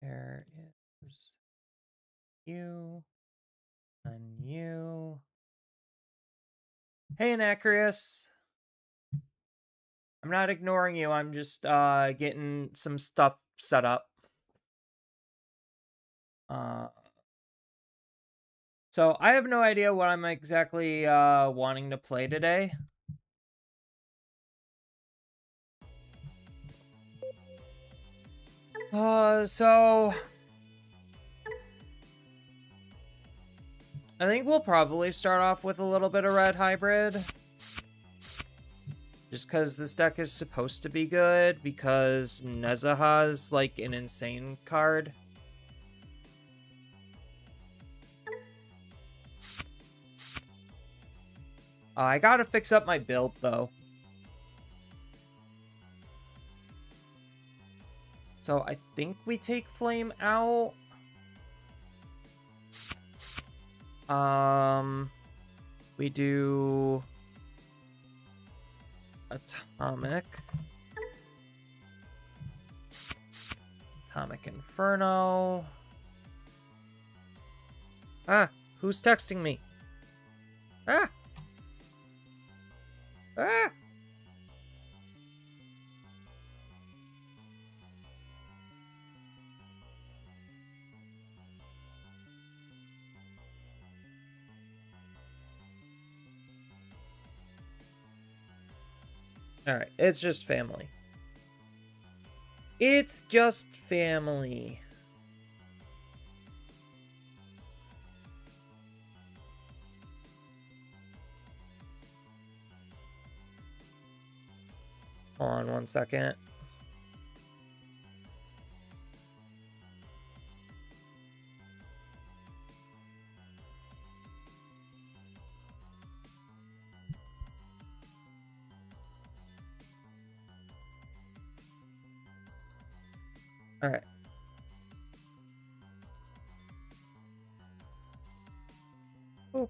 There is you and you. Hey, Anacreus. I'm not ignoring you. I'm just getting some stuff set up. So I have no idea what I'm exactly wanting to play today. So I think we'll probably start off with a little bit of red hybrid. Just because this deck is supposed to be good, because Nezaha's like an insane card. I gotta fix up my build, though. So I think we take Flame out. We do Atomic Inferno. Ah, who's texting me? Ah! Ah! Alright, it's just family. It's just family. Hold on one second. All right. Boop. All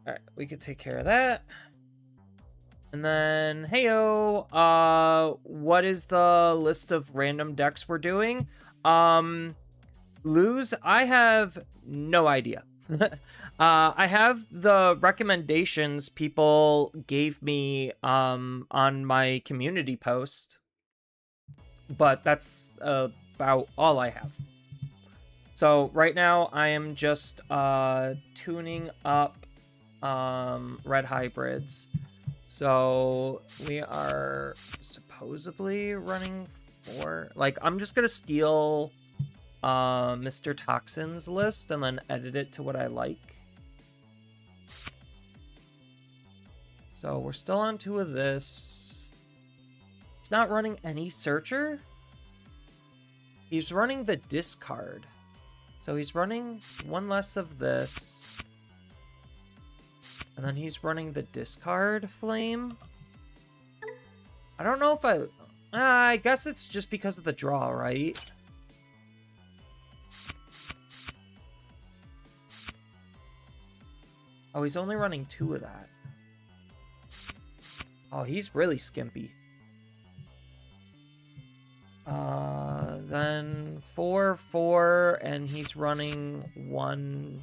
right, we could take care of that. And then, heyo, what is the list of random decks we're doing? Lose, I have no idea. I have the recommendations people gave me on my community post, but that's about all I have. So right now I am just tuning up red hybrids. So we are supposedly running 4. Like, I'm just gonna steal Mr. Toxin's list and then edit it to what I like. So we're still on 2 of this. He's not running any searcher. He's running the discard. So he's running 1 less of this. And then he's running the discard flame. I don't know if I guess it's just because of the draw, right? Oh, he's only running 2 of that. Oh, he's really skimpy. Then 4, 4, and he's running 1.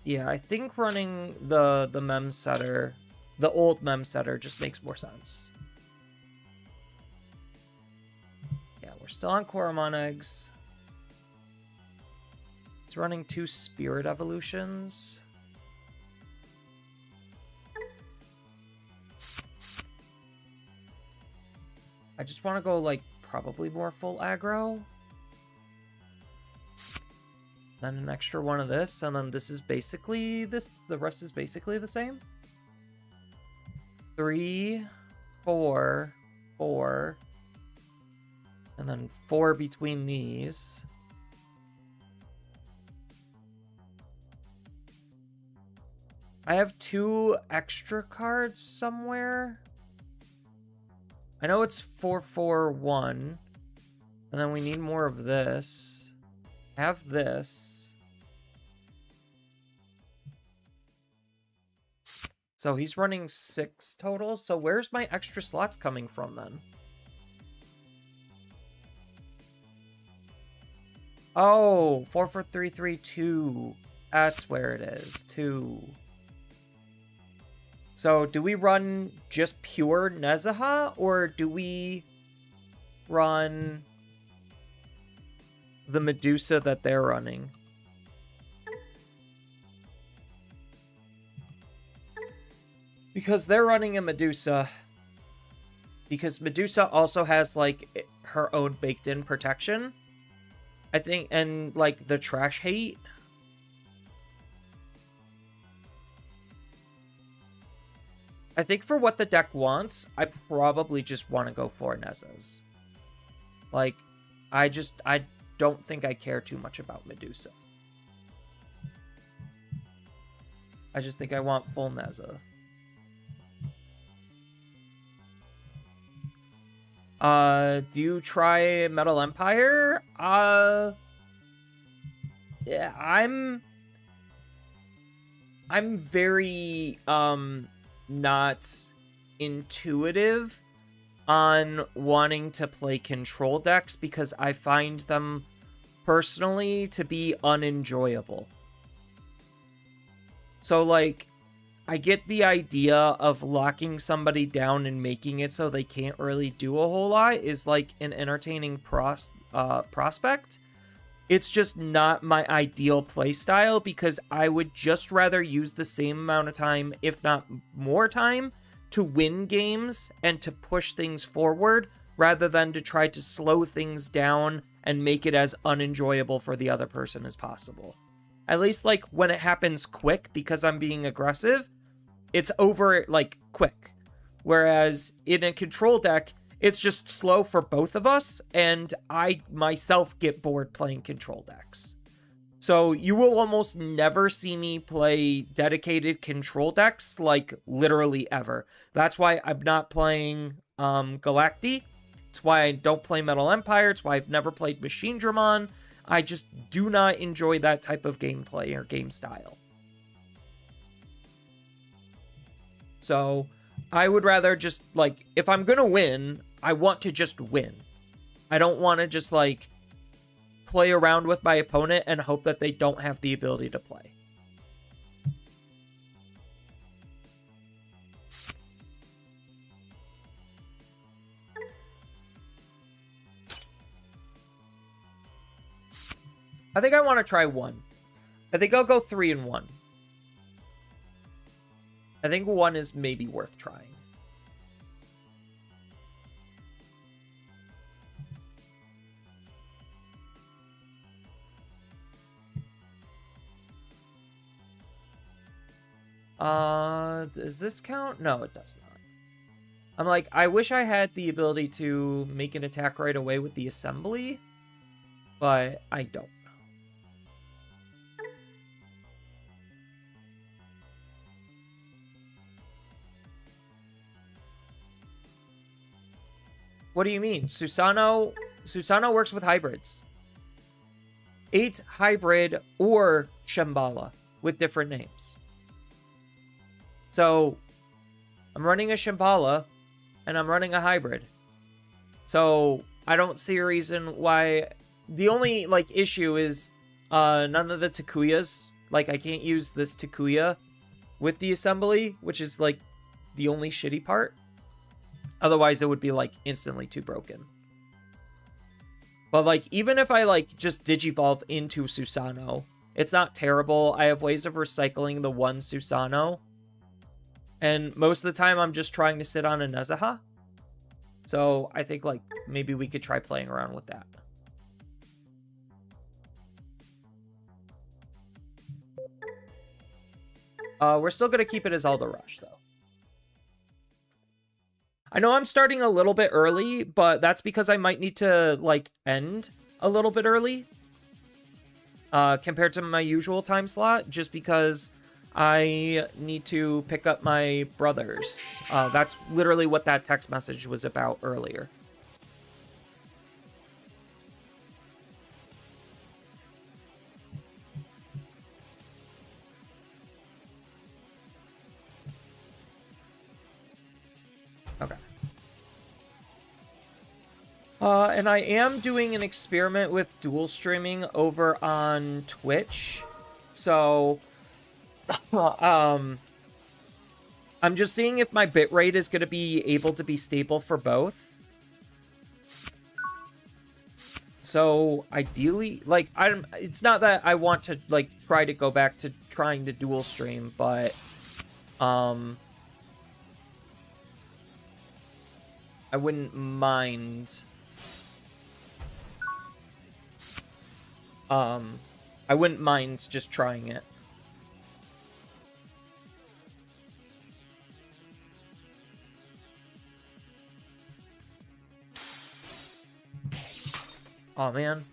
Yeah, I think running the mem setter, the old mem setter, just makes more sense. Yeah, we're still on Koromon eggs. He's running 2 spirit evolutions. I just want to go, like, probably more full aggro. Then an extra 1 of this, and then this is basically this. The rest is basically the same. 3, 4, 4. And then 4 between these. I have 2 extra cards somewhere. I know it's 4, 4, 1. And then we need more of this. I have this. So he's running 6 total. So where's my extra slots coming from then? Oh, 44332. That's where it is. 2. So do we run just pure Nezaha, or do we run the Medusa that they're running? Because they're running a Medusa. Because Medusa also has, like, her own baked-in protection, I think, and, like, the trash hate. I think for what the deck wants, I probably just want to go for Nezas. Like, I don't think I care too much about Medusa. I just think I want full Neza. Do you try Metal Empire? Yeah, I'm very, not intuitive on wanting to play control decks because I find them personally to be unenjoyable. So, like, I get the idea of locking somebody down and making it so they can't really do a whole lot is, like, an entertaining prospect. It's just not my ideal playstyle because I would just rather use the same amount of time, if not more time, to win games and to push things forward rather than to try to slow things down and make it as unenjoyable for the other person as possible. At least, like, when it happens quick because I'm being aggressive, it's over, like, quick. Whereas in a control deck, it's just slow for both of us, and I myself get bored playing control decks. So you will almost never see me play dedicated control decks, like, literally ever. That's why I'm not playing Galacti. It's why I don't play Metal Empire. It's why I've never played Machine Dramon. I just do not enjoy that type of gameplay or game style. So I would rather just, like, if I'm gonna win, I want to just win. I don't want to just, like, play around with my opponent and hope that they don't have the ability to play. I think I want to try 1. I think I'll go 3 and 1. I think 1 is maybe worth trying. Does this count? No, it does not. I'm like, I wish I had the ability to make an attack right away with the assembly, but I don't. What do you mean? Susano works with hybrids. 8 hybrid or Shambhala with different names. So I'm running a Shambhala and I'm running a hybrid. So I don't see a reason why. The only, like, issue is none of the Takuyas. Like, I can't use this Takuya with the assembly, which is, like, the only shitty part. Otherwise, it would be, like, instantly too broken. But, like, even if I, like, just Digivolve into Susano, it's not terrible. I have ways of recycling the one Susano. And most of the time, I'm just trying to sit on a Nezaha. So I think, like, maybe we could try playing around with that. We're still going to keep it as Aldo Rush, though. I know I'm starting a little bit early, but that's because I might need to, like, end a little bit early compared to my usual time slot, just because I need to pick up my brothers. That's literally what that text message was about earlier. And I am doing an experiment with dual streaming over on Twitch. So, I'm just seeing if my bitrate is going to be able to be stable for both. So, ideally, like, it's not that I want to, like, try to go back to trying to dual stream, but, I wouldn't mind... I wouldn't mind just trying it. Oh, man.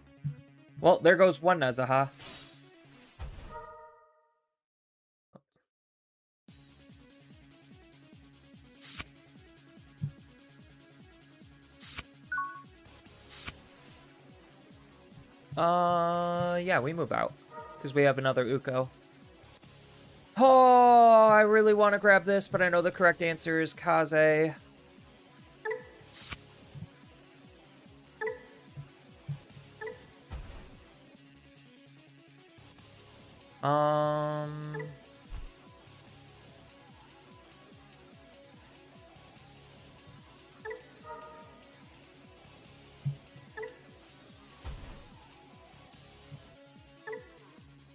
Well, there goes one Nezaha. Yeah, we move out. Because we have another Uko. Oh, I really want to grab this, but I know the correct answer is Kaze.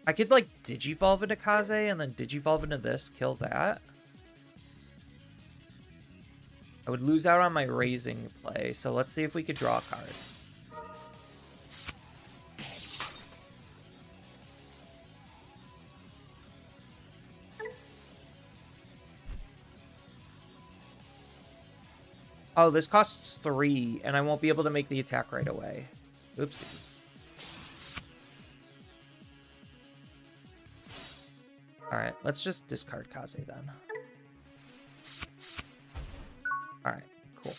I could, like, Digivolve into Kaze and then Digivolve into this, kill that. I would lose out on my raising play, so let's see if we could draw a card. Oh, this costs 3, and I won't be able to make the attack right away. Oopsies. Alright, let's just discard Kaze then. Alright, cool.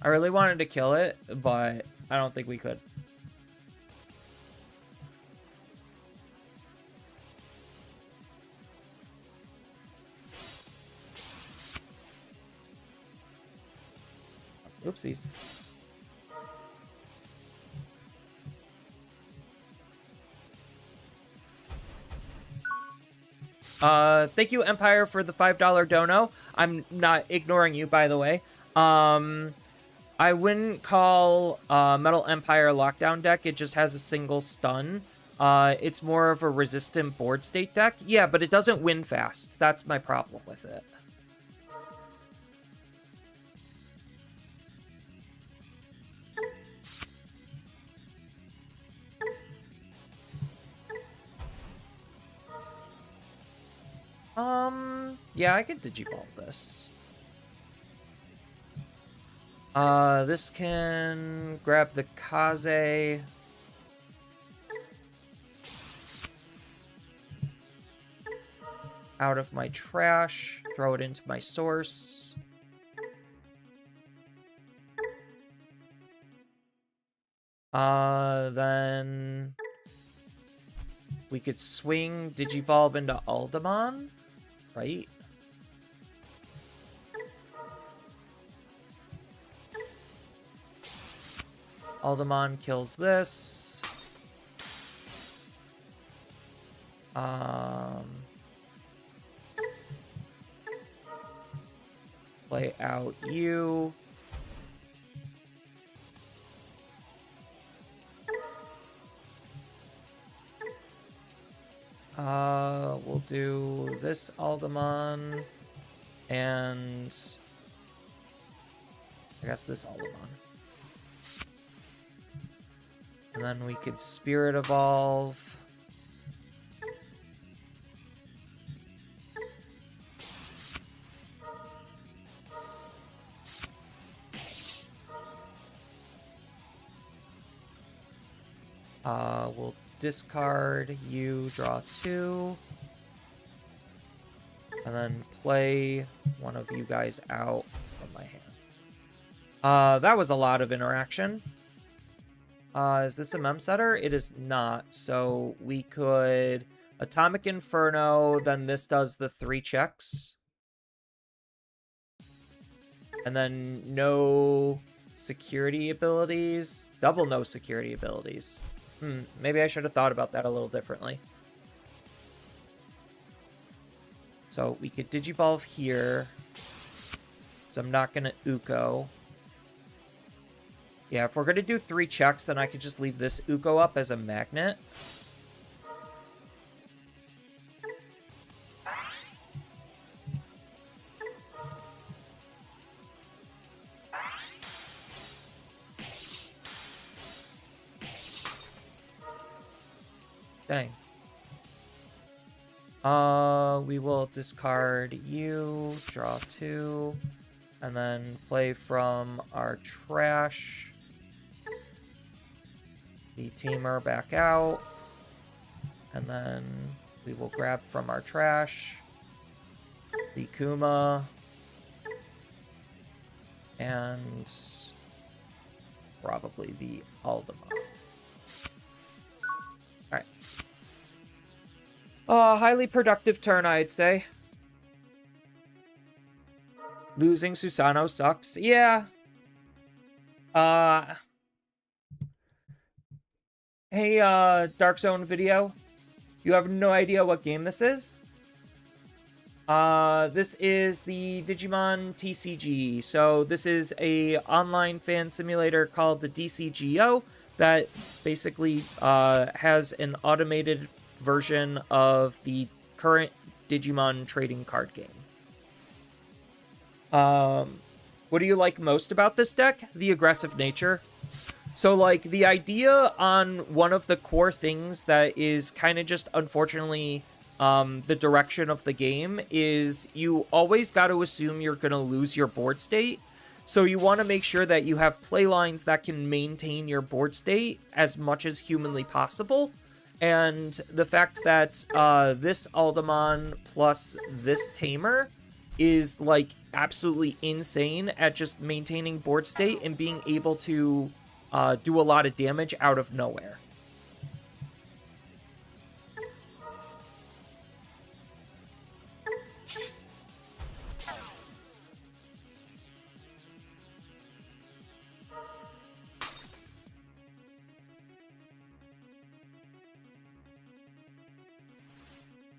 I really wanted to kill it, but I don't think we could. Oopsies. Thank you, Empire, for the $5 dono. I'm not ignoring you, by the way. I wouldn't call Metal Empire a lockdown deck. It just has a single stun. It's more of a resistant board state deck. Yeah, but it doesn't win fast. That's my problem with it. Yeah, I could Digivolve this. This can grab the Kaze. Out of my trash, throw it into my source. Then we could swing Digivolve into Aldemon, right? Aldemon kills this. Play out you. We'll do this Aldemon and I guess this Aldemon. And then we could Spirit Evolve. We'll discard you, draw 2. And then play one of you guys out from my hand. That was a lot of interaction. Is this a mem setter? It is not. So we could Atomic Inferno, then this does the 3 checks. And then no security abilities. Double no security abilities. Maybe I should have thought about that a little differently. So we could Digivolve here. So I'm not going to Uko. Yeah, if we're going to do 3 checks, then I could just leave this Uko up as a magnet. Dang. We will discard you, draw 2, and then play from our trash. The Tamer back out. And then we will grab from our trash the Kuma and probably the Aldama. Alright. Highly productive turn, I'd say. Losing Susano sucks. Yeah. Hey, Dark Zone video. You have no idea what game this is? This is the Digimon TCG. So this is a online fan simulator called the DCGO that basically has an automated version of the current Digimon trading card game. What do you like most about this deck? The aggressive nature. So, like, the idea on one of the core things that is kind of just, unfortunately, the direction of the game is you always got to assume you're going to lose your board state. So you want to make sure that you have play lines that can maintain your board state as much as humanly possible. And the fact that this Aldamon plus this Tamer is, like, absolutely insane at just maintaining board state and being able to do a lot of damage out of nowhere.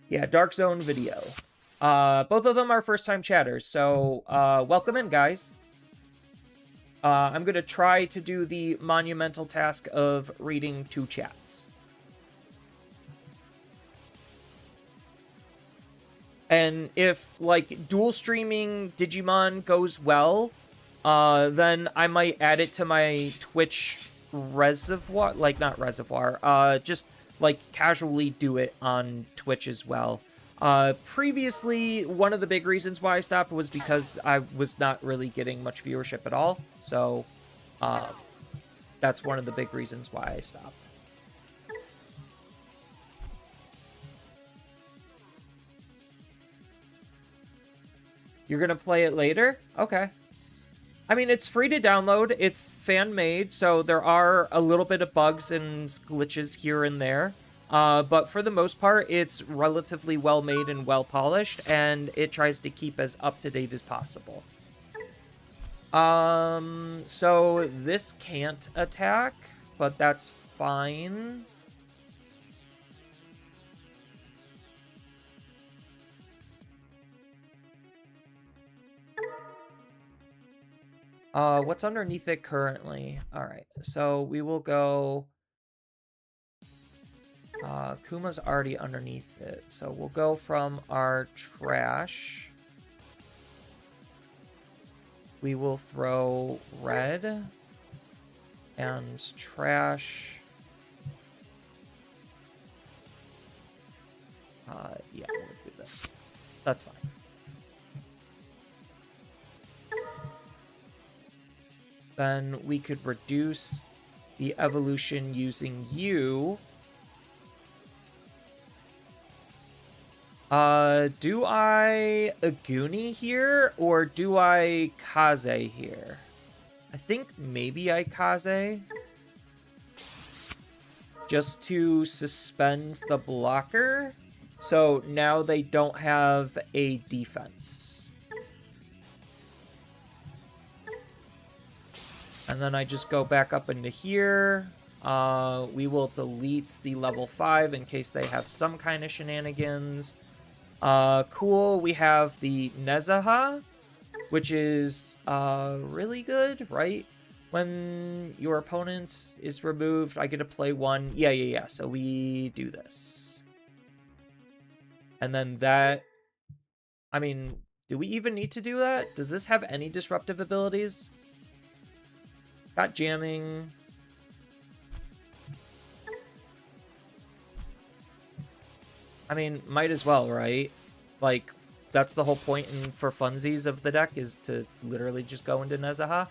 Yeah, Dark Zone video. Both of them are first-time chatters, so welcome in, guys. I'm going to try to do the monumental task of reading 2 chats. And if, like, dual streaming Digimon goes well, then I might add it to my Twitch reservoir. Like, not reservoir. Just, like, casually do it on Twitch as well. Previously, one of the big reasons why I stopped was because I was not really getting much viewership at all. So, that's one of the big reasons why I stopped. You're gonna play it later? Okay. I mean, it's free to download. It's fan-made, so there are a little bit of bugs and glitches here and there. But for the most part, it's relatively well-made and well-polished, and it tries to keep as up-to-date as possible. So this can't attack, but that's fine. What's underneath it currently? Alright, so we will go... Kuma's already underneath it, so we'll go from our trash. We will throw red and trash. Yeah, we'll do this. That's fine. Then we could reduce the evolution using you. Do I Aguni here, or do I Kaze here? I think maybe I Kaze. Just to suspend the blocker. So now they don't have a defense. And then I just go back up into here. We will delete the level 5 in case they have some kind of shenanigans. Cool, we have the Nezaha, which is really good, right? When your opponent is removed, I get to play one. Yeah. So we do this. And then that... I mean, do we even need to do that? Does this have any disruptive abilities? Got jamming. I mean, might as well, right? Like, that's the whole point for funsies of the deck, is to literally just go into Nezaha.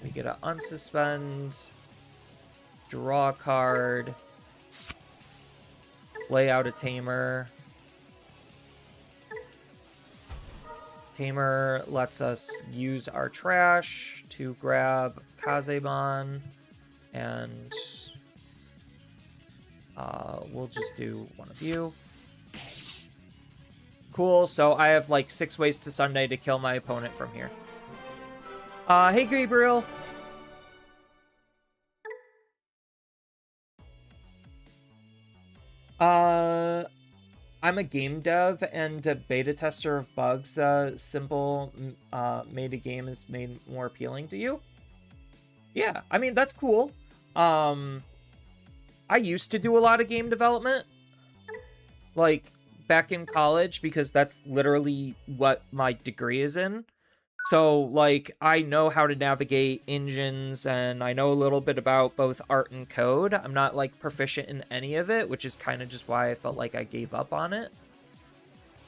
We get to unsuspend, draw a card, play out a Tamer. Tamer lets us use our trash to grab Kazebon, and we'll just do one of you. Cool, so I have like 6 ways to Sunday to kill my opponent from here. Hey Gabriel! I'm a game dev and a beta tester of bugs. Simple made a game is made more appealing to you. Yeah, I mean, that's cool. I used to do a lot of game development, like back in college, because that's literally what my degree is in. So, like, I know how to navigate engines, and I know a little bit about both art and code. I'm not, like, proficient in any of it, which is kind of just why I felt like I gave up on it.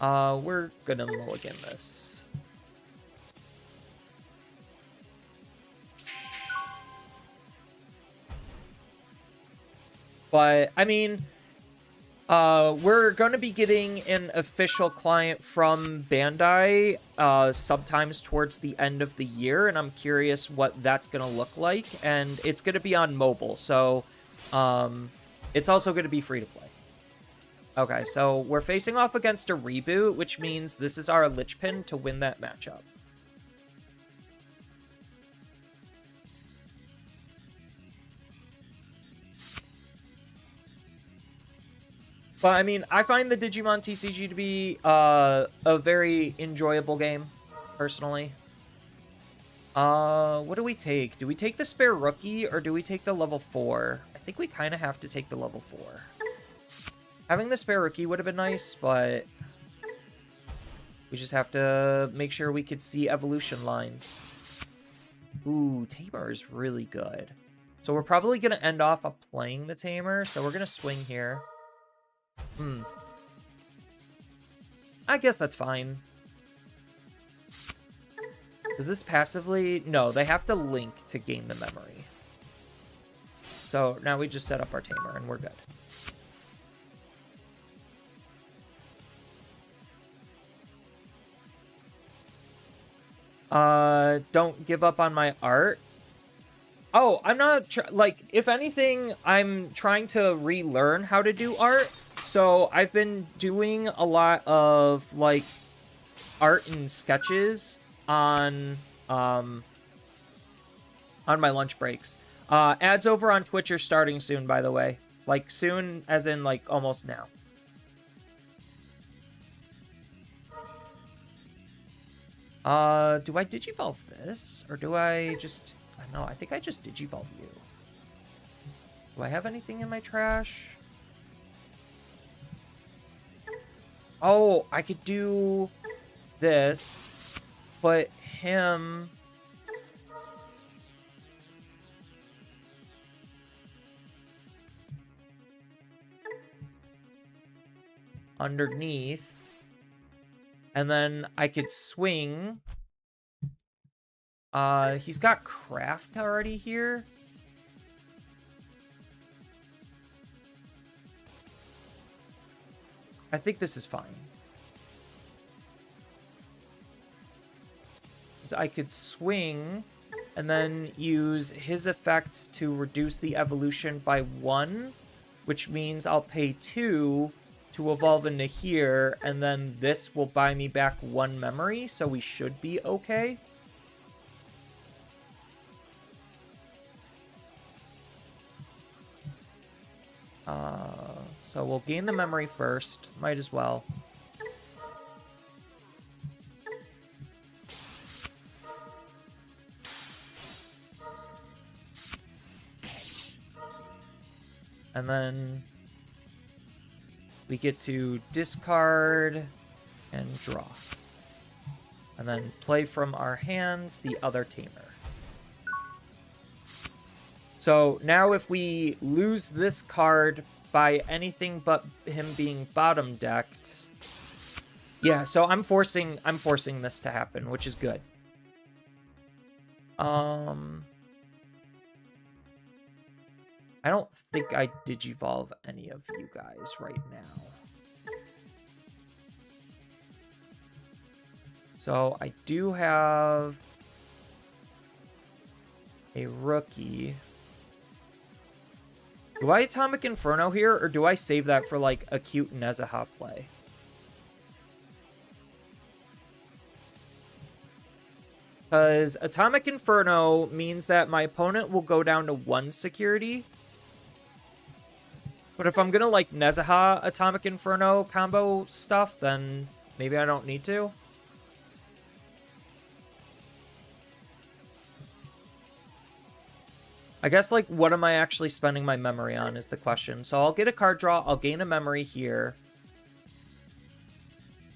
We're gonna mulligan this. But, I mean... we're going to be getting an official client from Bandai sometimes towards the end of the year, and I'm curious what that's going to look like. And it's going to be on mobile, so it's also going to be free to play. Okay, so we're facing off against a reboot, which means this is our Lichpin to win that matchup. But, I mean, I find the Digimon TCG to be a very enjoyable game, personally. What do we take? Do we take the spare rookie, or do we take the level 4? I think we kind of have to take the level 4. Having the spare rookie would have been nice, but we just have to make sure we could see evolution lines. Ooh, Tamer is really good. So we're probably going to end off playing the Tamer, so we're going to swing here. I guess that's fine. Is this passively? No, they have to link to gain the memory. So now we just set up our Tamer and we're good. Don't give up on my art. Oh, I'm not, like, if anything, I'm trying to relearn how to do art. So I've been doing a lot of, like, art and sketches on my lunch breaks. Ads over on Twitch are starting soon, by the way. Like, soon, as in, like, almost now. Do I Digivolve this? Or do I just... I don't know, I think I just Digivolve you. Do I have anything in my trash? Oh, I could do this, put him... underneath. And then I could swing. He's got craft already here. I think this is fine. So I could swing and then use his effects to reduce the evolution by 1. which means I'll pay 2 to evolve into here, and then this will buy me back 1 memory, so we should be okay. So we'll gain the memory first. Might as well. And then we get to discard and draw. And then play from our hand the other tamer. So now if we lose this card by anything but him being bottom decked. Yeah, so I'm forcing this to happen, which is good. I don't think I digivolve any of you guys right now. So I do have a rookie. Do I Atomic Inferno here, or do I save that for, like, a cute Nezaha play? Because Atomic Inferno means that my opponent will go down to 1 security. But if I'm gonna, like, Nezaha Atomic Inferno combo stuff, then maybe I don't need to. I guess, like, what am I actually spending my memory on is the question. So I'll get a card draw. I'll gain a memory here.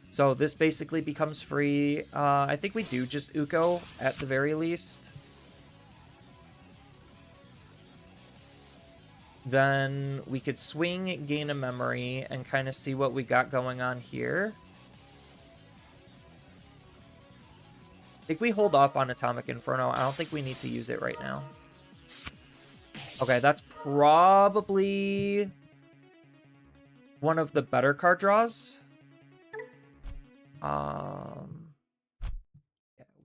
So this basically becomes free. I think we do just Uko at the very least. Then we could swing, gain a memory, and kind of see what we got going on here. I think we hold off on Atomic Inferno. I don't think we need to use it right now. Okay, that's probably one of the better card draws. Yeah,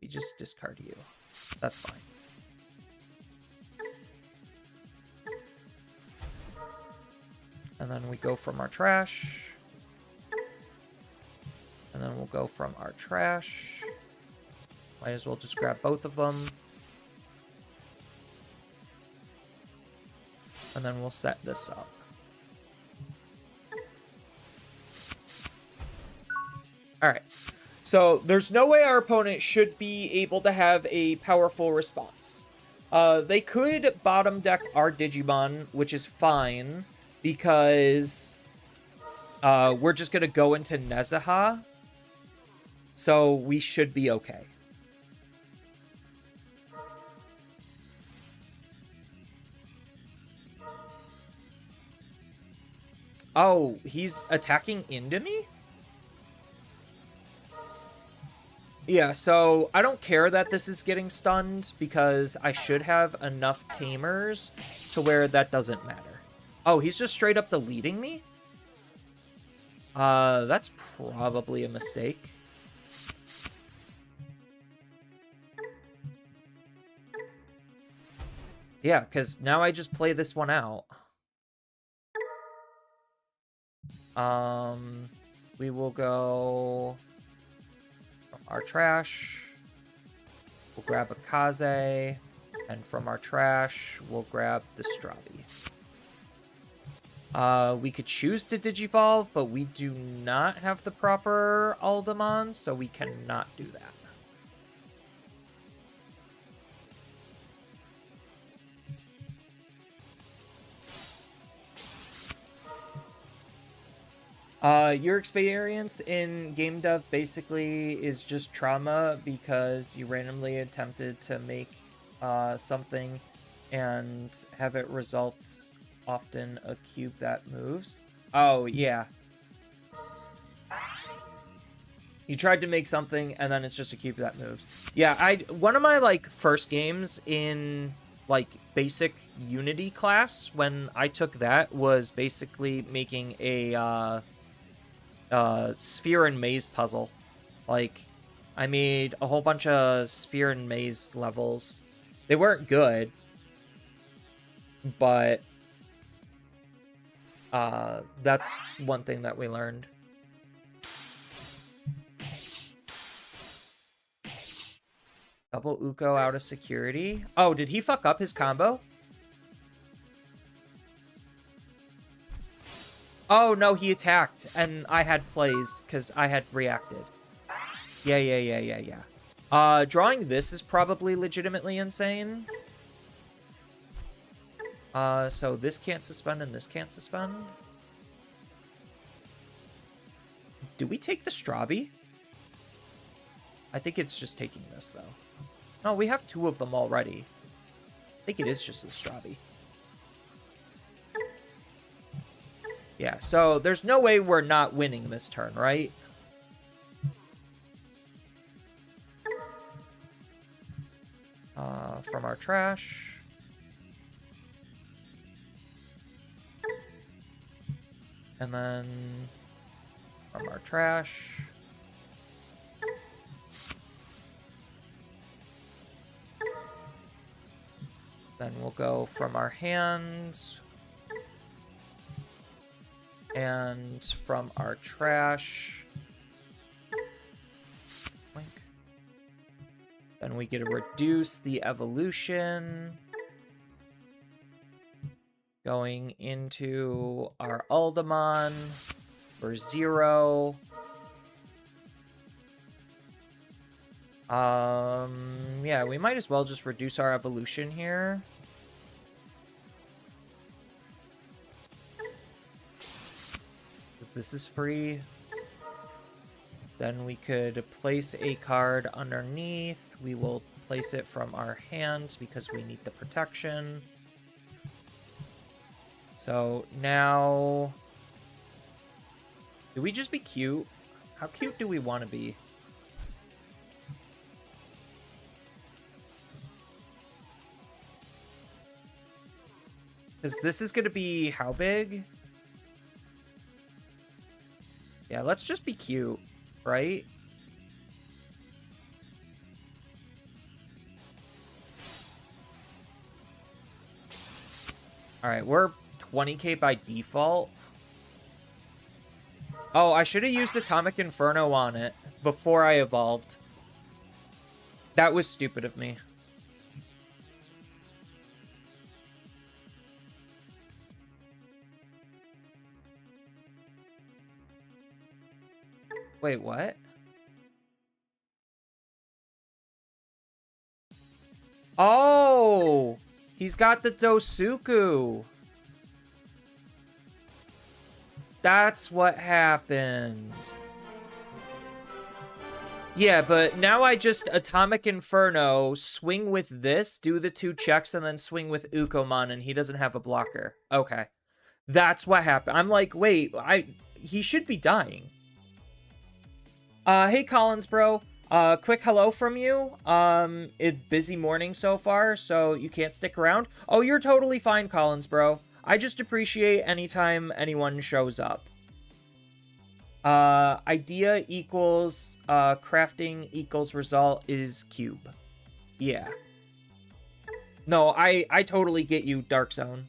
we just discard you. That's fine. And then we go from our trash. And then we'll go from our trash. Might as well just grab both of them. And then we'll set this up. Alright. So there's no way our opponent should be able to have a powerful response. They could bottom deck our Digimon, which is fine, because we're just going to go into Nezaha. So we should be okay. Oh, he's attacking into me? Yeah, so I don't care that this is getting stunned because I should have enough tamers to where that doesn't matter. Oh, he's just straight up deleting me? That's probably a mistake. Yeah, because now I just play this one out. We will go from our trash. We'll grab a Kaze, and from our trash, we'll grab the Strabi. We could choose to Digivolve, but we do not have the proper Aldemon, so we cannot do that. Your experience in game dev basically is just trauma because you randomly attempted to make something and have it result often a cube that moves. Oh, yeah. You tried to make something and then it's just a cube that moves. Yeah, one of my like first games in like basic Unity class when I took that was basically making a sphere and maze puzzle. Like, I made a whole bunch of sphere and maze levels. They weren't good, but That's one thing that we learned. Double Uko out of security. Oh, did he fuck up his combo? Oh, no, he attacked, and I had plays, because I had reacted. Yeah. Drawing this is probably legitimately insane. So this can't suspend, and this can't suspend. Do we take the Strabi? I think it's just taking this, though. No, we have 2 of them already. I think it is just the Strabi. Yeah, so there's no way we're not winning this turn, right? From our trash. And then from our trash. Then we'll go from our hands. And from our trash. Blink. Then we get to reduce the evolution. Going into our Aldemon for 0. Yeah, we might as well just reduce our evolution here. Because this is free. Then we could place a card underneath. We will place it from our hand because we need the protection. So now, do we just be cute? How cute do we want to be? Because this is going to be how big? Yeah, let's just be cute, right? All right, we're 20k by default. Oh, I should have used Atomic Inferno on it before I evolved. That was stupid of me. Wait, what? Oh! He's got the Dosuku. That's what happened. Yeah, but now I just Atomic Inferno, swing with this, do the 2 checks, and then swing with Ukomon, and he doesn't have a blocker. Okay. That's what happened. I'm like, wait, he should be dying. Hey Collins, bro. Quick hello from you. It's busy morning so far, so you can't stick around. Oh, you're totally fine, Collins, bro. I just appreciate anytime anyone shows up. Idea equals, crafting equals result is cube. Yeah. No, I totally get you, Dark Zone.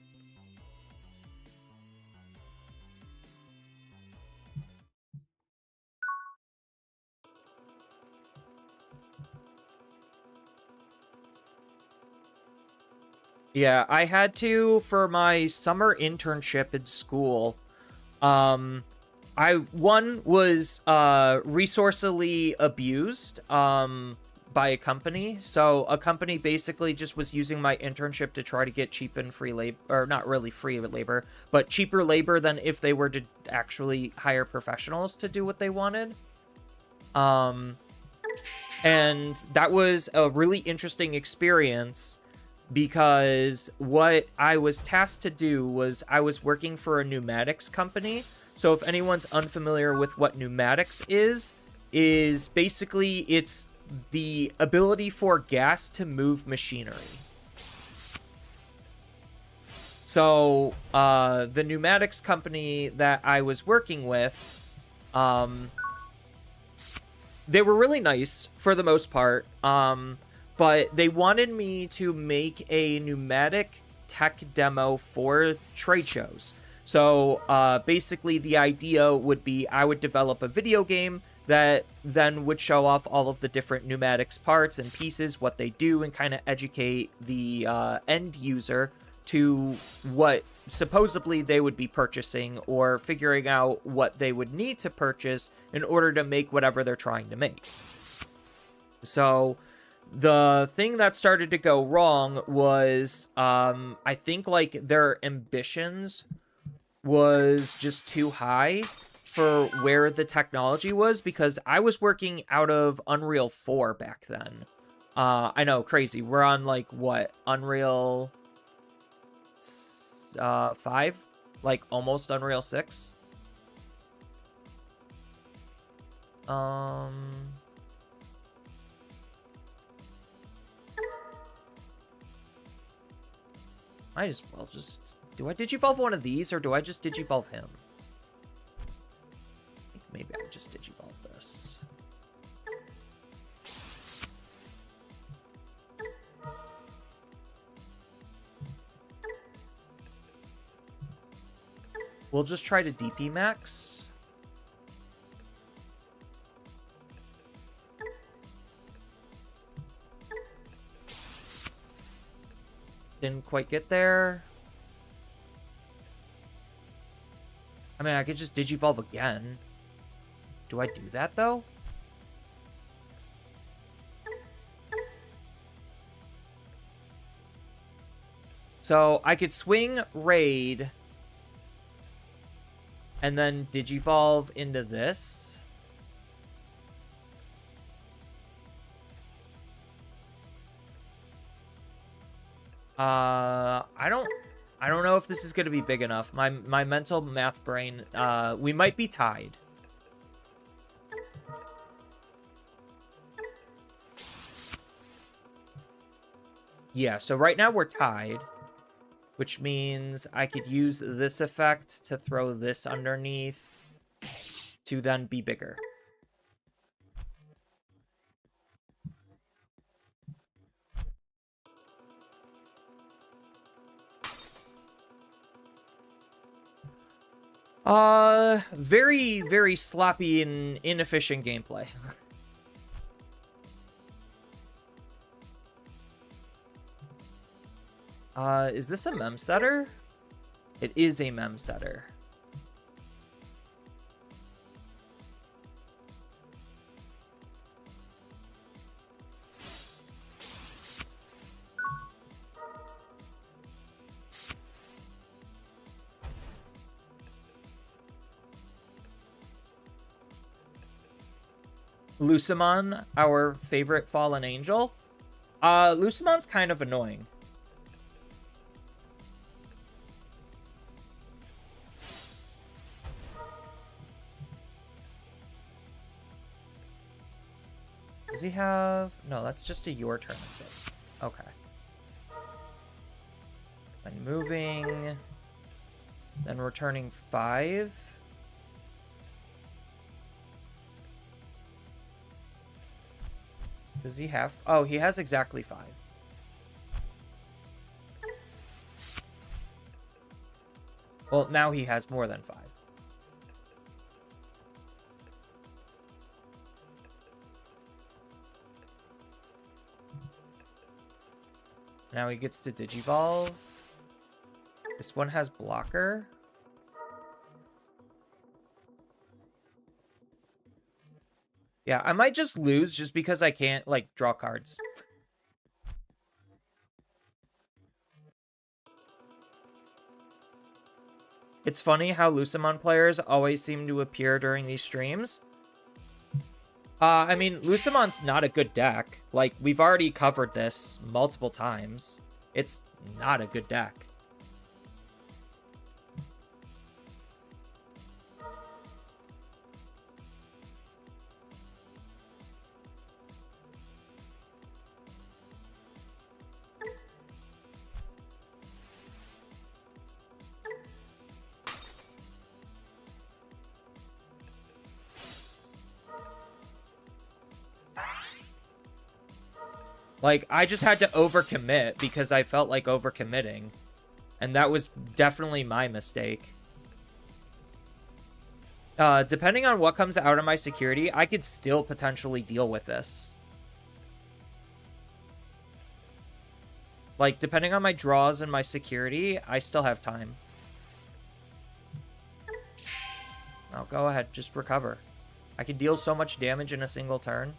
Yeah, I had to, for my summer internship in school, one was resourcely abused by a company. So a company basically just was using my internship to try to get cheap and free labor, or not really free labor, but cheaper labor than if they were to actually hire professionals to do what they wanted. And that was a really interesting experience, because what I was tasked to do was I was working for a pneumatics company. So if anyone's unfamiliar with what pneumatics is basically it's the ability for gas to move machinery. So the pneumatics company that I was working with, they were really nice for the most part. But they wanted me to make a pneumatic tech demo for trade shows. So basically the idea would be I would develop a video game that then would show off all of the different pneumatics parts and pieces, what they do, and kind of educate the end user to what supposedly they would be purchasing, or figuring out what they would need to purchase in order to make whatever they're trying to make. So the thing that started to go wrong was I think like their ambitions was just too high for where the technology was, because I was working out of Unreal 4 back then. I know, crazy. We're on like what, Unreal 5? Like almost Unreal 6. Might as well just... Do I digivolve one of these, or do I just digivolve him? I think maybe I just digivolve this. We'll just try to DP max. Didn't quite get there. I mean, I could just digivolve again. Do I do that, though? So, I could swing Raid and then digivolve into this. I don't know if this is going to be big enough. My mental math brain, we might be tied. Yeah, so right now we're tied, which means I could use this effect to throw this underneath to then be bigger. Very, very sloppy and inefficient gameplay. Is this a mem setter? It is a mem setter. Lucimon, our favorite fallen angel. Lucimon's kind of annoying. Does he have... No, that's just a your turn thing. Okay. And moving... Then returning 5... Does he have... Oh, he has exactly 5. Well, now he has more than 5. Now he gets to digivolve. This one has blocker. Yeah, I might just lose just because I can't, like, draw cards. It's funny how Lucimon players always seem to appear during these streams. I mean, Lucimon's not a good deck. Like, we've already covered this multiple times. It's not a good deck. Like, I just had to overcommit because I felt like overcommitting. And that was definitely my mistake. Depending on what comes out of my security, I could still potentially deal with this. Like, depending on my draws and my security, I still have time. Oh, go ahead, just recover. I can deal so much damage in a single turn.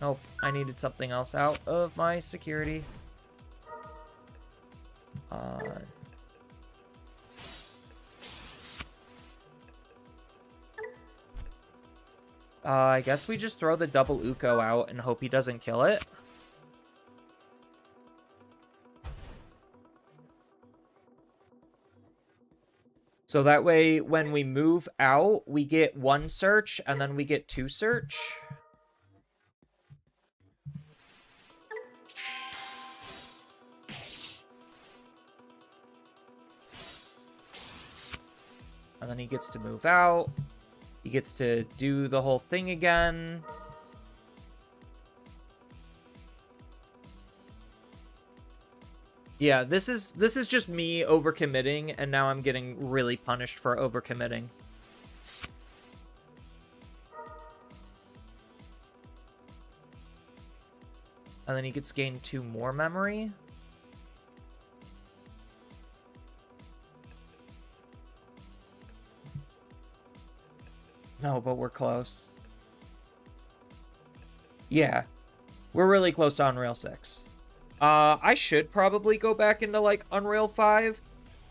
Nope, I needed something else out of my security. I guess we just throw the double Uko out and hope he doesn't kill it. So that way, when we move out, we get 1 search, and then we get 2 search. And then he gets to move out. He gets to do the whole thing again. Yeah, this is just me overcommitting, and now I'm getting really punished for overcommitting. And then he gets gained 2 more memory. No, but we're close. Yeah, we're really close to Unreal 6. I should probably go back into, like, Unreal 5,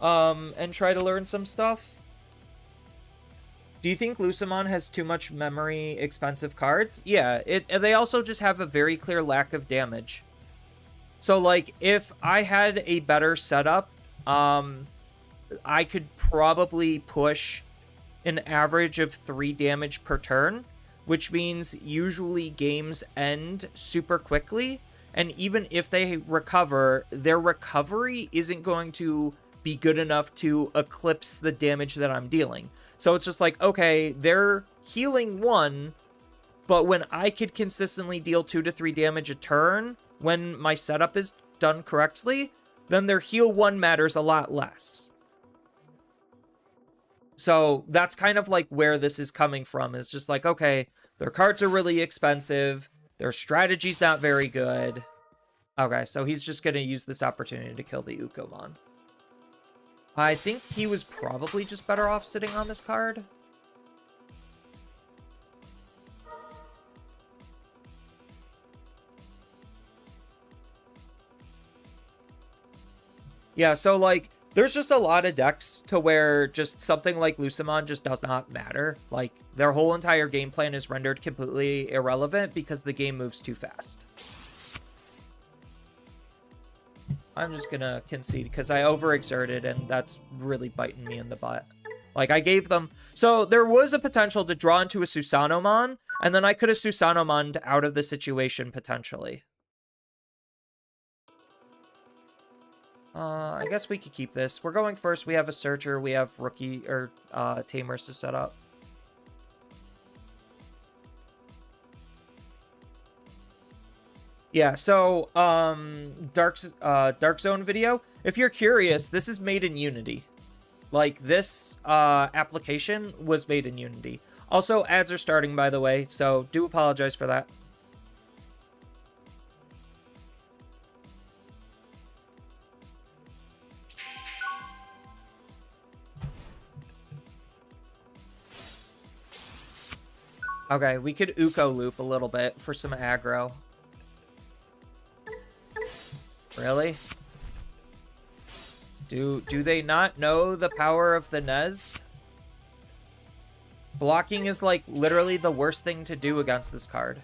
and try to learn some stuff. Do you think Lucamon has too much memory expensive cards? Yeah, they also just have a very clear lack of damage. So, like, if I had a better setup, I could probably push an average of 3 damage per turn, which means usually games end super quickly, and even if they recover, their recovery isn't going to be good enough to eclipse the damage that I'm dealing. So it's just like, okay, they're healing 1, but when I could consistently deal 2 to 3 damage a turn, when my setup is done correctly, then their heal 1 matters a lot less. So that's kind of like where this is coming from. It's just like, okay, their cards are really expensive. Their strategy's not very good. Okay, so he's just going to use this opportunity to kill the Ukomon. I think he was probably just better off sitting on this card. Yeah, so like, there's just a lot of decks to where just something like Lucamon just does not matter. Like, their whole entire game plan is rendered completely irrelevant because the game moves too fast. I'm just gonna concede because I overexerted and that's really biting me in the butt. Like, I gave them... So, there was a potential to draw into a Susanomon, and then I could have Susanomoned out of the situation, potentially. I guess we could keep this. We're going first. We have a Searcher. We have Rookie, or Tamers to set up. Yeah, so, Dark Zone video. If you're curious, this is made in Unity. Like, this application was made in Unity. Also, ads are starting, by the way, so do apologize for that. Okay, we could Uko loop a little bit for some aggro. Really? Do they not know the power of the Nez? Blocking is, like, literally the worst thing to do against this card.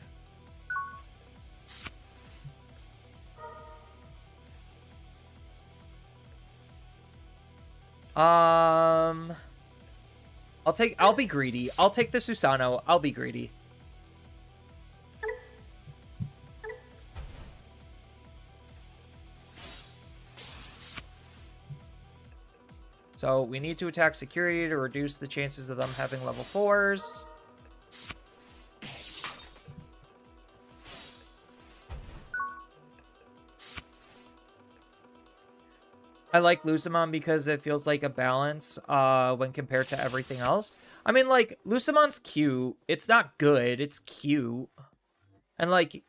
I'll be greedy. I'll take the Susano. I'll be greedy. So we need to attack security to reduce the chances of them having level 4s. I like Lucamon because it feels like a balance when compared to everything else. I mean, like, Lucamon's cute. It's not good. It's cute. And, like,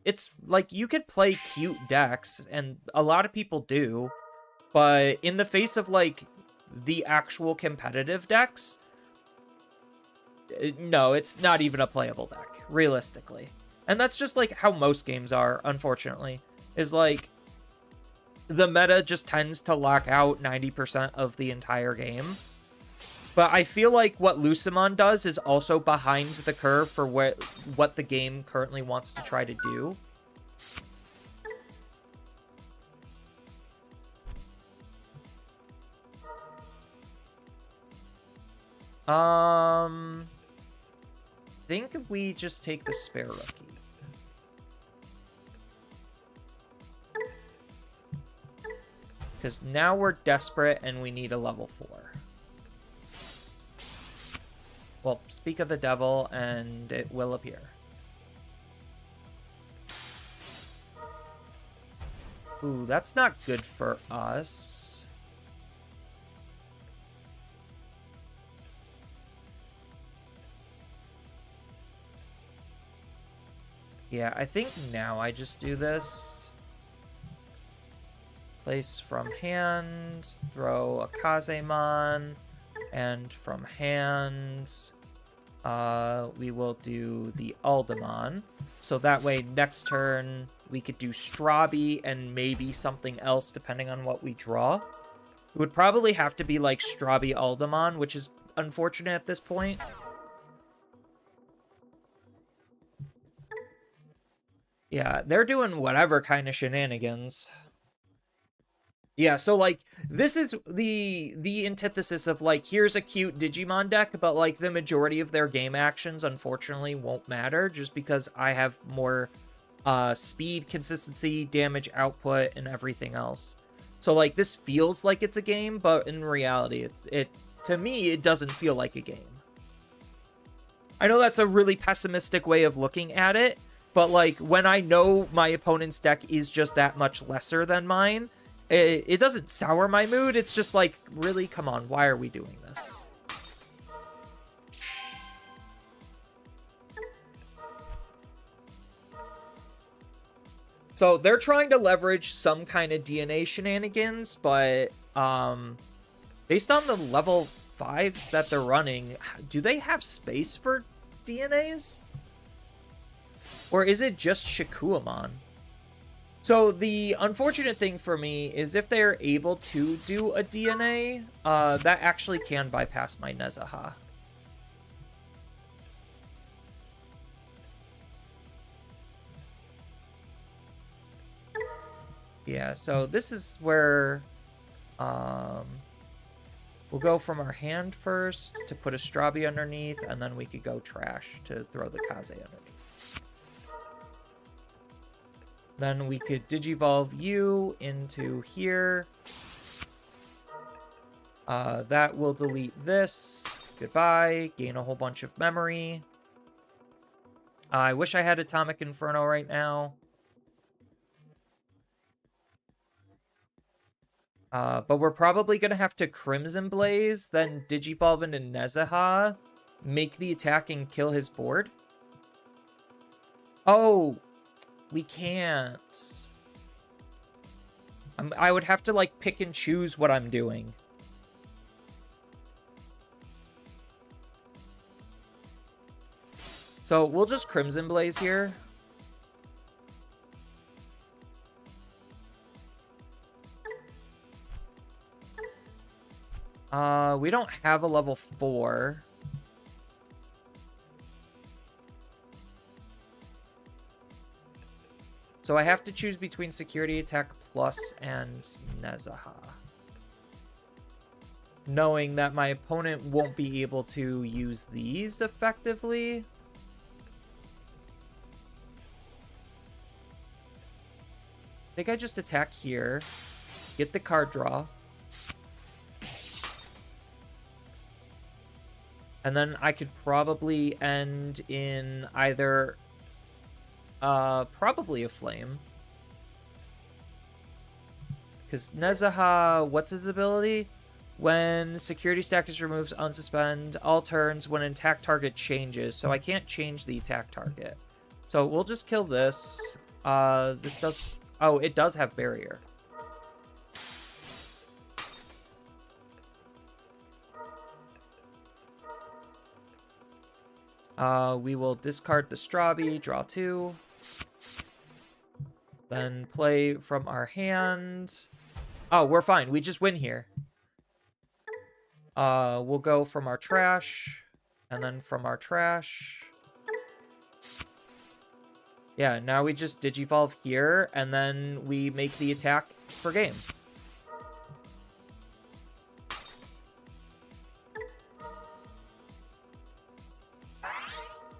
it's, like, you could play cute decks, and a lot of people do. But in the face of, like, the actual competitive decks, no, it's not even a playable deck, realistically. And that's just, like, how most games are, unfortunately. Is, like, the meta just tends to lock out 90% of the entire game. But I feel like what Lucamon does is also behind the curve for what the game currently wants to try to do. I think we just take the spare rookie. Because now we're desperate and we need a level 4. Well, speak of the devil and it will appear. Ooh, that's not good for us. Yeah, I think now I just do this. Place from hand, throw a Kazemon, and from hand, we will do the Aldemon. So that way, next turn, we could do Strabi and maybe something else, depending on what we draw. It would probably have to be, like, Strabi Aldemon, which is unfortunate at this point. Yeah, they're doing whatever kind of shenanigans. Yeah, so, like, this is the antithesis of, like, here's a cute Digimon deck, but, like, the majority of their game actions, unfortunately, won't matter, just because I have more speed, consistency, damage output, and everything else. So, like, this feels like it's a game, but in reality, to me, it doesn't feel like a game. I know that's a really pessimistic way of looking at it, but, like, when I know my opponent's deck is just that much lesser than mine, it doesn't sour my mood. It's just like, really, come on, why are we doing this? So they're trying to leverage some kind of DNA shenanigans, but based on the level 5s that they're running, do they have space for DNAs? Or is it just Shikuamon? So the unfortunate thing for me is if they're able to do a DNA, that actually can bypass my Nezaha. Yeah, so this is where we'll go from our hand first to put a Strabi underneath, and then we could go trash to throw the Kaze underneath. Then we could Digivolve you into here. That will delete this. Goodbye. Gain a whole bunch of memory. I wish I had Atomic Inferno right now. But we're probably going to have to Crimson Blaze, then Digivolve into Nezaha, make the attack and kill his board. Oh, we can't. I would have to, like, pick and choose what I'm doing. So we'll just Crimson Blaze here. We don't have a level 4. So I have to choose between Security Attack Plus and Nezaha, knowing that my opponent won't be able to use these effectively. I think I just attack here, get the card draw, and then I could probably end in either probably a flame. Because Nezaha, what's his ability? When security stack is removed, unsuspend all turns when an attack target changes. So I can't change the attack target. So we'll just kill this. This does... Oh, it does have barrier. We will discard the Strabi, draw 2. Then play from our hand. Oh, we're fine. We just win here. We'll go from our trash. And then from our trash. Yeah, now we just Digivolve here. And then we make the attack for game.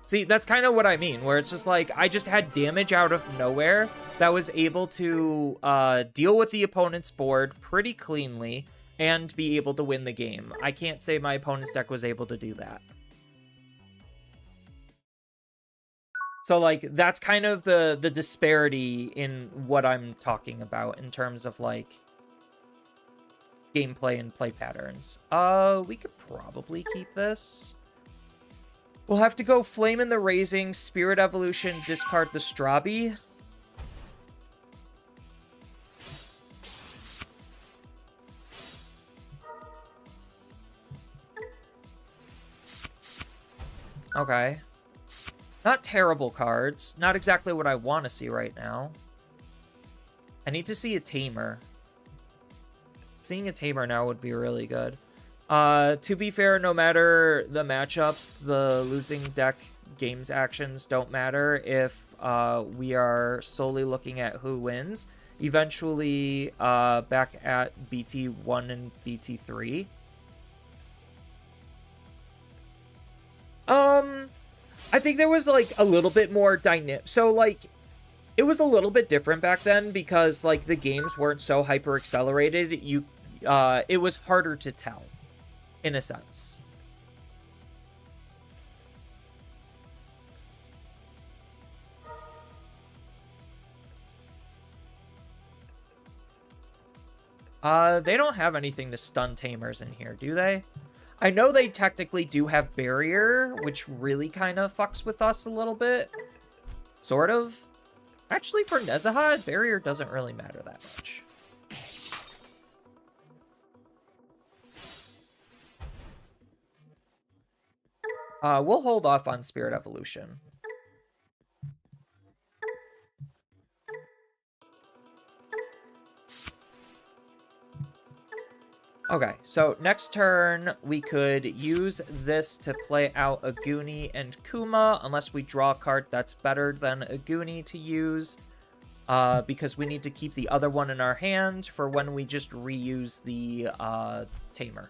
See, that's kind of what I mean, where it's just like, I just had damage out of nowhere that was able to deal with the opponent's board pretty cleanly and be able to win the game. I can't say my opponent's deck was able to do that. So, like, that's kind of the disparity in what I'm talking about in terms of, like, gameplay and play patterns. We could probably keep this. We'll have to go Flame in the Raising, Spirit Evolution, discard the Strabi. Okay. Not terrible cards. Not exactly what I want to see right now. I need to see a Tamer. Seeing a Tamer now would be really good. To be fair, no matter the matchups, the losing deck games actions don't matter if we are solely looking at who wins. Eventually, back at BT1 and BT3. I think there was, like, a little bit more dynamic. So, like, it was a little bit different back then because, like, the games weren't so hyper-accelerated. It was harder to tell, in a sense. They don't have anything to stun Tamers in here, do they? I know they technically do have barrier, which really kind of fucks with us a little bit. Sort of. Actually, for Nezaha, barrier doesn't really matter that much. We'll hold off on Spirit Evolution. Okay, so next turn, we could use this to play out Aguni and Kuma, unless we draw a card that's better than Aguni to use, because we need to keep the other one in our hand for when we just reuse the Tamer.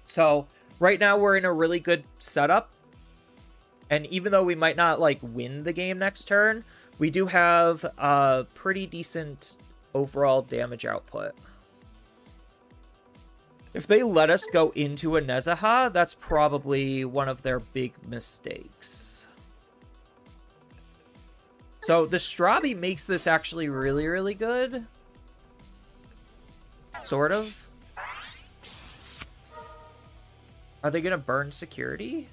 So, right now we're in a really good setup, and even though we might not, like, win the game next turn, we do have a pretty decent overall damage output. If they let us go into a Nezaha, that's probably one of their big mistakes. So the Strabi makes this actually really, really good. Sort of. Are they going to burn security?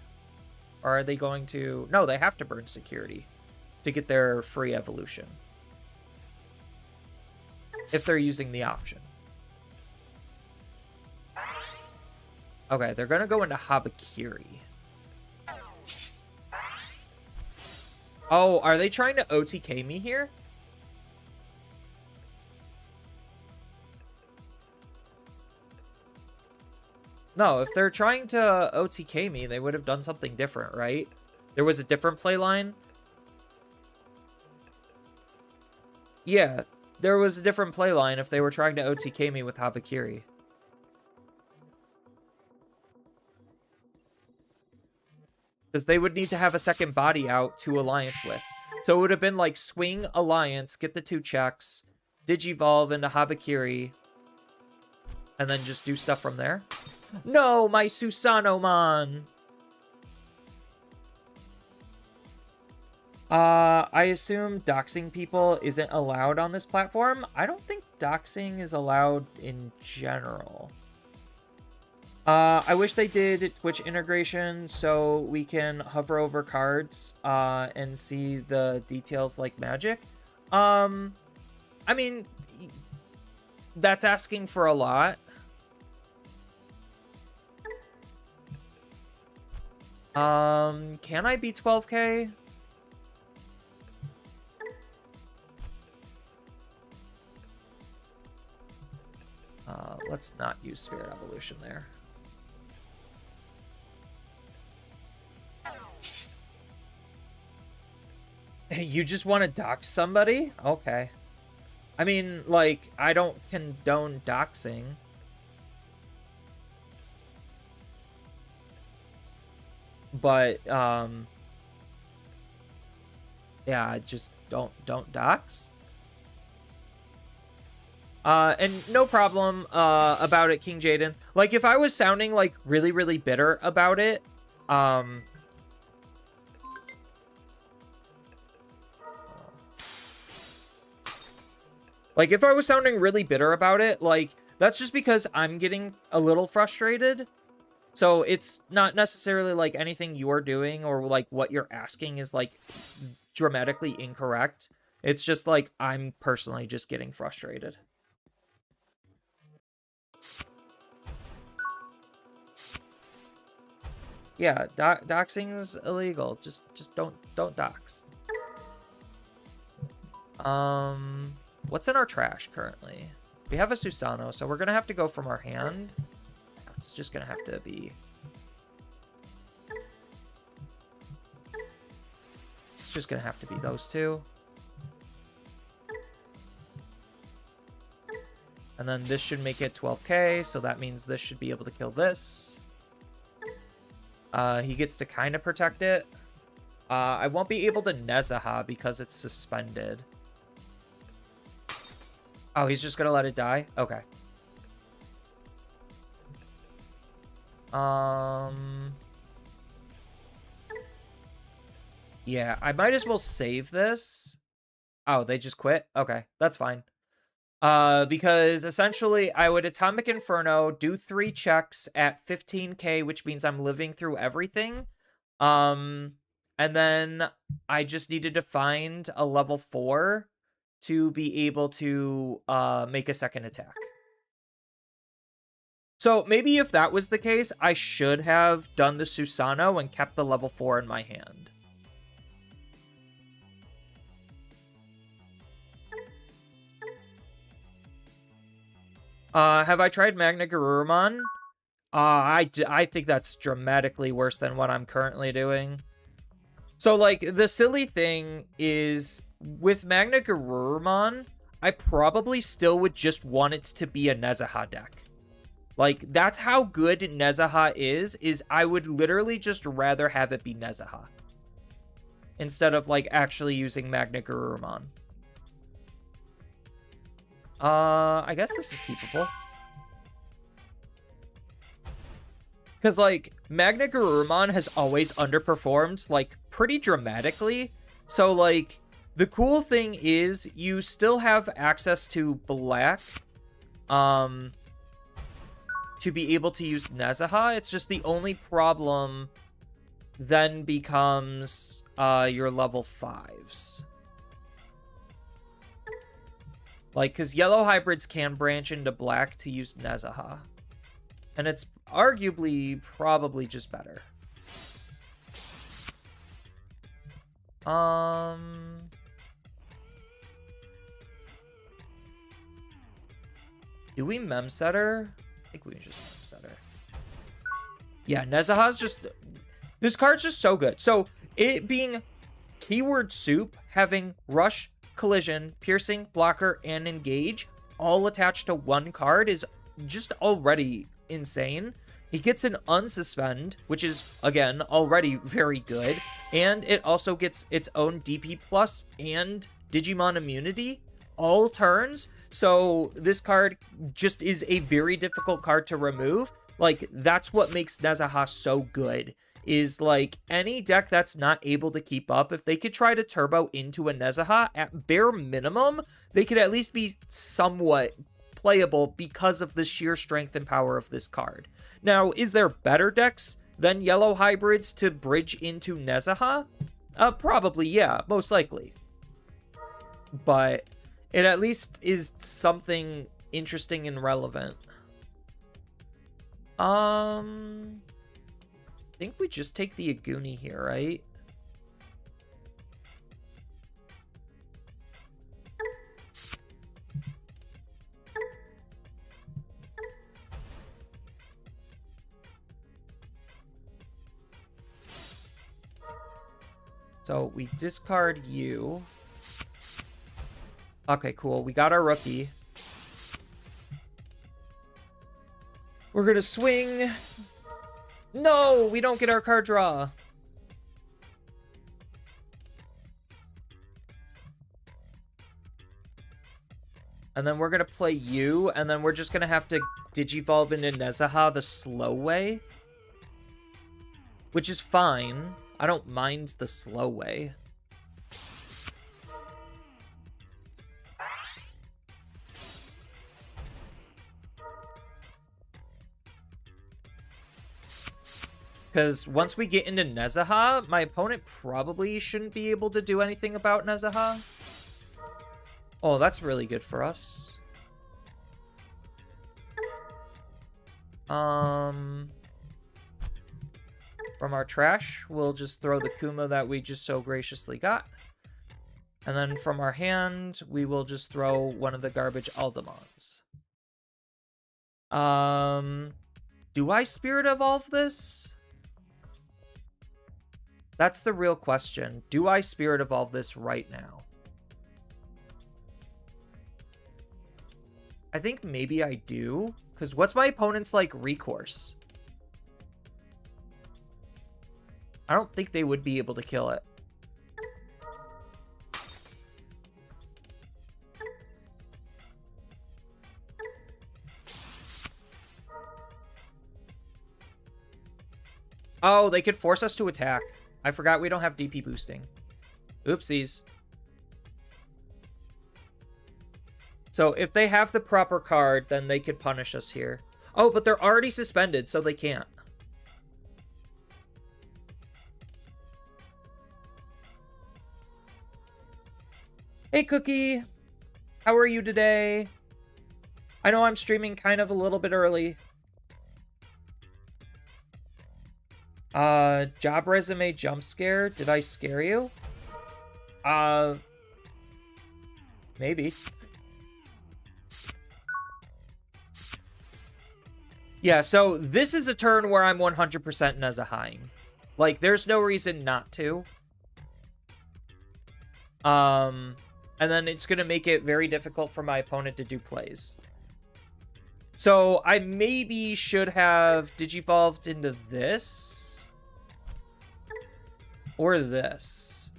Or are they going to... No, they have to burn security to get their free evolution. If they're using the option. Okay, they're going to go into Habakiri. Oh, are they trying to OTK me here? No, if they're trying to OTK me, they would have done something different, right? There was a different play line? Yeah, there was a different play line if they were trying to OTK me with Habakiri. Because they would need to have a second body out to Alliance with. So it would have been like swing Alliance, get the 2 checks, Digivolve into Habakiri, and then just do stuff from there. No, my Susanomon! I assume doxing people isn't allowed on this platform. I don't think doxing is allowed in general. I wish they did Twitch integration so we can hover over cards and see the details like magic. I mean, that's asking for a lot. Can I be 12K? Let's not use Spirit Evolution there. You just want to dox somebody? Okay. I mean, like, I don't condone doxing. But, yeah, just don't dox. And no problem, about it, King Jaden. Like, if I was sounding, like, really, really bitter about it, like, if I was sounding really bitter about it, like, that's just because I'm getting a little frustrated. So it's not necessarily, like, anything you're doing or, like, what you're asking is, like, dramatically incorrect. It's just, like, I'm personally just getting frustrated. Yeah, doxing is illegal. Just don't dox. What's in our trash currently? We have a Susano, so we're gonna have to go from our hand. It's just gonna have to be. It's just gonna have to be those two. And then this should make it 12K, so that means this should be able to kill this. He gets to kind of protect it. I won't be able to Nezaha because it's suspended. Oh, he's just gonna let it die? Okay. Yeah, I might as well save this. Oh, they just quit? Okay, that's fine. Because essentially I would Atomic Inferno, do 3 checks at 15K, which means I'm living through everything. And then I just needed to find a level 4 to be able to make a second attack. So maybe if that was the case, I should have done the Susano and kept the level 4 in my hand. Have I tried Magna Garurumon? I think that's dramatically worse than what I'm currently doing. So, like, the silly thing is, with Magna Garurumon, I probably still would just want it to be a Nezaha deck. Like, that's how good Nezaha is I would literally just rather have it be Nezaha. Instead of, like, actually using Magna Garurumon. I guess this is keepable. Because, like, Magna Garurumon has always underperformed, like, pretty dramatically. So, like, the cool thing is you still have access to black, to be able to use Nezaha. It's just the only problem then becomes, your level 5s. Like, because yellow hybrids can branch into black to use Nezaha. And it's arguably probably just better. Do we Memsetter? I think we can just Memsetter. Yeah, Nezaha's just... This card's just so good. So, it being keyword soup, having rush, collision, piercing, blocker, and engage all attached to one card is just already insane. He gets an unsuspend, which is, again, already very good. And it also gets its own DP plus and Digimon immunity all turns. So this card just is a very difficult card to remove. Like, that's what makes Nezaha so good, is like any deck that's not able to keep up, if they could try to turbo into a Nezaha, at bare minimum, they could at least be somewhat playable because of the sheer strength and power of this card. Now, is there better decks than yellow hybrids to bridge into Nezaha? Probably, yeah, most likely. But it at least is something interesting and relevant. I think we just take the Aguni here, right? So we discard you. Okay, cool. We got our rookie. We're gonna swing. No, we don't get our card draw. And then we're gonna play you, and then we're just gonna have to Digivolve into Nezaha the slow way. Which is fine. I don't mind the slow way. Because once we get into Nezaha, my opponent probably shouldn't be able to do anything about Nezaha. Oh, that's really good for us. From our trash, we'll just throw the Kuma that we just so graciously got. And then from our hand, we will just throw one of the garbage Aldemons. Do I Spirit Evolve this? That's the real question. Do I Spirit Evolve this right now? I think maybe I do. Because what's my opponent's, like, recourse? I don't think they would be able to kill it. Oh, they could force us to attack. I forgot we don't have DP boosting. Oopsies. So if they have the proper card, then they could punish us here. Oh, but they're already suspended, so they can't. Hey, Cookie. How are you today? I know I'm streaming kind of a little bit early. Job resume jump scare. Did I scare you? Maybe. Yeah, so this is a turn where I'm 100% Nezahaing. Like, there's no reason not to. And then it's going to make it very difficult for my opponent to do plays. So I maybe should have Digivolved into this. Or this.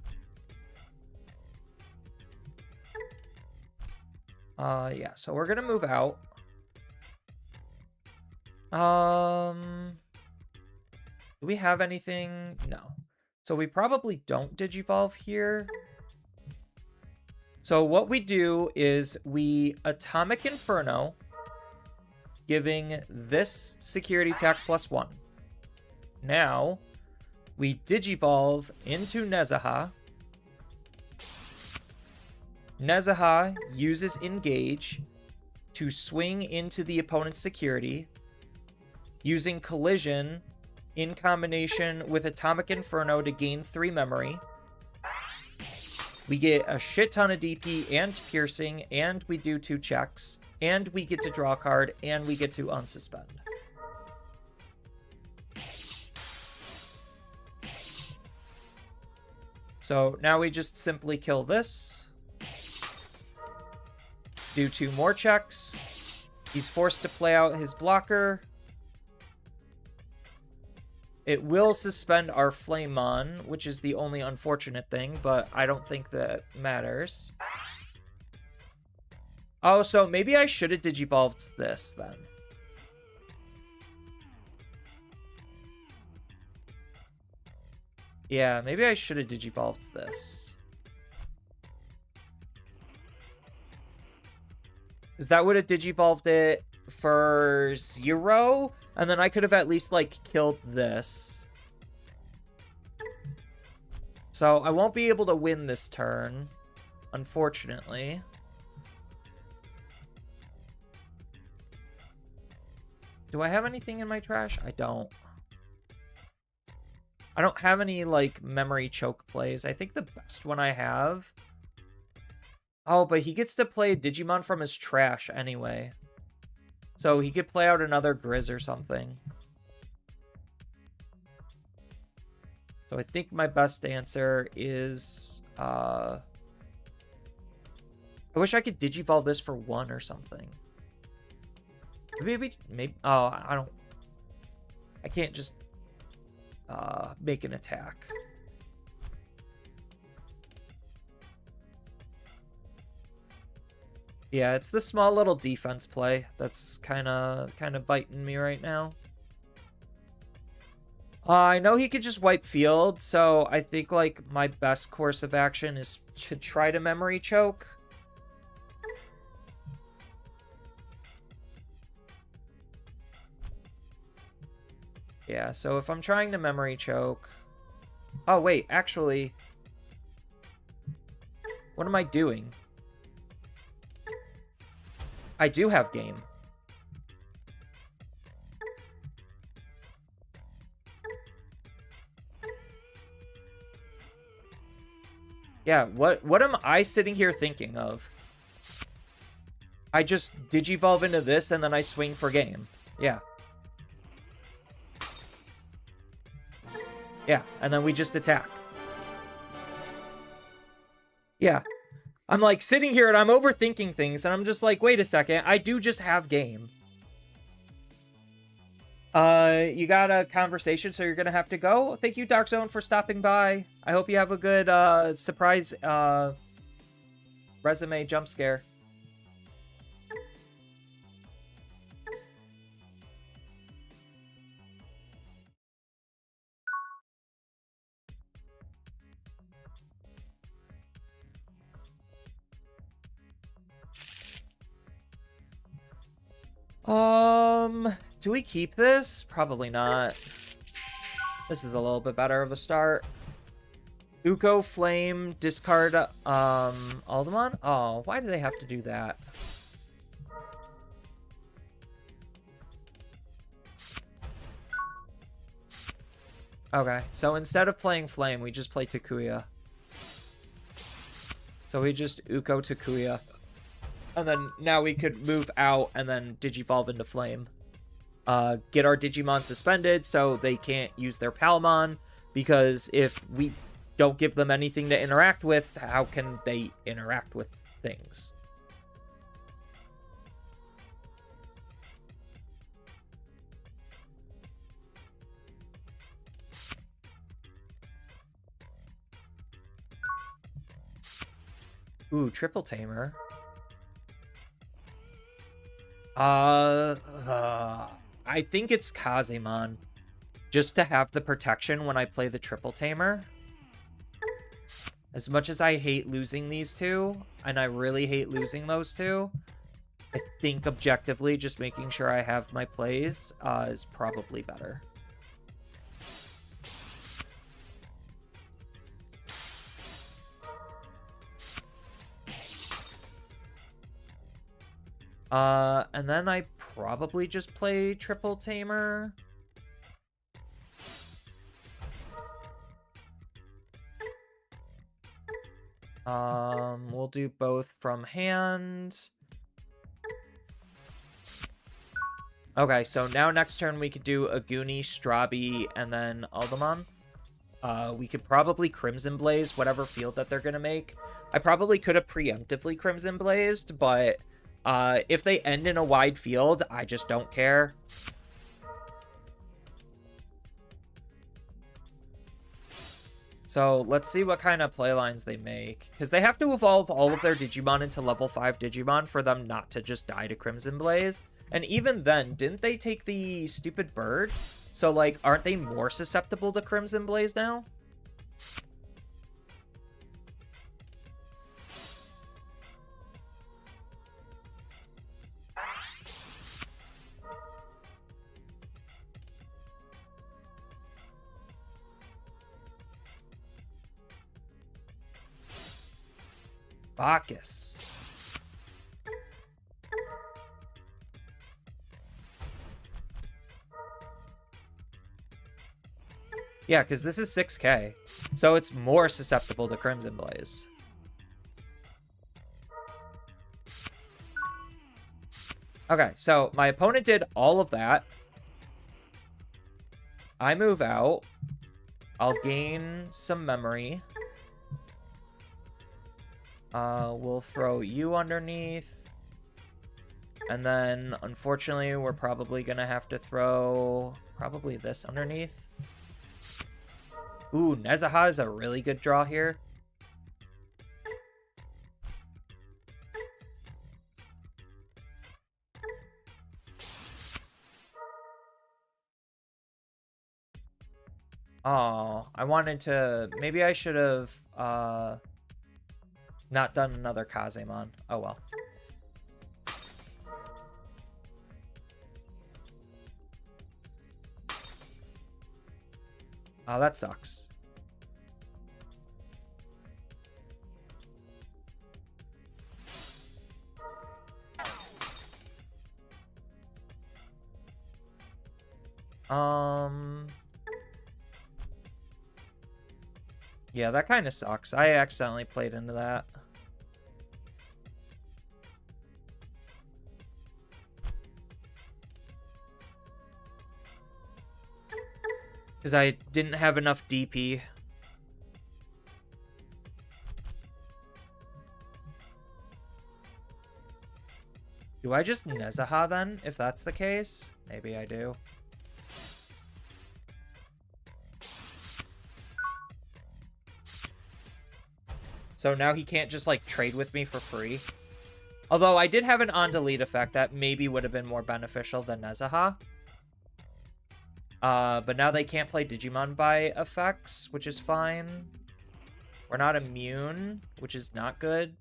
Yeah, so we're going to move out. Do we have anything? No. So we probably don't Digivolve here. So what we do is we Atomic Inferno, giving this security attack +1. Now, we Digivolve into Nezaha. Nezaha uses Engage to swing into the opponent's security, using Collision in combination with Atomic Inferno to gain 3 memory. We get a shit ton of DP and piercing, and we do 2 checks, and we get to draw a card, and we get to unsuspend. So now we just simply kill this. Do 2 more checks. He's forced to play out his blocker. It will suspend our Flamemon, which is the only unfortunate thing, but I don't think that matters. Oh, so maybe I should have Digivolved this, then. Yeah, maybe I should have digivolved this. Because that would have digivolved it for 0, and then I could have at least, like, killed this. So I won't be able to win this turn, unfortunately. Do I have anything in my trash? I don't. I don't have any, like, memory choke plays. I think the best one I have... Oh, but he gets to play Digimon from his trash anyway. So he could play out another Grizz or something. So I think my best answer is... I wish I could Digivolve this for 1 or something. Maybe... Oh, I don't... I can't just... make an attack. Yeah, it's the small little defense play that's kind of biting me right now. I know he could just wipe field, so I think, like, my best course of action is to try to memory choke. Yeah, so if I'm trying to memory choke... Oh, wait, actually... What am I doing? I do have game. Yeah, what am I sitting here thinking of? I just Digivolve into this and then I swing for game. Yeah. Yeah, and then we just attack. Yeah. I'm like sitting here and I'm overthinking things and I'm just like, wait a second, I do just have game. You got a conversation, so you're gonna have to go. Thank you, Dark Zone, for stopping by. I hope you have a good surprise resume jump scare. Do we keep this? Probably not. This is a little bit better of a start. Uko, Flame, discard, Aldemon? Oh, why do they have to do that? Okay, so instead of playing Flame, we just play Takuya. So we just Uko Takuya. And then now we could move out and then Digivolve into Flame. Get our Digimon suspended so they can't use their Palmon. Because if we don't give them anything to interact with, how can they interact with things? Ooh, Triple Tamer. I think it's Kazemon. Just to have the protection when I play the Triple Tamer. As much as I hate losing these two, and I really hate losing those two, I think objectively just making sure I have my plays is probably better. And then I probably just play Triple Tamer. We'll do both from hand. Okay, so now next turn we could do Aguni, Strabi, and then Aldemon. We could probably Crimson Blaze whatever field that they're gonna make. I probably could have preemptively Crimson Blazed, but if they end in a wide field, I just don't care. So let's see what kind of playlines they make. Because they have to evolve all of their Digimon into level 5 Digimon for them not to just die to Crimson Blaze. And even then, didn't they take the stupid bird? So, like, aren't they more susceptible to Crimson Blaze now? Bacchus. Yeah, because this is 6k. So it's more susceptible to Crimson Blaze. Okay, so my opponent did all of that. I move out. I'll gain some memory. We'll throw you underneath. And then, unfortunately, we're probably going to have to throw probably this underneath. Ooh, Nezaha is a really good draw here. Oh, I wanted to... Maybe I should have not done another Kazemon. Oh, well. Oh, that sucks. Yeah, that kind of sucks. I accidentally played into that. Because I didn't have enough DP. Do I just Nezaha then, if that's the case? Maybe I do. So now he can't just, like, trade with me for free. Although I did have an on-delete effect that maybe would have been more beneficial than Nezaha. But now they can't play Digimon by effects, which is fine. We're not immune, which is not good.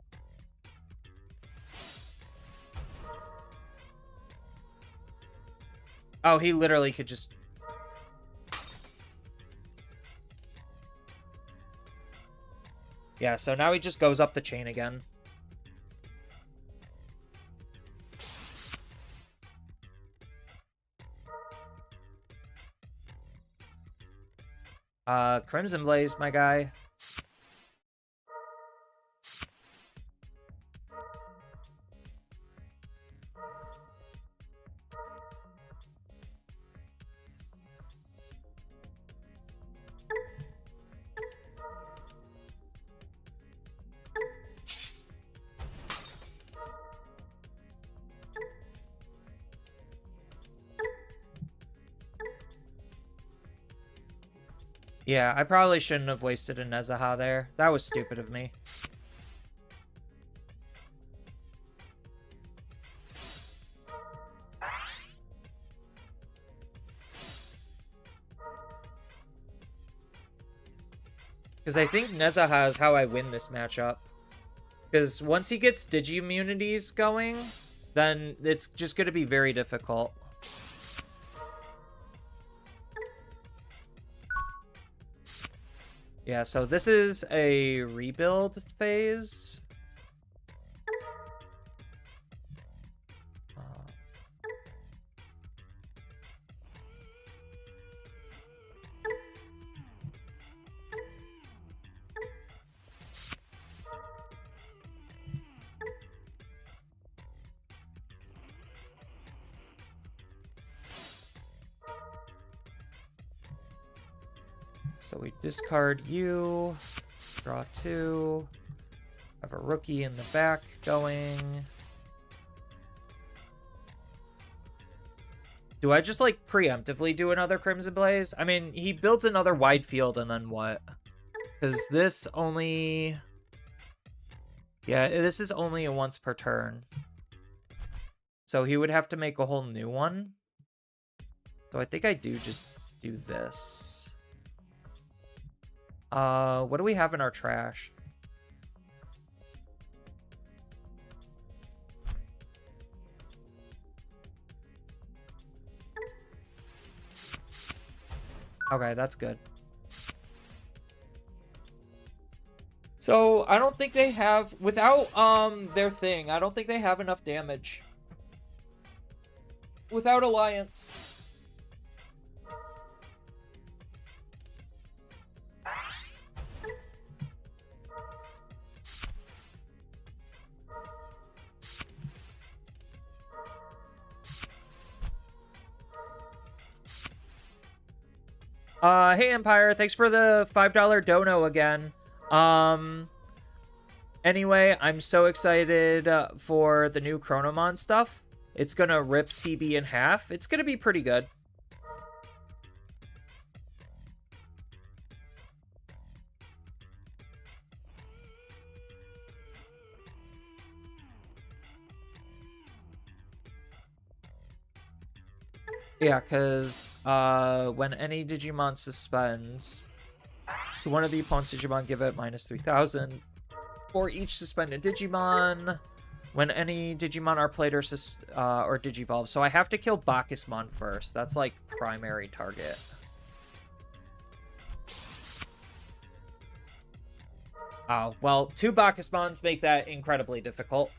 Oh, he literally could just... Yeah, so now he just goes up the chain again. Crimson Blaze, my guy. Yeah, I probably shouldn't have wasted a Nezaha there. That was stupid of me. Because I think Nezaha is how I win this matchup. Because once he gets Digi-immunities going, then it's just going to be very difficult. Yeah, so this is a rebuild phase. So we discard you, draw 2, have a rookie in the back going. Do I just, like, preemptively do another Crimson Blaze? I mean, he builds another wide field and then what? Because this only... Yeah, this is only a once per turn. So he would have to make a whole new one. So I think I do just do this. What do we have in our trash? Okay, that's good. So, I don't think they have, without, their thing, I don't think they have enough damage. Without Alliance. Hey Empire, thanks for the $5 dono again. Anyway, I'm so excited for the new Chronomon stuff. It's gonna rip TB in half. It's gonna be pretty good. Yeah, because when any Digimon suspends, to one of the opponent's Digimon, give it minus 3,000. For each suspended Digimon, when any Digimon are played or Digivolve. So I have to kill Bacchusmon first. That's like primary target. Oh, well, 2 Bacchusmons make that incredibly difficult.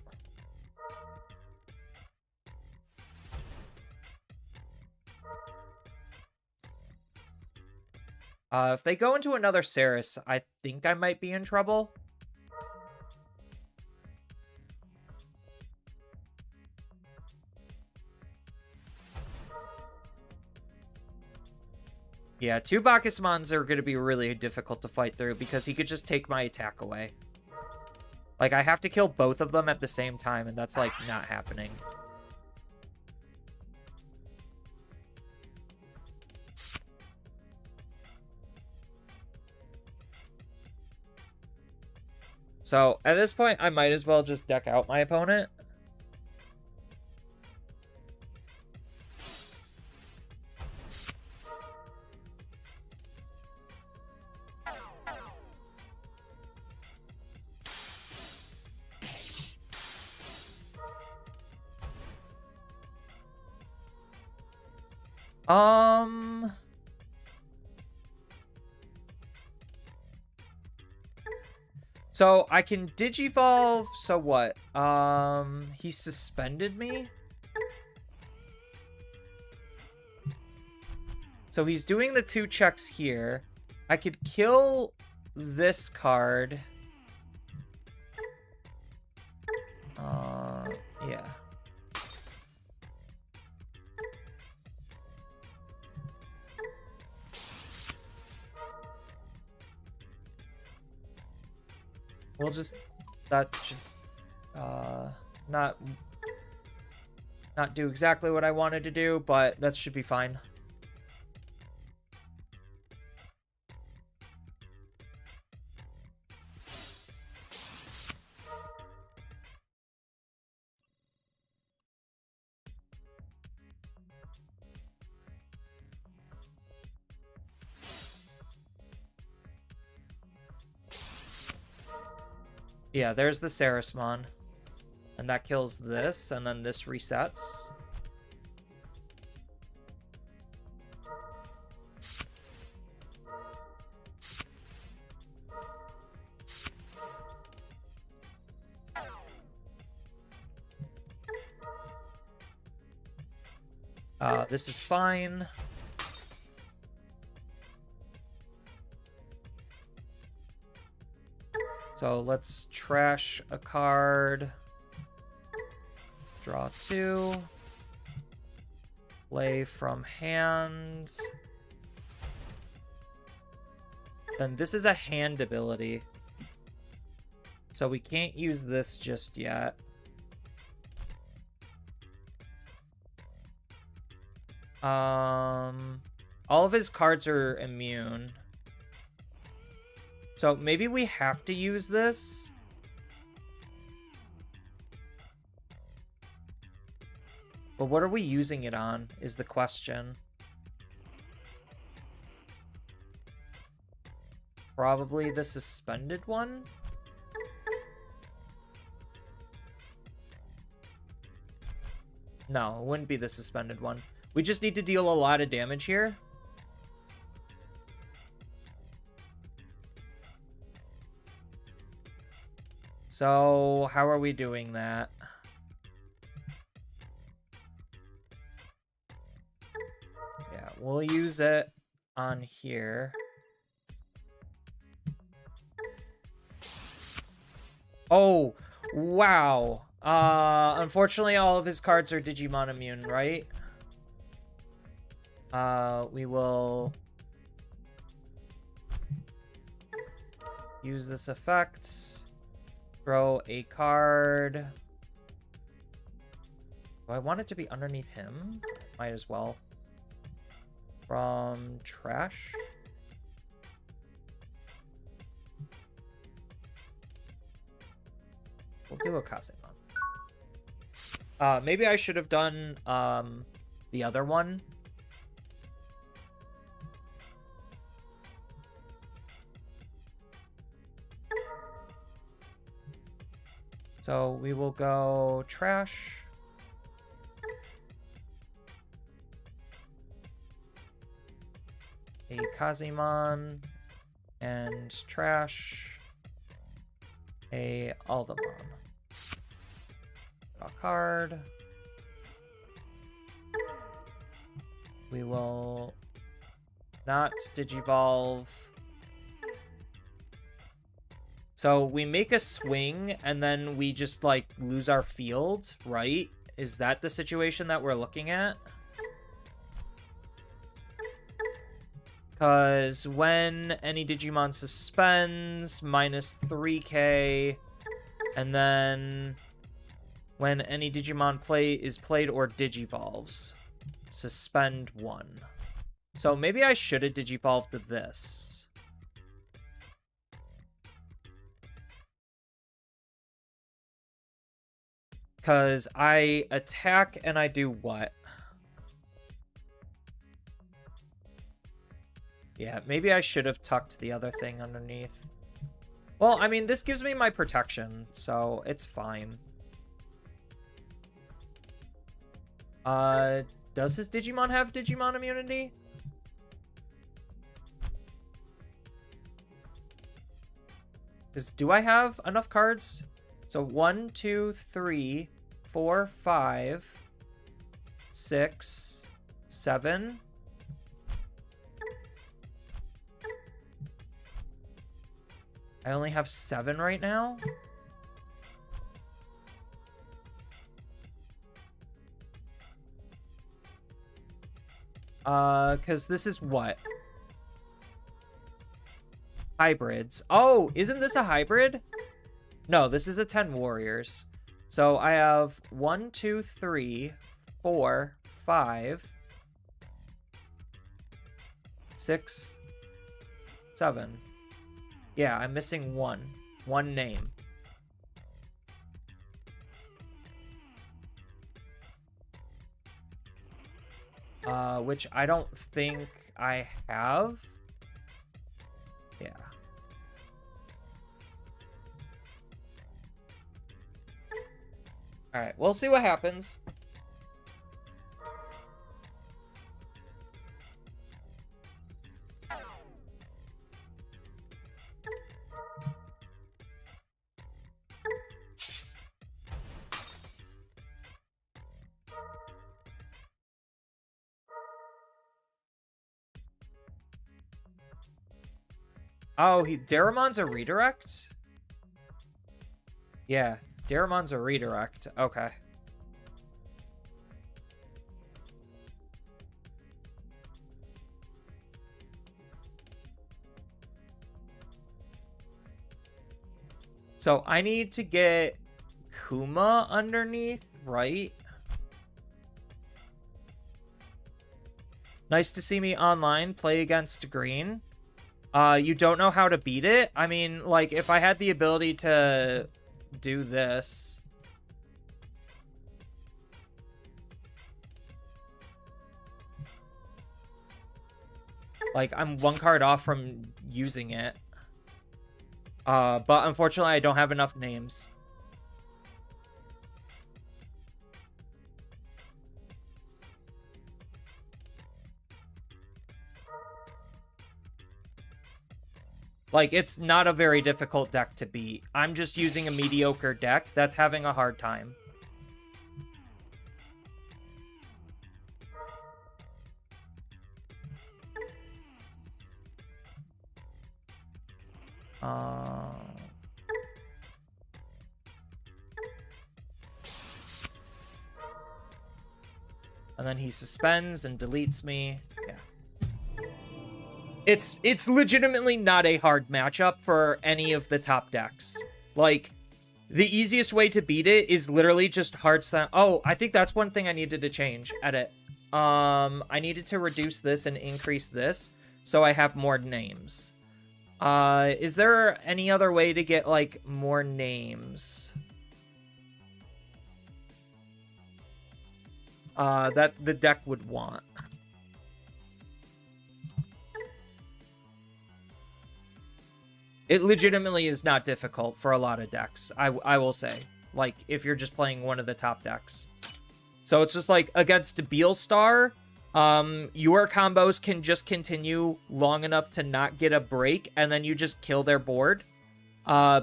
If they go into another Ceres, I think I might be in trouble. Yeah, 2 Bacchusmons are going to be really difficult to fight through because he could just take my attack away. Like, I have to kill both of them at the same time, and that's, like, not happening. So, at this point, I might as well just deck out my opponent. So I can Digivolve, so what? He suspended me? So he's doing the 2 checks here. I could kill this card. Yeah. We'll just, that should, not do exactly what I wanted to do, but that should be fine. Yeah, there's the Ceresmon. And that kills this, and then this resets. This is fine. So let's trash a card. Draw 2. Play from hand. Then this is a hand ability. So we can't use this just yet. All of his cards are immune. So maybe we have to use this. But what are we using it on is the question. probably the suspended one. No, it wouldn't be the suspended one. We just need to deal a lot of damage here. So, how are we doing that? Yeah, we'll use it on here. Oh, wow. Unfortunately, all of his cards are Digimon immune, right? We will use this effect. Throw a card. Do I want it to be underneath him? Might as well. From trash. We'll do a Kazemon. Maybe I should have done the other one. So we will go trash. A Kazemon and trash. A Aldamon. Draw card. We will not Digivolve. So we make a swing and then we just like lose our field, right? Is that the situation that we're looking at? Because when any Digimon suspends, minus 3k. And then when any Digimon is played or Digivolves, suspend 1. So maybe I should have Digivolved to this. Because I attack and I do what? Yeah, maybe I should have tucked the other thing underneath. Well, I mean, this gives me my protection, so it's fine. Does his Digimon have Digimon immunity? Because do I have enough cards? So 1, 2, 3, 4, 5, 6, 7. I only have 7 right now. Because this is what? Hybrids. Oh, isn't this a hybrid? No, this is a 10 warriors. So I have 1, 2, 3, 4, 5, 6, 7. Yeah, I'm missing one. One name. Which I don't think I have. Yeah. Alright, we'll see what happens. Oh, Daramon's a redirect? Yeah, Daramon's a redirect. Okay. So I need to get Kuma underneath, right? Nice to see me online play against green. You don't know how to beat it? I mean, like, if I had the ability to do this. Like, I'm one card off from using it. But unfortunately, I don't have enough names. Like, it's not a very difficult deck to beat. I'm just using a mediocre deck that's having a hard time. And then he suspends and deletes me. Yeah. It's legitimately not a hard matchup for any of the top decks. Like, the easiest way to beat it is literally just hard sound. Oh, I think that's one thing I needed to change. Edit. I needed to reduce this and increase this so I have more names. Is there any other way to get, like, more names? That the deck would want. It legitimately is not difficult for a lot of decks, I will say. Like, if you're just playing one of the top decks. So it's just like, against Beelstar, your combos can just continue long enough to not get a break, and then you just kill their board.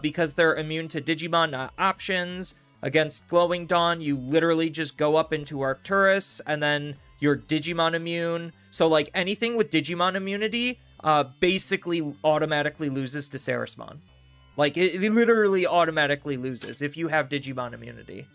Because they're immune to Digimon options. Against Glowing Dawn, you literally just go up into Arcturus, and then you're Digimon immune. So, like, anything with Digimon immunity basically automatically loses to Sarismon. Like, it literally automatically loses if you have Digimon immunity.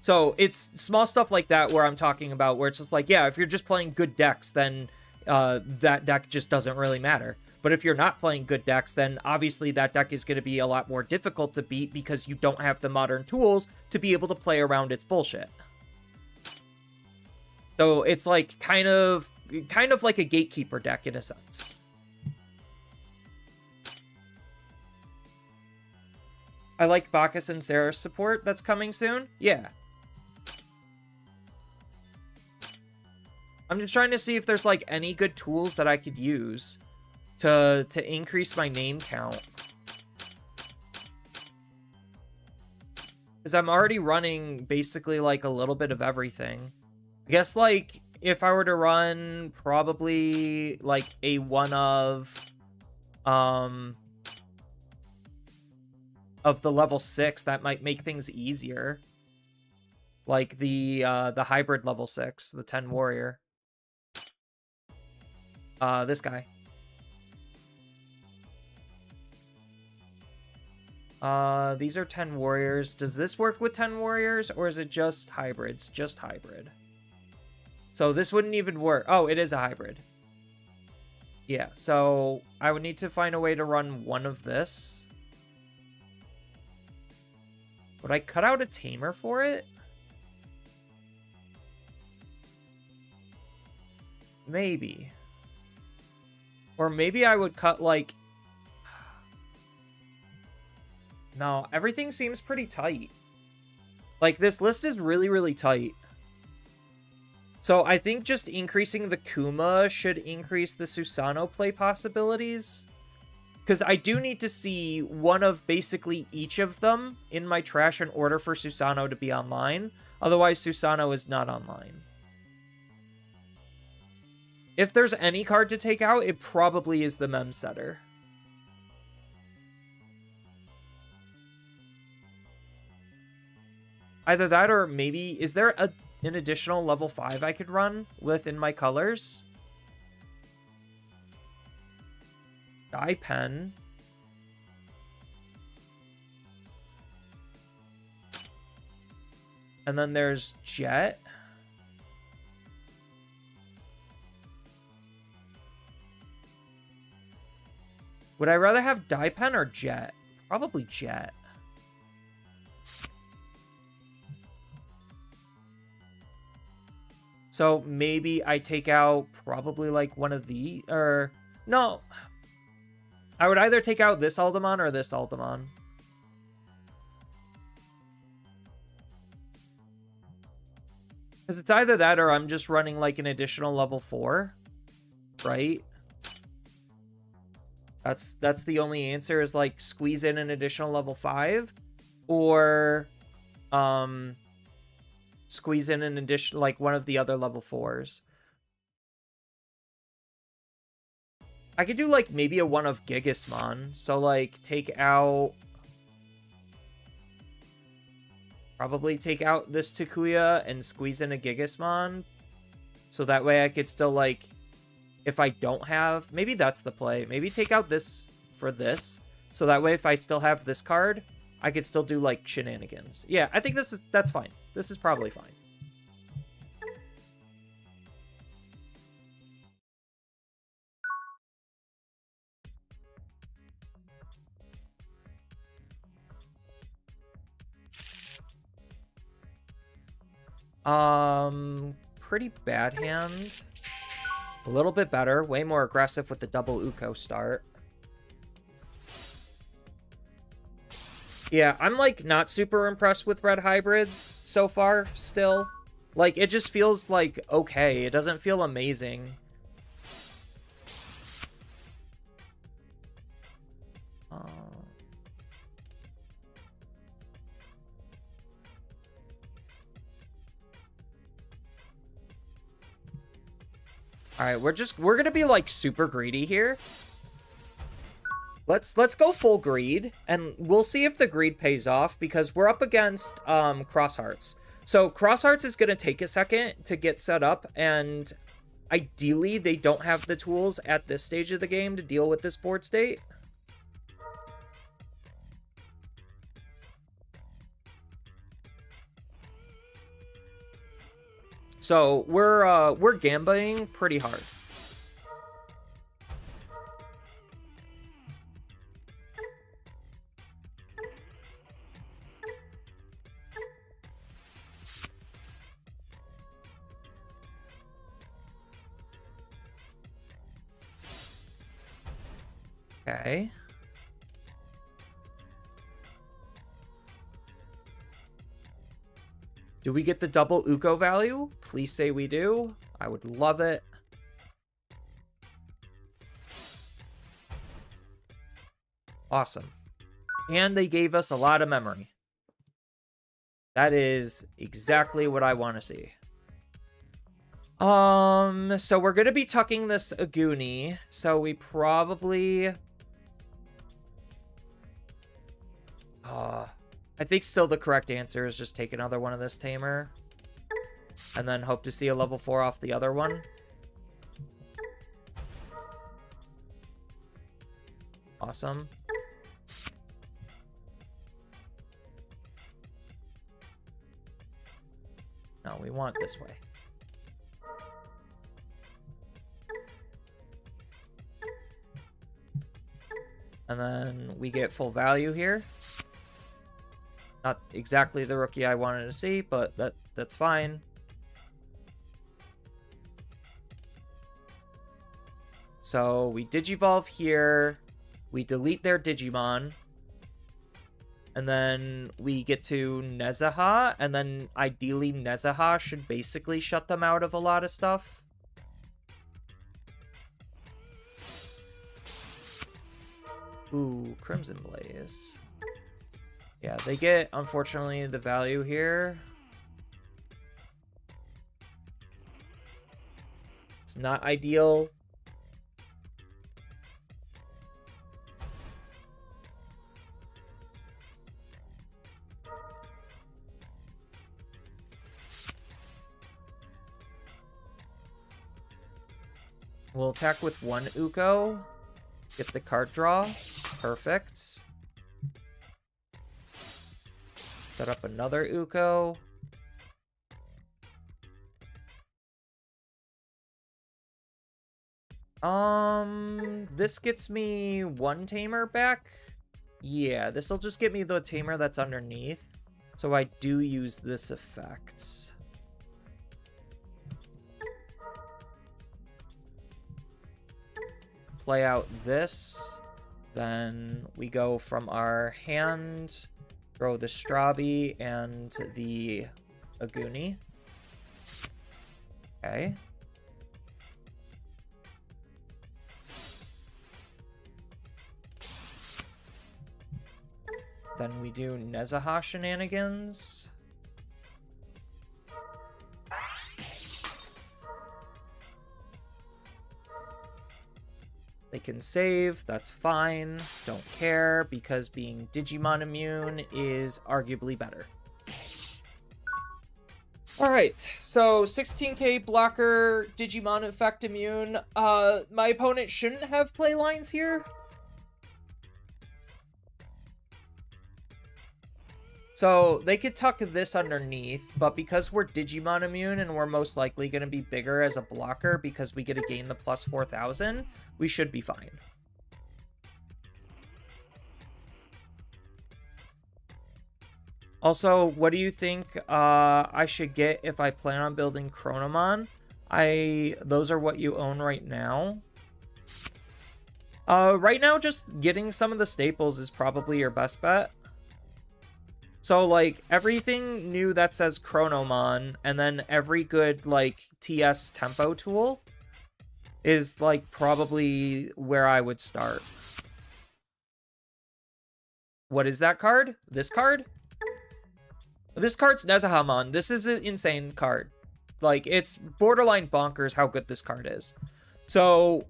So, it's small stuff like that where I'm talking about, where it's just like, yeah, if you're just playing good decks, then that deck just doesn't really matter. But if you're not playing good decks, then obviously that deck is going to be a lot more difficult to beat because you don't have the modern tools to be able to play around its bullshit. So it's like kind of like a gatekeeper deck in a sense. I like Bacchus and Sarah's support that's coming soon. Yeah. I'm just trying to see if there's like any good tools that I could use to increase my name count. Because I'm already running basically like a little bit of everything. I guess like if I were to run probably like a one of the level 6, that might make things easier. Like the hybrid level 6, the 10 warrior. This guy. These are 10 warriors. Does this work with 10 warriors, or is it just hybrids? Just hybrid. So this wouldn't even work. Oh, it is a hybrid. Yeah, so I would need to find a way to run one of this. Would I cut out a tamer for it? Maybe. Or maybe I would cut, like... No, everything seems pretty tight. Like, this list is really, really tight. So I think just increasing the Kuma should increase the Susanoo play possibilities. Because I do need to see one of basically each of them in my trash in order for Susanoo to be online. Otherwise, Susanoo is not online. If there's any card to take out, it probably is the Mem Setter. Either that or maybe... Is there an additional level 5 I could run within my colors? Dye Pen. And then there's Jet. Would I rather have Dye Pen or Jet? Probably Jet. So maybe I take out probably like one of the... Or... No. I would either take out this Aldemon or this Aldemon. Because it's either that or I'm just running like an additional level 4. right? That's the only answer, is like squeeze in an additional level 5 or squeeze in an additional, like one of the other level 4s. I could do like maybe a one of Gigasmon. So like probably take out this Takuya and squeeze in a Gigasmon. So that way I could still like, if I don't have, maybe that's the play. Maybe take out this for this. So that way if I still have this card, I could still do like shenanigans. Yeah, I think that's fine. This is probably fine. Pretty bad hand. A little bit better. Way more aggressive with the double Uko start. Yeah, I'm like not super impressed with red hybrids so far still. Like, it just feels like okay. It doesn't feel amazing. All right, we're gonna be like super greedy here. Let's go full greed, and we'll see if the greed pays off, because we're up against Cross Hearts. So Cross Hearts is gonna take a second to get set up, and ideally they don't have the tools at this stage of the game to deal with this board state. So we're gambling pretty hard. Okay. Do we get the double Uko value? Please say we do. I would love it. Awesome. And they gave us a lot of memory. That is exactly what I want to see. So we're gonna be tucking this Aguni. So we probably... I think still the correct answer is just take another one of this Tamer. And then hope to see a level 4 off the other one. Awesome. No, we want this way. And then we get full value here. Not exactly the rookie I wanted to see, but that's fine. So we Digivolve here. We delete their Digimon. And then we get to Nezaha. And then ideally Nezaha should basically shut them out of a lot of stuff. Ooh, Crimson Blaze. Yeah, they get, unfortunately, the value here. It's not ideal. We'll attack with one Uko. Get the card draw. Perfect. Set up another Uko. This gets me one Tamer back. Yeah, this will just get me the Tamer that's underneath. So I do use this effect. Play out this. Then we go from our hand... Throw the Strabi and the Aguni. Okay. Then we do Nezaha shenanigans. They can save, that's fine. Don't care, because being Digimon immune is arguably better. Alright, so 16k blocker, Digimon effect immune. My opponent shouldn't have play lines here. So they could tuck this underneath, but because we're Digimon immune and we're most likely going to be bigger as a blocker because we get to gain the plus 4,000, we should be fine. Also, what do you think I should get if I plan on building Chronomon? Those are what you own right now. Right now, just getting some of the staples is probably your best bet. So, like, everything new that says Chronomon, and then every good, like, TS tempo tool is, like, probably where I would start. What is that card? This card? This card's Nezahamon. This is an insane card. Like, it's borderline bonkers how good this card is. So,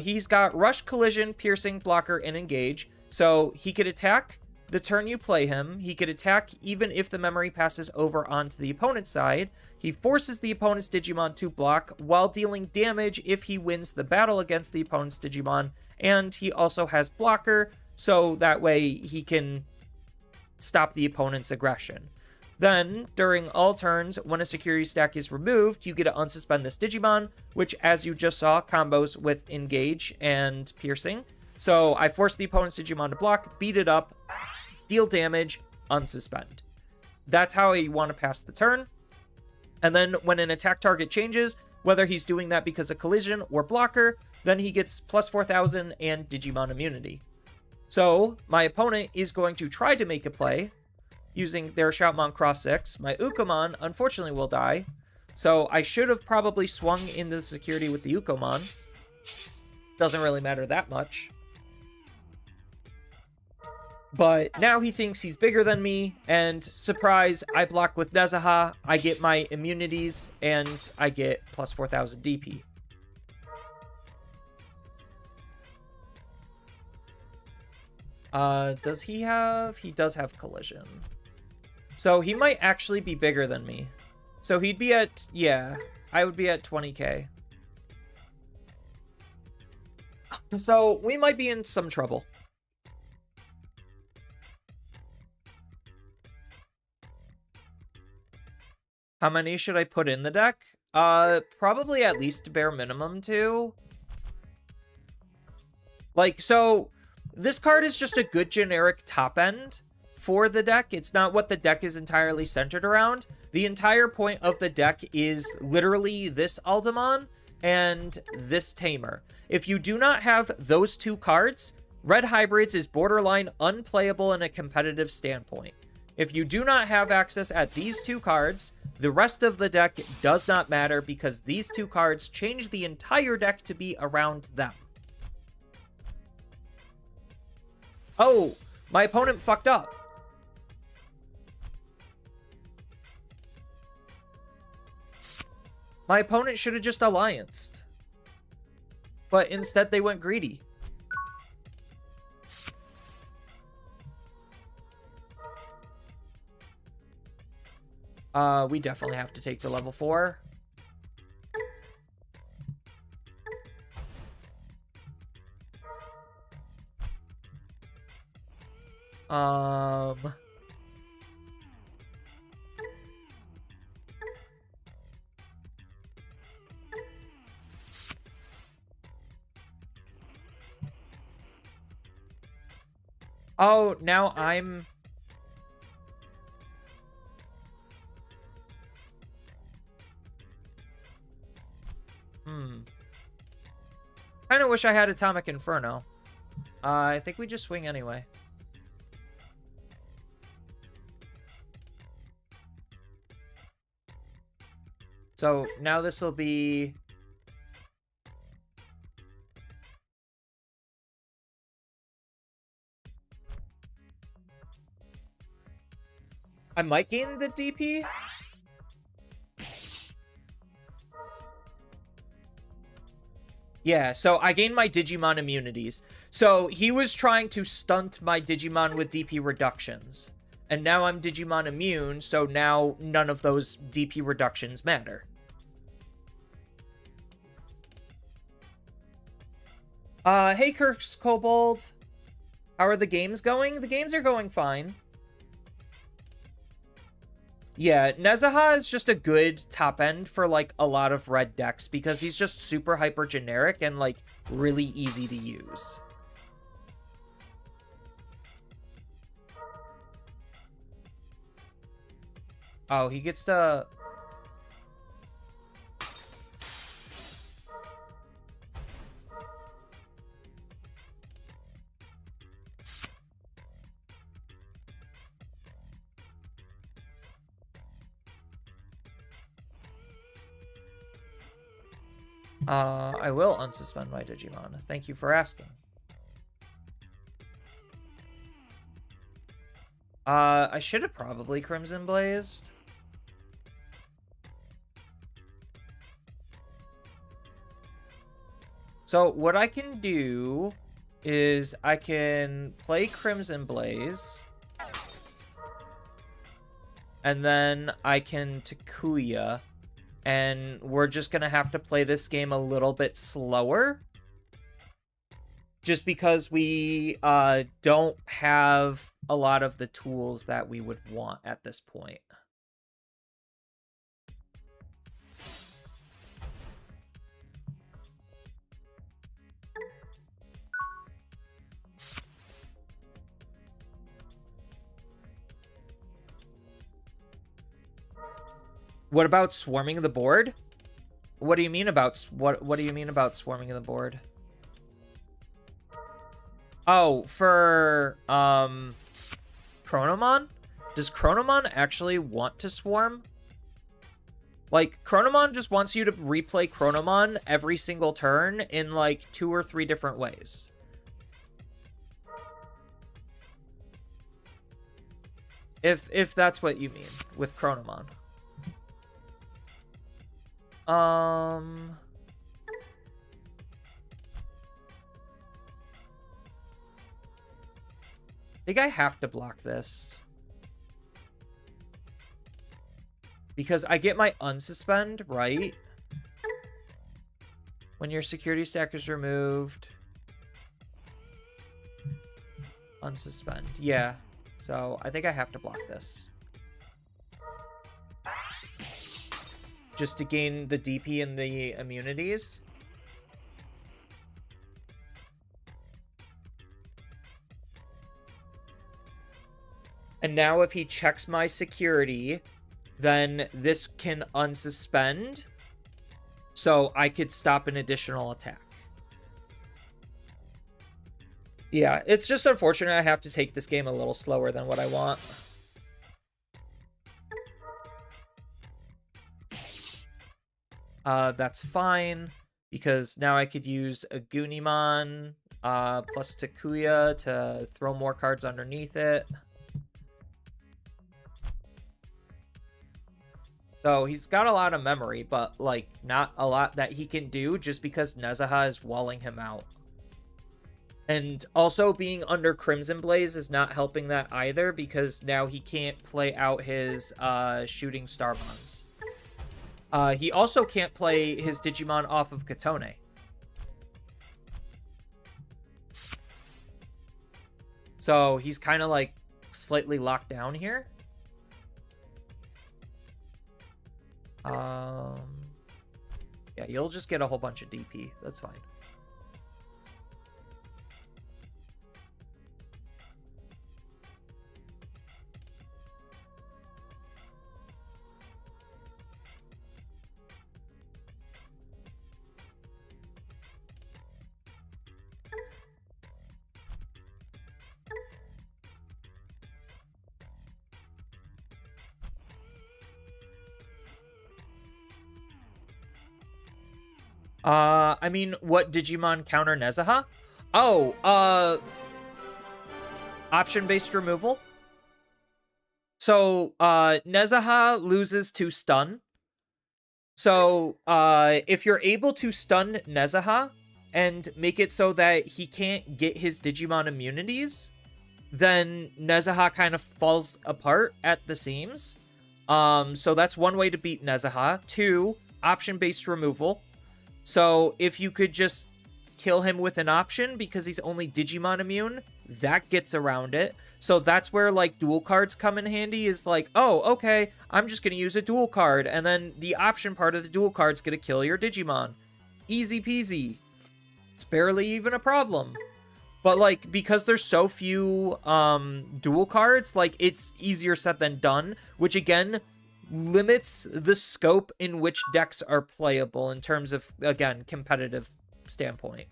he's got Rush, Collision, Piercing, Blocker, and Engage. So, he could attack the turn you play him. He could attack even if the memory passes over onto the opponent's side. He forces the opponent's Digimon to block while dealing damage if he wins the battle against the opponent's Digimon. And he also has Blocker, so that way he can stop the opponent's aggression. Then, during all turns, when a security stack is removed, you get to unsuspend this Digimon, which, as you just saw, combos with Engage and Piercing. So, I force the opponent's Digimon to block, beat it up, deal damage, unsuspend. That's how you want to pass the turn. And then, when an attack target changes, whether he's doing that because of Collision or Blocker, then he gets plus 4,000 and Digimon immunity. So, my opponent is going to try to make a play using their Shoutmon Cross 6. My Ukomon, unfortunately, will die. So I should have probably swung into the security with the Ukomon. Doesn't really matter that much. But now he thinks he's bigger than me, and surprise, I block with Nezaha, I get my immunities, and I get plus 4,000 DP. Does he have... He does have Collision. So he might actually be bigger than me. So he'd be at, yeah, I would be at 20k. So we might be in some trouble. How many should I put in the deck? Probably at least bare minimum 2. Like, so this card is just a good generic top end for the deck. It's not what the deck is entirely centered around. The entire point of the deck is literally this Aldemon and this Tamer. If you do not have those two cards, Red Hybrids is borderline unplayable in a competitive standpoint. If you do not have access at these two cards, the rest of the deck does not matter because these two cards change the entire deck to be around them. Oh, my opponent fucked up. My opponent should have just allianced. But instead they went greedy. We definitely have to take the level 4. Oh, now I'm... Kind of wish I had Atomic Inferno. I think we just swing anyway. So now this will be... I might gain the DP. Yeah, so I gained my Digimon immunities. So he was trying to stunt my Digimon with DP reductions. And now I'm Digimon immune, so now none of those DP reductions matter. Hey Kirk's Kobold. How are the games going? The games are going fine. Yeah, Nezaha is just a good top end for, like, a lot of red decks because he's just super hyper generic and, like, really easy to use. Oh, he gets to... I will unsuspend my Digimon. Thank you for asking. I should have probably Crimson Blazed. So what I can do is I can play Crimson Blaze. And then I can Takuya. And we're just going to have to play this game a little bit slower. Just because we don't have a lot of the tools that we would want at this point. What about swarming the board? What do you mean about what do you mean about swarming the board? Oh, for Chronomon? Does Chronomon actually want to swarm? Like, Chronomon just wants you to replay Chronomon every single turn in, like, 2 or 3 different ways. If that's what you mean with Chronomon. I think I have to block this. Because I get my unsuspend, right? When your security stack is removed. Unsuspend. Yeah. So I think I have to block this. Just to gain the DP and the immunities. And now if he checks my security, then this can unsuspend. So I could stop an additional attack. Yeah, it's just unfortunate I have to take this game a little slower than what I want. That's fine, because now I could use a Gunimon plus Takuya to throw more cards underneath it. So he's got a lot of memory, but, like, not a lot that he can do just because Nezaha is walling him out. And also being under Crimson Blaze is not helping that either, because now he can't play out his shooting Starbons. He also can't play his Digimon off of Katone. So he's kind of like slightly locked down here. Yeah, you'll just get a whole bunch of DP. That's fine. I mean, what Digimon counter Nezaha? Oh, option-based removal? So, Nezaha loses to stun. So, if you're able to stun Nezaha and make it so that he can't get his Digimon immunities, then Nezaha kind of falls apart at the seams. So that's one way to beat Nezaha. 2, option-based removal. So if you could just kill him with an option because he's only Digimon immune, that gets around it. So that's where, like, dual cards come in handy, is like, oh, okay, I'm just going to use a dual card, and then the option part of the dual card's going to kill your Digimon. Easy peasy. It's barely even a problem. But, like, because there's so few dual cards, like, it's easier said than done, which, again, limits the scope in which decks are playable in terms of, again, competitive standpoint.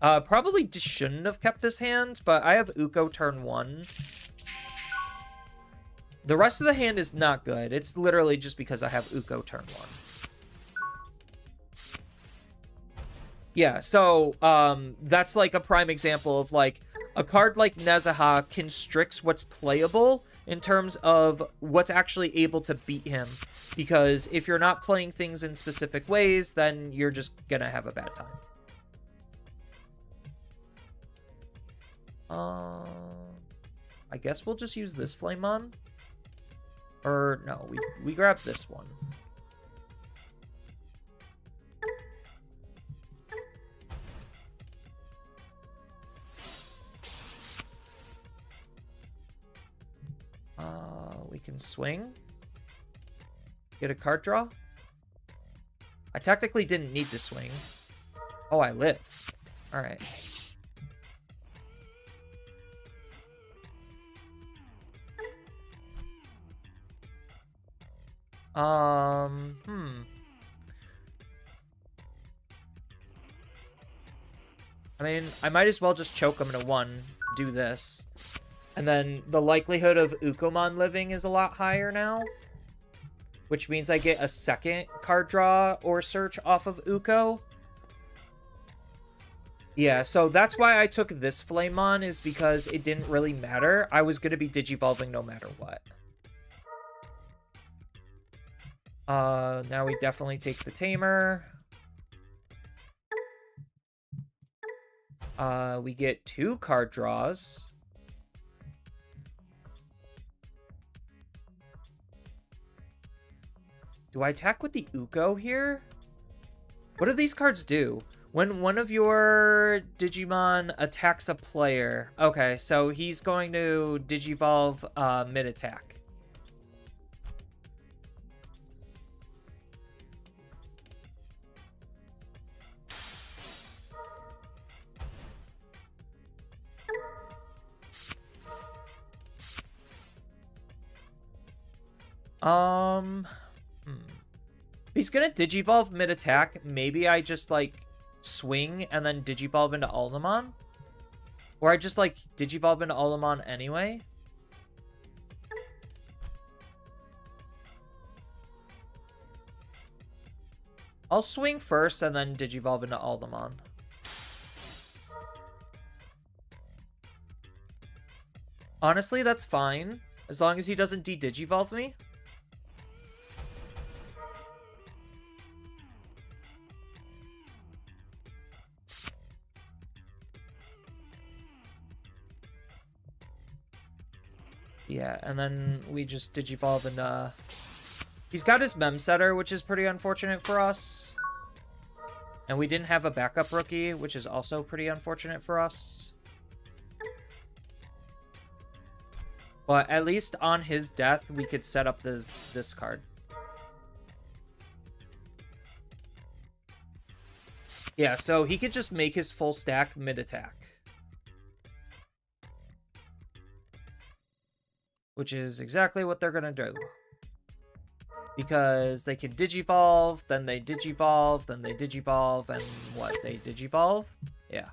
Probably shouldn't have kept this hand, but I have Uko turn 1. The rest of the hand is not good. It's literally just because I have Uko turn 1. Yeah, so that's like a prime example of, like, a card like Nezaha constricts what's playable in terms of what's actually able to beat him. Because if you're not playing things in specific ways, then you're just gonna have a bad time. I guess we'll just use this Flamemon. Or, no, we grab this one. We can swing. Get a card draw. I technically didn't need to swing. Oh, I live. Alright. I mean, I might as well just choke him to 1, do this. And then the likelihood of Ukomon living is a lot higher now. Which means I get a second card draw or search off of Uko. Yeah, so that's why I took this Flamemon, is because it didn't really matter. I was going to be Digivolving no matter what. Now we definitely take the Tamer. We get 2 card draws. Do I attack with the Uko here? What do these cards do? When one of your Digimon attacks a player. Okay, so he's going to Digivolve mid-attack. He's gonna Digivolve mid-attack. Maybe I just, like, swing and then Digivolve into Alderman? Or I just, like, Digivolve into Alderman anyway? I'll swing first and then Digivolve into Alderman. Honestly, that's fine. As long as he doesn't de-Digivolve me. Yeah, and then we just Digivolve and, he's got his Mem Setter, which is pretty unfortunate for us. And we didn't have a backup rookie, which is also pretty unfortunate for us. But at least on his death, we could set up this card. Yeah, so he could just make his full stack mid-attack. Which is exactly what they're gonna do. Because they can Digivolve, then they Digivolve, then they Digivolve, and what? They Digivolve? Yeah.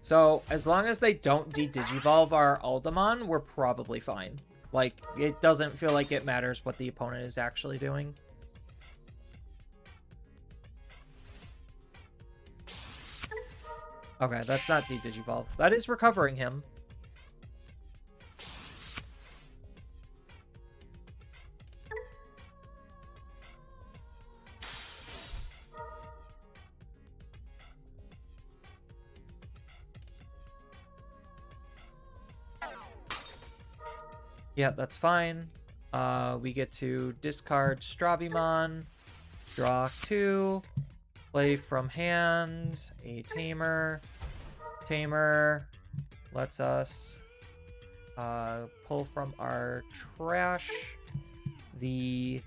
So, as long as they don't de-Digivolve our Alderman, we're probably fine. Like, it doesn't feel like it matters what the opponent is actually doing. Okay, that's not de-digivolve. That is recovering him. Yeah, that's fine. We get to discard Stravimon, draw 2, play from hand, a Tamer. Tamer lets us pull from our trash the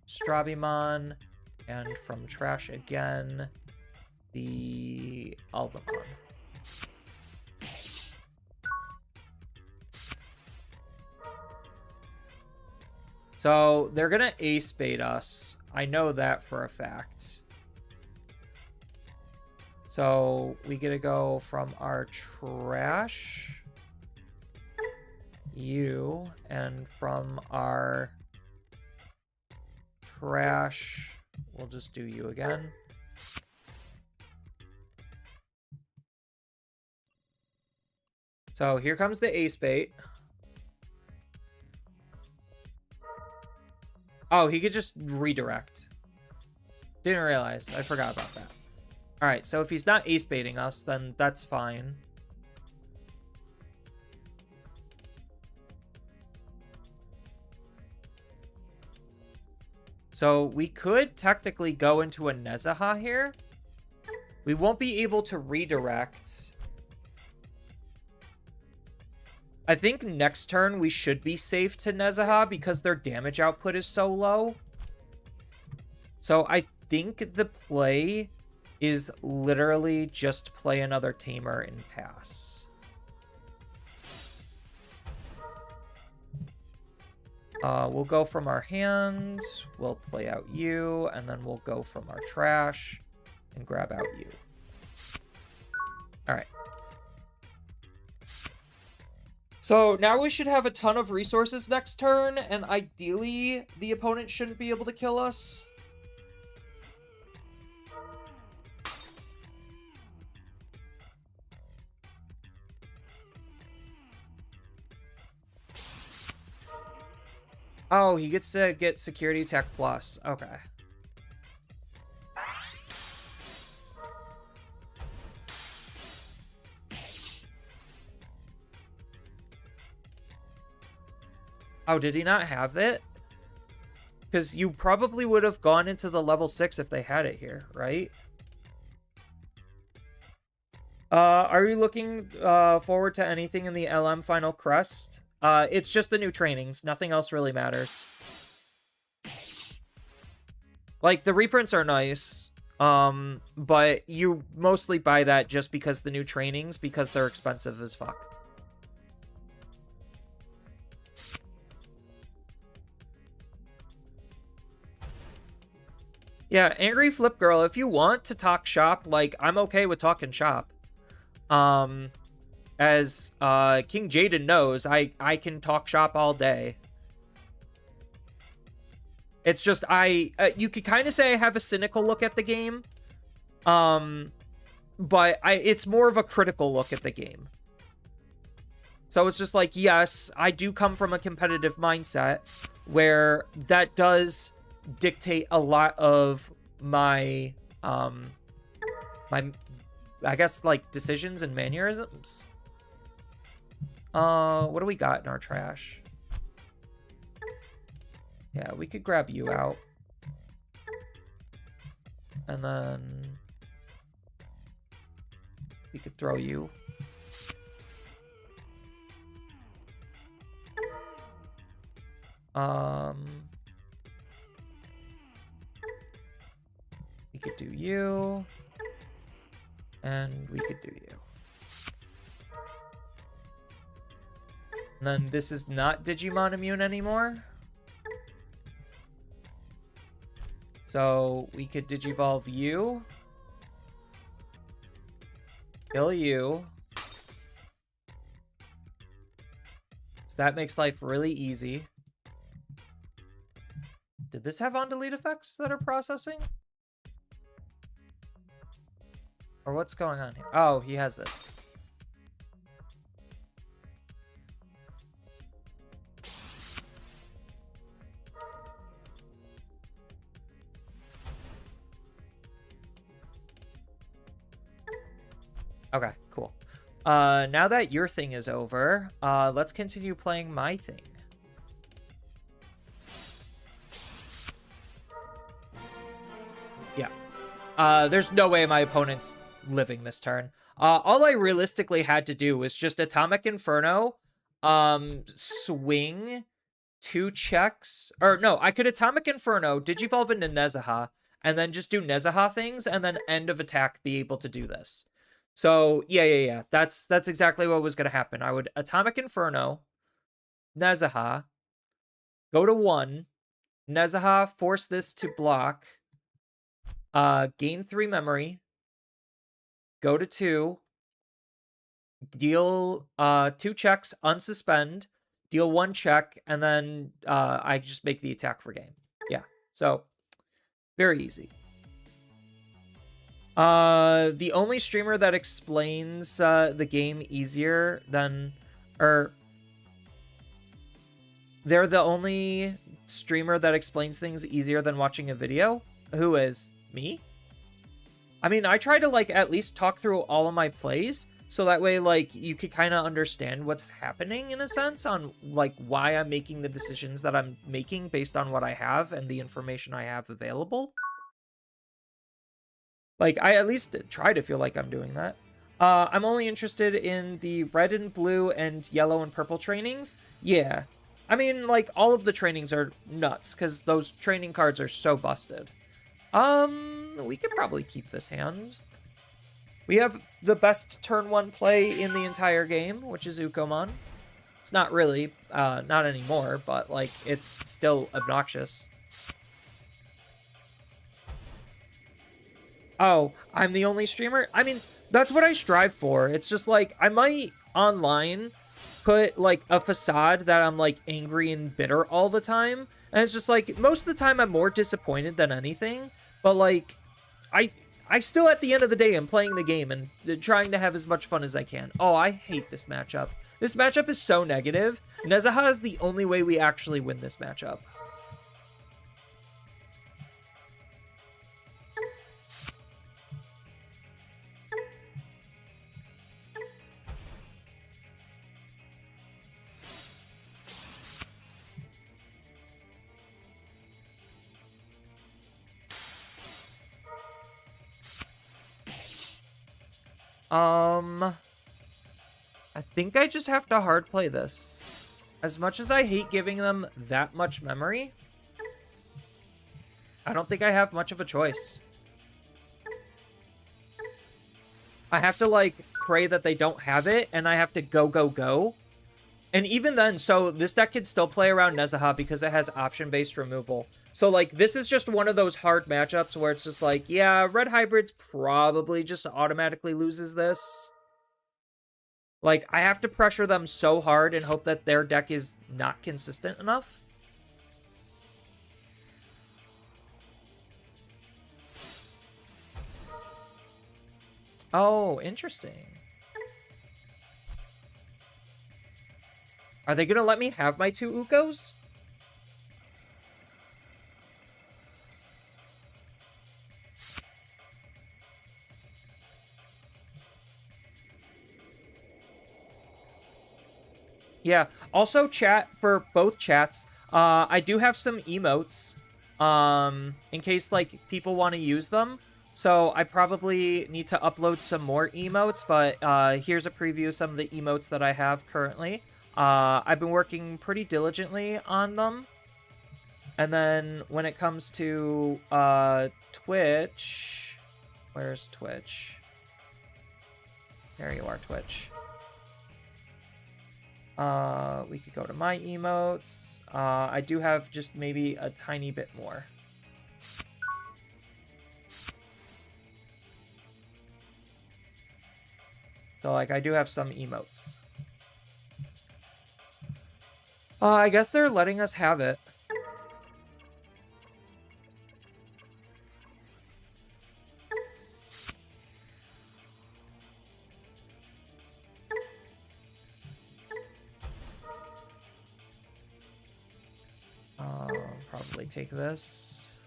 Stravimon, and from trash again, the Aldamon. So they're gonna ace bait us. I know that for a fact. So we get to go from our trash, you, and from our trash, we'll just do you again. So here comes the ace bait. Oh, he could just redirect. Didn't realize. I forgot about that. Alright, so if he's not ace baiting us, then that's fine. So we could technically go into a Nezaha here. We won't be able to redirect. I think next turn we should be safe to Nezaha because their damage output is so low. So I think the play is literally just play another Tamer and pass. We'll go from our hand, we'll play out you, and then we'll go from our trash and grab out you. Alright. So now we should have a ton of resources next turn, and ideally the opponent shouldn't be able to kill us. Oh, he gets to get security attack plus. Okay. Oh, did he not have it? Because you probably would have gone into the level 6 if they had it here, right? Are you looking forward to anything in the LM Final Crest? It's just the new trainings. Nothing else really matters. Like, the reprints are nice, but you mostly buy that just because the new trainings, because they're expensive as fuck. Yeah, Angry Flip Girl, if you want to talk shop, like, I'm okay with talking shop. As King Jaden knows, I can talk shop all day. It's just, you could kind of say I have a cynical look at the game. But it's more of a critical look at the game. So it's just like, yes, I do come from a competitive mindset where that does dictate a lot of my I guess, like, decisions and mannerisms. What do we got in our trash? Yeah, we could grab you out. And then we could throw you. We could do you. And we could do you. And then this is not Digimon immune anymore. So we could Digivolve you. Kill you. So that makes life really easy. Did this have on-delete effects that are processing? Or what's going on here? Oh, he has this. Okay, cool. Now that your thing is over, let's continue playing my thing. Yeah. There's no way my opponent's living this turn. All I realistically had to do was just Atomic Inferno, swing 2 checks. Or no, I could Atomic Inferno, Digivolve into Nezaha, and then just do Nezaha things, and then end of attack be able to do this. So, yeah. That's exactly what was going to happen. I would Atomic Inferno, Nezaha, go to 1, Nezaha, force this to block, gain 3 memory, go to 2, deal 2 checks, unsuspend, deal 1 check, and then I just make the attack for game. Yeah, so very easy. The only streamer that explains the game easier than, or they're the only streamer that explains things easier than watching a video. Who is? Me? I mean, I try to like at least talk through all of my plays, so that way like you could kind of understand what's happening in a sense on like why I'm making the decisions that I'm making based on what I have and the information I have available. Like, I at least try to feel like I'm doing that. I'm only interested in the red and blue and yellow and purple trainings. Yeah. I mean, like, all of the trainings are nuts, because those training cards are so busted. We could probably keep this hand. We have the best turn 1 play in the entire game, which is Ukomon. It's not really, not anymore, but, like, it's still obnoxious. Oh, I'm the only streamer? I mean, that's what I strive for. It's just like, I might online put like a facade that I'm like angry and bitter all the time. And it's just like, most of the time I'm more disappointed than anything. But like, I still at the end of the day am playing the game and trying to have as much fun as I can. Oh, I hate this matchup. This matchup is so negative. Nezaha is the only way we actually win this matchup. I think I just have to hard play this. As much as I hate giving them that much memory, I don't think I have much of a choice. I have to, like, pray that they don't have it, and I have to go. And even then, so this deck could still play around Nezaha because it has option-based removal. So, like, this is just one of those hard matchups where it's just like, yeah, Red Hybrids probably just automatically loses this. Like, I have to pressure them so hard and hope that their deck is not consistent enough. Oh, interesting. Are they gonna let me have my 2 Ukos? Yeah. Also, chat, for both chats, I do have some emotes, in case, like, people want to use them. So I probably need to upload some more emotes, but here's a preview of some of the emotes that I have currently. I've been working pretty diligently on them. And then when it comes to Twitch, where's Twitch? There you are, Twitch. We could go to my emotes. I do have just maybe a tiny bit more. So, like, I do have some emotes. I guess they're letting us have it. Probably take this.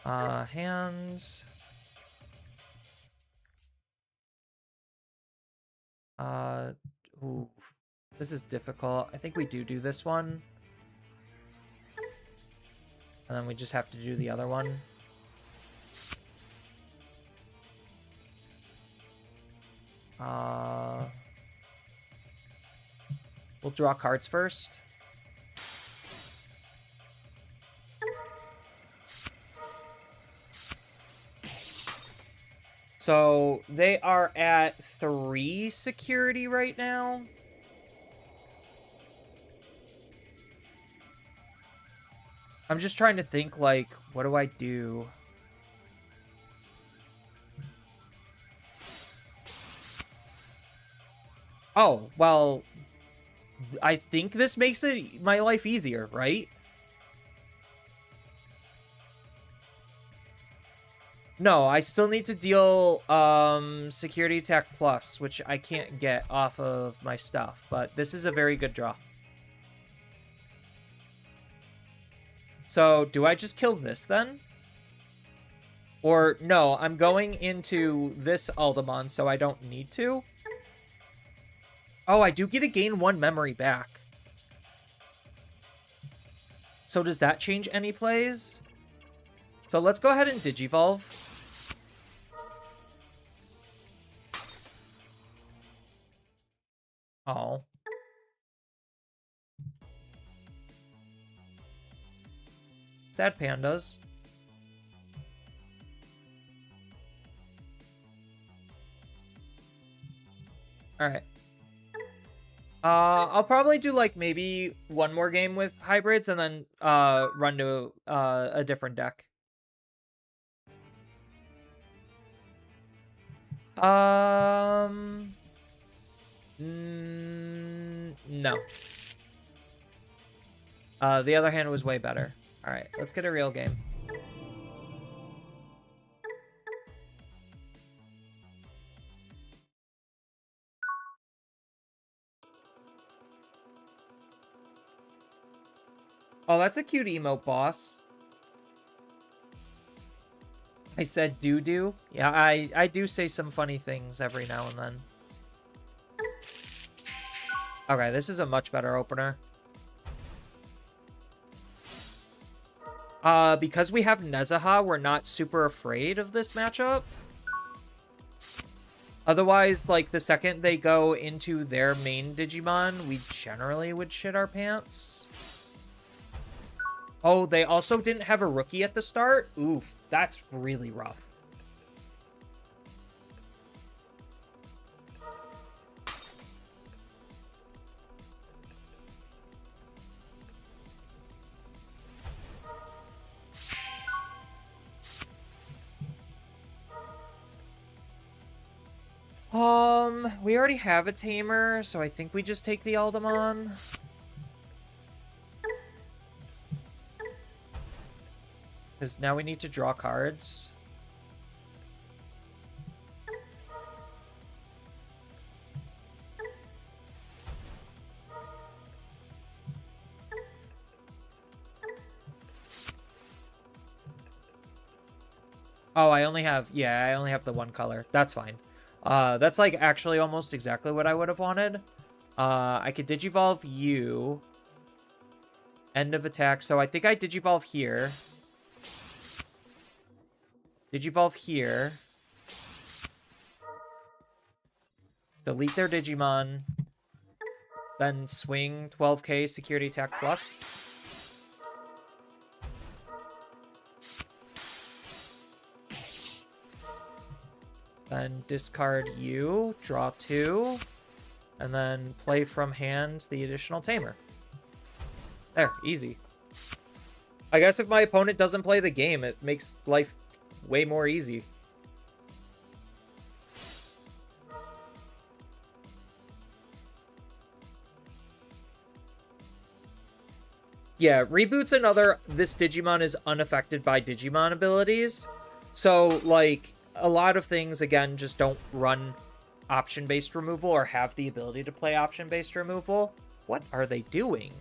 Hands. Ooh. This is difficult. I think we do this one. And then we just have to do the other one. We'll draw cards first. So they are at 3 security right now. I'm just trying to think, like, what do I do? Oh, well, I think this makes it my life easier, right? No, I still need to deal security attack plus, which I can't get off of my stuff, but this is a very good draw. So, do I just kill this then? Or, no, I'm going into this Aldemon, so I don't need to. Oh, I do get to gain 1 memory back. So does that change any plays? So let's go ahead and Digivolve. Oh. Sad pandas. Alright. I'll probably do, like, maybe 1 more game with hybrids and then run to a different deck. No. The other hand was way better. Alright, let's get a real game. Oh, that's a cute emote, boss. I said doo-doo. Yeah, I do say some funny things every now and then. Okay, this is a much better opener. Because we have Nezaha, we're not super afraid of this matchup. Otherwise, like, the second they go into their main Digimon, we generally would shit our pants. Oh, they also didn't have a rookie at the start? Oof, that's really rough. We already have a Tamer, so I think we just take the Aldemon. Because now we need to draw cards. Oh, I only have the 1 color. That's fine. That's, like, actually almost exactly what I would have wanted. I could Digivolve you. End of attack. So I think I Digivolve here. Digivolve here. Delete their Digimon. Then swing 12k security attack plus. Then discard you, draw 2, and then play from hand the additional Tamer. There, easy. I guess if my opponent doesn't play the game, it makes life way more easy. Yeah, Reboot's another, this Digimon is unaffected by Digimon abilities. So, like, a lot of things, again, just don't run option-based removal or have the ability to play option-based removal. What are they doing?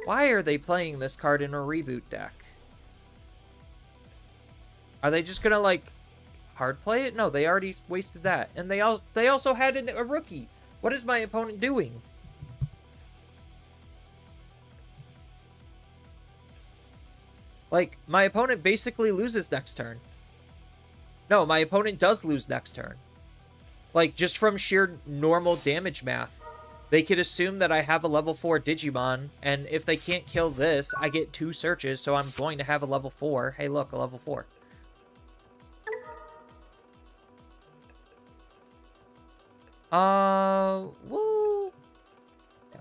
Why are they playing this card in a Reboot deck? Are they just gonna, like, hard play it? No, they already wasted that. And they also had a rookie. What is my opponent doing? Like, my opponent basically loses next turn. No, my opponent does lose next turn. Like, just from sheer normal damage math. They could assume that I have a level 4 Digimon, and if they can't kill this, I get 2 searches, so I'm going to have a level 4. Hey, look, a level 4.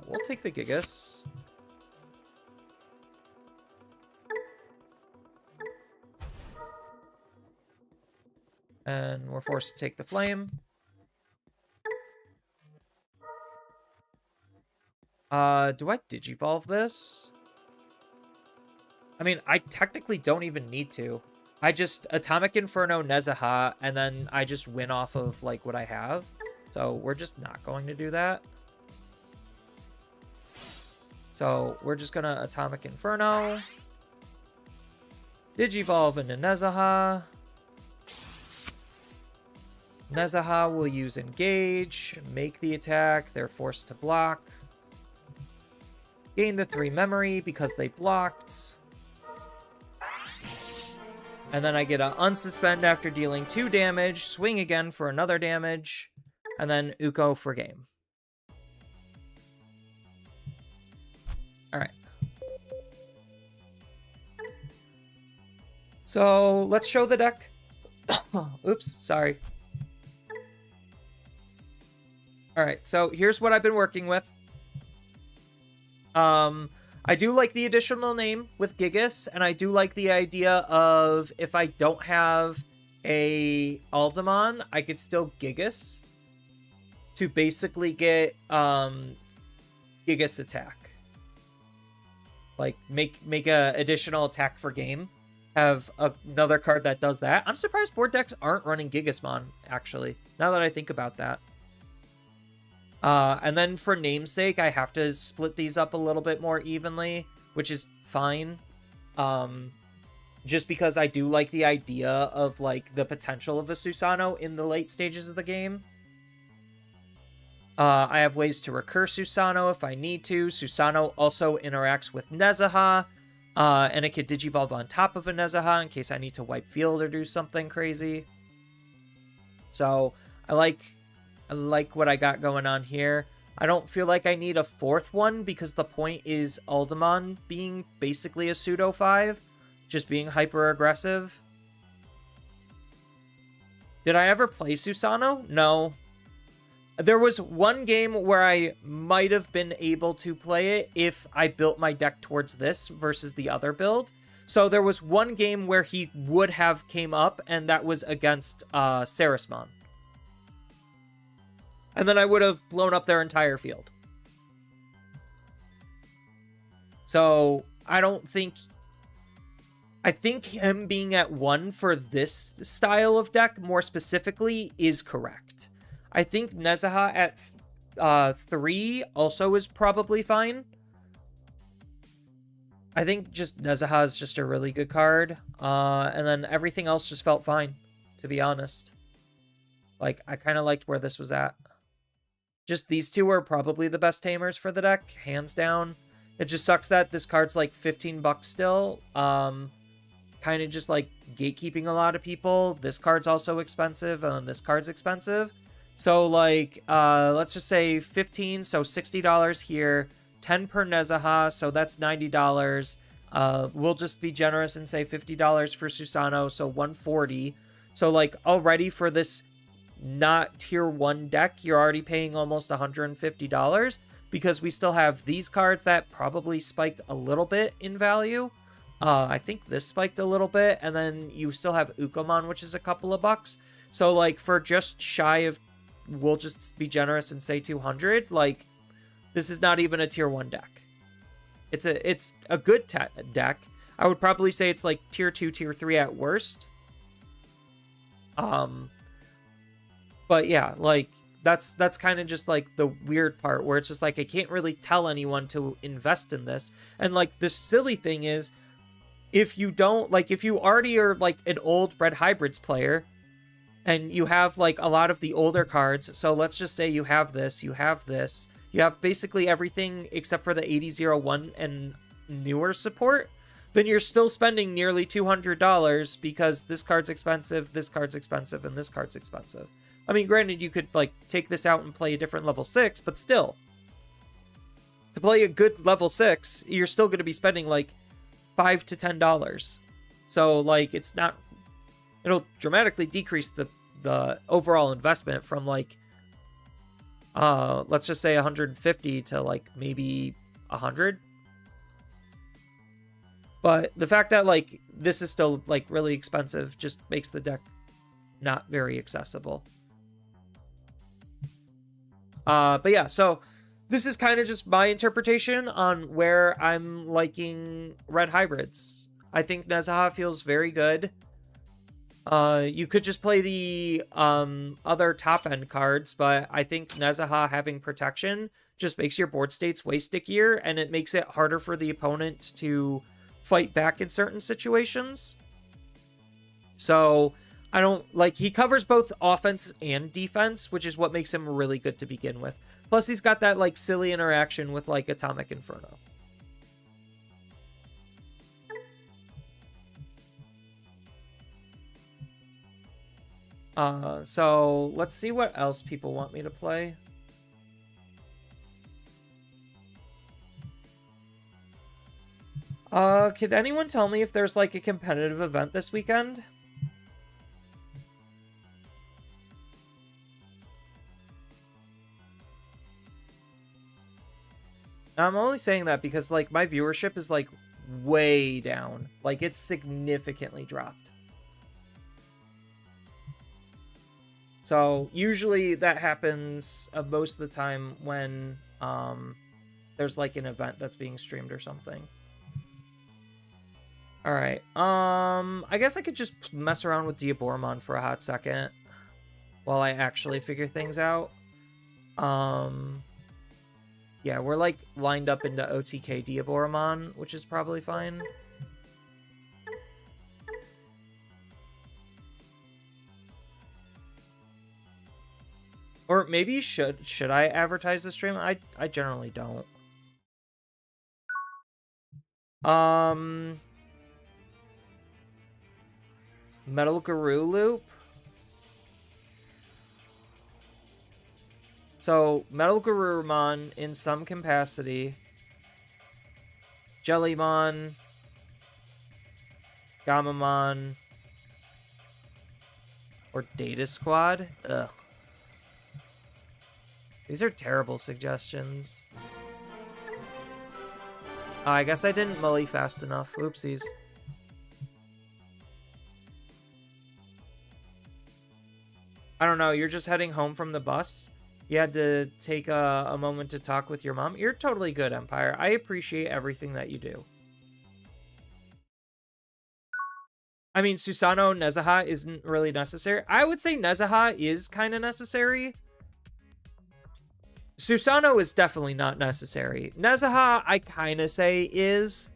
We'll take the Gigas. And we're forced to take the Flame. Do I Digivolve this? I mean, I technically don't even need to. I just Atomic Inferno Nezaha, and then I just win off of, like, what I have. So we're just not going to do that. So we're just going to Atomic Inferno. Digivolve into Nezaha. Nezaha will use Engage, make the attack, they're forced to block. Gain the 3 memory because they blocked. And then I get a unsuspend after dealing 2 damage, swing again for another damage, and then Uko for game. Alright. So let's show the deck. Oops, sorry. Alright, so here's what I've been working with. I do like the additional name with Gigas, and I do like the idea of if I don't have a Aldemon, I could still Gigas to basically get Gigas attack. Like, make a additional attack for game. Have another card that does that. I'm surprised board decks aren't running Gigasmon, actually, now that I think about that. And then for namesake, I have to split these up a little bit more evenly, which is fine. Just because I do like the idea of, like, the potential of a Susanoo in the late stages of the game. I have ways to recur Susanoo if I need to. Susanoo also interacts with Nezaha, and it could Digivolve on top of a Nezaha in case I need to wipe field or do something crazy. So, I like what I got going on here. I don't feel like I need a 4th one because the point is Aldemon being basically a pseudo 5, just being hyper aggressive. Did I ever play Susanoo? No. There was one game where I might have been able to play it if I built my deck towards this versus the other build. So there was one game where he would have came up, and that was against Sarismon. And then I would have blown up their entire field. So, I don't think... I think him being at 1 for this style of deck, more specifically, is correct. I think Nezaha at 3 also is probably fine. I think just Nezaha is just a really good card. And then everything else just felt fine, to be honest. Like, I kind of liked where this was at. Just these two are probably the best tamers for the deck, hands down. It just sucks that this card's like 15 bucks still. Kind of just like gatekeeping a lot of people. This card's also expensive, and this card's expensive. So like, let's just say 15, so $60 here, 10 per Nezaha, so that's $90. We'll just be generous and say $50 for Susanoo, so $140. So like already for this not tier 1 deck, you're already paying almost $150 because we still have these cards that probably spiked a little bit in value. I think this spiked a little bit, and then you still have Ukomon, which is a couple of bucks. So like for just shy of, we'll just be generous and say 200, like this is not even a tier 1 deck. It's a good deck. I would probably say it's like tier 2, tier 3 at worst. But yeah, like that's kind of just like the weird part where it's just like I can't really tell anyone to invest in this. And like the silly thing is, if you don't, like, if you already are like an old Red Hybrids player and you have like a lot of the older cards, so let's just say you have this, you have basically everything except for the 8001 and newer support, then you're still spending nearly $200 because this card's expensive, this card's expensive, and this card's expensive. I mean, granted, you could like take this out and play a different level 6, but still, to play a good level 6, you're still going to be spending like $5 to $10. So like it'll dramatically decrease the overall investment from like let's just say 150 to like maybe 100. But the fact that like this is still like really expensive just makes the deck not very accessible. But yeah, so this is kind of just my interpretation on where I'm liking Red Hybrids. I think Nezaha feels very good. You could just play the other top-end cards, but I think Nezaha having protection just makes your board states way stickier, and it makes it harder for the opponent to fight back in certain situations. So I don't like, he covers both offense and defense, which is what makes him really good to begin with. Plus, he's got that, like, silly interaction with, like, Atomic Inferno. So, let's see what else people want me to play. Could anyone tell me if there's, like, a competitive event this weekend? I'm only saying that because, like, my viewership is, like, way down. Like, it's significantly dropped. So, usually that happens most of the time when, there's, like, an event that's being streamed or something. Alright, I guess I could just mess around with Diaboromon for a hot second while I actually figure things out. Yeah, we're, like, lined up into OTK Diaboromon, which is probably fine. Or maybe should I advertise the stream? I generally don't. Metal Guru loop. So, Metal Garurumon in some capacity. Jellymon. Gamamon. Or Data Squad. Ugh. These are terrible suggestions. I guess I didn't mully fast enough. Oopsies. I don't know, you're just heading home from the bus? You had to take a moment to talk with your mom? You're totally good, Empire. I appreciate everything that you do. I mean, Susanoo Nezaha isn't really necessary. I would say Nezaha is kind of necessary. Susanoo is definitely not necessary. Nezaha, I kind of say is.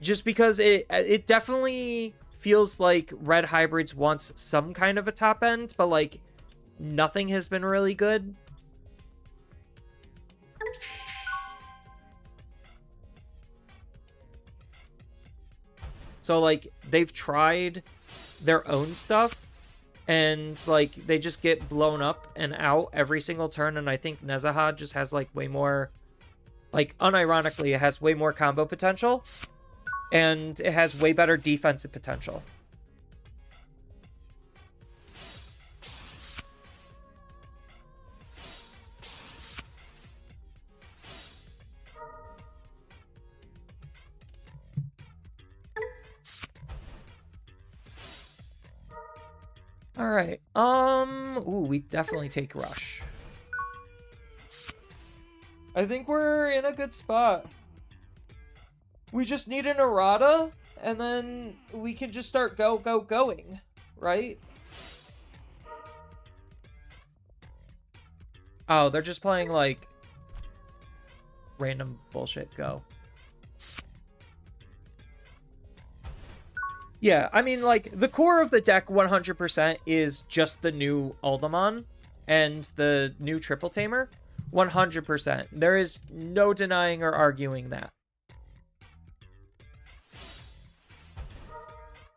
Just because it definitely feels like Red Hybrids wants some kind of a top end, but like nothing has been really good. So like they've tried their own stuff and like they just get blown up and out every single turn, and I think Nezaha just has like way more, like unironically it has way more combo potential and it has way better defensive potential. All right. Ooh, we definitely take Rush. I think we're in a good spot. We just need an errata, and then we can just start going, right? Oh, they're just playing, like, random bullshit. Go. Yeah, I mean, like, the core of the deck 100% is just the new Aldemon and the new Triple Tamer. 100%. There is no denying or arguing that.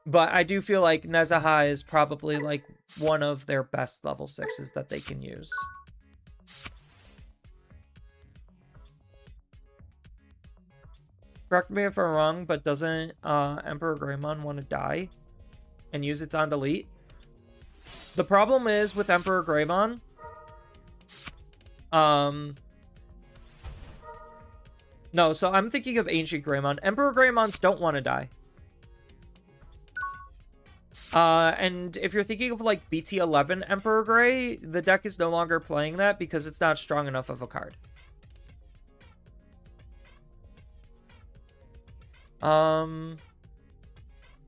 But I do feel like Nezaha is probably, like, one of their best level 6s that they can use. Correct me if I'm wrong, but doesn't Emperor Greymon want to die and use its on delete? The problem is with Emperor Greymon, no, so I'm thinking of Ancient Greymon. Emperor Greymons don't want to die. And if you're thinking of, like, BT11 Emperor Grey, the deck is no longer playing that because it's not strong enough of a card.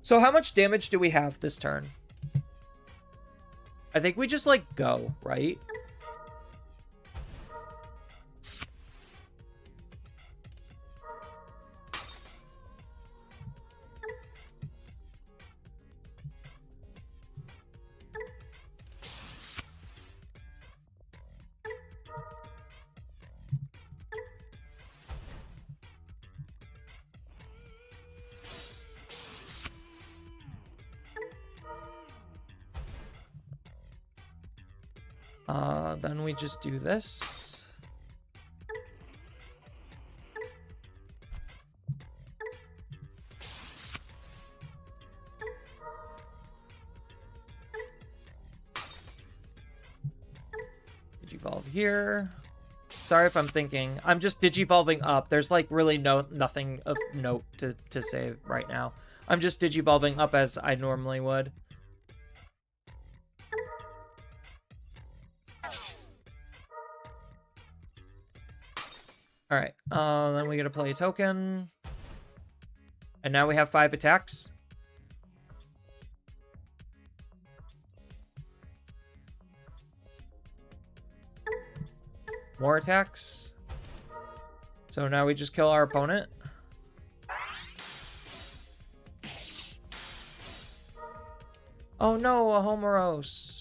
So how much damage do we have this turn? I think we just, like, go, right? Then we just do this. Digivolve here. Sorry if I'm thinking. I'm just digivolving up. There's, like, really nothing of note to say right now. I'm just digivolving up as I normally would. Alright, then we gotta play a token. And now we have 5 attacks. More attacks. So now we just kill our opponent. Oh no, a Homeros.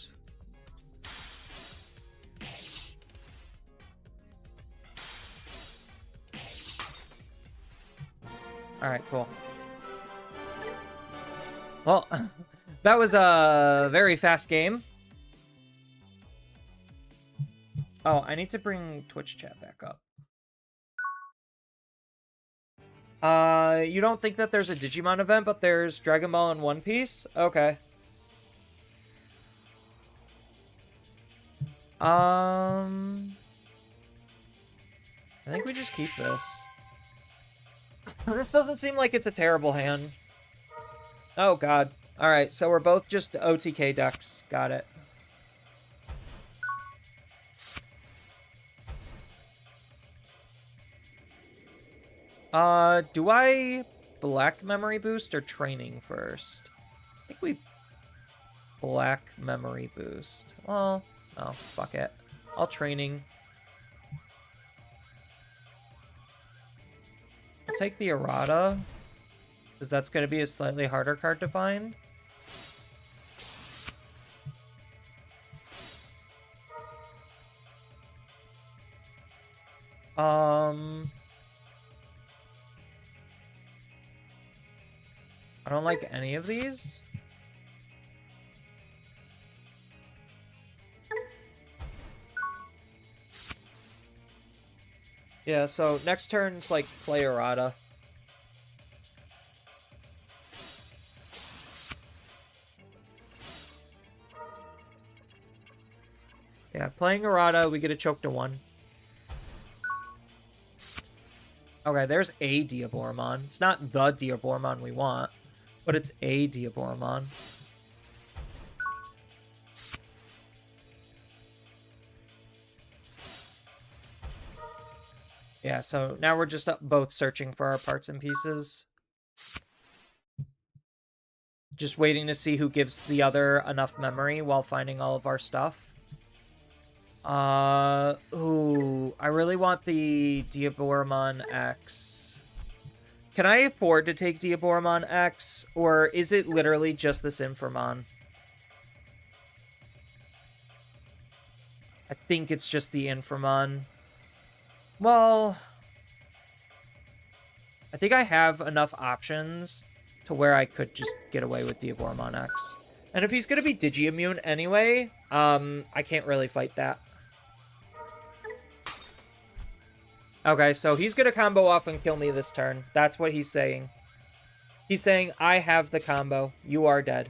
Alright, cool. Well, that was a very fast game. Oh, I need to bring Twitch chat back up. You don't think that there's a Digimon event, but there's Dragon Ball in One Piece? Okay. I think we just keep this. This doesn't seem like it's a terrible hand. Oh, God. Alright, so we're both just OTK decks. Got it. Do I Black Memory Boost or Training first? I think we Black Memory Boost. Well, oh, fuck it. I'll Training. I'll take the errata, because that's going to be a slightly harder card to find. I don't like any of these. Yeah, so next turn's like play errata. Yeah, playing errata, we get a choke to 1. Okay, there's a Diaboromon. It's not the Diaboromon we want, but it's a Diaboromon. Yeah, so now we're just both searching for our parts and pieces. Just waiting to see who gives the other enough memory while finding all of our stuff. Ooh, I really want the Diaboromon X. Can I afford to take Diaboromon X, or is it literally just the Synformon? I think it's just the Inframon. Well, I think I have enough options to where I could just get away with Diaboromon X. And if he's going to be Digi-immune anyway, I can't really fight that. Okay, so he's going to combo off and kill me this turn. That's what he's saying. He's saying, I have the combo. You are dead.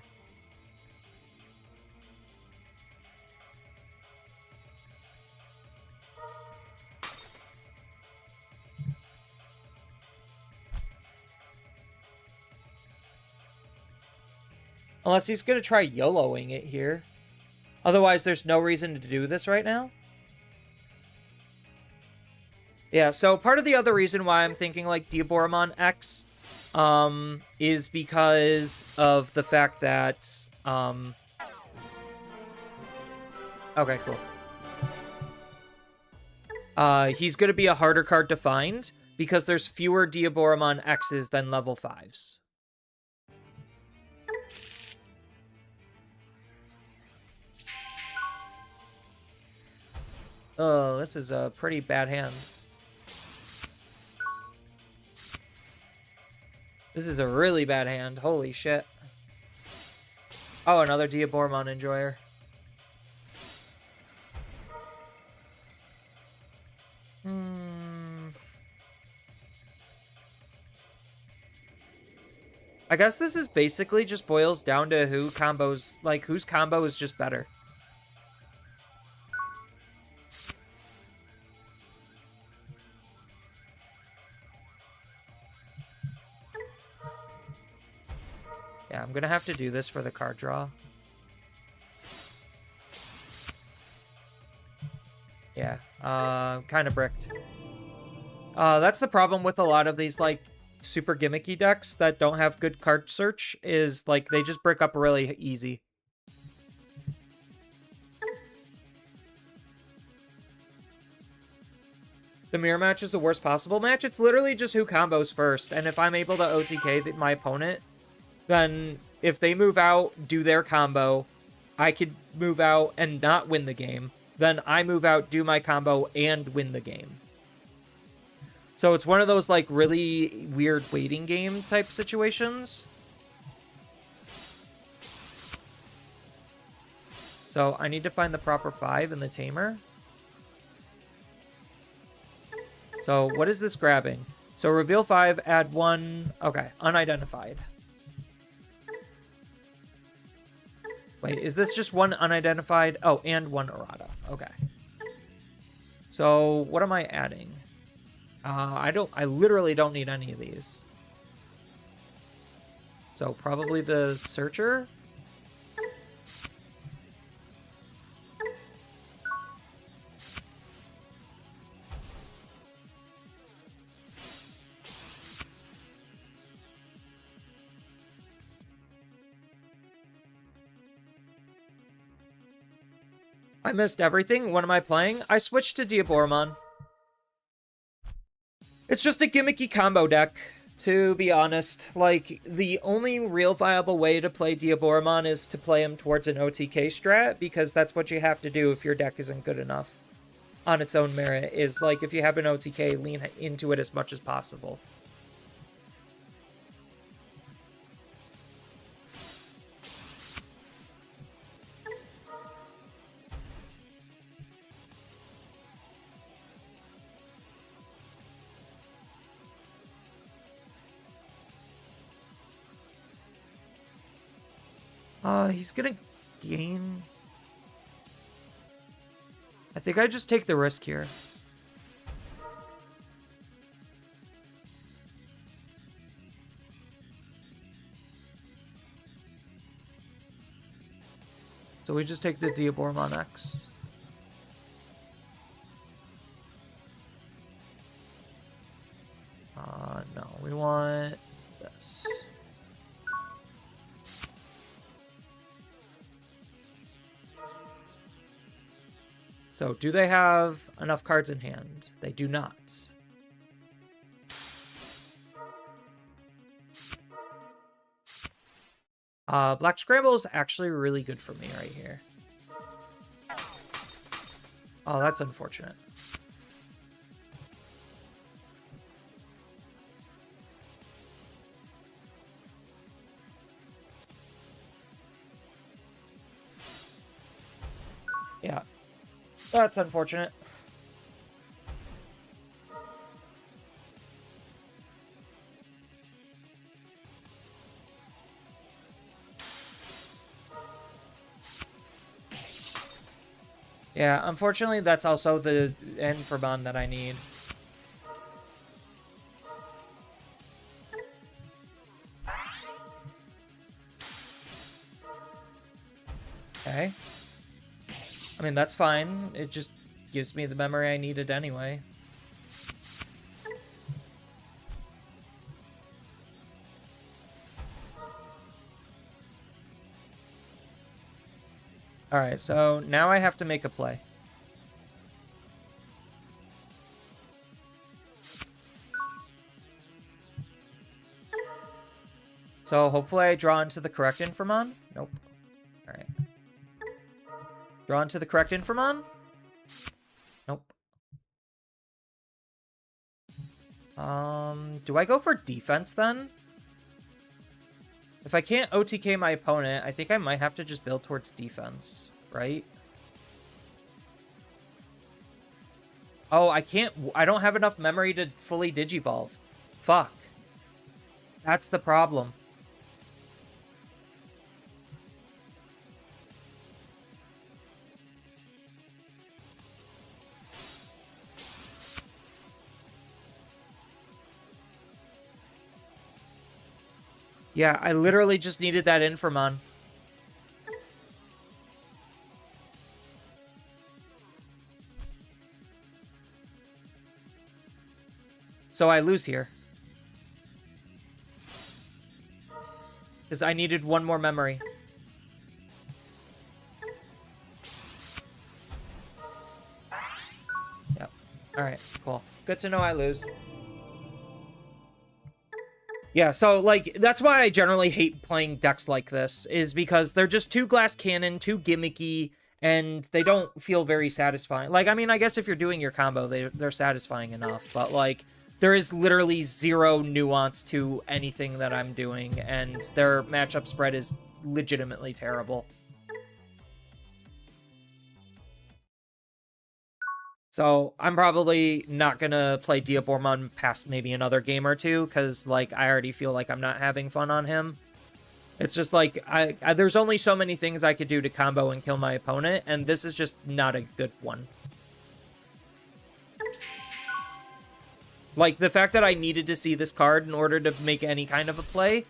Unless he's going to try YOLOing it here. Otherwise, there's no reason to do this right now. Yeah, so part of the other reason why I'm thinking like Diaboromon X is because of the fact that okay, cool. He's going to be a harder card to find because there's fewer Diaboromon X's than level 5s. Oh, this is a pretty bad hand. This is a really bad hand. Holy shit. Oh, another Diaboromon Enjoyer. I guess this is basically just boils down to who combos, like, whose combo is just better. Yeah, I'm gonna have to do this for the card draw. Yeah, kind of bricked. That's the problem with a lot of these, like, super gimmicky decks that don't have good card search, is, like, they just brick up really easy. The mirror match is the worst possible match. It's literally just who combos first, and if I'm able to OTK my opponent, then if they move out, do their combo, I could move out and not win the game. Then I move out, do my combo, and win the game. So it's one of those, like, really weird waiting game type situations. So I need to find the proper 5 in the Tamer. So what is this grabbing? So reveal 5, add 1. Okay, unidentified. Wait, is this just one unidentified? Oh, and one errata. Okay. So what am I adding? I literally don't need any of these. So probably the searcher. I missed everything. What am I playing? I switched to Diaboromon. It's just a gimmicky combo deck, to be honest. Like, the only real viable way to play Diaboromon is to play him towards an OTK strat, because that's what you have to do if your deck isn't good enough on its own merit, is, like, if you have an OTK, lean into it as much as possible. He's gonna gain... I think I just take the risk here. So we just take the Diaboromon X. want this. So, do they have enough cards in hand? They do not. Black Scramble is actually really good for me right here. Oh, that's unfortunate. Yeah, that's unfortunate. Yeah, unfortunately, that's also the Inframon that I need. Okay. I mean, that's fine. It just gives me the memory I needed anyway. Alright, so now I have to make a play. So hopefully I draw into the correct Inframon. Nope. Alright. Draw into the correct Inframon. Nope. Do I go for defense then? If I can't OTK my opponent, I think I might have to just build towards defense, right? Oh, I can't. I don't have enough memory to fully Digivolve. Fuck. That's the problem. Yeah, I literally just needed that Inframon. So I lose here. Because I needed one more memory. Yep. Alright, cool. Good to know I lose. Yeah, so, like, that's why I generally hate playing decks like this, is because they're just too glass cannon, too gimmicky, and they don't feel very satisfying. Like, I mean, I guess if you're doing your combo, they're satisfying enough, but, like, there is literally zero nuance to anything that I'm doing, and their matchup spread is legitimately terrible. So I'm probably not going to play Diabormon past maybe another game or two, because, like, I already feel like I'm not having fun on him. It's just, like, there's only so many things I could do to combo and kill my opponent, and this is just not a good one. Like, the fact that I needed to see this card in order to make any kind of a play,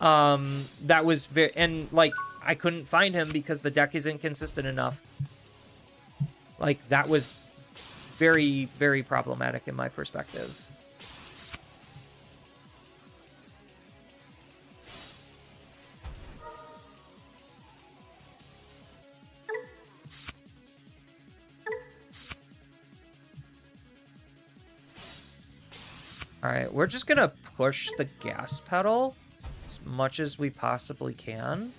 that was very... And, like, I couldn't find him because the deck isn't consistent enough. Like, that was... very, very problematic in my perspective. Alright, we're just gonna push the gas pedal as much as we possibly can.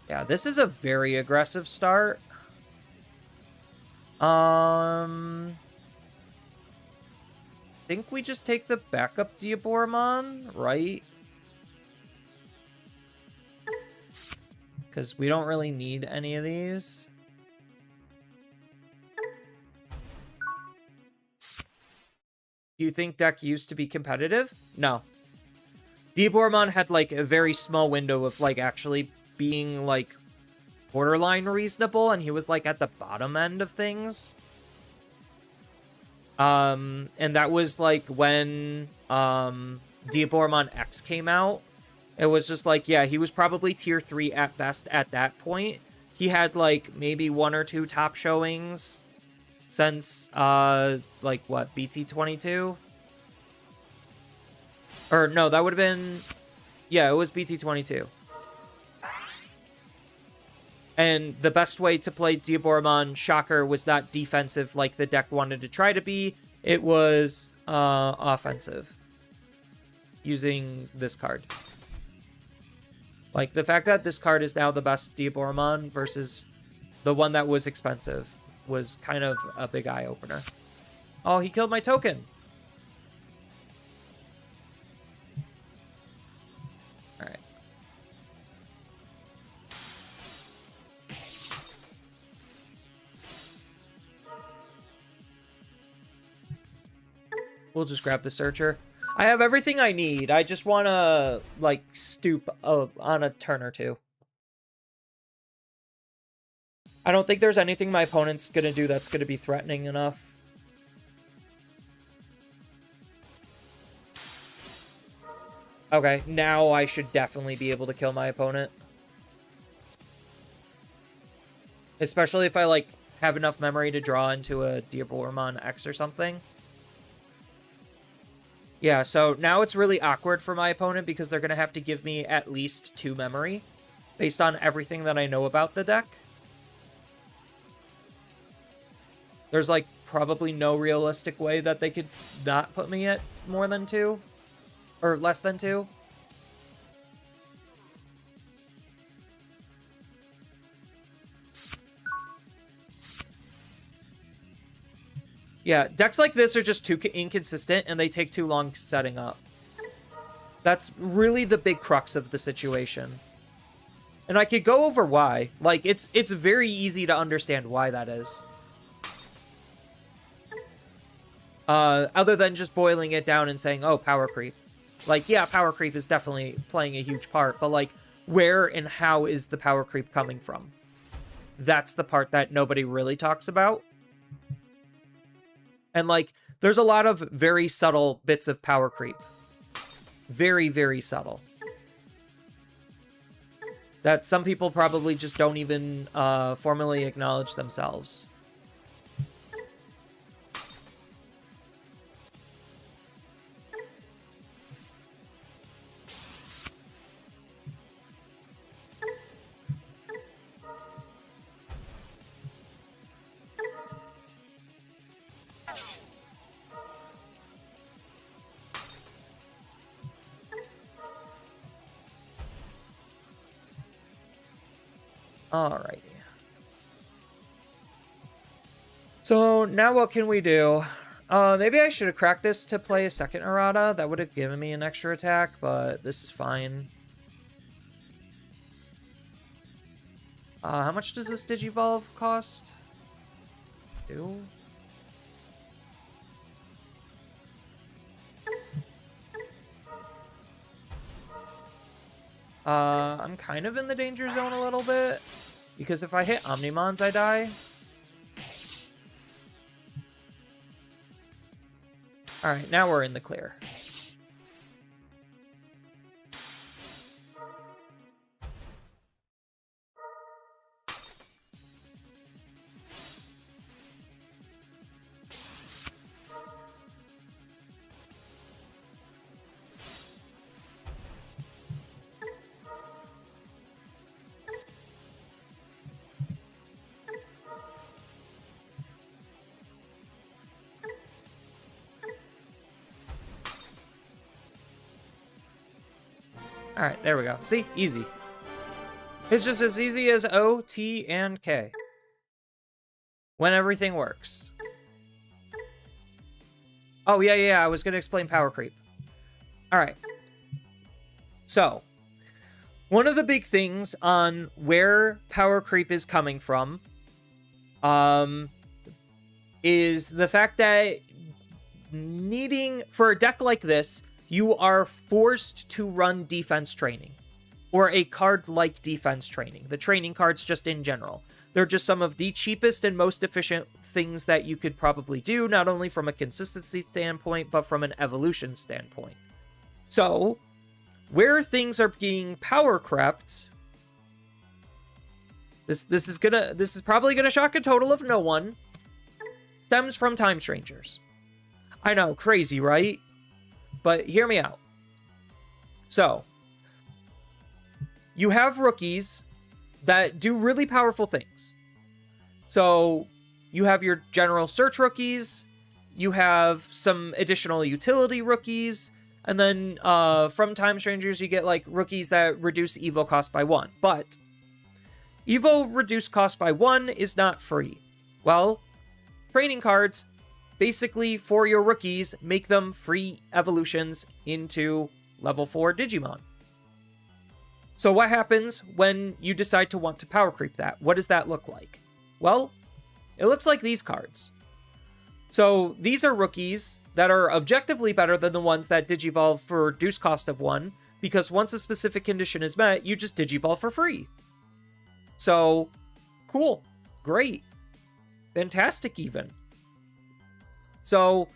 Yeah, this is a very aggressive start. I think we just take the backup Diabormon, right? Because we don't really need any of these. Do you think deck used to be competitive? No. Diabormon had, like, a very small window of, like, actually being, like, borderline reasonable, and he was, like, at the bottom end of things. And that was, like, when, Diabormon X came out. It was just, like, yeah, he was probably tier 3 at best at that point. He had, like, maybe 1 or 2 top showings. since, like, what, BT22? Or, no, that would have been... Yeah, it was BT22. And the best way to play Diaboromon Shocker was not defensive like the deck wanted to try to be. It was offensive. Using this card. Like, the fact that this card is now the best Diaboromon versus the one that was expensive was kind of a big eye-opener. Oh, he killed my token! Alright. We'll just grab the Searcher. I have everything I need. I just want to, like, stoop on a turn or two. I don't think there's anything my opponent's going to do that's going to be threatening enough. Okay, now I should definitely be able to kill my opponent. Especially if I, like, have enough memory to draw into a Diaboromon X or something. Yeah, so now it's really awkward for my opponent because they're going to have to give me at least 2 memory based on everything that I know about the deck. There's, like, probably no realistic way that they could not put me at more than 2. Or less than 2. Yeah, decks like this are just too inconsistent, and they take too long setting up. That's really the big crux of the situation. And I could go over why. Like, it's very easy to understand why that is. Other than just boiling it down and saying, oh, power creep. Like, yeah, power creep is definitely playing a huge part, but, like, where and how is the power creep coming from? That's the part that nobody really talks about. And, like, there's a lot of very subtle bits of power creep. Very, very subtle. That some people probably just don't even formally acknowledge themselves. Alrighty. So now what can we do? Maybe I should have cracked this to play a second errata. That would have given me an extra attack, but this is fine. How much does this Digivolve cost? 2? I'm kind of in the danger zone a little bit, because if I hit Omnimons, I die. Alright, now we're in the clear. Alright, there we go. See? Easy. It's just as easy as O, T, and K. When everything works. Oh, yeah, I was going to explain power creep. Alright. So, one of the big things on where power creep is coming from is the fact that for a deck like this, you are forced to run defense training, or a card like defense training. The training cards just in general. They're just some of the cheapest and most efficient things that you could probably do, not only from a consistency standpoint, but from an evolution standpoint. So, where things are being power crept, this is probably gonna shock a total of no one. stems from Time Strangers. I know, crazy, right? But hear me out. So, you have rookies that do really powerful things. So, you have your general search rookies, you have some additional utility rookies, and then from Time Strangers, you get like rookies that reduce Evo cost by 1. But Evo reduced cost by 1 is not free. Well, training cards, basically for your rookies, make them free evolutions into level 4 Digimon. So what happens when you decide to want to power creep that? What does that look like? Well, it looks like these cards. So these are rookies that are objectively better than the ones that Digivolve for reduced cost of 1, because once a specific condition is met, you just Digivolve for free. So, cool. Great. Fantastic even. So,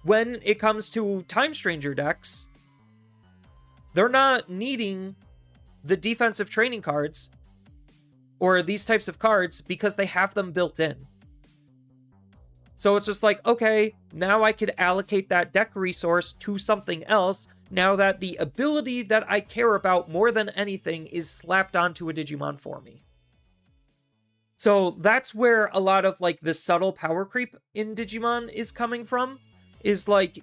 when it comes to Time Stranger decks, they're not needing the defensive training cards or these types of cards because they have them built in. So it's just like, okay, now I could allocate that deck resource to something else now that the ability that I care about more than anything is slapped onto a Digimon for me. So that's where a lot of like the subtle power creep in Digimon is coming from, is like,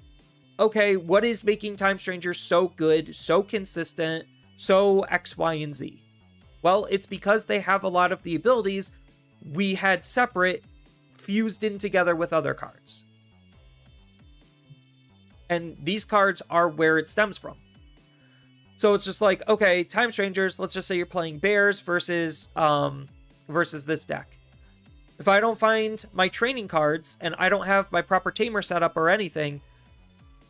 okay, what is making Time Strangers so good, so consistent, so X, Y, and Z? Well, it's because they have a lot of the abilities we had separate fused in together with other cards. And these cards are where it stems from. So it's just like, okay, Time Strangers, let's just say you're playing Bears versus this deck. If I don't find my training cards and I don't have my proper tamer setup or anything,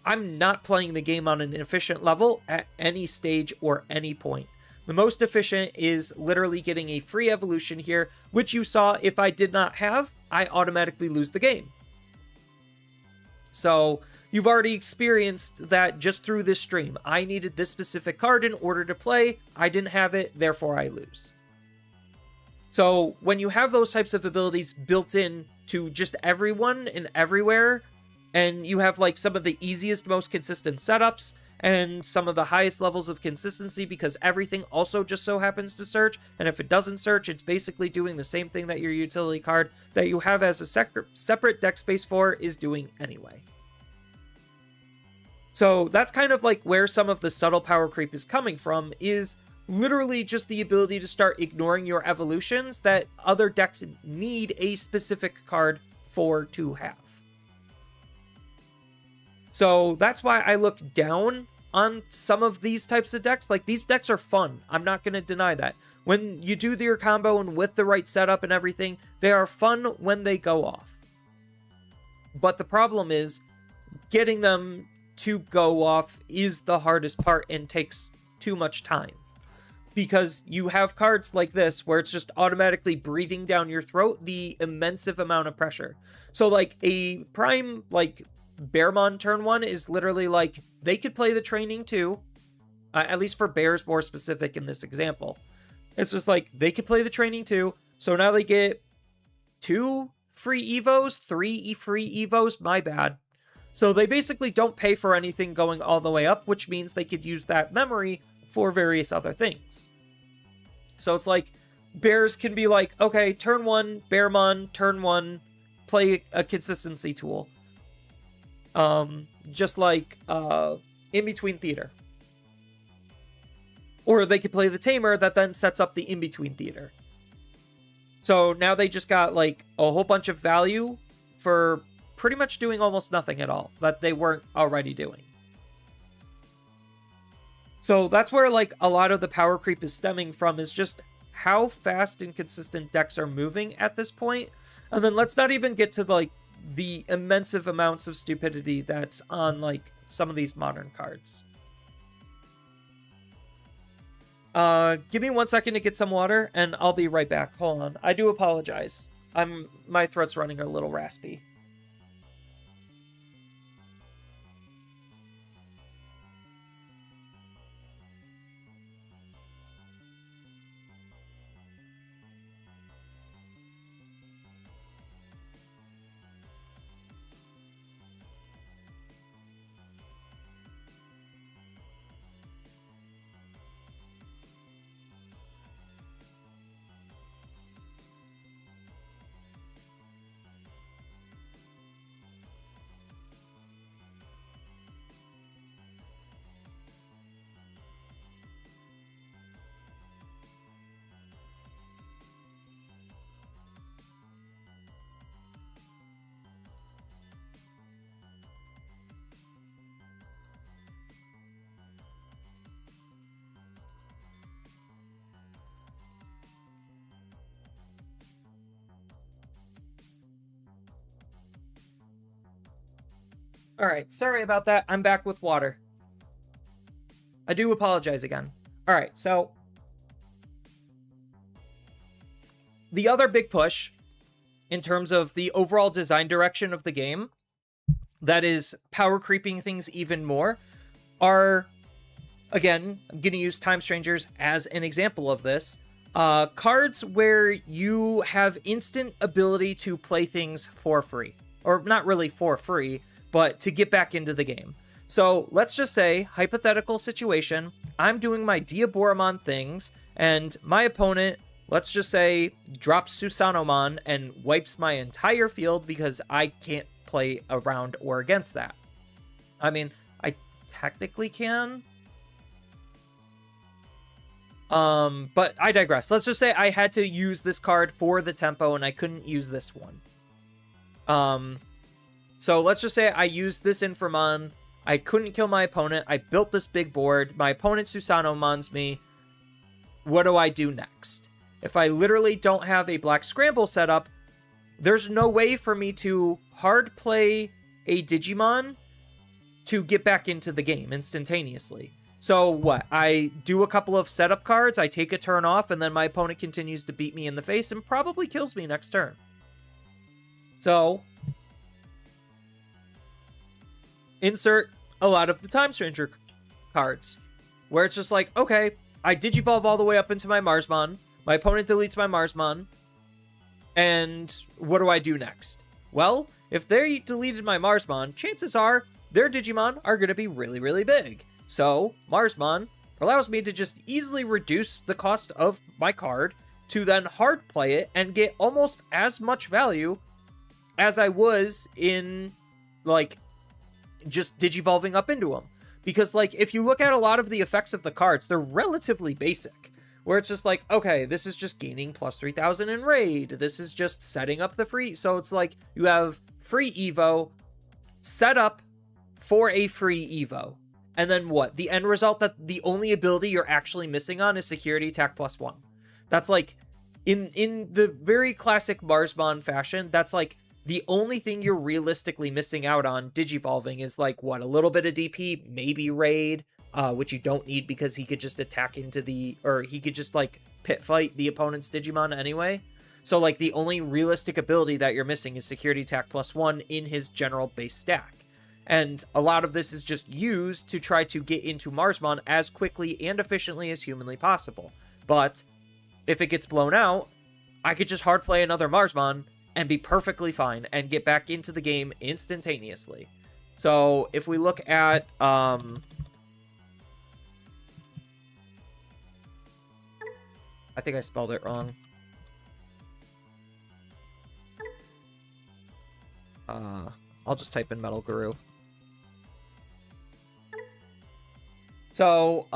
I'm not playing the game on an efficient level at any stage or any point. The most efficient is literally getting a free evolution here, which you saw if I did not have, I automatically lose the game. So you've already experienced that just through this stream. I needed this specific card in order to play. I didn't have it, therefore I lose. So when you have those types of abilities built in to just everyone and everywhere, and you have like some of the easiest, most consistent setups, and some of the highest levels of consistency because everything also just so happens to search, and if it doesn't search, it's basically doing the same thing that your utility card that you have as a separate deck space for is doing anyway. So that's kind of like where some of the subtle power creep is coming from, is literally just the ability to start ignoring your evolutions that other decks need a specific card for to have. So that's why I look down on some of these types of decks. Like, these decks are fun. I'm not going to deny that. When you do your combo and with the right setup and everything, they are fun when they go off. But the problem is, getting them to go off is the hardest part and takes too much time. Because you have cards like this where it's just automatically breathing down your throat the immense amount of pressure. So like a prime, like, Bearmon turn 1 is literally like, they could play the training too, at least for Bears more specific in this example. It's just like, they could play the training too, so now they get 2 free Evos, 3 free Evos, my bad. So they basically don't pay for anything going all the way up, which means they could use that memory for various other things. So it's like, Bears can be like, okay, turn 1, Bearmon, turn 1, play a consistency tool. Just like in-between theater. Or they could play the tamer that then sets up the in-between theater. So now they just got like a whole bunch of value for pretty much doing almost nothing at all that they weren't already doing. So that's where like a lot of the power creep is stemming from, is just how fast and consistent decks are moving at this point. And then let's not even get to like the immense amounts of stupidity that's on like some of these modern cards. Give me 1 second to get some water and I'll be right back. Hold on. I do apologize. My throat's running a little raspy. All right, sorry about that. I'm back with water. I do apologize again. All right, so the other big push in terms of the overall design direction of the game that is power creeping things even more are, again, I'm going to use Time Strangers as an example of this. Cards where you have instant ability to play things for free. Or not really for free, but to get back into the game. So let's just say, hypothetical situation, I'm doing my Diaboromon things, and my opponent, let's just say, drops Susanomon and wipes my entire field because I can't play around or against that. I mean, I technically can. But I digress. Let's just say I had to use this card for the tempo and I couldn't use this one. So let's just say I used this Inframon. I couldn't kill my opponent. I built this big board. My opponent Susanomons me. What do I do next? If I literally don't have a black scramble set up, there's no way for me to hard play a Digimon to get back into the game instantaneously. So what? I do a couple of setup cards, I take a turn off, and then my opponent continues to beat me in the face and probably kills me next turn. So insert a lot of the Time Stranger cards, where it's just like, okay, I Digivolve all the way up into my Marsmon, my opponent deletes my Marsmon, and what do I do next? Well, if they deleted my Marsmon, chances are their Digimon are going to be really, really big. So Marsmon allows me to just easily reduce the cost of my card to then hard play it and get almost as much value as I was in, like, just Digivolving up into them. Because, like, if you look at a lot of the effects of the cards, they're relatively basic. Where it's just like, okay, this is just gaining plus 3,000 in raid. This is just setting up the free. So it's like you have free Evo set up for a free Evo. And then what? The end result, that the only ability you're actually missing on is security attack +1. That's like, in the very classic Marsmon fashion, that's like the only thing you're realistically missing out on Digivolving is like, what, a little bit of DP, maybe raid, which you don't need because he could just attack into the, or he could just like pit fight the opponent's Digimon anyway. So like the only realistic ability that you're missing is security attack +1 in his general base stack. And a lot of this is just used to try to get into Marsmon as quickly and efficiently as humanly possible. But if it gets blown out, I could just hard play another Marsmon and be perfectly fine and get back into the game instantaneously. So if we look at I think I spelled it wrong. I'll just type in Metal Guru. So,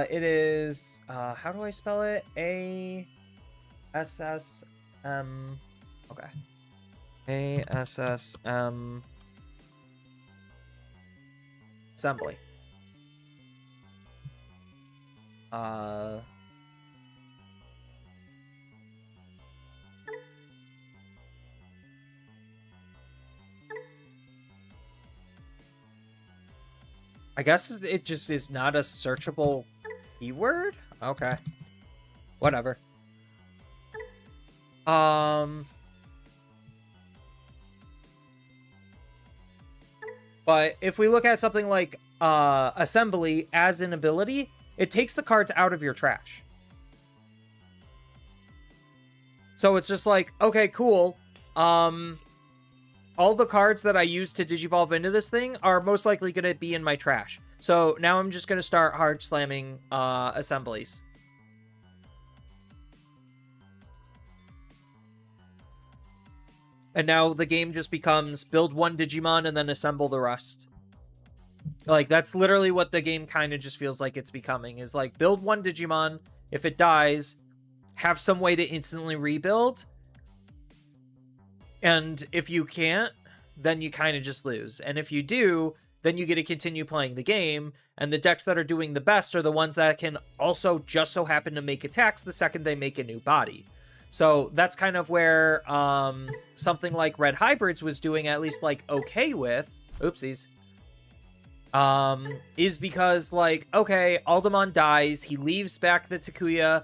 it is, how do I spell it? A-S-S-M, okay. A-S-S-M, assembly. I guess it just is not a searchable keyword? Okay. Whatever. But if we look at something like assembly as an ability, it takes the cards out of your trash. So it's just like, okay, cool. All the cards that I use to Digivolve into this thing are most likely going to be in my trash. So now I'm just going to start hard slamming assemblies. And now the game just becomes build one Digimon and then assemble the rest. Like, that's literally what the game kind of just feels like it's becoming. Is like, build one Digimon. If it dies, have some way to instantly rebuild. And if you can't, then you kind of just lose. And if you do, then you get to continue playing the game. And the decks that are doing the best are the ones that can also just so happen to make attacks the second they make a new body. So that's kind of where something like Red Hybrids was doing at least like okay with. Oopsies. is because, like, okay, Alderman dies, he leaves back the Takuya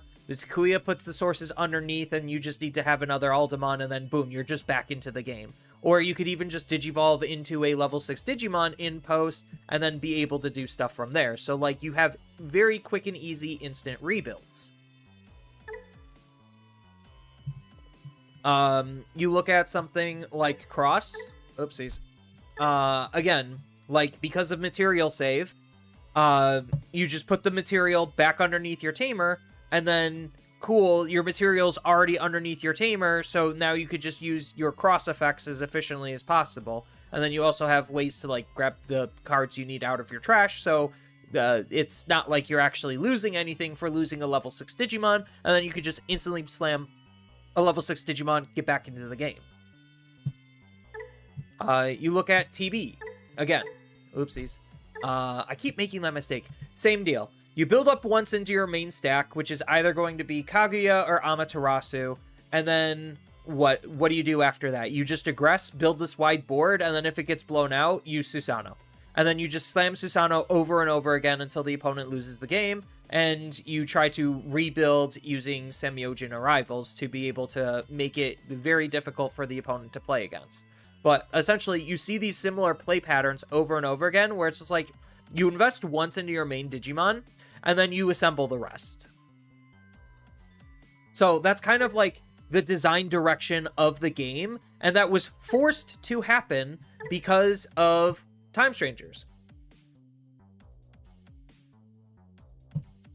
puts the sources underneath, and you just need to have another Alderman, and then boom, you're just back into the game. Or you could even just Digivolve into a level 6 Digimon in post, and then be able to do stuff from there. So, like, you have very quick and easy instant rebuilds. You look at something like Cross. Oopsies. Again, like, because of material save, you just put the material back underneath your tamer, and then, cool, your material's already underneath your tamer, so now you could just use your cross effects as efficiently as possible. And then you also have ways to, like, grab the cards you need out of your trash, so it's not like you're actually losing anything for losing a level 6 Digimon, and then you could just instantly slam a level 6 Digimon, get back into the game. You look at TB. Again, oopsies. I keep making that mistake. Same deal. You build up once into your main stack, which is either going to be Kaguya or Amaterasu, and then what do you do after that? You just aggress, build this wide board, and then if it gets blown out, use Susanoo. And then you just slam Susanoo over and over again until the opponent loses the game, and you try to rebuild using Semyogen arrivals to be able to make it very difficult for the opponent to play against. But essentially, you see these similar play patterns over and over again, where it's just like, you invest once into your main Digimon, and then you assemble the rest. So that's kind of like the design direction of the game, and that was forced to happen because of Time Strangers.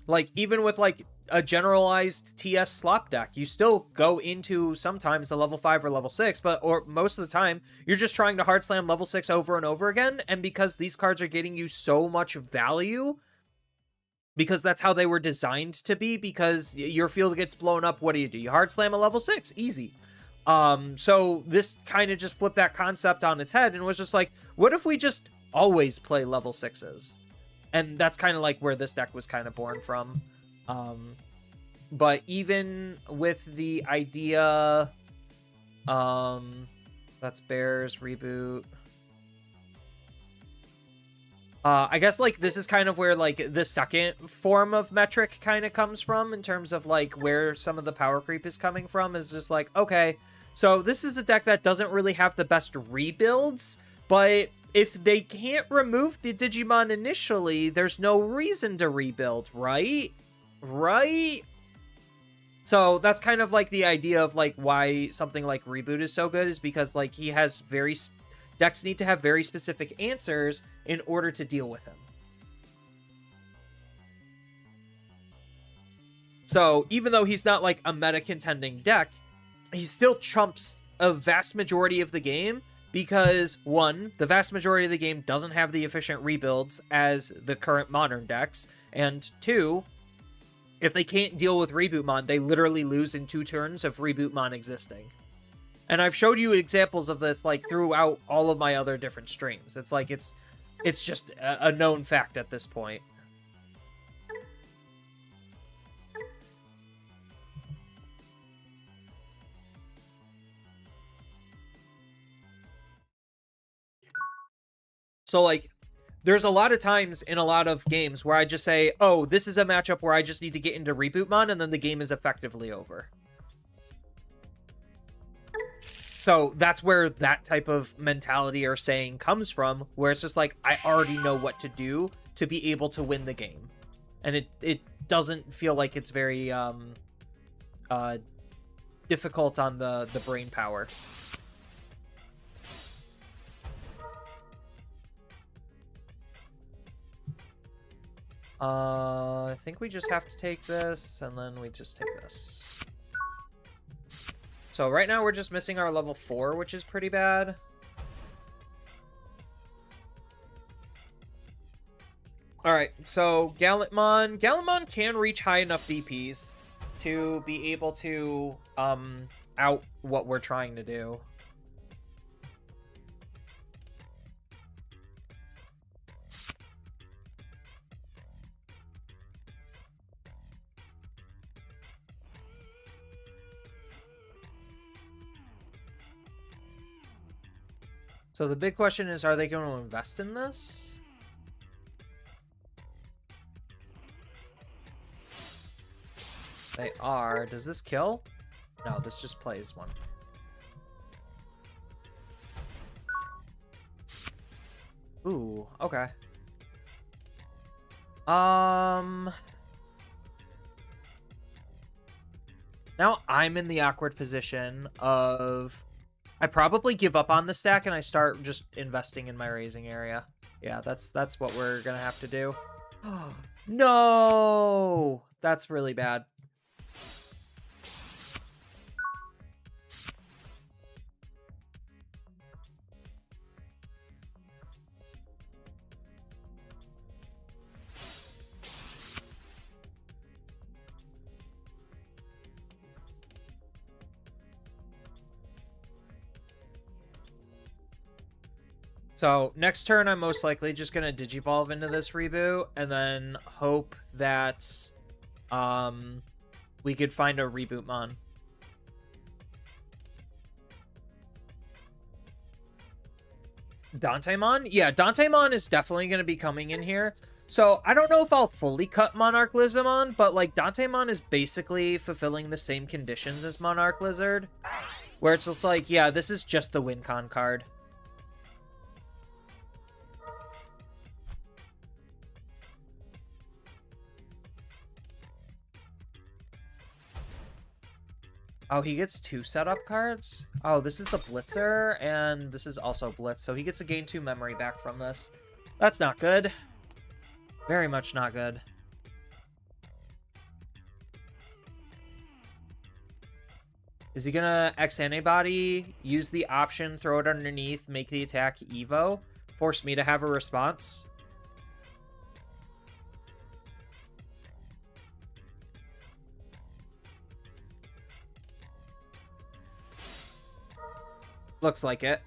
Like, even with, like, a generalized TS slop deck, you still go into sometimes a level 5 or level 6, or most of the time, you're just trying to hard slam level 6 over and over again, and because these cards are getting you so much value, because that's how they were designed to be, because your field gets blown up, what do? You hard slam a level 6, easy. So this kind of just flipped that concept on its head, and was just like, what if we just always play level 6s? And that's kind of like where this deck was kind of born from. But even with the idea, that's Bears reboot. I guess, like, this is kind of where, like, the second form of metric kind of comes from, in terms of, like, where some of the power creep is coming from, is just like, okay, so this is a deck that doesn't really have the best rebuilds, but if they can't remove the Digimon initially, there's no reason to rebuild, right? Right? So that's kind of like the idea of, like, why something like Reboot is so good, is because, like, he has decks need to have very specific answers in order to deal with him. So even though he's not, like, a meta contending deck, he still chumps a vast majority of the game, because, one, the vast majority of the game doesn't have the efficient rebuilds as the current modern decks, and two, if they can't deal with Rebootmon, they literally lose in 2 turns of Rebootmon existing. And I've showed you examples of this, like, throughout all of my other different streams. It's like, it's just a known fact at this point. So, like, there's a lot of times in a lot of games where I just say, oh, this is a matchup where I just need to get into Rebootmon, and then the game is effectively over. So that's where that type of mentality or saying comes from, where it's just like, I already know what to do to be able to win the game. And it doesn't feel like it's very difficult on the brain power. I think we just have to take this, and then we just take this. So right now we're just missing our level 4, which is pretty bad. Alright, so Gallantmon. Gallantmon can reach high enough DPs to be able to out what we're trying to do. So the big question is, are they going to invest in this? They are. Does this kill? No, this just plays one. Ooh, okay. Now I'm in the awkward position of I probably give up on the stack and I start just investing in my raising area. Yeah, that's what we're gonna have to do. No! That's really bad. So next turn, I'm most likely just gonna Digivolve into this reboot and then hope that we could find a reboot mon. Dantemon? Yeah, Dantemon is definitely gonna be coming in here. So I don't know if I'll fully cut Monarch Lizardmon, but like Dantemon is basically fulfilling the same conditions as Monarch Lizard, where it's just like, yeah, this is just the win con card. Oh, he gets 2 setup cards? Oh, this is the Blitzer, and this is also Blitz, so he gets to gain 2 memory back from this. That's not good. Very much not good. Is he gonna X antibody, use the option, throw it underneath, make the attack Evo, force me to have a response? Looks like it.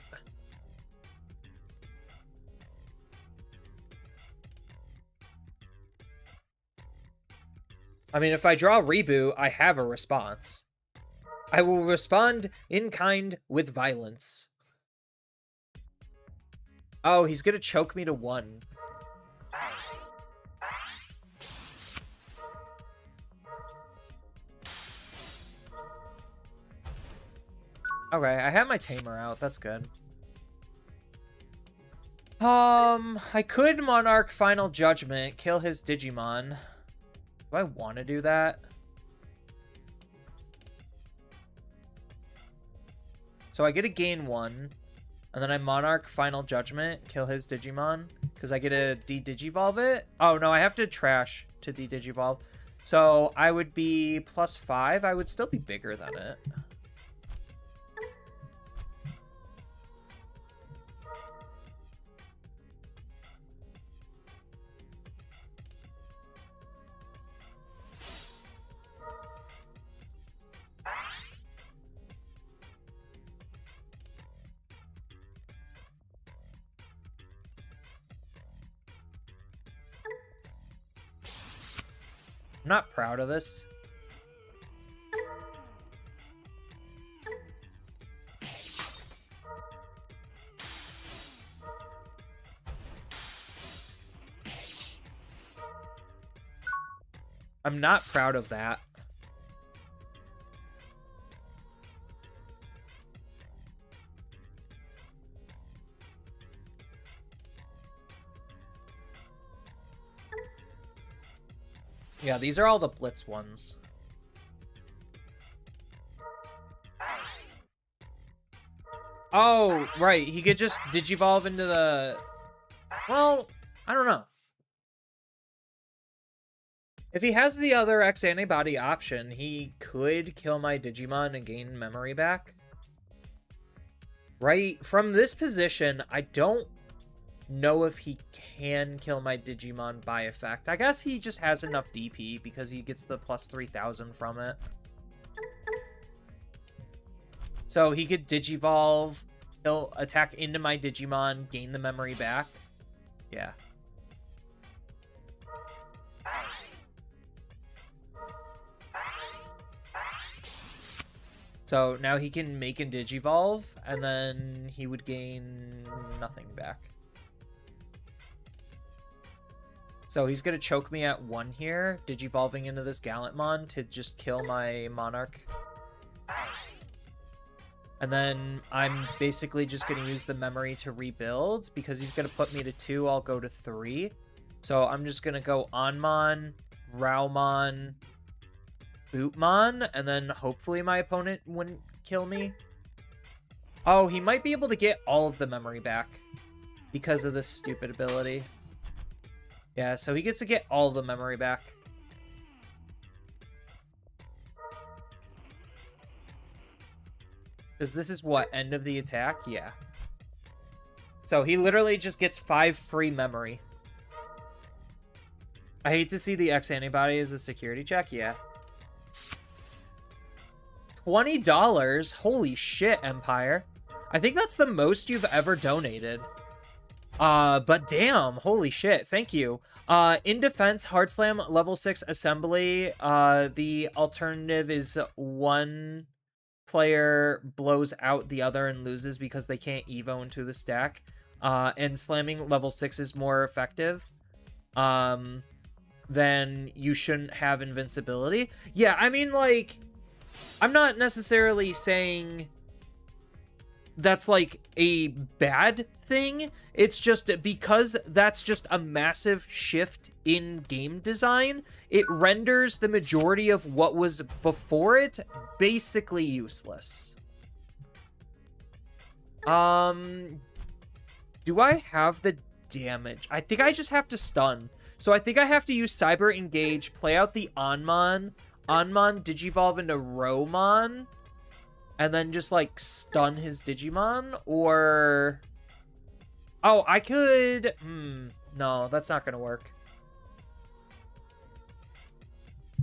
I mean, if I draw Reboot, I have a response. I will respond in kind with violence. Oh, he's gonna choke me to 1. Okay, I have my Tamer out. That's good. I could Monarch Final Judgment, kill his Digimon. Do I want to do that? So I get to gain 1, and then I Monarch Final Judgment, kill his Digimon, because I get to de-Digivolve it. Oh, no, I have to trash to de-Digivolve. So I would be +5. I would still be bigger than it. I'm not proud of this. I'm not proud of that. Yeah, these are all the Blitz ones. Oh, right. He could just Digivolve into the... Well, I don't know. If he has the other X antibody option, he could kill my Digimon and gain memory back. Right? From this position, I don't know if he can kill my Digimon by effect. I guess he just has enough DP because he gets the +3000 from it. So he could Digivolve, he'll attack into my Digimon, gain the memory back. Yeah. So now he can make and Digivolve, and then he would gain nothing back. So he's going to choke me at 1 here, digivolving into this Gallantmon to just kill my Monarch. And then I'm basically just going to use the memory to rebuild. Because he's going to put me to 2, I'll go to 3. So I'm just going to go Onmon, Raumon, Bootmon, and then hopefully my opponent wouldn't kill me. Oh, he might be able to get all of the memory back because of this stupid ability. Yeah, so he gets to get all the memory back. Because this is what? End of the attack? Yeah. So he literally just gets 5 free memory. I hate to see the X antibody as a security check. Yeah. $20? Holy shit, Empire. I think that's the most you've ever donated. But damn, holy shit, thank you. In defense, Hard Slam level 6 assembly. The alternative is 1 player blows out the other and loses because they can't evo into the stack. And slamming level 6 is more effective. Then you shouldn't have invincibility. Yeah, I mean, like, I'm not necessarily saying that's like a bad thing. It's just because that's just a massive shift in game design. It renders the majority of what was before it basically useless. Do I have the damage? I think I just have to stun. So I think I have to use Cyber Engage, play out the Onmon, Digivolve into Romon, and then just, like, stun his Digimon, or... Oh, I could... no, that's not gonna work.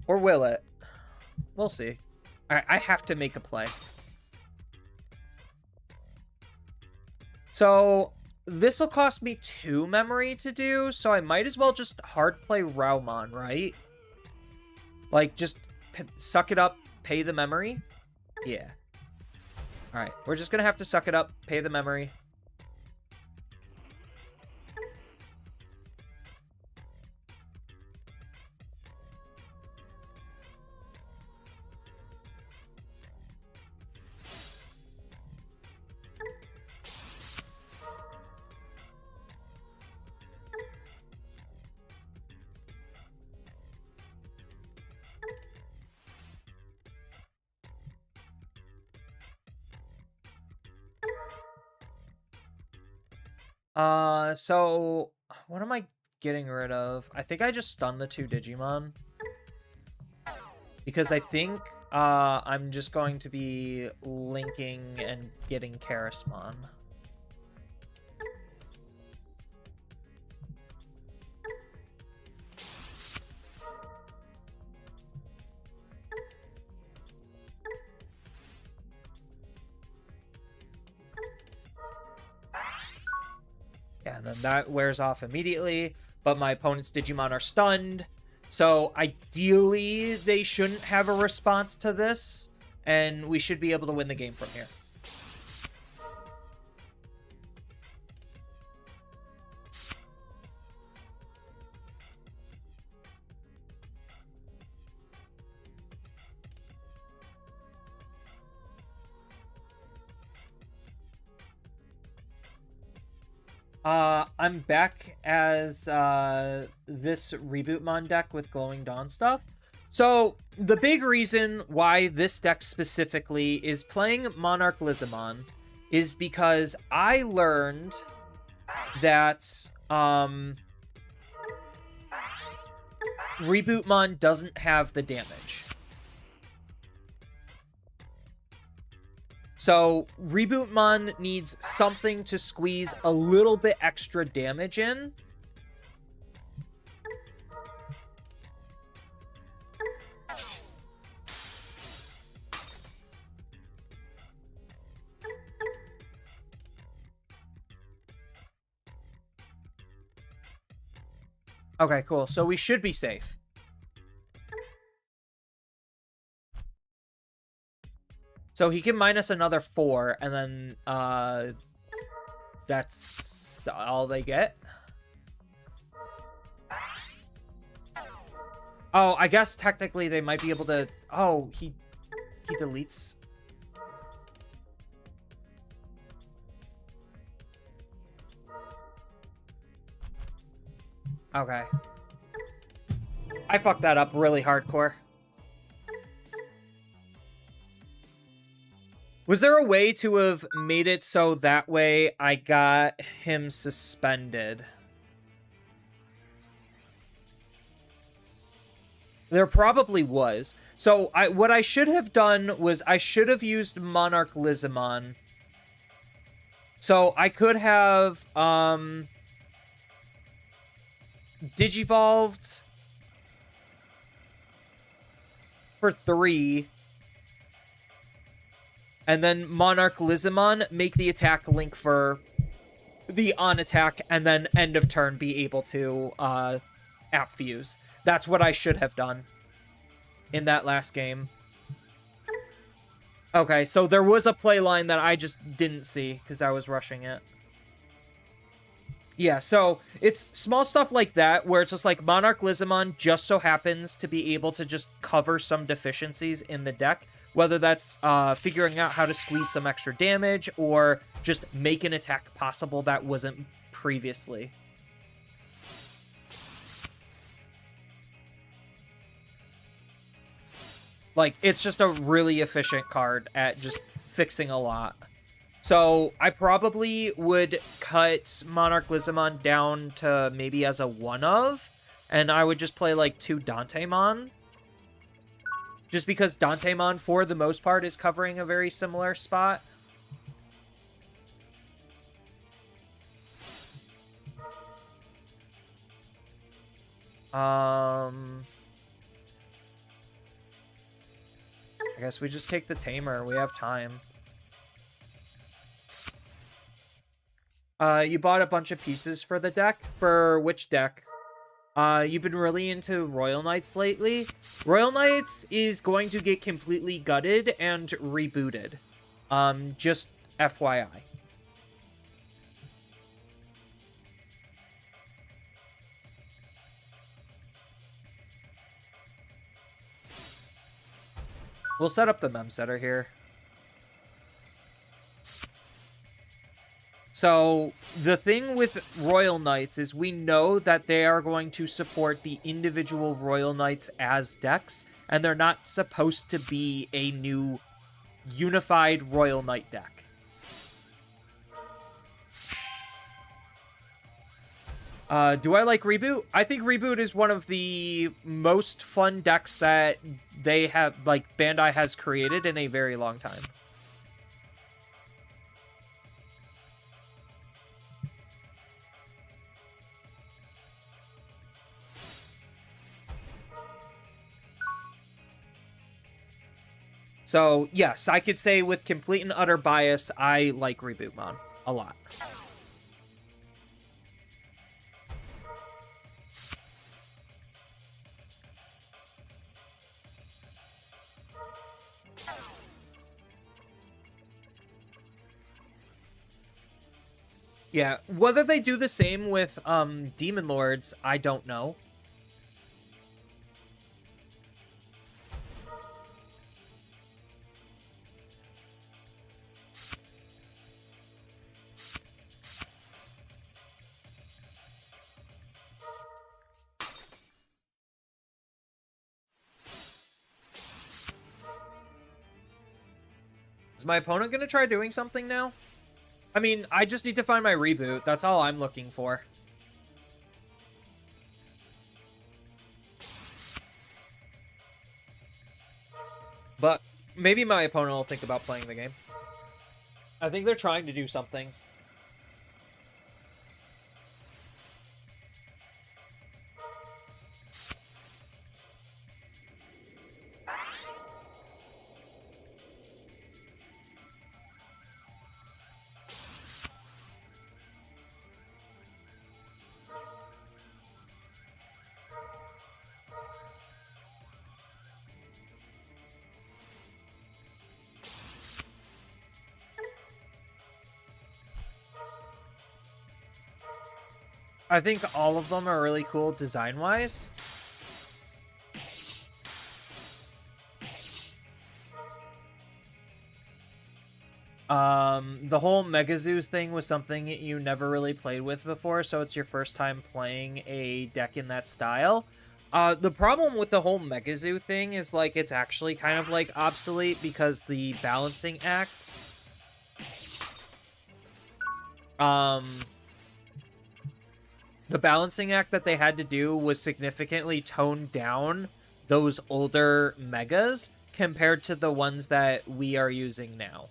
Or will it? We'll see. Alright, I have to make a play. So, this will cost me 2 memory to do, so I might as well just hard play Raumon, right? Like, just suck it up, pay the memory? Yeah. Alright, we're just gonna have to suck it up, pay the memory. So, what am I getting rid of? I think I just stunned the 2 Digimon. Because I think, I'm just going to be linking and getting Karasmon. Yeah, and then that wears off immediately, but my opponent's Digimon are stunned, so ideally they shouldn't have a response to this, and we should be able to win the game from here. I'm back as this Rebootmon deck with Glowing Dawn stuff. So, the big reason why this deck specifically is playing Monarch Lizamon is because I learned that Rebootmon doesn't have the damage. So, Rebootmon needs something to squeeze a little bit extra damage in. Okay, cool. So we should be safe. So he can minus another 4, and then, that's all they get. Oh, I guess technically they might be able to... Oh, he deletes... Okay. I fucked that up really hardcore. Was there a way to have made it so that way I got him suspended? There probably was. So what I should have done was I should have used Monarch Lizamon. So I could have Digivolved for 3. And then Monarch Lizamon, make the attack link for the on attack, and then end of turn be able to app fuse. That's what I should have done in that last game. Okay, so there was a play line that I just didn't see because I was rushing it. Yeah, so it's small stuff like that where it's just like Monarch Lizamon just so happens to be able to just cover some deficiencies in the deck. Whether that's figuring out how to squeeze some extra damage or just make an attack possible that wasn't previously. Like, it's just a really efficient card at just fixing a lot. So I probably would cut Monarch Lizamon down to maybe as a 1-of, and I would just play like 2 Dantemon. Just because Dantemon, for the most part, is covering a very similar spot. I guess we just take the Tamer. We have time. You bought a bunch of pieces for the deck? For which deck? You've been really into Royal Knights lately. Royal Knights is going to get completely gutted and rebooted. Just FYI. We'll set up the mem setter here. So, the thing with Royal Knights is we know that they are going to support the individual Royal Knights as decks, and they're not supposed to be a new unified Royal Knight deck. Do I like Reboot? I think Reboot is one of the most fun decks that they have, like, Bandai has created in a very long time. So, yes, I could say with complete and utter bias, I like Rebootmon a lot. Yeah, whether they do the same with Demon Lords, I don't know. Is my opponent going to try doing something now? I mean, I just need to find my Reboot. That's all I'm looking for. But maybe my opponent will think about playing the game. I think they're trying to do something. I think all of them are really cool design-wise. The whole Mega Zoo thing was something you never really played with before, so it's your first time playing a deck in that style. The problem with the whole Mega Zoo thing is, like, it's actually kind of, like, obsolete because the balancing acts, the balancing act that they had to do was significantly toned down those older megas compared to the ones that we are using now.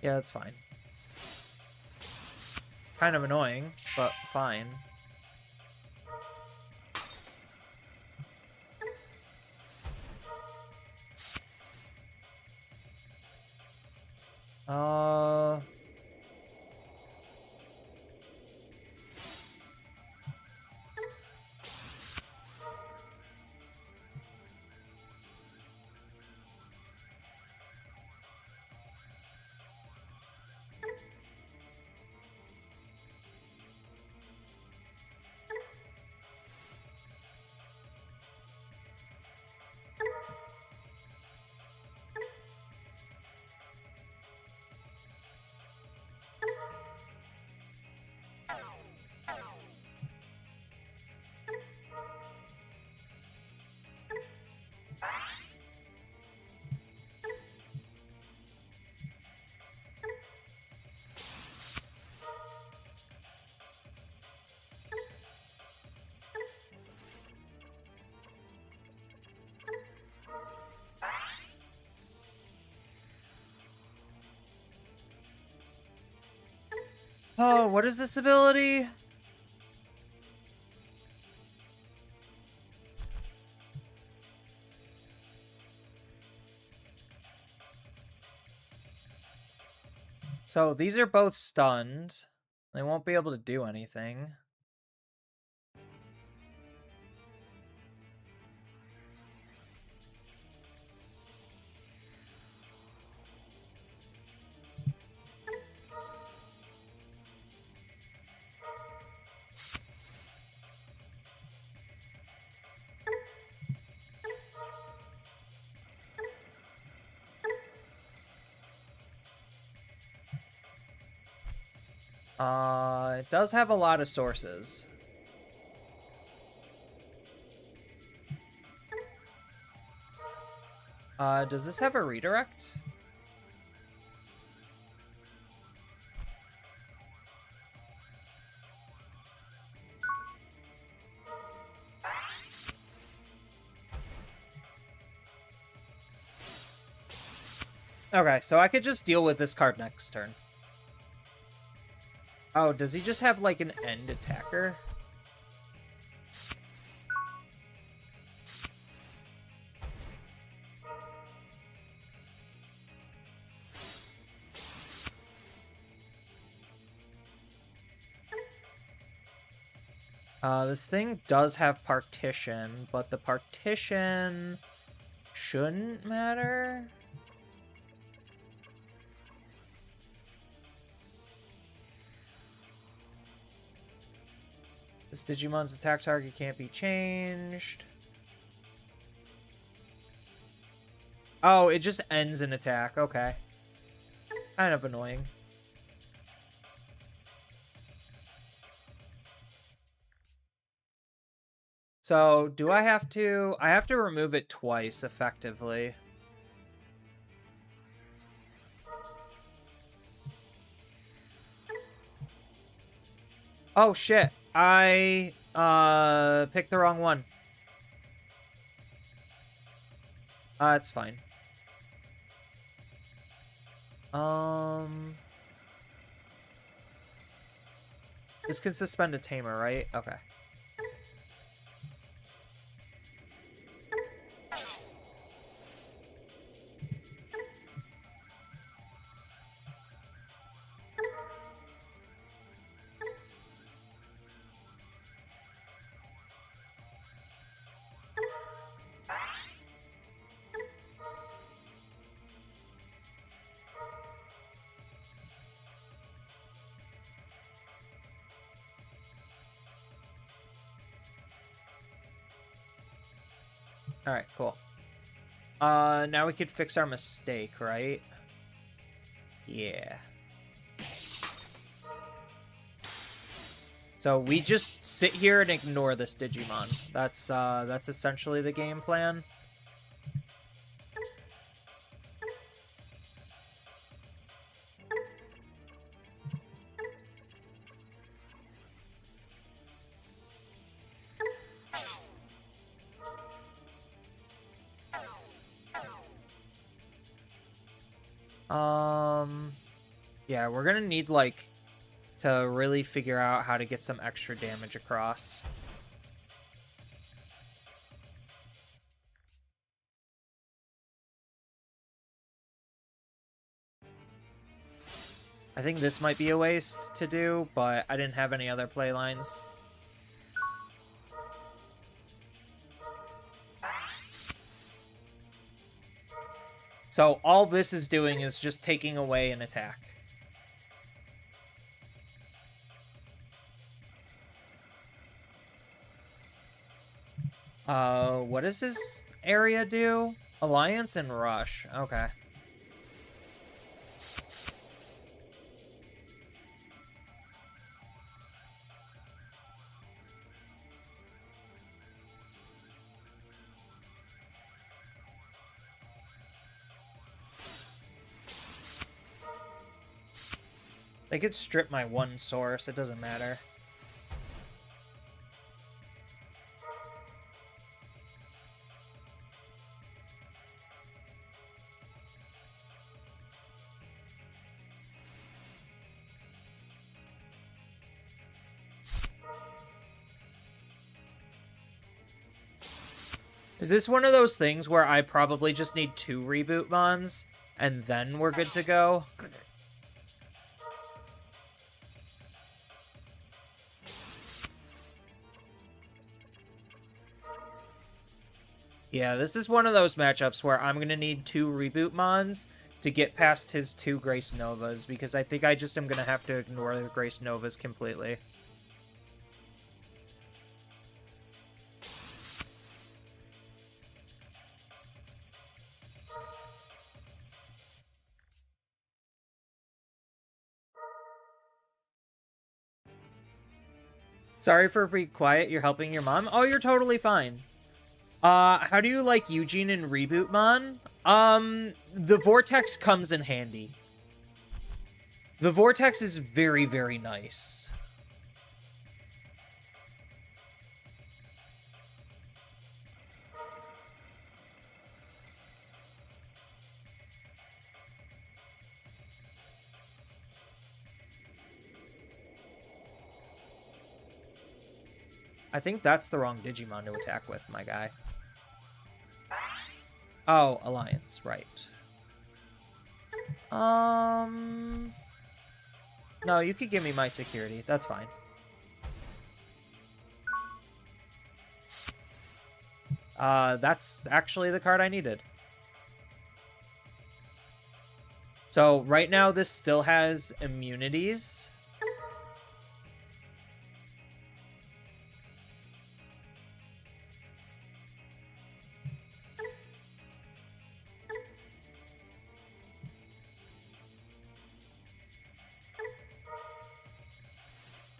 Yeah, that's fine. Kind of annoying, but fine. Oh, what is this ability? So these are both stunned. They won't be able to do anything. It does have a lot of sources. Does this have a redirect? Okay, so I could just deal with this card next turn. Oh, does he just have, like, an end attacker? This thing does have partition, but the partition shouldn't matter. This Digimon's attack target can't be changed. Oh, it just ends an attack. Okay. Kind of annoying. So, do I have to... I have to remove it twice, effectively. Oh, shit. I, picked the wrong one. It's fine. This can suspend a tamer, right? Okay. Alright, cool. Now we could fix our mistake, right? Yeah. So we just sit here and ignore this Digimon. That's essentially the game plan. Yeah, we're gonna need, like, to really figure out how to get some extra damage across. I think this might be a waste to do, but I didn't have any other playlines. So all this is doing is just taking away an attack. What does this area do? Alliance and Rush. Okay. They could strip my one source, it doesn't matter. Is this one of those things where I probably just need 2 reboot mons, and then we're good to go? Yeah, this is one of those matchups where I'm going to need 2 reboot mons to get past his 2 Grace Novas, because I think I just am going to have to ignore the Grace Novas completely. Sorry for being quiet, you're helping your mom? Oh, you're totally fine. How do you like Eugene and Reboot Mon? The Vortex comes in handy. The Vortex is very, very nice. I think that's the wrong Digimon to attack with, my guy. Oh, Alliance, right. No, you could give me my security. That's fine. That's actually the card I needed. So, right now, this still has immunities.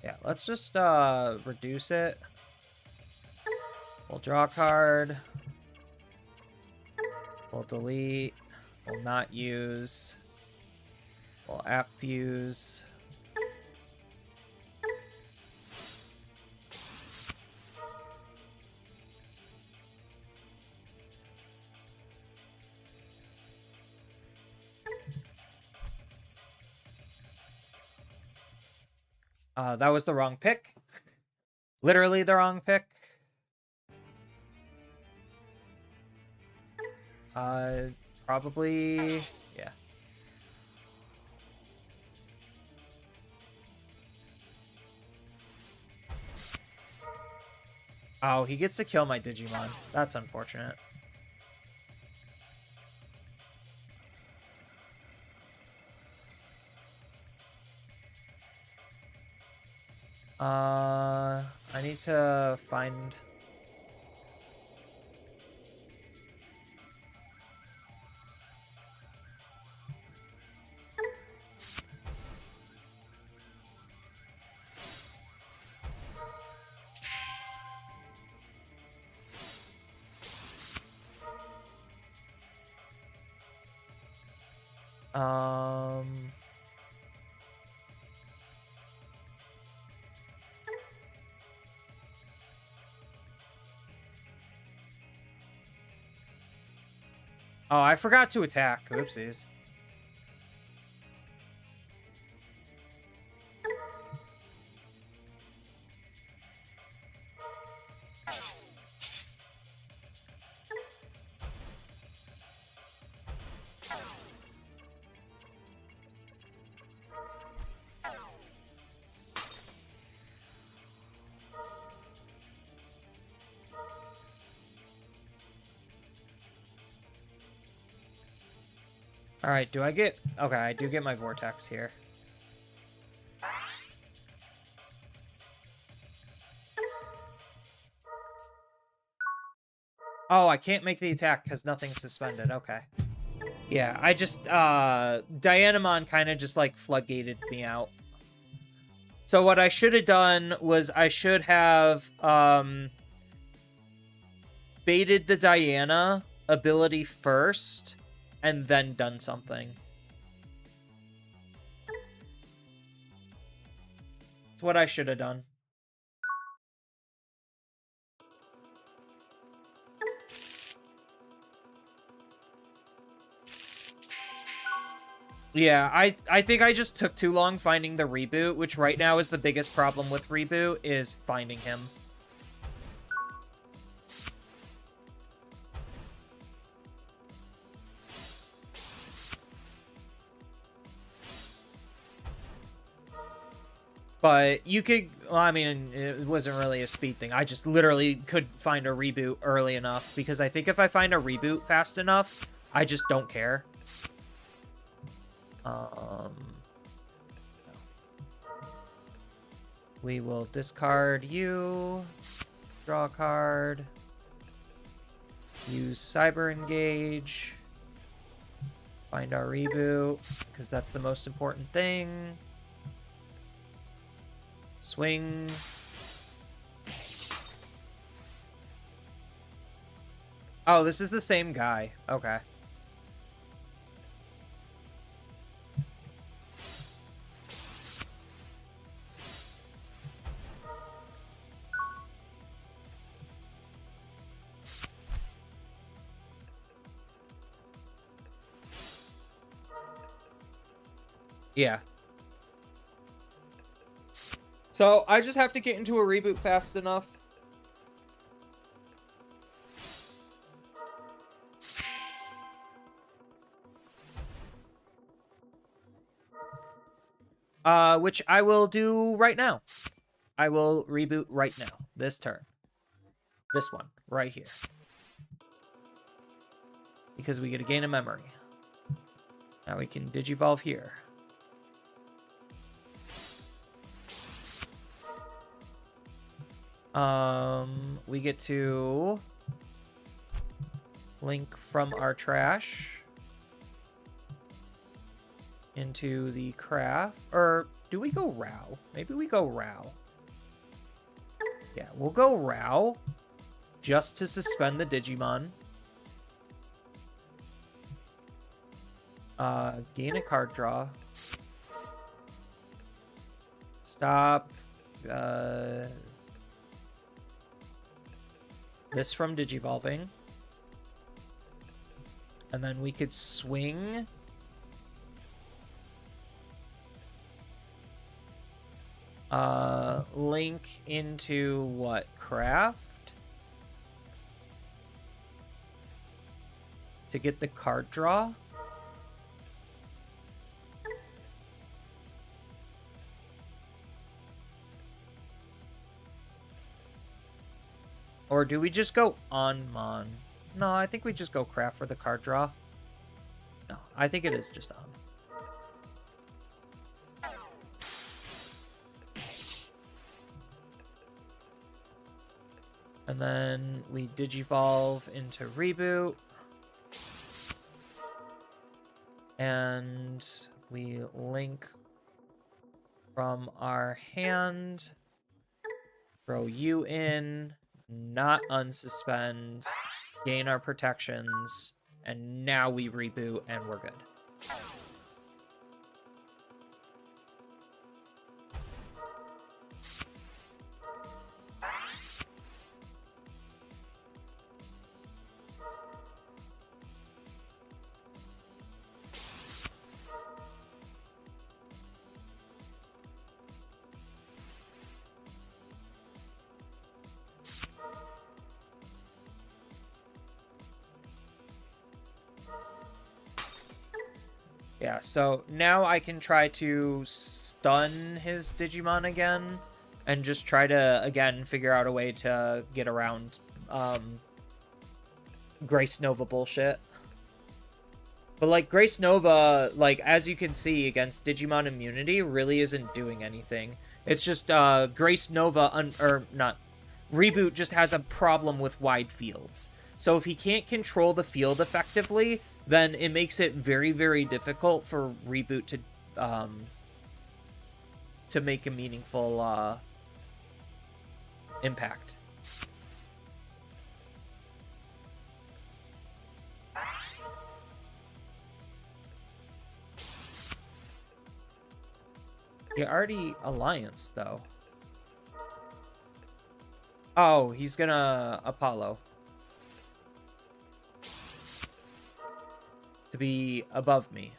Yeah, let's just reduce it. We'll draw a card. We'll delete. We'll not use. We'll app fuse. That was the wrong pick. Literally the wrong pick. Probably... yeah. Oh, he gets to kill my Digimon. That's unfortunate. I need to find... Um... Oh, I forgot to attack. Oopsies. Alright, do I get... Okay, I do get my Vortex here. Oh, I can't make the attack because nothing's suspended. Okay. Yeah, I just... Dianamon kind of just, like, floodgated me out. So what I should have done was I should have, baited the Diana ability first and then done something. That's what I should have done. Yeah, I think I just took too long finding the reboot, which right now is the biggest problem with reboot, is finding him. But you could, well, I mean, it wasn't really a speed thing. I just literally could find a reboot early enough, because I think if I find a reboot fast enough, I just don't care. We will discard you, draw a card, use Cyber Engage, find our reboot, because that's the most important thing. Swing. Oh, this is the same guy. Okay. Yeah. So, I just have to get into a reboot fast enough. Which I will do right now. I will reboot right now. This turn. This one. Right here. Because we get a gain of memory. Now we can digivolve here. We get to link from our trash into the craft. Or do we go Row? Maybe we go Row. Yeah, we'll go Row just to suspend the Digimon. Gain a card draw. Stop. This from Digivolving. And then we could swing. Link into what? Craft? To get the card draw? Or do we just go on-mon? No, I think we just go craft for the card draw. No, I think it is just on. And then we digivolve into reboot. And we link from our hand. Throw you in. Not unsuspend, gain our protections, and now we reboot and we're good. Yeah, so now I can try to stun his Digimon again and just try to, again, figure out a way to get around Grace Nova bullshit. But, like, Grace Nova, like, as you can see, against Digimon immunity, really isn't doing anything. It's just, Grace Nova, Reboot just has a problem with wide fields. So if he can't control the field effectively, then it makes it very, very difficult for Reboot to make a meaningful, impact. He already alliance, though. Oh, he's gonna Apollo. To be above me.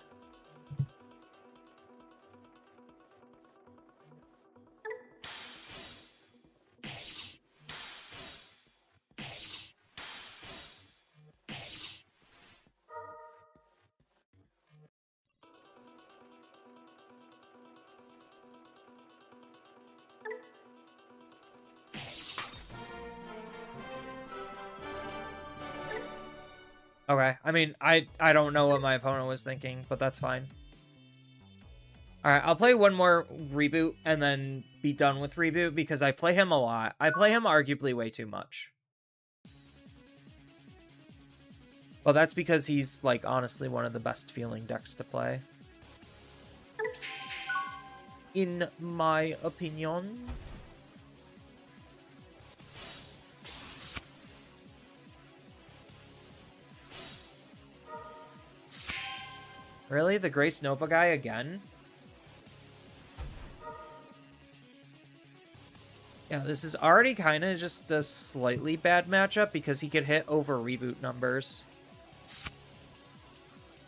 Okay, I mean, I don't know what my opponent was thinking, but that's fine. Alright, I'll play one more Reboot and then be done with Reboot because I play him a lot. I play him arguably way too much. Well, that's because he's, like, honestly one of the best feeling decks to play. In my opinion. Really? The Grace Nova guy again? Yeah, this is already kind of just a slightly bad matchup because he could hit over Reboot numbers.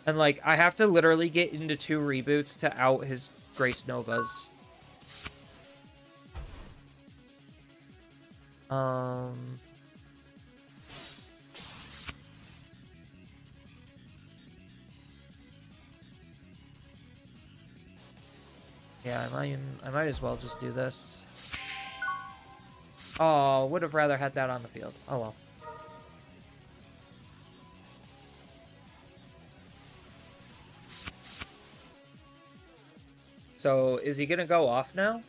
And, like, I have to literally get into 2 Reboots to out his Grace Novas. Yeah, I might as well just do this. Oh, would have rather had that on the field. Oh well. So, is he gonna go off now?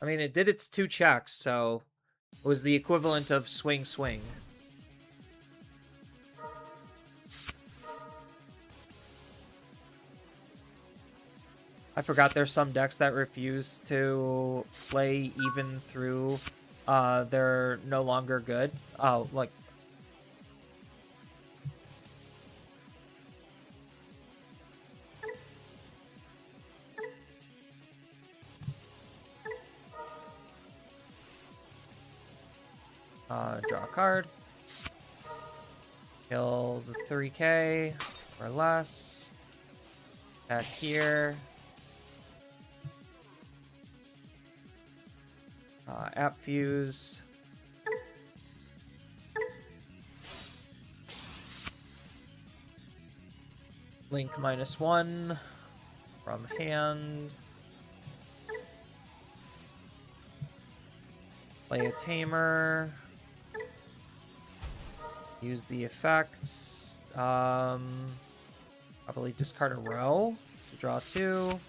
I mean, it did its 2 checks, so it was the equivalent of swing, swing. I forgot there's some decks that refuse to play even through they're no longer good. Oh, like... draw a card. Kill the 3k or less. Back here. App fuse. Link -1 from hand. Play a tamer. Use the effects. Probably discard a row to draw 2.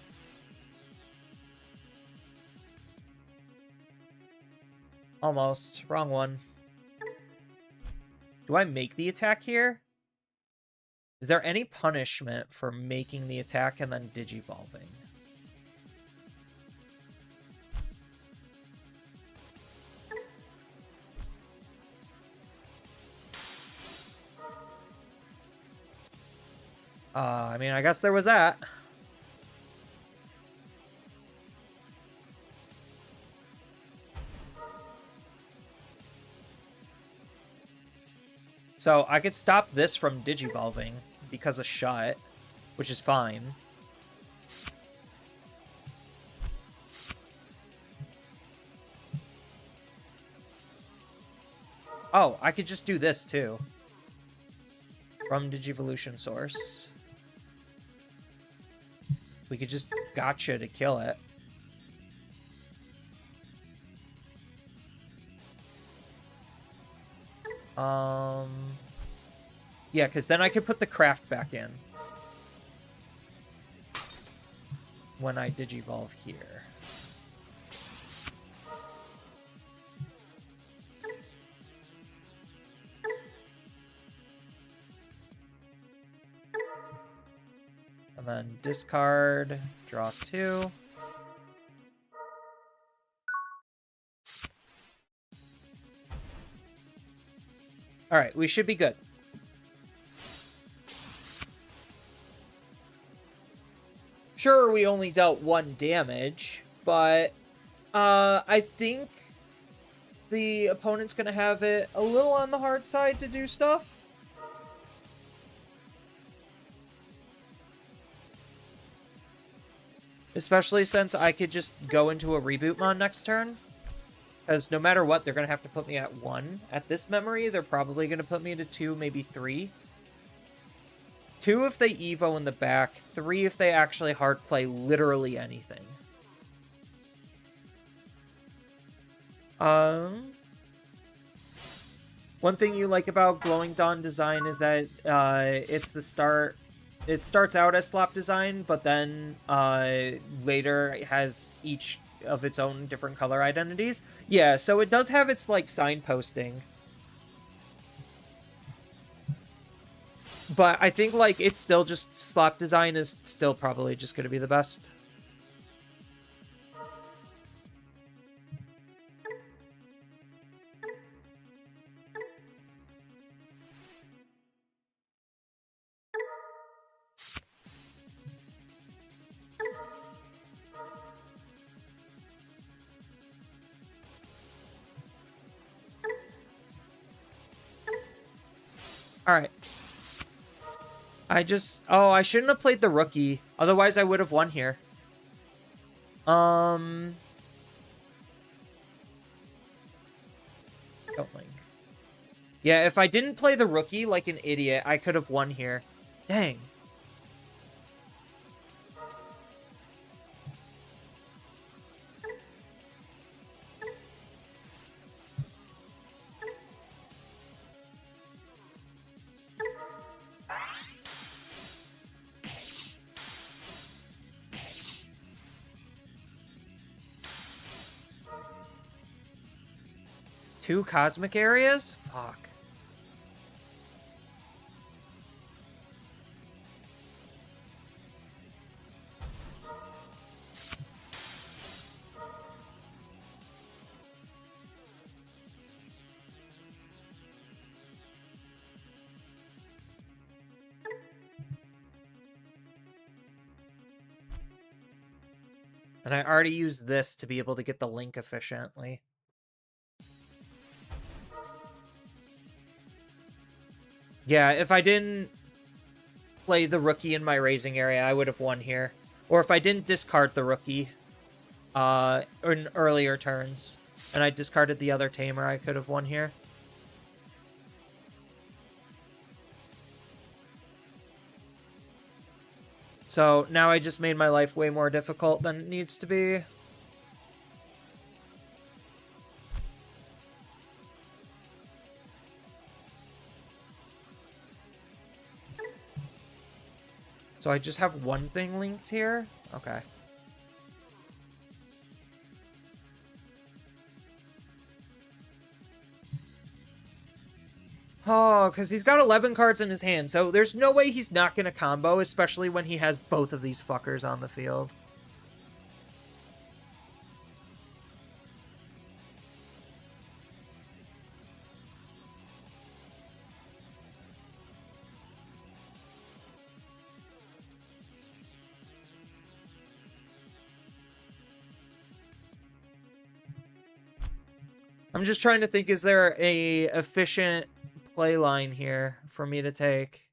Almost. Wrong one. Do I make the attack here? Is there any punishment for making the attack and then digivolving? I mean, I guess there was that. So I could stop this from digivolving because of shut, which is fine. Oh, I could just do this too. From Digivolution source. We could just gotcha to kill it. Yeah, because then I could put the craft back in. When I Digivolve here. And then discard, draw 2. Alright, we should be good. Sure, we only dealt 1 damage, but I think the opponent's going to have it a little on the hard side to do stuff. Especially since I could just go into a reboot mod next turn. Because no matter what, they're going to have to put me at 1. At this memory, they're probably going to put me to 2, maybe 3. 2 if they Evo in the back. 3 if they actually hard play literally anything. One thing you like about Glowing Dawn design is that it's the start. It starts out as slop design, but then later it has each of its own different color identities. Yeah, so it does have its like signposting. But I think like it's still just slop design is still probably just going to be the best. Alright. Oh, I shouldn't have played the rookie. Otherwise, I would have won here. Don't link. Yeah, if I didn't play the rookie like an idiot, I could have won here. Dang. Two cosmic areas? Fuck. And I already used this to be able to get the link efficiently. Yeah, if I didn't play the rookie in my raising area, I would have won here. Or if I didn't discard the rookie in earlier turns, and I discarded the other tamer, I could have won here. So now I just made my life way more difficult than it needs to be. So I just have one thing linked here? Okay. Oh, because he's got 11 cards in his hand, so there's no way he's not going to combo, especially when he has both of these fuckers on the field. I'm just trying to think, is there a efficient play line here for me to take?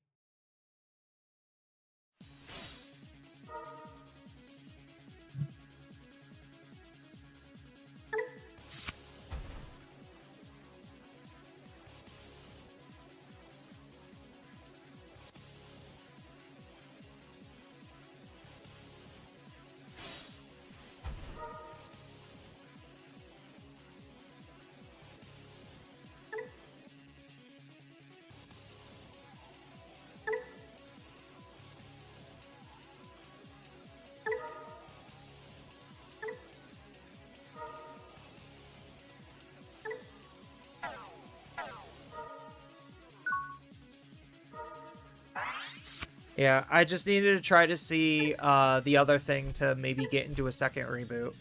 Yeah, I just needed to try to see the other thing to maybe get into a second reboot.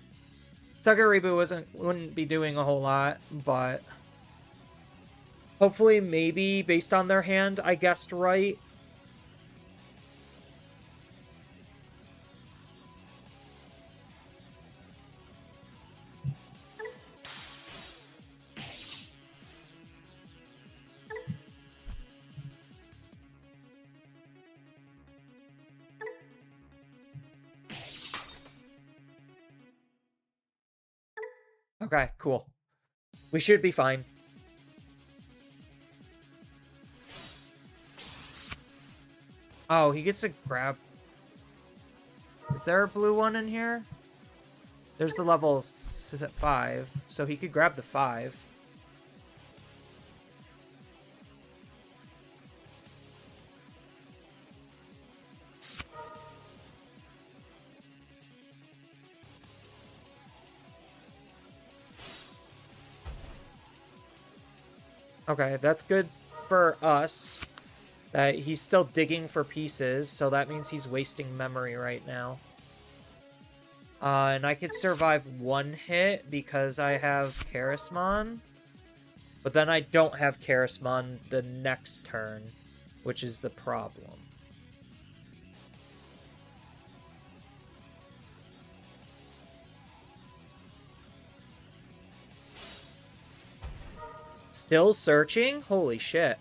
Second reboot wouldn't be doing a whole lot, but hopefully maybe based on their hand I guessed right. Okay, cool. We should be fine. Oh, he gets a grab. Is there a blue one in here? There's the level 5, so he could grab the 5. Okay, that's good for us. That he's still digging for pieces, so that means he's wasting memory right now. And I could survive 1 hit because I have Charismon. But then I don't have Charismon the next turn, which is the problem. Still searching? Holy shit.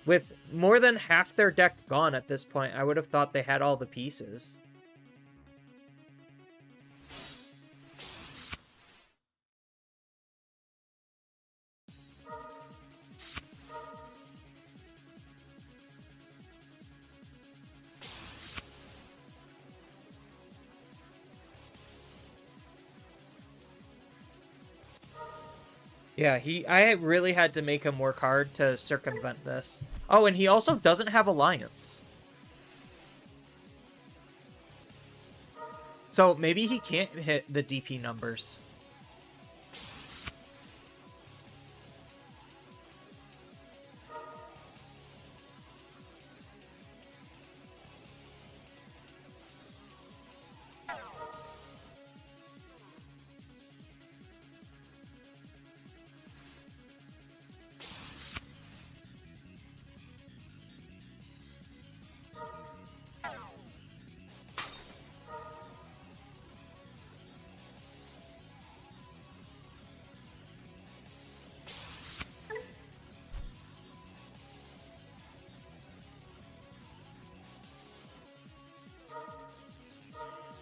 With more than half their deck gone at this point, I would have thought they had all the pieces. Yeah, I really had to make him work hard to circumvent this. Oh, and he also doesn't have Alliance. So maybe he can't hit the DP numbers.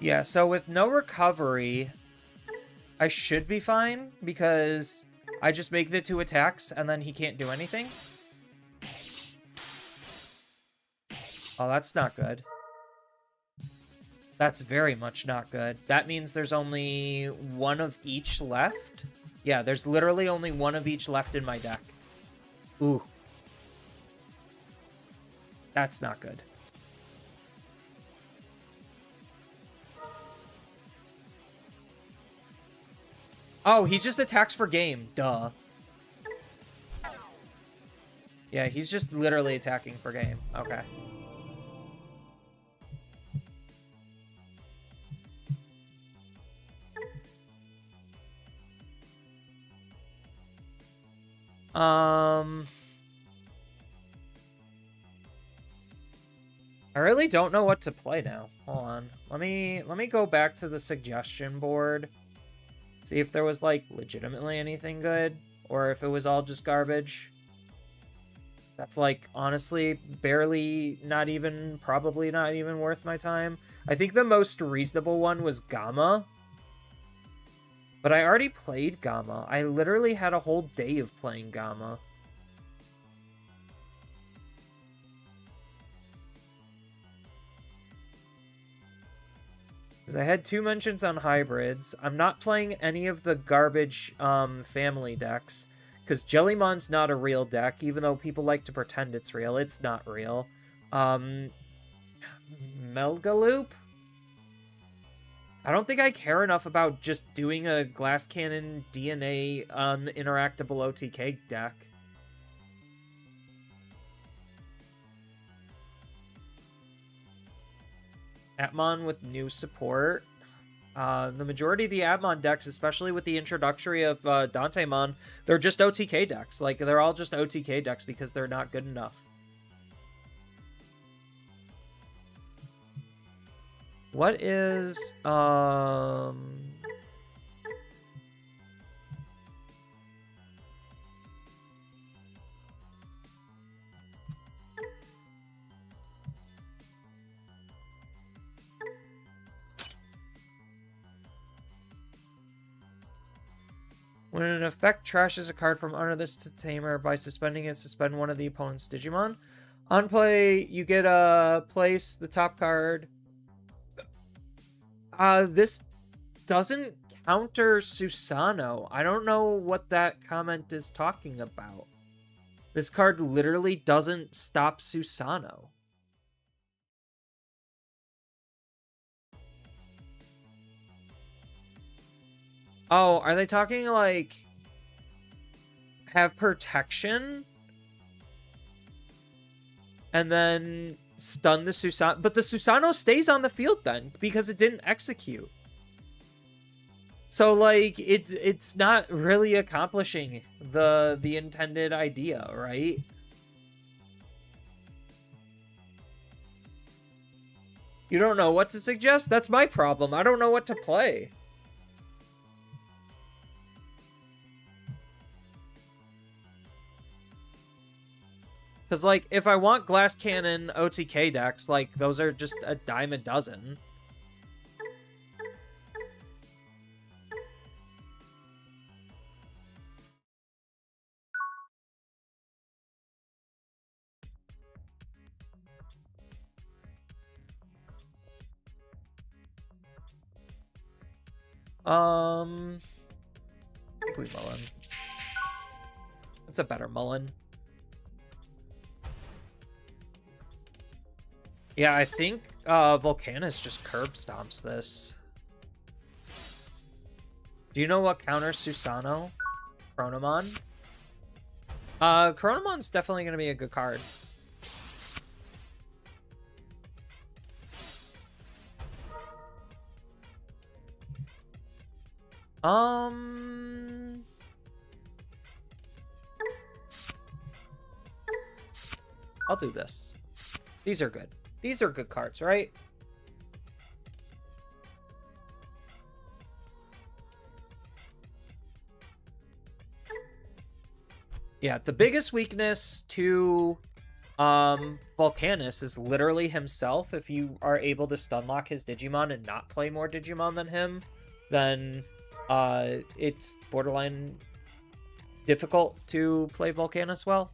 Yeah, so with no recovery, I should be fine because I just make the 2 attacks and then he can't do anything. Oh, that's not good. That's very much not good. That means there's only 1 of each left. Yeah, there's literally only 1 of each left in my deck. Ooh. That's not good. Oh, he just attacks for game. Duh. Yeah, he's just literally attacking for game. Okay. I really don't know what to play now. Hold on. Let me go back to the suggestion board. See if there was, like, legitimately anything good. Or if it was all just garbage. That's, like, honestly, barely, probably not even worth my time. I think the most reasonable one was Gamma. But I already played Gamma. I literally had a whole day of playing Gamma. Because I had 2 mentions on hybrids. I'm not playing any of the garbage family decks. Because Jellymon's not a real deck, even though people like to pretend it's real. It's not real. Melgaloop? I don't think I care enough about just doing a Glass Cannon DNA interactable OTK deck. Atmon with new support. The majority of the Atmon decks, especially with the introductory of Dantemon, they're just OTK decks. Like, they're all just OTK decks because they're not good enough. What is, when an effect trashes a card from under this tamer by suspending it, suspend one of the opponent's Digimon. On play, you get a place the top card. This doesn't counter Susano. I don't know what that comment is talking about. This card literally doesn't stop Susano. Oh, are they talking like have protection and then stun the Susano? But the Susano stays on the field then because it didn't execute. So like it's not really accomplishing the intended idea, right? You don't know what to suggest? That's my problem. I don't know what to play. Because, like, if I want Glass Cannon OTK decks, like, those are just a dime a dozen. I think we Mullen. It's a better Mullen. Yeah, I think Volcanus just curb stomps this. Do you know what counters Susano? Chronomon? Chronomon's definitely going to be a good card. I'll do this. These are good. These are good cards, right? Yeah, the biggest weakness to Volcanus is literally himself. If you are able to stunlock his Digimon and not play more Digimon than him, then it's borderline difficult to play Volcanus well.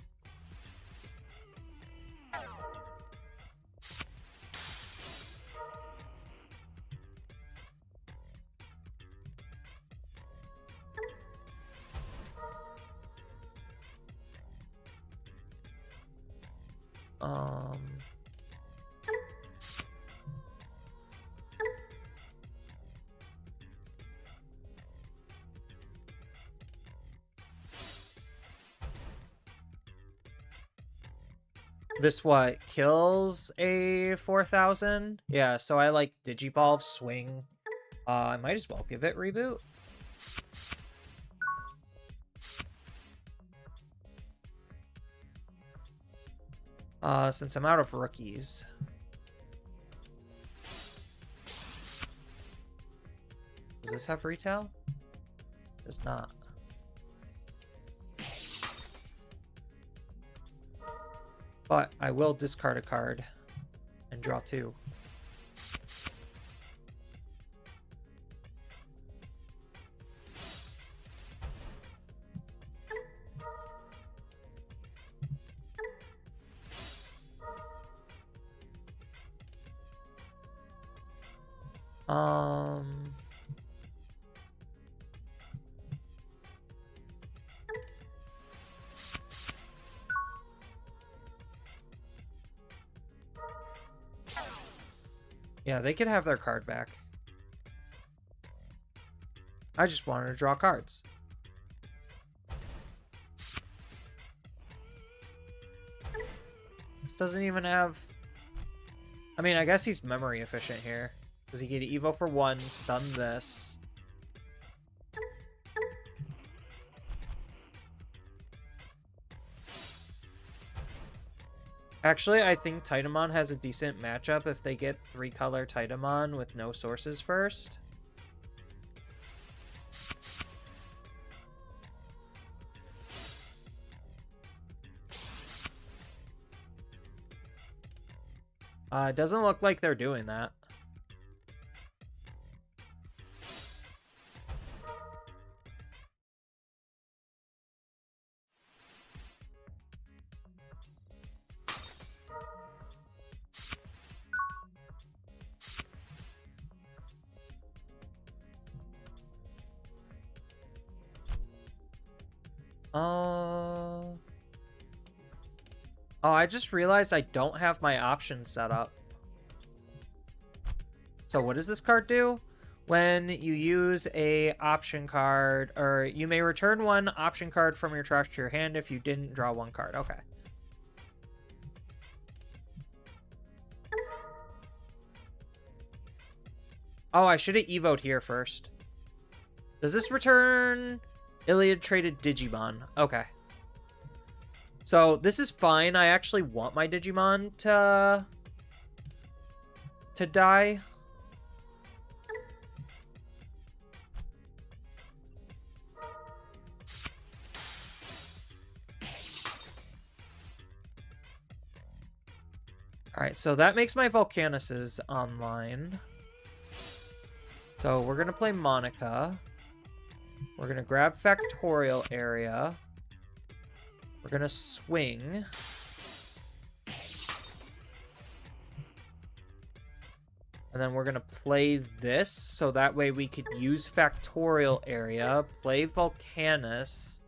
This what kills a 4000? Yeah, so I like Digivolve, swing. I might as well give it reboot. Since I'm out of rookies. Does this have retail? Does not. But I will discard a card and draw 2. Yeah, they could have their card back. I just wanted to draw cards. This doesn't even have... I mean, I guess he's memory efficient here. Because he get Evo for 1, stun this. Actually, I think Titamon has a decent matchup if they get 3-color Titamon with no sources first. It doesn't look like they're doing that. Oh, I just realized I don't have my options set up. So what does this card do? When you use a option card, or you may return 1 option card from your trash to your hand if you didn't draw 1 card. Okay. Oh, I should have evoed here first. Does this return Iliad traded Digimon? Okay. So this is fine. I actually want my Digimon to die. Alright, so that makes my Volcanuses online. So we're going to play Monica. We're going to grab Factorial Area. We're going to swing. And then we're going to play this, so that way we could use Factorial Area, play Volcanus.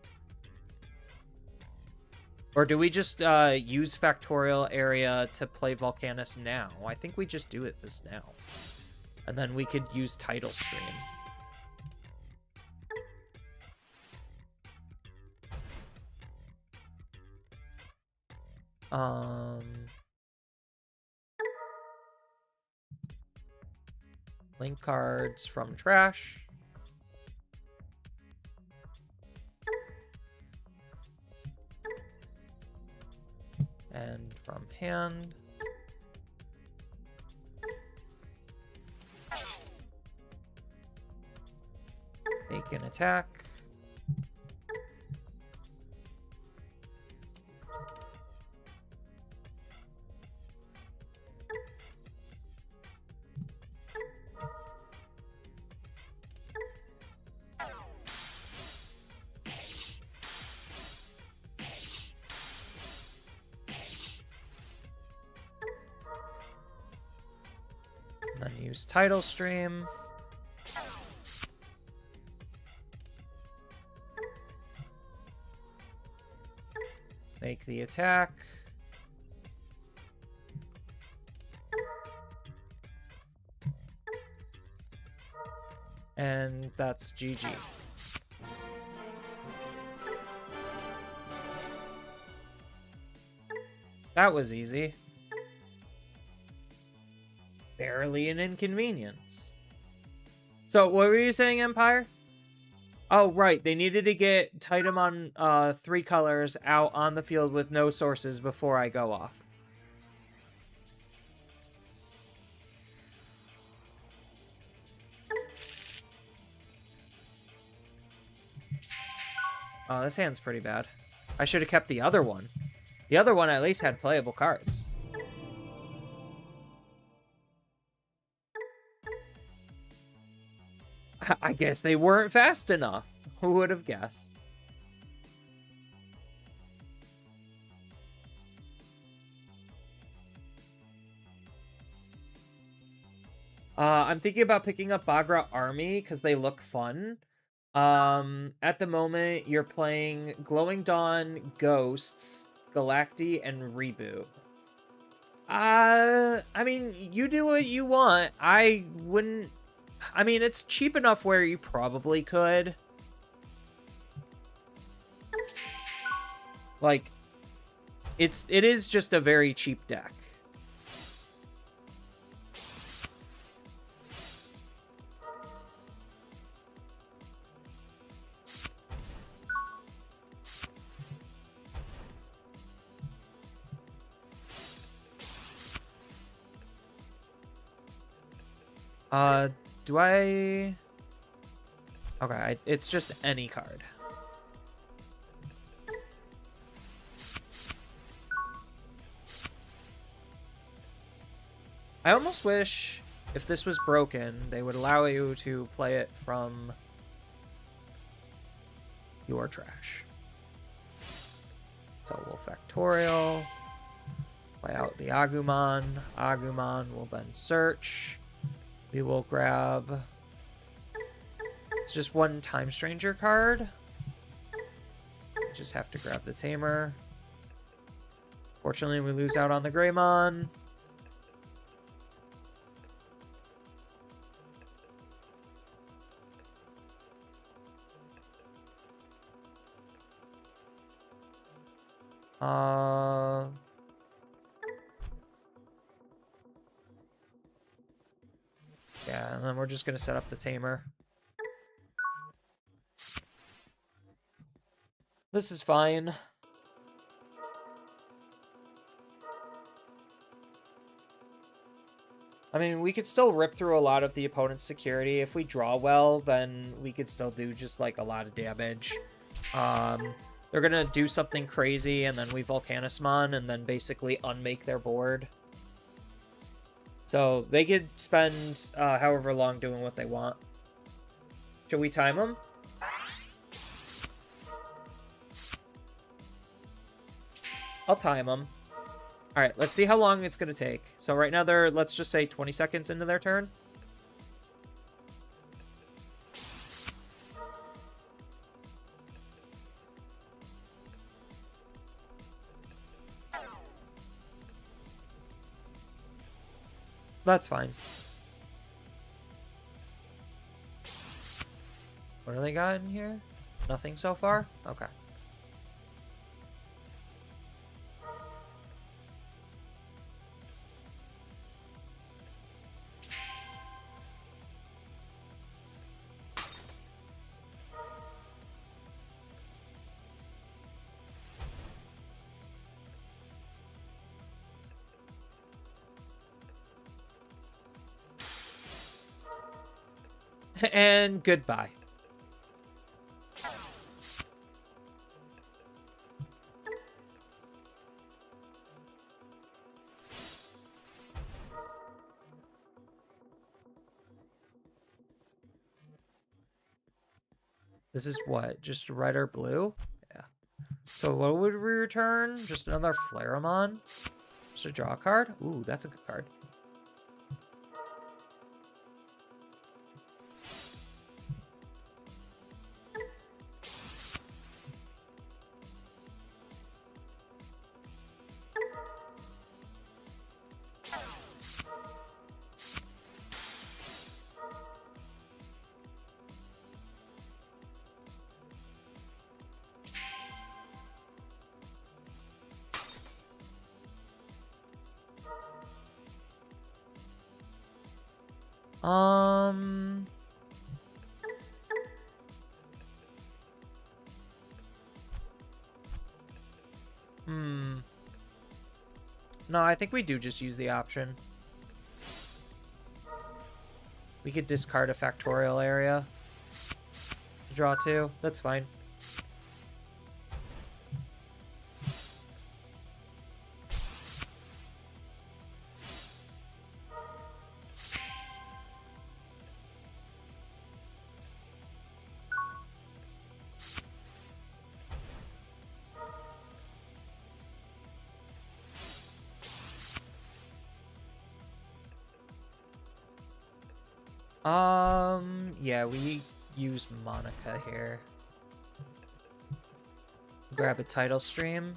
Or do we just use Factorial Area to play Volcanus now? I think we just do it this now. And then we could use Tidal Stream. Link cards from trash. And from hand. Make an attack. And then use Tidal Stream. Make the attack. And that's GG. That was easy. Barely an inconvenience. So, what were you saying, Empire? Oh, right. They needed to get Titamon 3 colors out on the field with no sources before I go off. Oh, this hand's pretty bad. I should have kept the other one. The other one at least had playable cards. I guess they weren't fast enough. Who would have guessed? I'm thinking about picking up Bagra Army because they look fun. At the moment, you're playing Glowing Dawn, Ghosts, Galacti, and Reboot. I mean, you do what you want. I wouldn't I mean, it's cheap enough where you probably could. Like, it is just a very cheap deck. Do I... Okay, it's just any card. I almost wish if this was broken, they would allow you to play it from your trash. So we'll Factorial, play out the Agumon. Agumon will then search. We will grab... It's just one Time Stranger card. Just have to grab the Tamer. Fortunately, we lose out on the Greymon. Yeah, and then we're just gonna set up the Tamer. This is fine. I mean, we could still rip through a lot of the opponent's security. If we draw well, then we could still do just, like, a lot of damage. They're gonna do something crazy, and then we Volcanismon, and then basically unmake their board. So, they could spend however long doing what they want. Should we time them? I'll time them. Alright, let's see how long it's going to take. So right now they're, let's just say 20 seconds into their turn. That's fine. What do they got in here? Nothing so far? Okay. And goodbye. This is what? Just red or blue? Yeah. So what would we return? Just another Flareamon? Just a draw card? Ooh, that's a good card. No, I think we do just use the option. We could discard a Factorial area. Draw two. That's fine. Yeah, we use Monica here. Grab a title stream.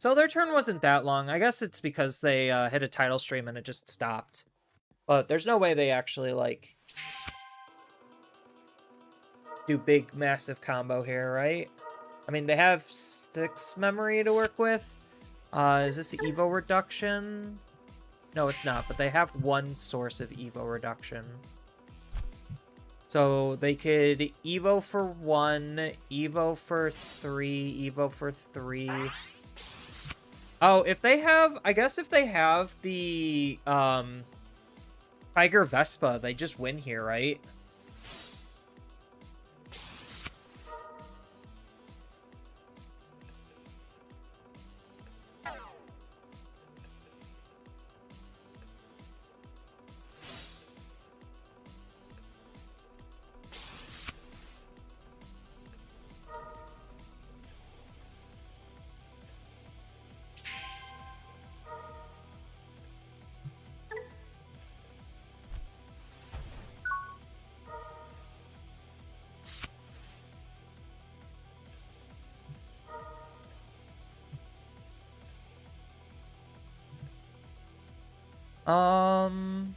So their turn wasn't that long. I guess it's because they hit a tidal stream and it just stopped. But there's no way they actually, like, do big, massive combo here, right? I mean, they have 6 memory to work with. Is this Evo reduction? No, it's not, but they have 1 source of Evo reduction. So they could Evo for 1, Evo for 3, Evo for 3. Oh, if they have, I guess if they have the Tiger Vespa, they just win here, right?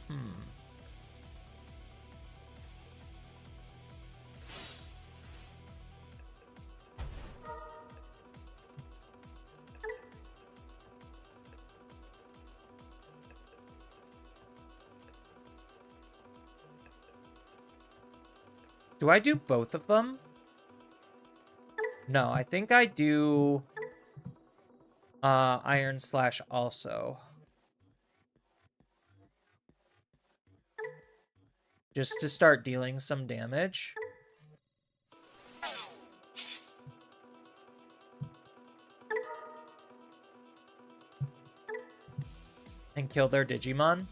Hmm. Do I do both of them? No, I think I do Iron Slash also. Just to start dealing some damage. And kill their Digimon.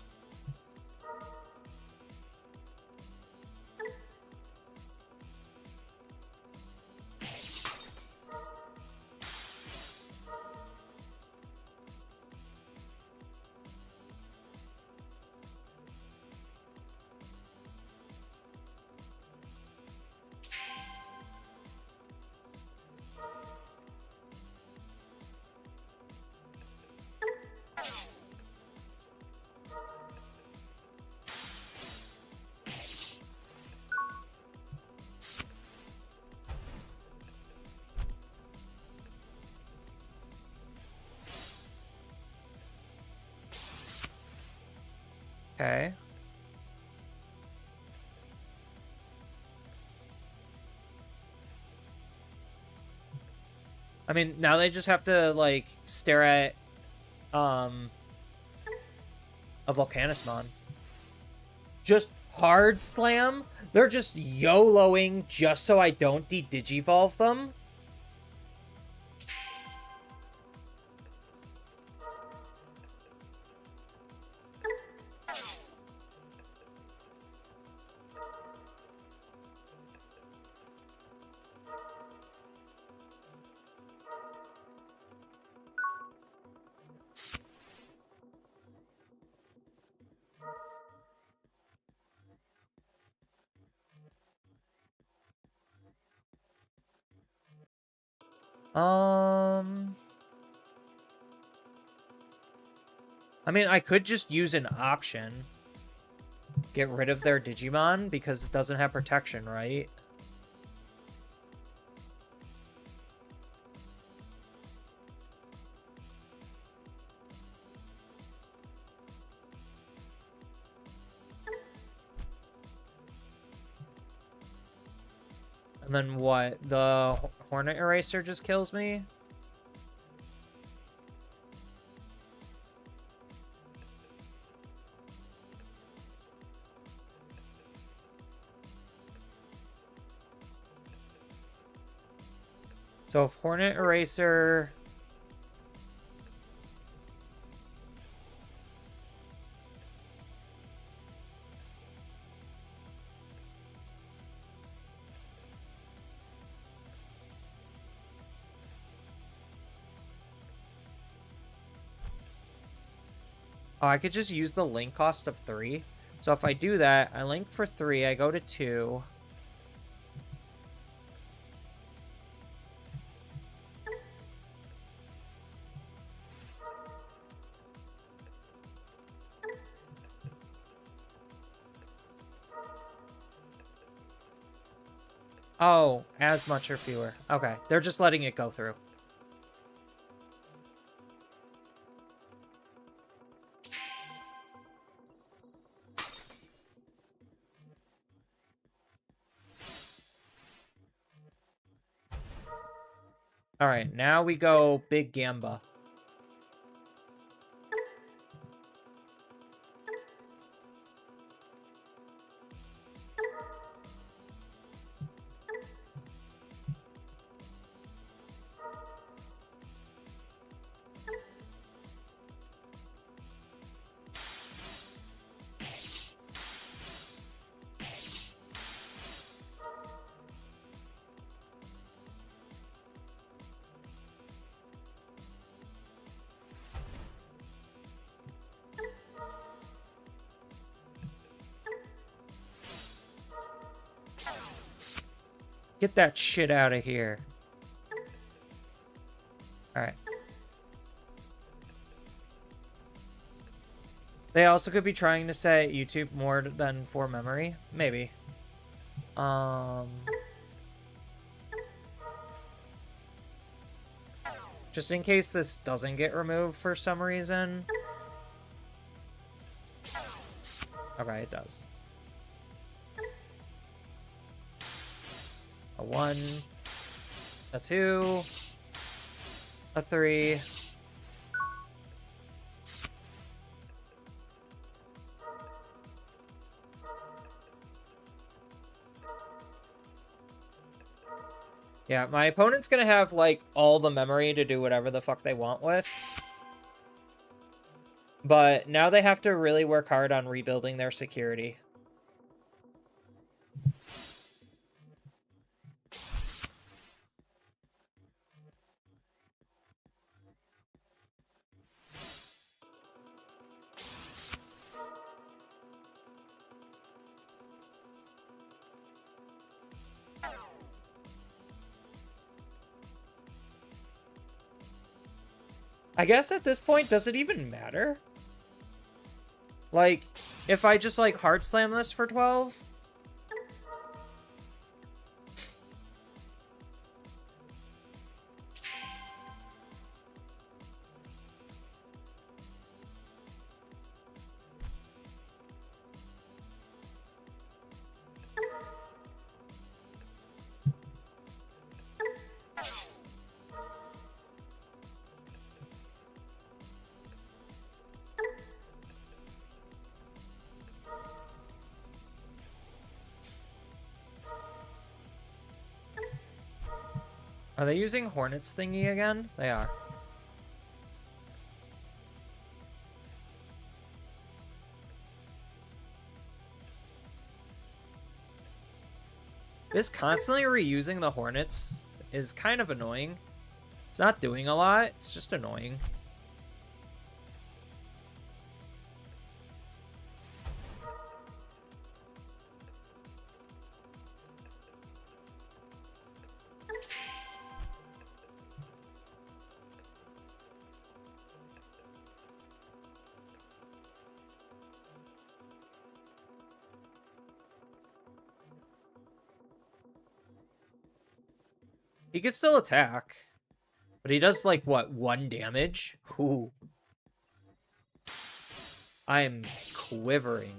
Okay. I mean, now they just have to, like, stare at, a Volcanismon. Just hard slam? They're just YOLOing just so I don't de-digivolve them? I mean, I could just use an option. Get rid of their Digimon because it doesn't have protection, right? And then what? The Hornet Eraser just kills me? So if Hornet Eraser... Oh, I could just use the link cost of 3. So if I do that, I link for 3, I go to 2. Oh, as much or fewer. Okay, they're just letting it go through. All right, now we go Big Gamba. Get that shit out of here. Alright. They also could be trying to say YouTube more than for memory. Maybe. Just in case this doesn't get removed for some reason. Okay, it does. A 1, a 2, a 3. Yeah, my opponent's gonna have, like, all the memory to do whatever the fuck they want with. But now they have to really work hard on rebuilding their security. I guess at this point, does it even matter? Like, if I just, like, hard slam this for 12? Are they using Hornets thingy again? They are. This constantly reusing the Hornets is kind of annoying. It's not doing a lot, it's just annoying. He could still attack. But he does, like, what, 1 damage? Ooh. I am quivering.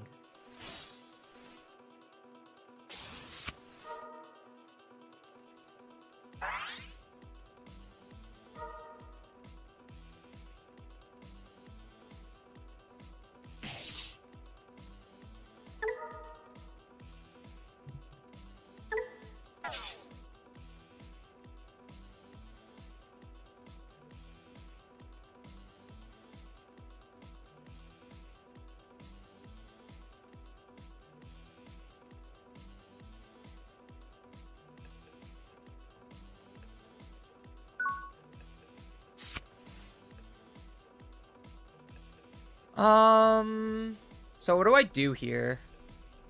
So what do I do here?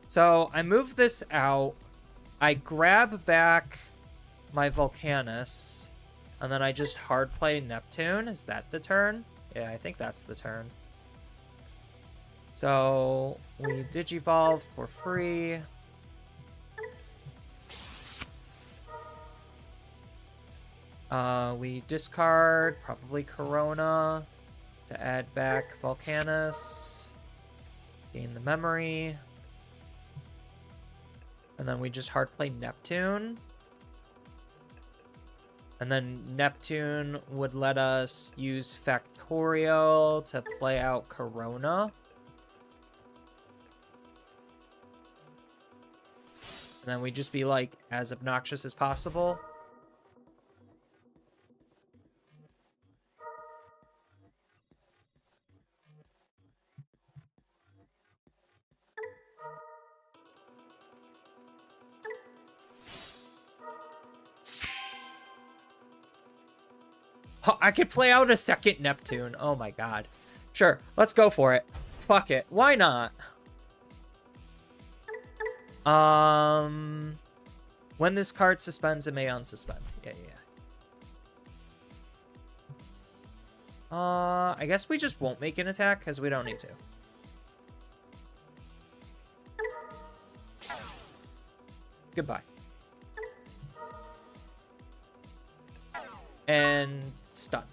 So I move this out. I grab back my Volcanus. And then I just hard play Neptune. Is that the turn? Yeah, I think that's the turn. So we Digivolve for free. We discard probably Corona to add back Volcanus. Gain the memory. And then we just hard play Neptune. And then Neptune would let us use Factorial to play out Corona. And then we'd just be, like, as obnoxious as possible. Oh, I could play out a second Neptune. Oh my god. Sure, let's go for it. Fuck it. Why not? When this card suspends, it may unsuspend. Yeah. I guess we just won't make an attack because we don't need to. Goodbye. And stun.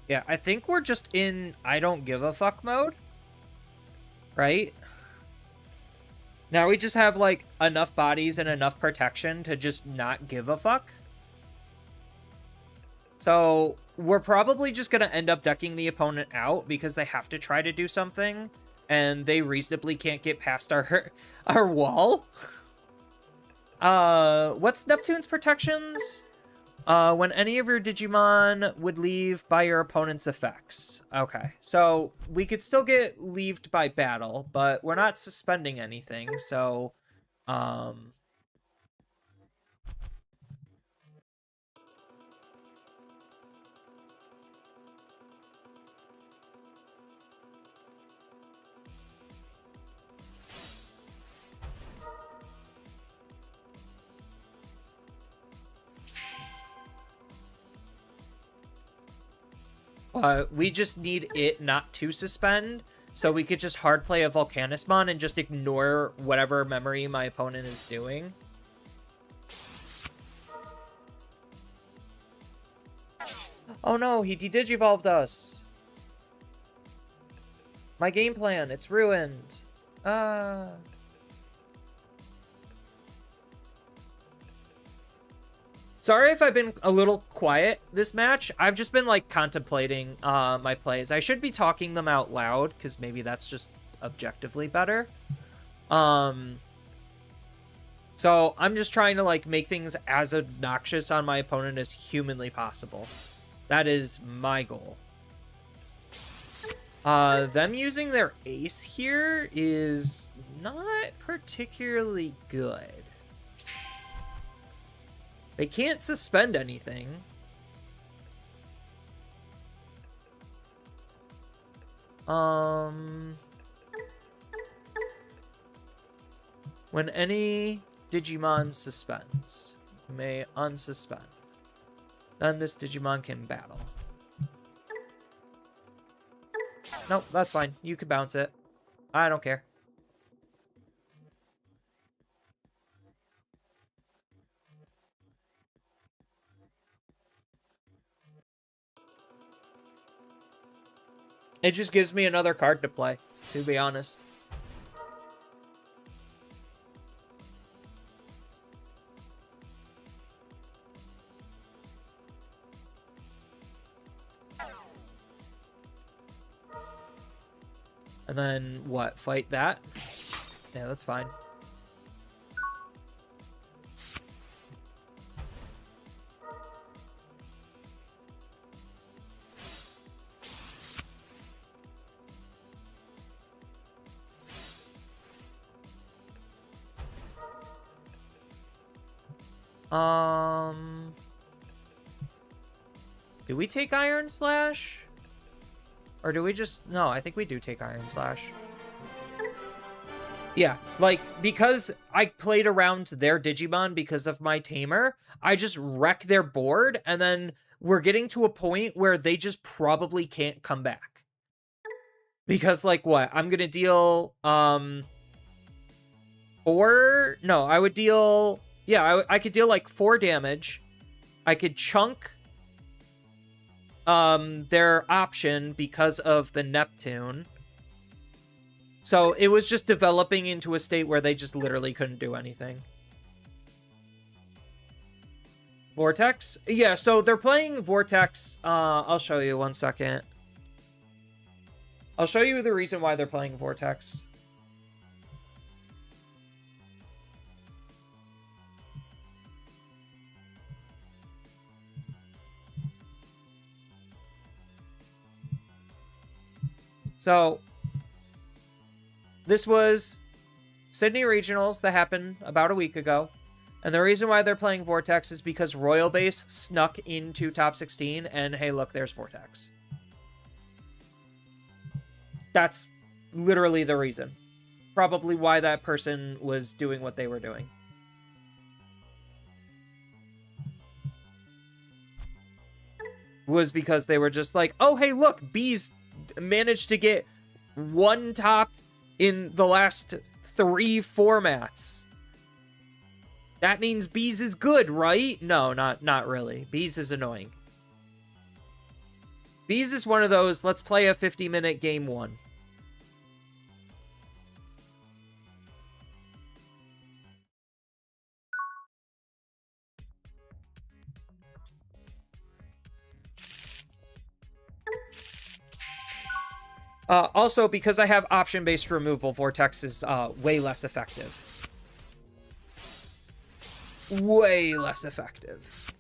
Yeah, I think we're just in I don't give a fuck mode. Right? Now we just have, like, enough bodies and enough protection to just not give a fuck. So we're probably just going to end up decking the opponent out because they have to try to do something. And they reasonably can't get past our wall. What's Neptune's protections? When any of your Digimon would leave by your opponent's effects. Okay, so we could still get leaved by battle, but we're not suspending anything, so, we just need it not to suspend, so we could just hard play a Volcanismon and just ignore whatever memory my opponent is doing. Oh no, he de-digivolved us. My game plan, it's ruined. Sorry if I've been a little quiet this match. I've just been, like, contemplating my plays. I should be talking them out loud, because maybe that's just objectively better. So I'm just trying to, like, make things as obnoxious on my opponent as humanly possible. That is my goal. Them using their ace here is not particularly good. They can't suspend anything. When any Digimon suspends, you may unsuspend. Then this Digimon can battle. Nope, that's fine. You could bounce it. I don't care. It just gives me another card to play, to be honest. And then, what, fight that? Yeah, that's fine. Do we take Iron Slash? Or do we just... No, I think we do take Iron Slash. Yeah, like, because I played around their Digimon because of my tamer, I just wreck their board, and then we're getting to a point where they just probably can't come back. Because, like, what? I'm gonna deal, 4? No, I would deal... Yeah, I could deal, like, 4 damage. I could chunk their option because of the Neptune. So it was just developing into a state where they just literally couldn't do anything. Vortex? Yeah, so they're playing Vortex. I'll show you 1 second. I'll show you the reason why they're playing Vortex. So this was Sydney Regionals that happened about a week ago. And the reason why they're playing Vortex is because Royal Base snuck into top 16 and hey, look, there's Vortex. That's literally the reason. Probably why that person was doing what they were doing. Was because they were just like, oh, hey, look, Bees managed to get 1 top in the last 3 formats. That means Bees is good, right? No, not really. Bees is annoying. Bees is one of those, let's play a 50-minute game 1. Also, because I have option-based removal, Vortex is way less effective. Way less effective.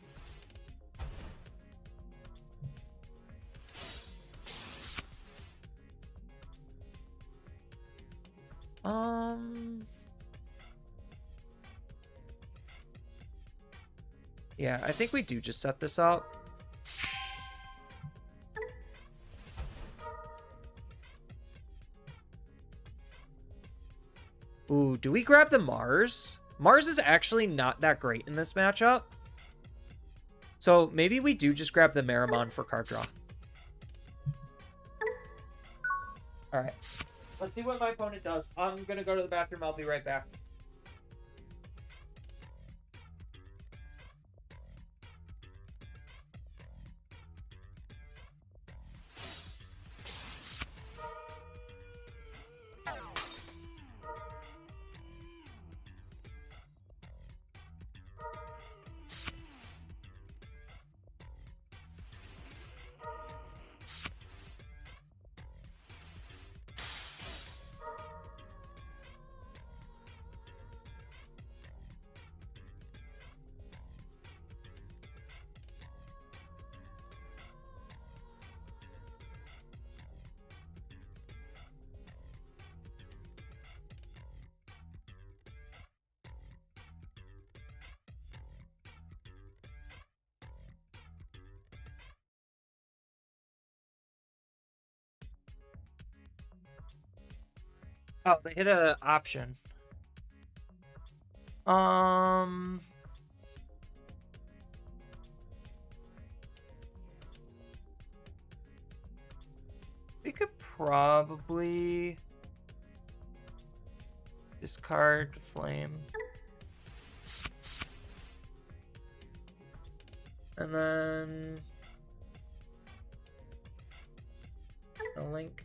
Yeah, I think we do just set this up. Ooh, do we grab the Mars? Mars is actually not that great in this matchup. So maybe we do just grab the Meramon for card draw. Alright. Let's see what my opponent does. I'm gonna go to the bathroom. I'll be right back. Oh, they hit a option. We could probably discard Flame. And then a Link.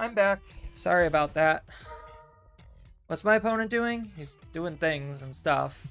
I'm back. Sorry about that. What's my opponent doing? He's doing things and stuff.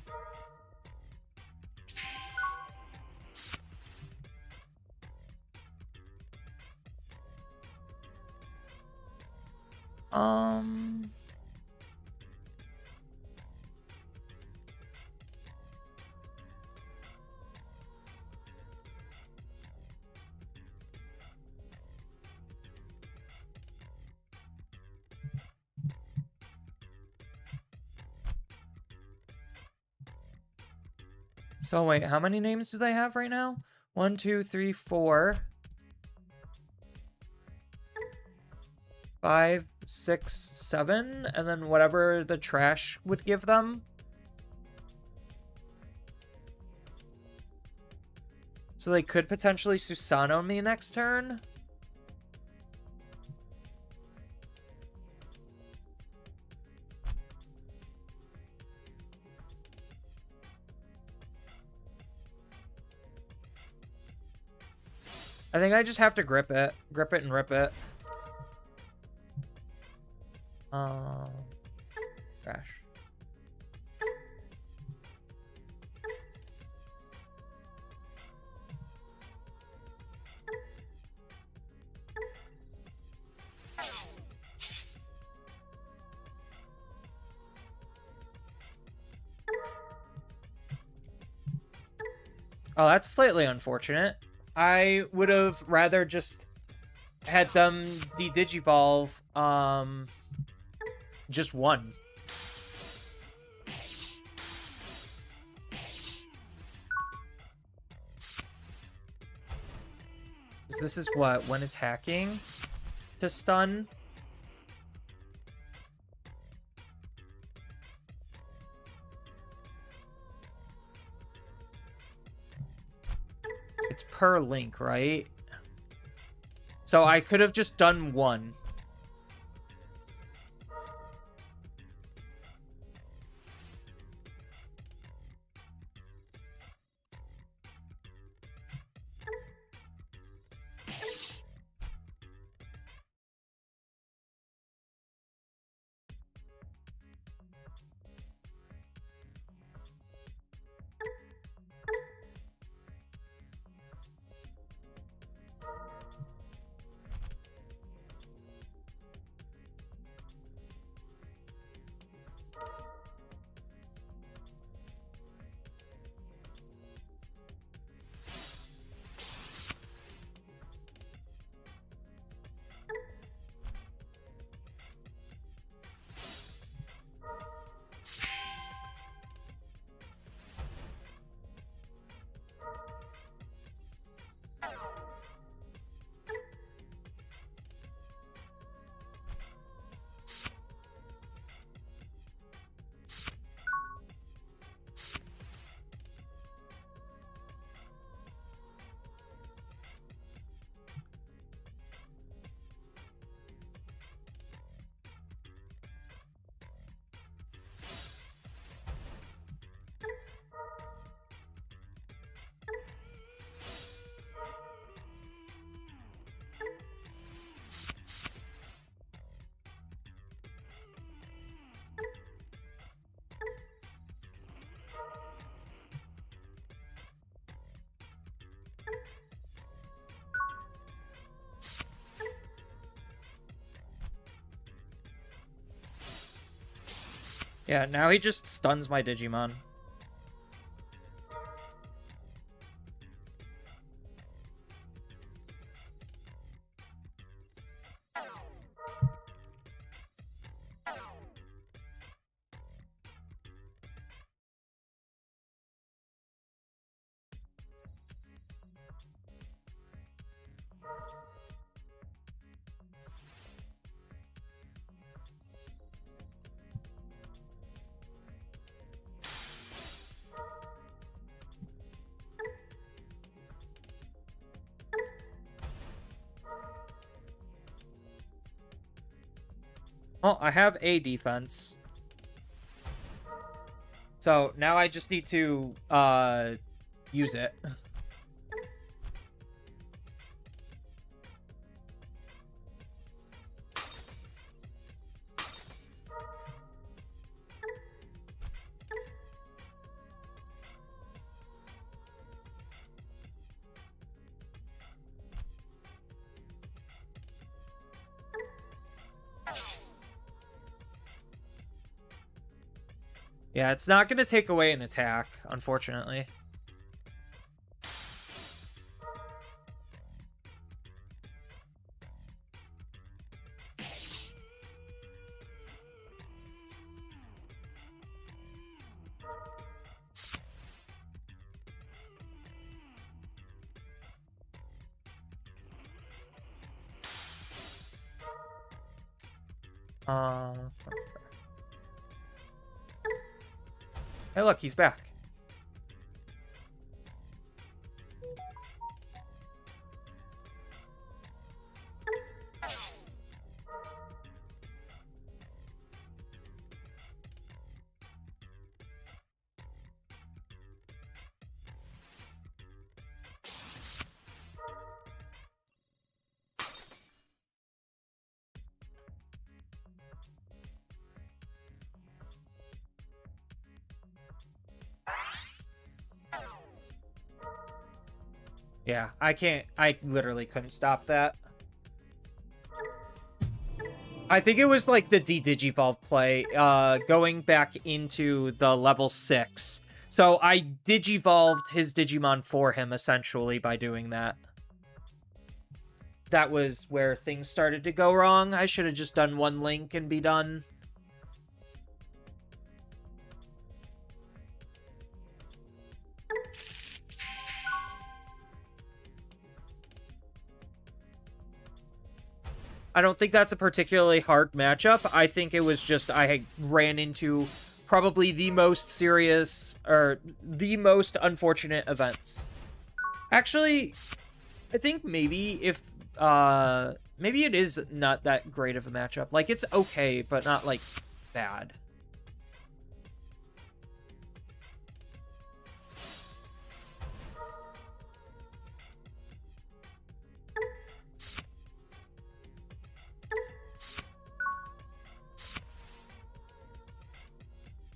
So wait, how many names do they have right now? 1, 2, 3, 4, 5, 6, 7, and then whatever the trash would give them. So they could potentially Susano me next turn. I think I just have to grip it. Grip it and rip it. Trash. Oh, that's slightly unfortunate. I would have rather just had them de-digivolve, just one. This is what, when it's hacking to stun? It's per link, right? So I could have just done one. Yeah, now he just stuns my Digimon. Oh, I have a defense. So now I just need to use it. Yeah, it's not going to take away an attack, unfortunately. Hey, look, he's back. Yeah, I literally couldn't stop that. I think it was like the de-digivolve play, going back into the level 6. So I digivolved his Digimon for him, essentially, by doing that. That was where things started to go wrong. I should have just done one link and be done. I don't think that's a particularly hard matchup. I think it was just I ran into probably the most serious, or the most unfortunate events. Actually, I think maybe if, maybe it is not that great of a matchup. Like, it's okay, but not, like, bad.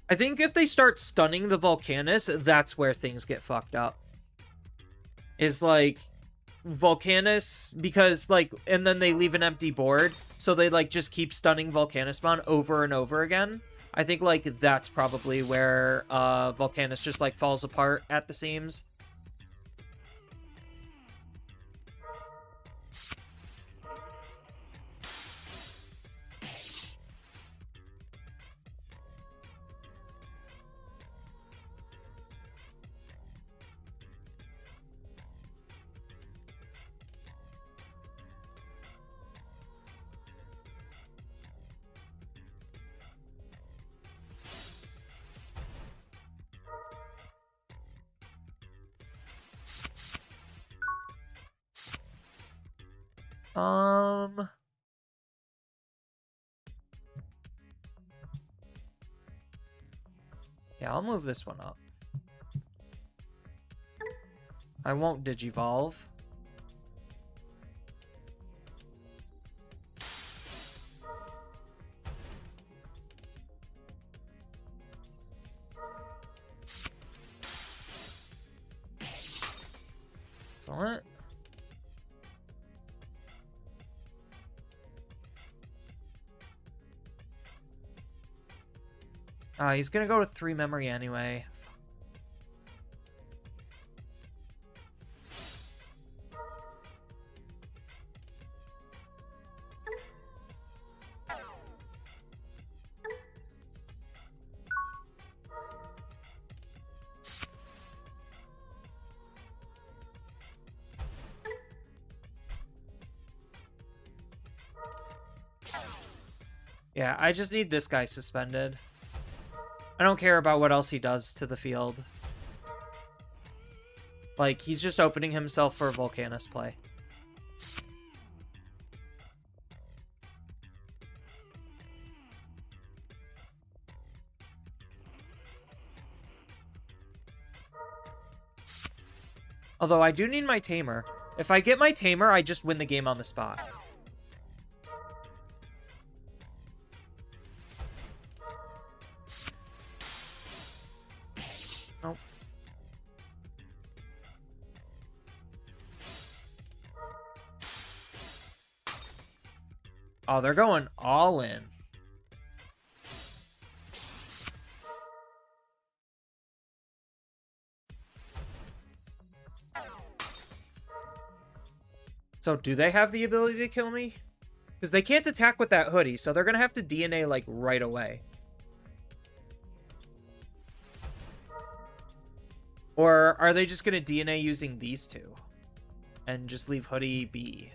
I think if they start stunning the Volcanus, that's where things get fucked up. Is like Volcanus, because like, and then they leave an empty board, so they like just keep stunning Volcanusmon over and over again. I think like that's probably where Volcanus just like falls apart at the seams. Yeah, I'll move this one up. I won't digivolve. Excellent. He's gonna go to 3 memory anyway. Yeah, I just need this guy suspended. I don't care about what else he does to the field. Like, he's just opening himself for a Volcanus play. Although I do need my Tamer. If I get my Tamer, I just win the game on the spot. Nope. Oh, they're going all in. So do they have the ability to kill me? Because they can't attack with that hoodie, so they're going to have to DNA, like, right away. Or are they just going to DNA using these two? And just leave hoodie be?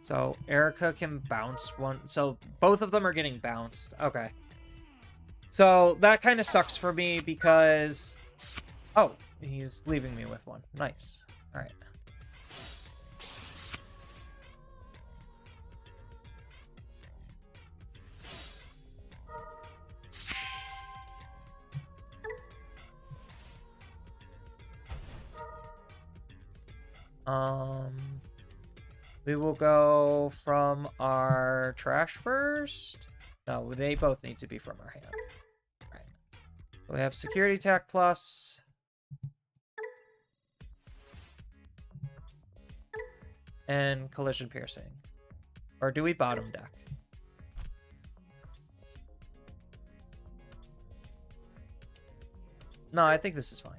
So Erica can bounce one. So both of them are getting bounced. Okay. So that kind of sucks for me because... Oh, he's leaving me with one. Nice. All right. We will go from our trash first. No, they both need to be from our hand. All right. We have security attack plus. And collision piercing. Or do we bottom deck? No, I think this is fine.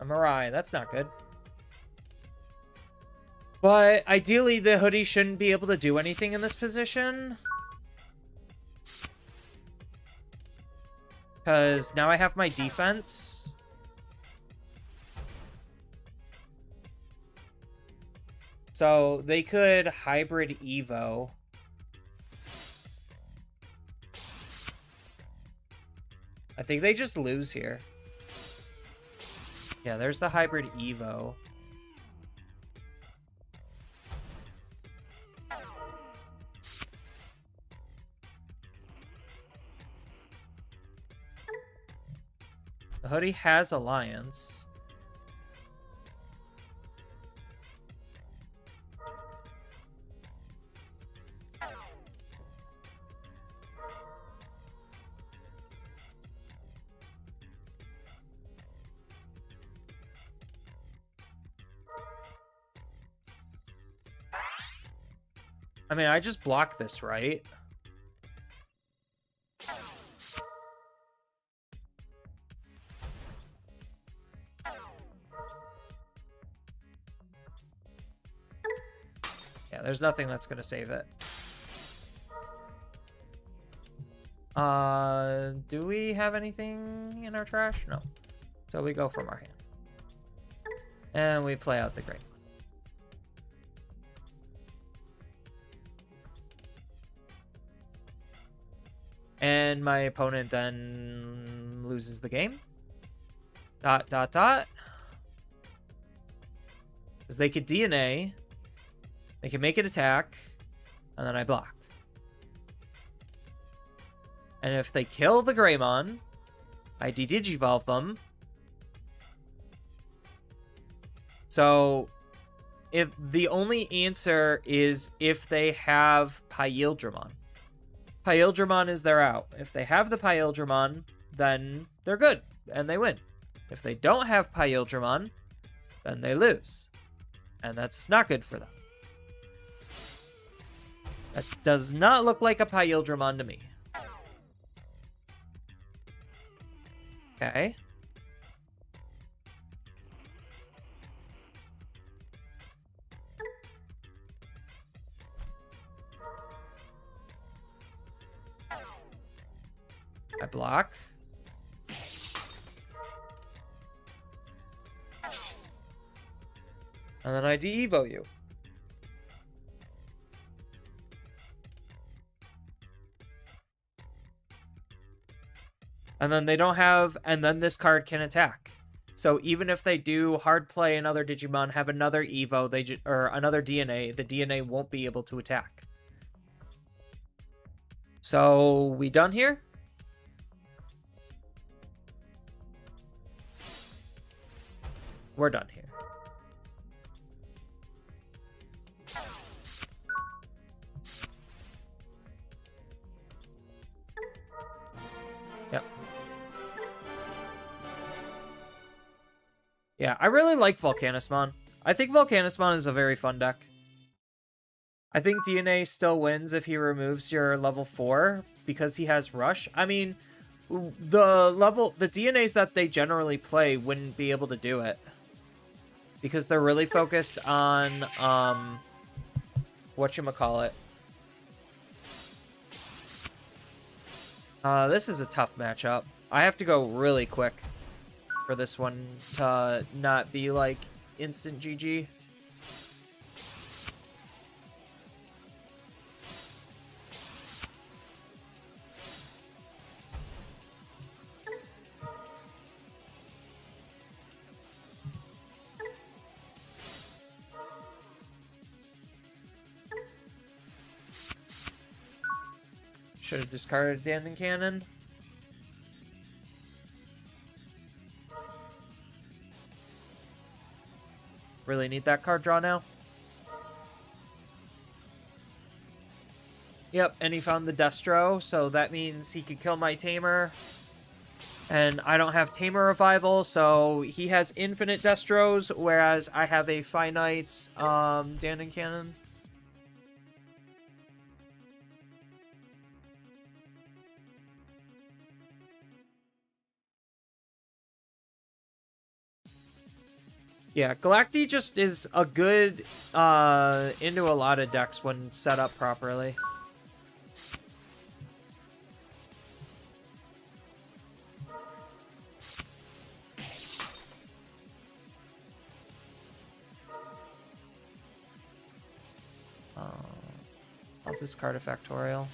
A Mirai. That's not good. But ideally, the hoodie shouldn't be able to do anything in this position. Because now I have my defense. So they could hybrid Evo. I think they just lose here. Yeah, there's the hybrid Evo. The hoodie has Alliance. I mean, I just blocked this, right? Yeah, there's nothing that's gonna save it. Do we have anything in our trash? No. So we go from our hand. And we play out the great. And my opponent then loses the game. ... Because they could DNA. They can make an attack. And then I block. And if they kill the Greymon, I de-digivolve them. So, if the only answer is if they have Pyildramon. Pyildramon is their out. If they have the Pyildramon, then they're good, and they win. If they don't have Pyildramon, then they lose. And that's not good for them. That does not look like a Pyildramon to me. Okay. block. And then I de-evo you. And then they don't have, and then this card can attack. So even if they do hard play another Digimon, have another Evo, or another DNA, the DNA won't be able to attack. So we done here? We're done here. Yep. Yeah, I really like Volcanismon. I think Volcanismon is a very fun deck. I think DNA still wins if he removes your level 4 because he has Rush. I mean, the DNAs that they generally play wouldn't be able to do it because they're really focused on whatchamacallit. This is a tough matchup. I have to go really quick for this one to not be like instant GG. Should have discarded Dannon Cannon. Really need that card draw now. Yep, and he found the Destro, so that means he could kill my Tamer. And I don't have Tamer Revival, so he has infinite Destros, whereas I have a finite Dannon Cannon. Yeah, Galacti just is a good into a lot of decks when set up properly. I'll discard a Factorial.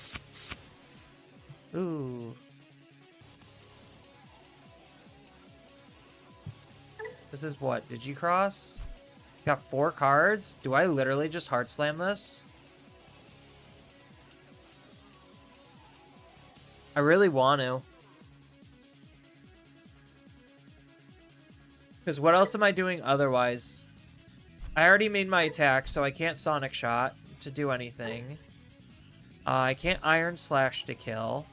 Ooh. This is what? Digicross? Got 4 cards? Do I literally just Heart Slam this? I really want to. Because what else am I doing otherwise? I already made my attack, so I can't Sonic Shot to do anything. I can't Iron Slash to kill.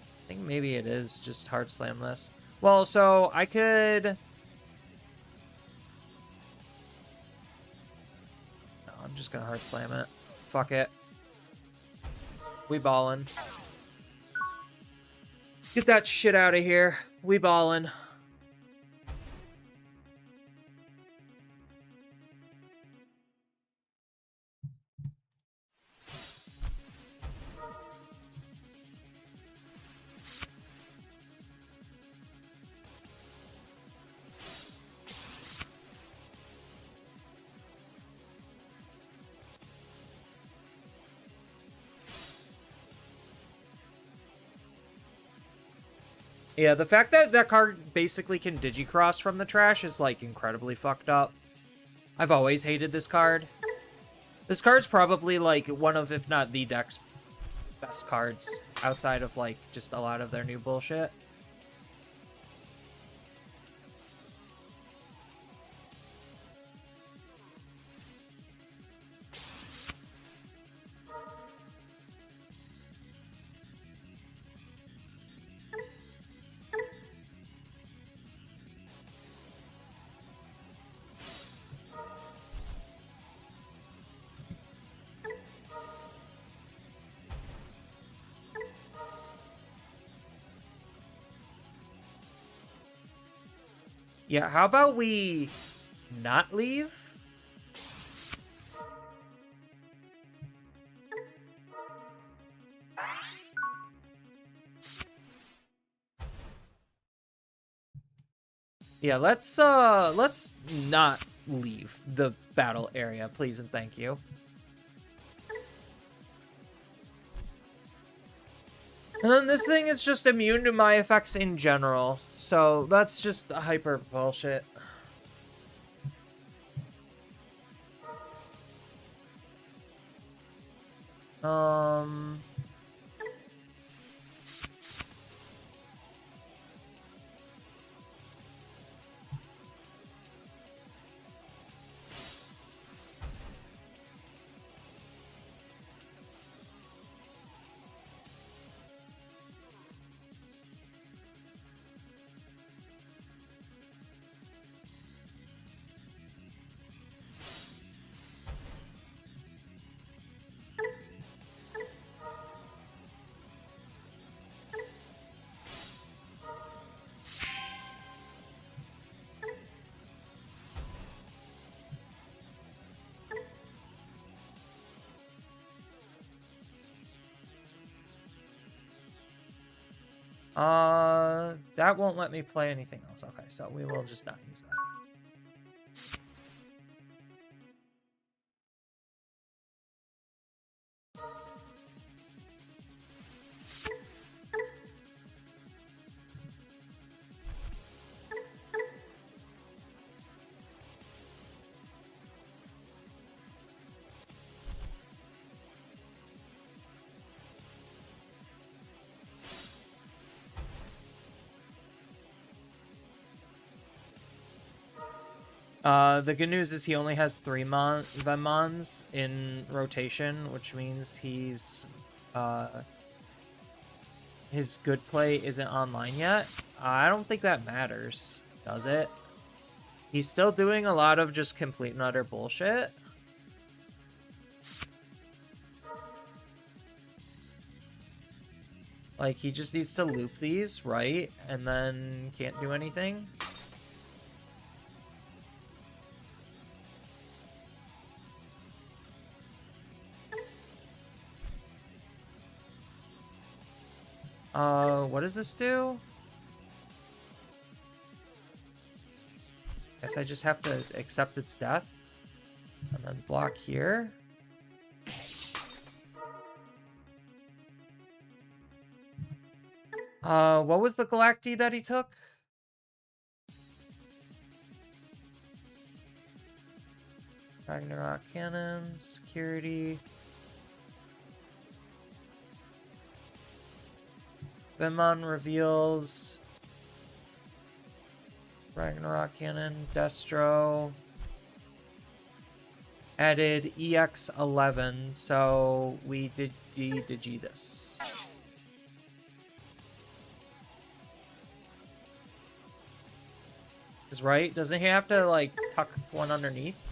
I think maybe it is just Heart Slam this. Well, so I could... No, I'm just gonna Heart Slam it. Fuck it. We ballin'. Get that shit out of here. We ballin'. Yeah, the fact that that card basically can Digicross from the trash is, like, incredibly fucked up. I've always hated this card. This card's probably, like, one of, if not the deck's best cards outside of, like, just a lot of their new bullshit. Yeah, how about we not leave? Yeah, let's not leave the battle area, please and thank you. And then this thing is just immune to my effects in general, so that's just hyper bullshit. That won't let me play anything else. Okay, so we will just not use that. The good news is he only has 3 Vemons in rotation, which means he's, his good play isn't online yet. I don't think that matters, does it? He's still doing a lot of just complete and utter bullshit. Like, he just needs to loop these, right? And then can't do anything. What does this do? Guess I just have to accept its death. And then block here. What was the Galacti that he took? Ragnarok Cannon, Security. Vemon reveals. Ragnarok Cannon, Destro. Added EX11, so we did Digi this. Is right? Doesn't he have to, like, tuck one underneath?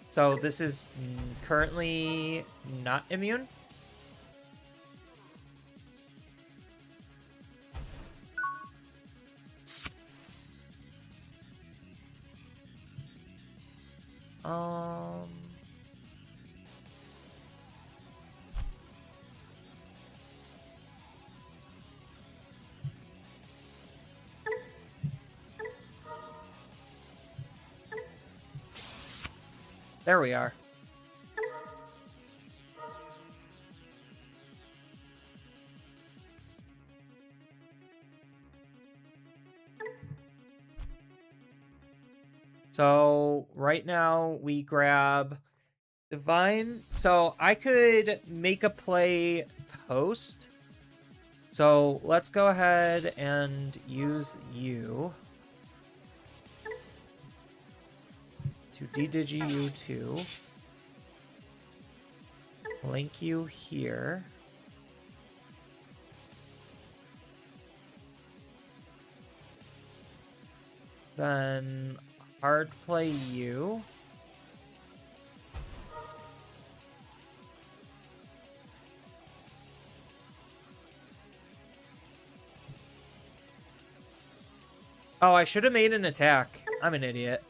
So this is currently not immune? There we are. So right now we grab Divine. So I could make a play post. So let's go ahead and use you to de-digi you to link you here. Then hard play you. Oh, I should have made an attack. I'm an idiot.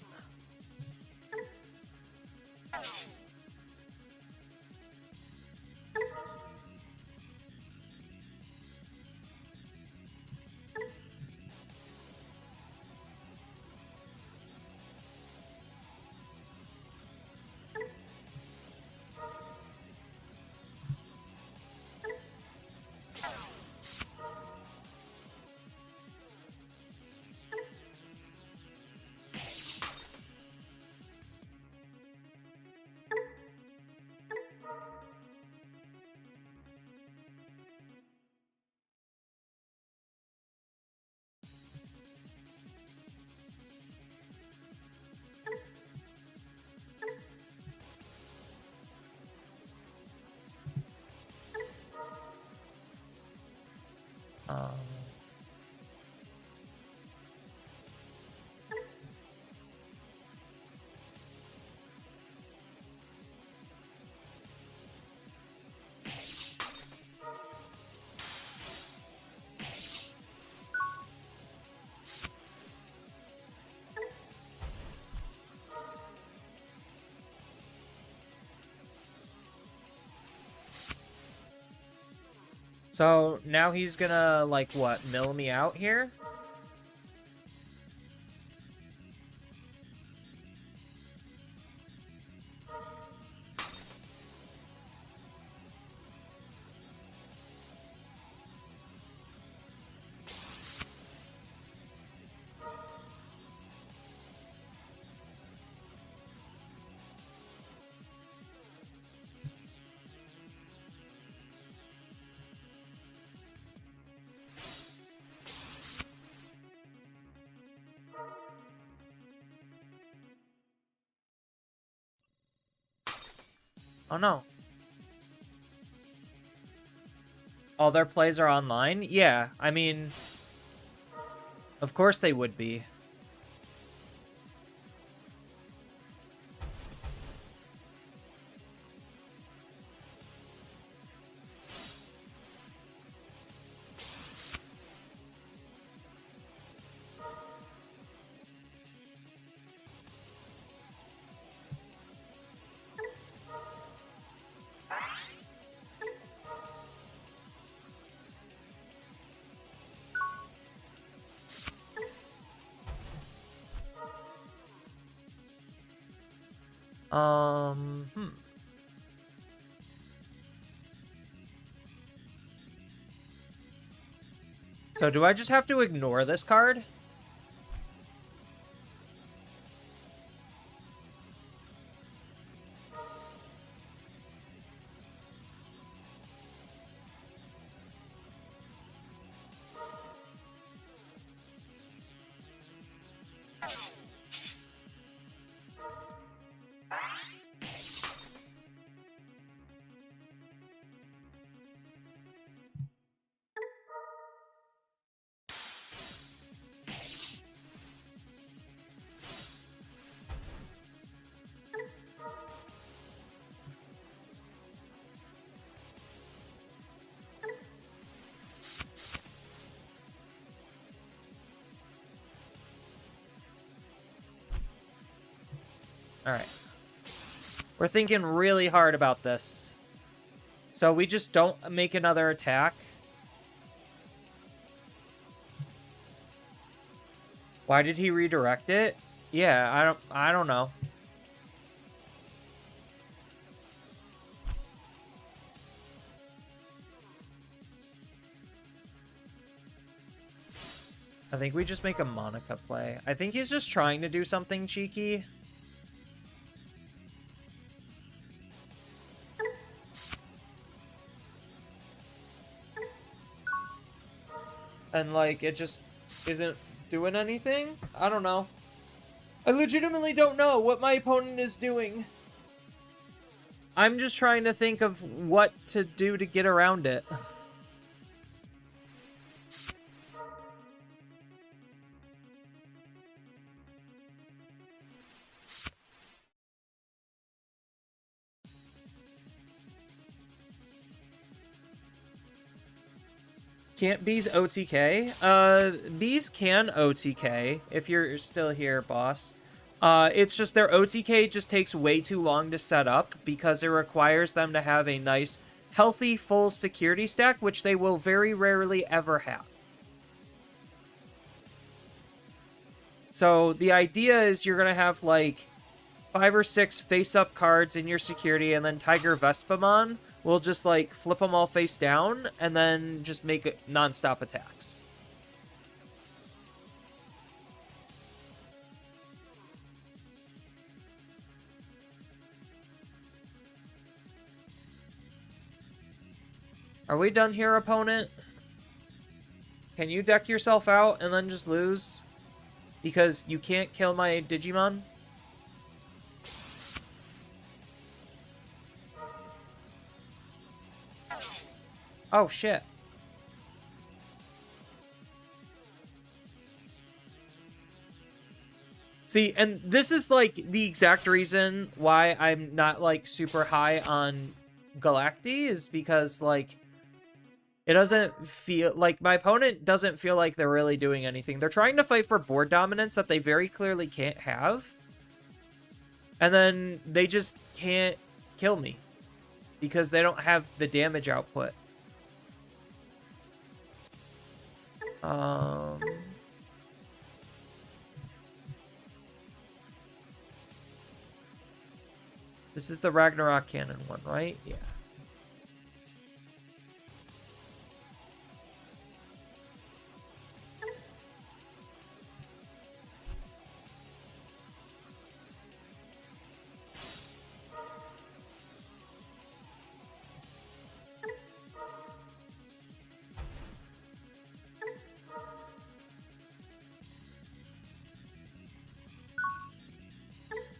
So now he's gonna, like, what, mill me out here? Oh, no. All their plays are online? Yeah, I mean, of course they would be. Hmm. So do I just have to ignore this card? Alright. We're thinking really hard about this. So we just don't make another attack. Why did he redirect it? Yeah, I don't know. I think we just make a Monica play. I think he's just trying to do something cheeky. And, like, it just isn't doing anything? I don't know. I legitimately don't know what my opponent is doing. I'm just trying to think of what to do to get around it. Can't bees OTK? Bees can OTK if you're still here, boss. It's just their OTK just takes way too long to set up because it requires them to have a nice, healthy, full security stack, which they will very rarely ever have. So the idea is you're going to have like 5 or 6 face-up cards in your security, and then Tiger Vespamon will just like flip them all face down and then just make it non-stop attacks. Are we done here, opponent? Can you deck yourself out and then just lose? Because you can't kill my Digimon? Oh, shit. See, and this is, like, the exact reason why I'm not, like, super high on Galacti, is because, like, it doesn't feel... Like, my opponent doesn't feel like they're really doing anything. They're trying to fight for board dominance that they very clearly can't have. And then they just can't kill me. Because they don't have the damage output. Um... This is the Ragnarok Cannon one, right? Yeah.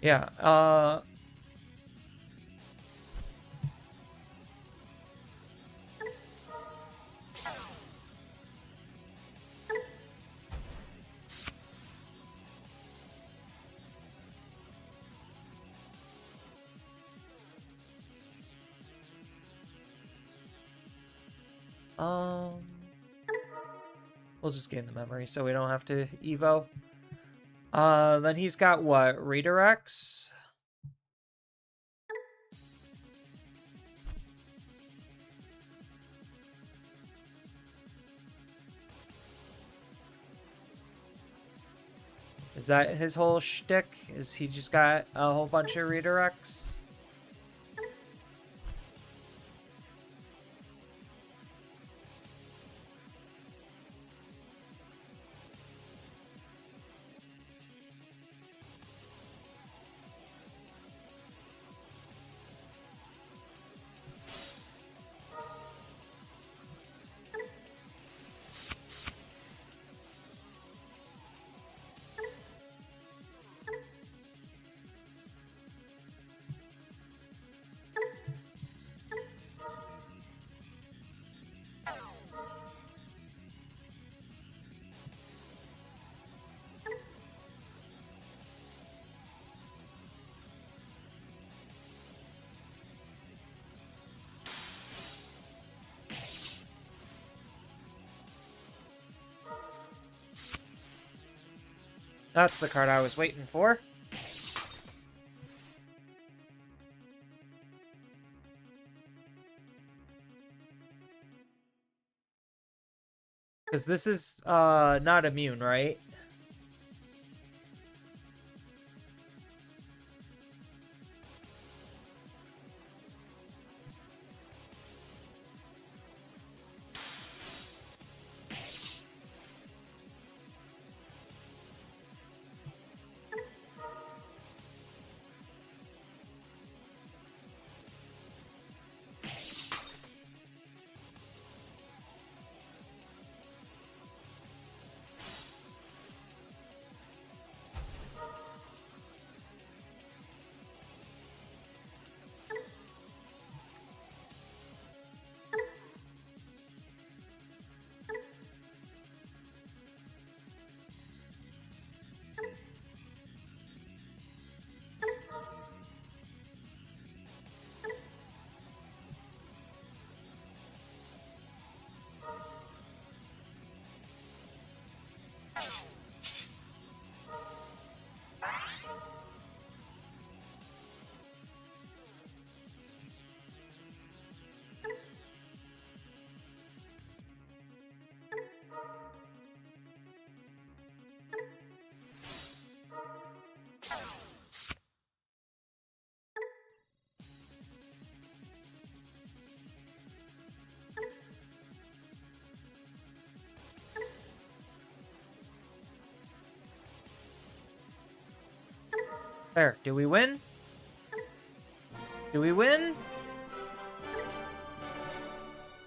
Yeah, we'll just gain the memory so we don't have to Evo. Then he's got what? Redirects? Is that his whole shtick? Is he just got a whole bunch of redirects? That's the card I was waiting for. Because this is not immune, right? There, do we win? Do we win?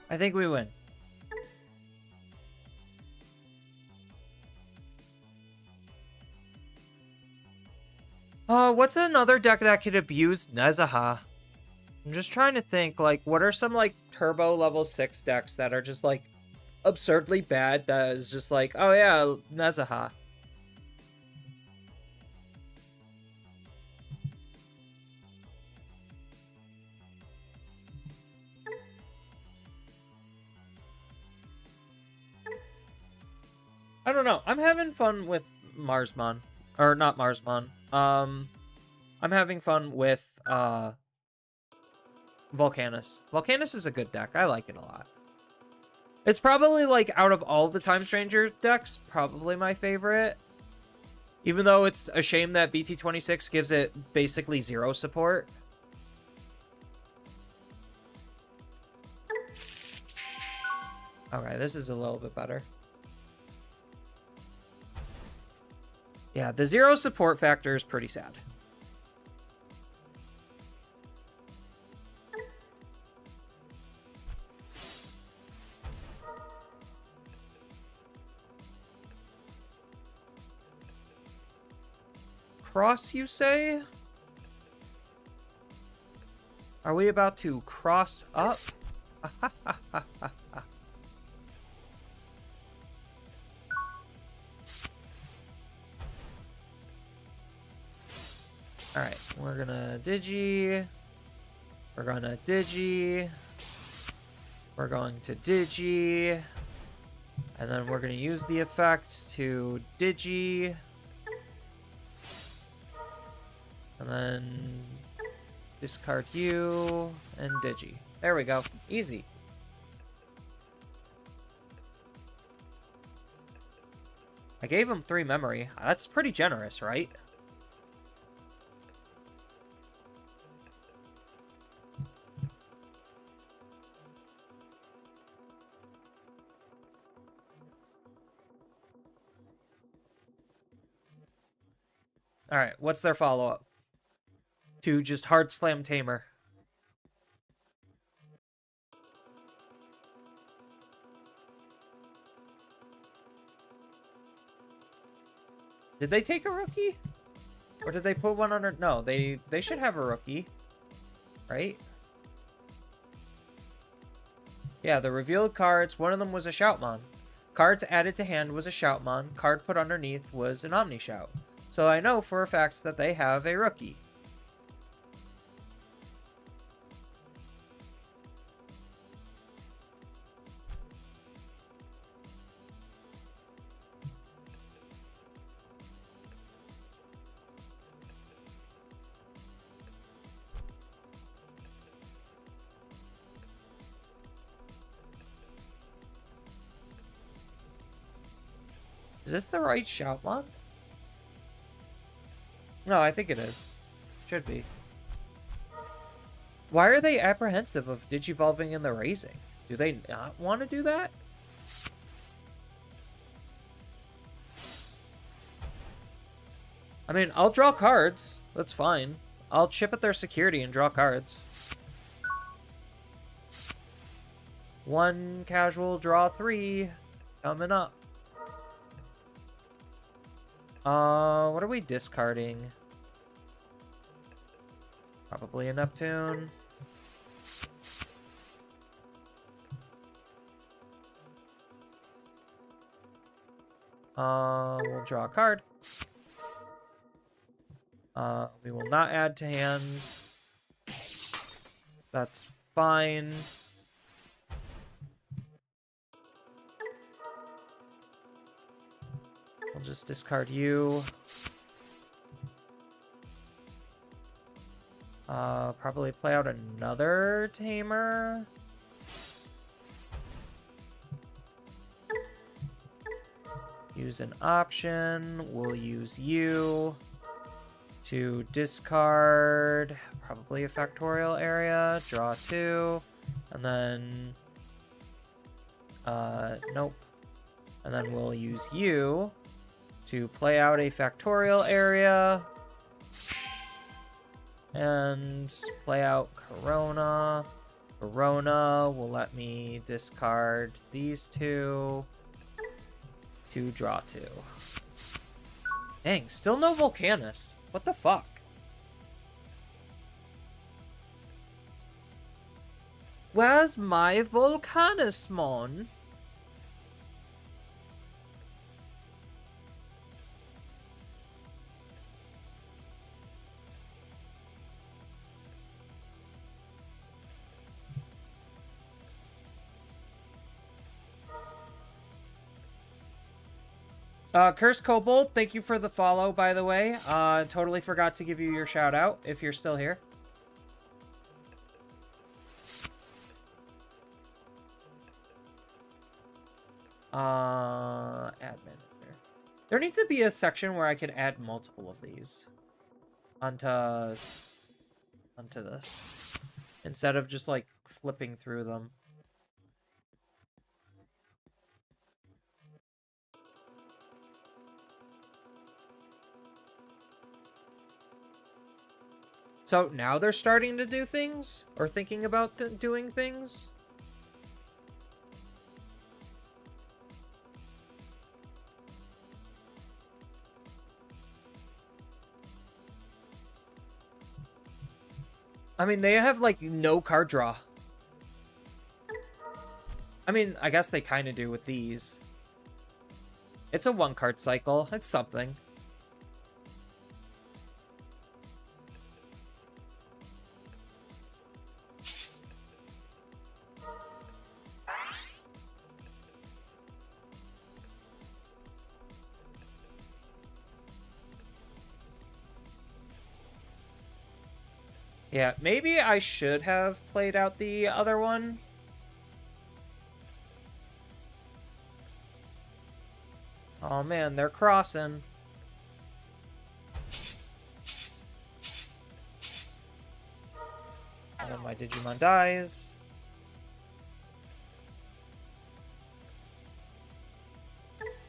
I think we win. What's another deck that could abuse Nezaha? I'm just trying to think, like, what are some, like, turbo level 6 decks that are just, like, absurdly bad that is just like, oh yeah, Nezaha. I don't know. I'm having fun with Marsmon. Or not Marsmon. I'm having fun with Volcanus. Volcanus is a good deck. I like it a lot. It's probably, like, out of all the Time Stranger decks, probably my favorite. Even though it's a shame that BT26 gives it basically 0 support. Okay, this is a little bit better. Yeah, the 0 support factor is pretty sad. Cross, you say? Are we about to cross up? Alright, we're gonna Digi. We're gonna Digi. We're going to Digi. And then we're gonna use the effect to Digi. And then discard you and Digi. There we go. Easy. I gave him 3 memory. That's pretty generous, right? Alright, what's their follow-up? To just hard slam Tamer. Did they take a rookie? Or did they put one under? No, they should have a rookie. Right? Yeah, the revealed cards, one of them was a Shoutmon. Cards added to hand was a Shoutmon. Card put underneath was an Omnishout. So I know for a fact that they have a rookie. Is this the right Shoutmon? No, I think it is. Should be. Why are they apprehensive of Digivolving in the Raising? Do they not want to do that? I mean, I'll draw cards. That's fine. I'll chip at their security and draw cards. 1 casual, draw 3. Coming up. What are we discarding? Probably a Neptune. We'll draw a card. We will not add to hand. That's fine. We'll just discard you. Probably play out another Tamer. Use an option. We'll use you to discard probably a Factorial area. Draw 2. And then... nope. And then we'll use you to play out a Factorial area. And play out Corona. Corona will let me discard these 2 to draw 2. Dang, still no Volcanus. What the fuck? Where's my Volcanusmon? Curse Kobold, thank you for the follow, by the way. Totally forgot to give you your shout out if you're still here. Add manager. There needs to be a section where I can add multiple of these onto this instead of just like flipping through them. So now they're starting to do things or thinking about doing things. I mean, they have like no card draw. I mean, I guess they kind of do with these. It's a 1-card cycle. It's something. Yeah, maybe I should have played out the other one. Oh man, they're crossing. And then my Digimon dies.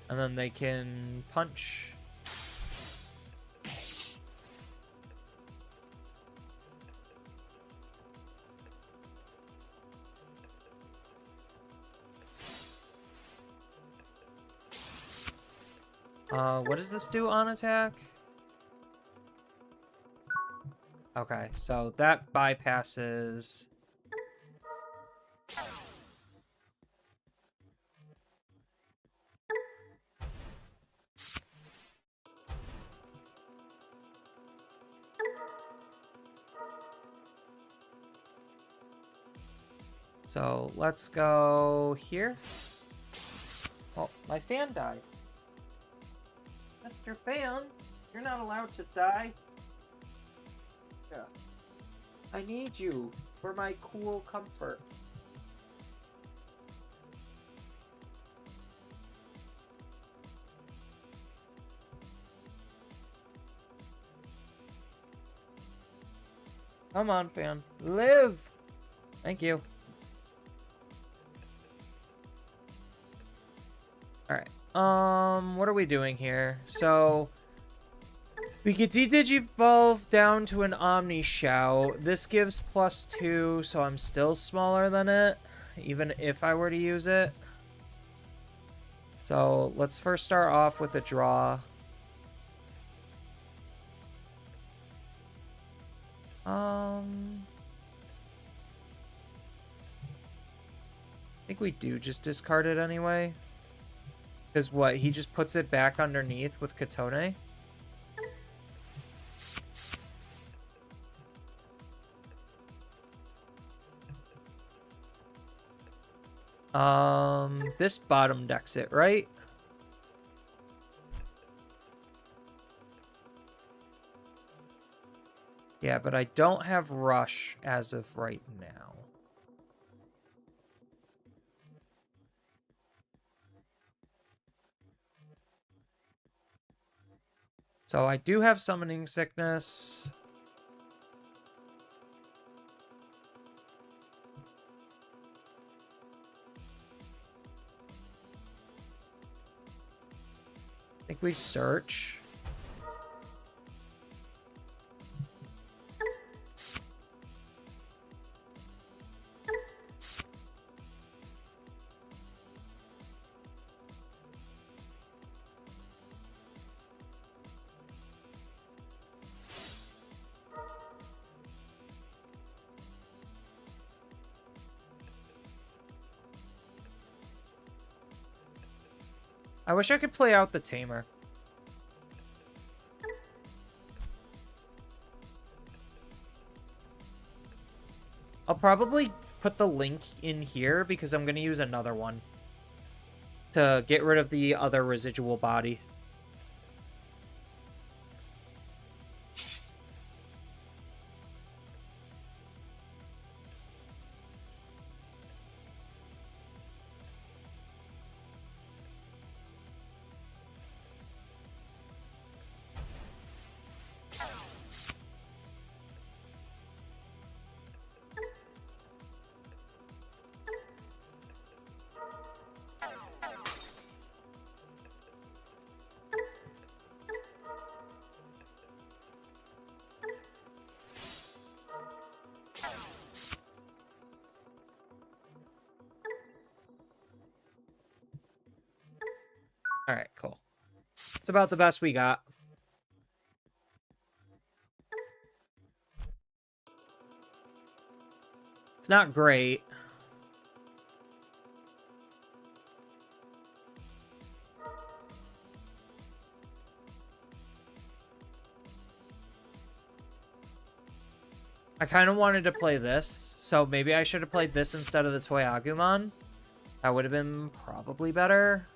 And then they can punch. What does this do on attack? Okay, so that bypasses... So let's go here. Oh, my fan died. Mr. Fan, you're not allowed to die. Yeah. I need you for my cool comfort. Come on, Fan. Live! Thank you. Alright. What are we doing here? So, we get de-digivolve down to an Omni Shout. This gives +2, so I'm still smaller than it, even if I were to use it. So, let's first start off with a draw. I think we do just discard it anyway. Because what, he just puts it back underneath with Katone? This bottom decks it, right? Yeah, but I don't have Rush as of right now. So I do have Summoning Sickness. I think we search. I wish I could play out the Tamer. I'll probably put the link in here because I'm going to use another one to get rid of the other residual body. It's about the best we got. It's not great. I kind of wanted to play this, so maybe I should have played this instead of the Toy Agumon. That would have been probably better.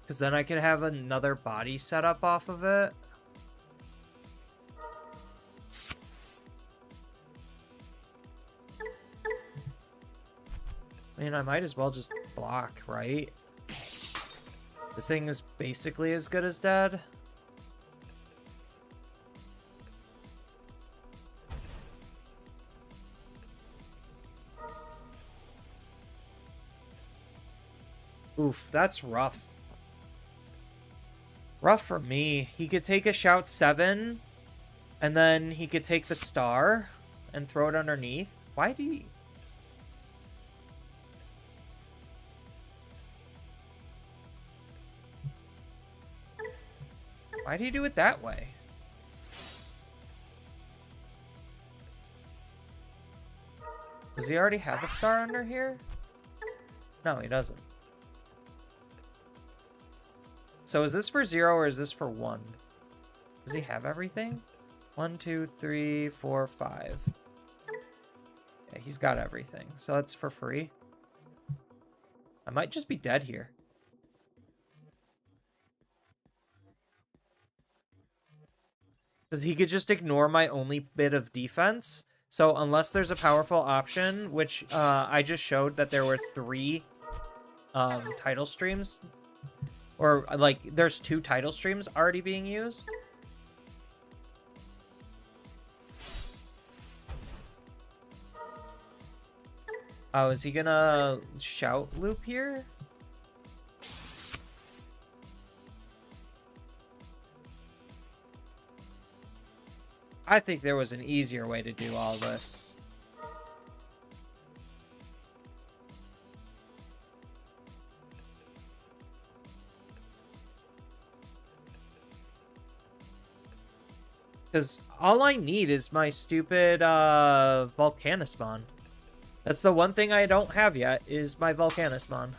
Because then I could have another body set up off of it. I mean, I might as well just block, right? This thing is basically as good as dead. Oof, that's rough. Rough for me. He could take a Shout 7, and then he could take the star and throw it underneath. Why do you... Why do you do it that way? Does he already have a star under here? No, he doesn't. So is this for 0 or is this for 1? Does he have everything? 1, 2, 3, 4, 5. Yeah, he's got everything. So that's for free. I might just be dead here. Because he could just ignore my only bit of defense. So unless there's a powerful option, which I just showed that there were 3 title streams. Or, like, there's 2 title streams already being used. Oh, is he gonna shout loop here? I think there was an easier way to do all this. Because all I need is my stupid Volcanismon. That's the one thing I don't have yet, is my Volcanismon.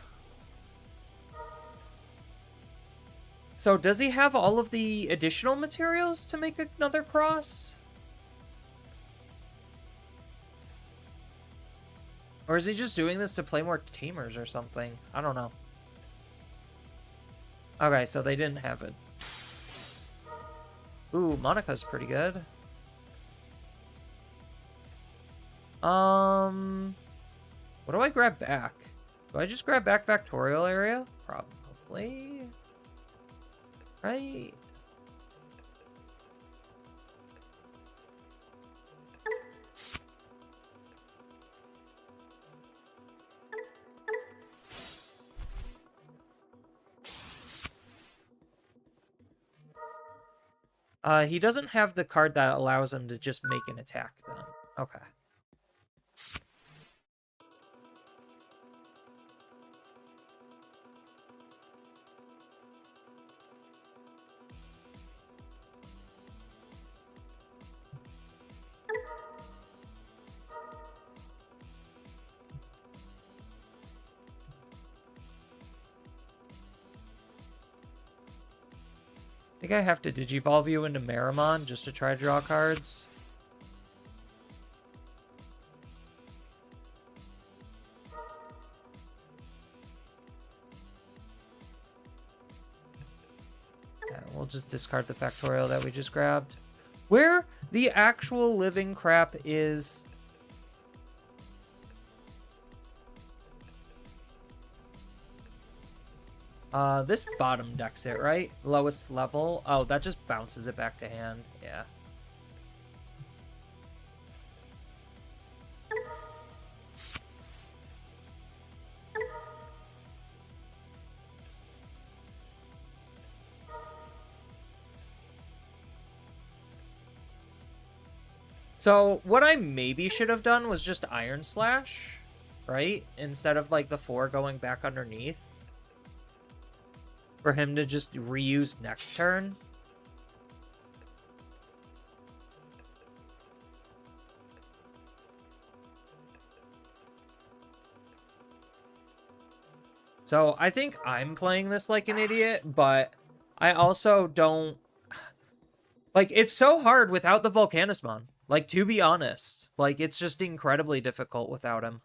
So does he have all of the additional materials to make another cross? Or is he just doing this to play more Tamers or something? I don't know. Okay, so they didn't have it. Ooh, Monica's pretty good. What do I grab back? Do I just grab back Factorial Area? Probably. Right? He doesn't have the card that allows him to just make an attack then. Okay. I think I have to Digivolve you into Meramon just to try to draw cards. Yeah, we'll just discard the Factorial that we just grabbed. Where the actual living crap is... this bottom decks it, right? Lowest level. Oh, that just bounces it back to hand. Yeah. So, what I maybe should have done was just Iron Slash, right? Instead of, like, the 4 going back underneath. for him to just reuse next turn. So I think I'm playing this like an idiot, but I also don't... Like, it's so hard without the Volcanismon. Like, to be honest. Like, it's just incredibly difficult without him.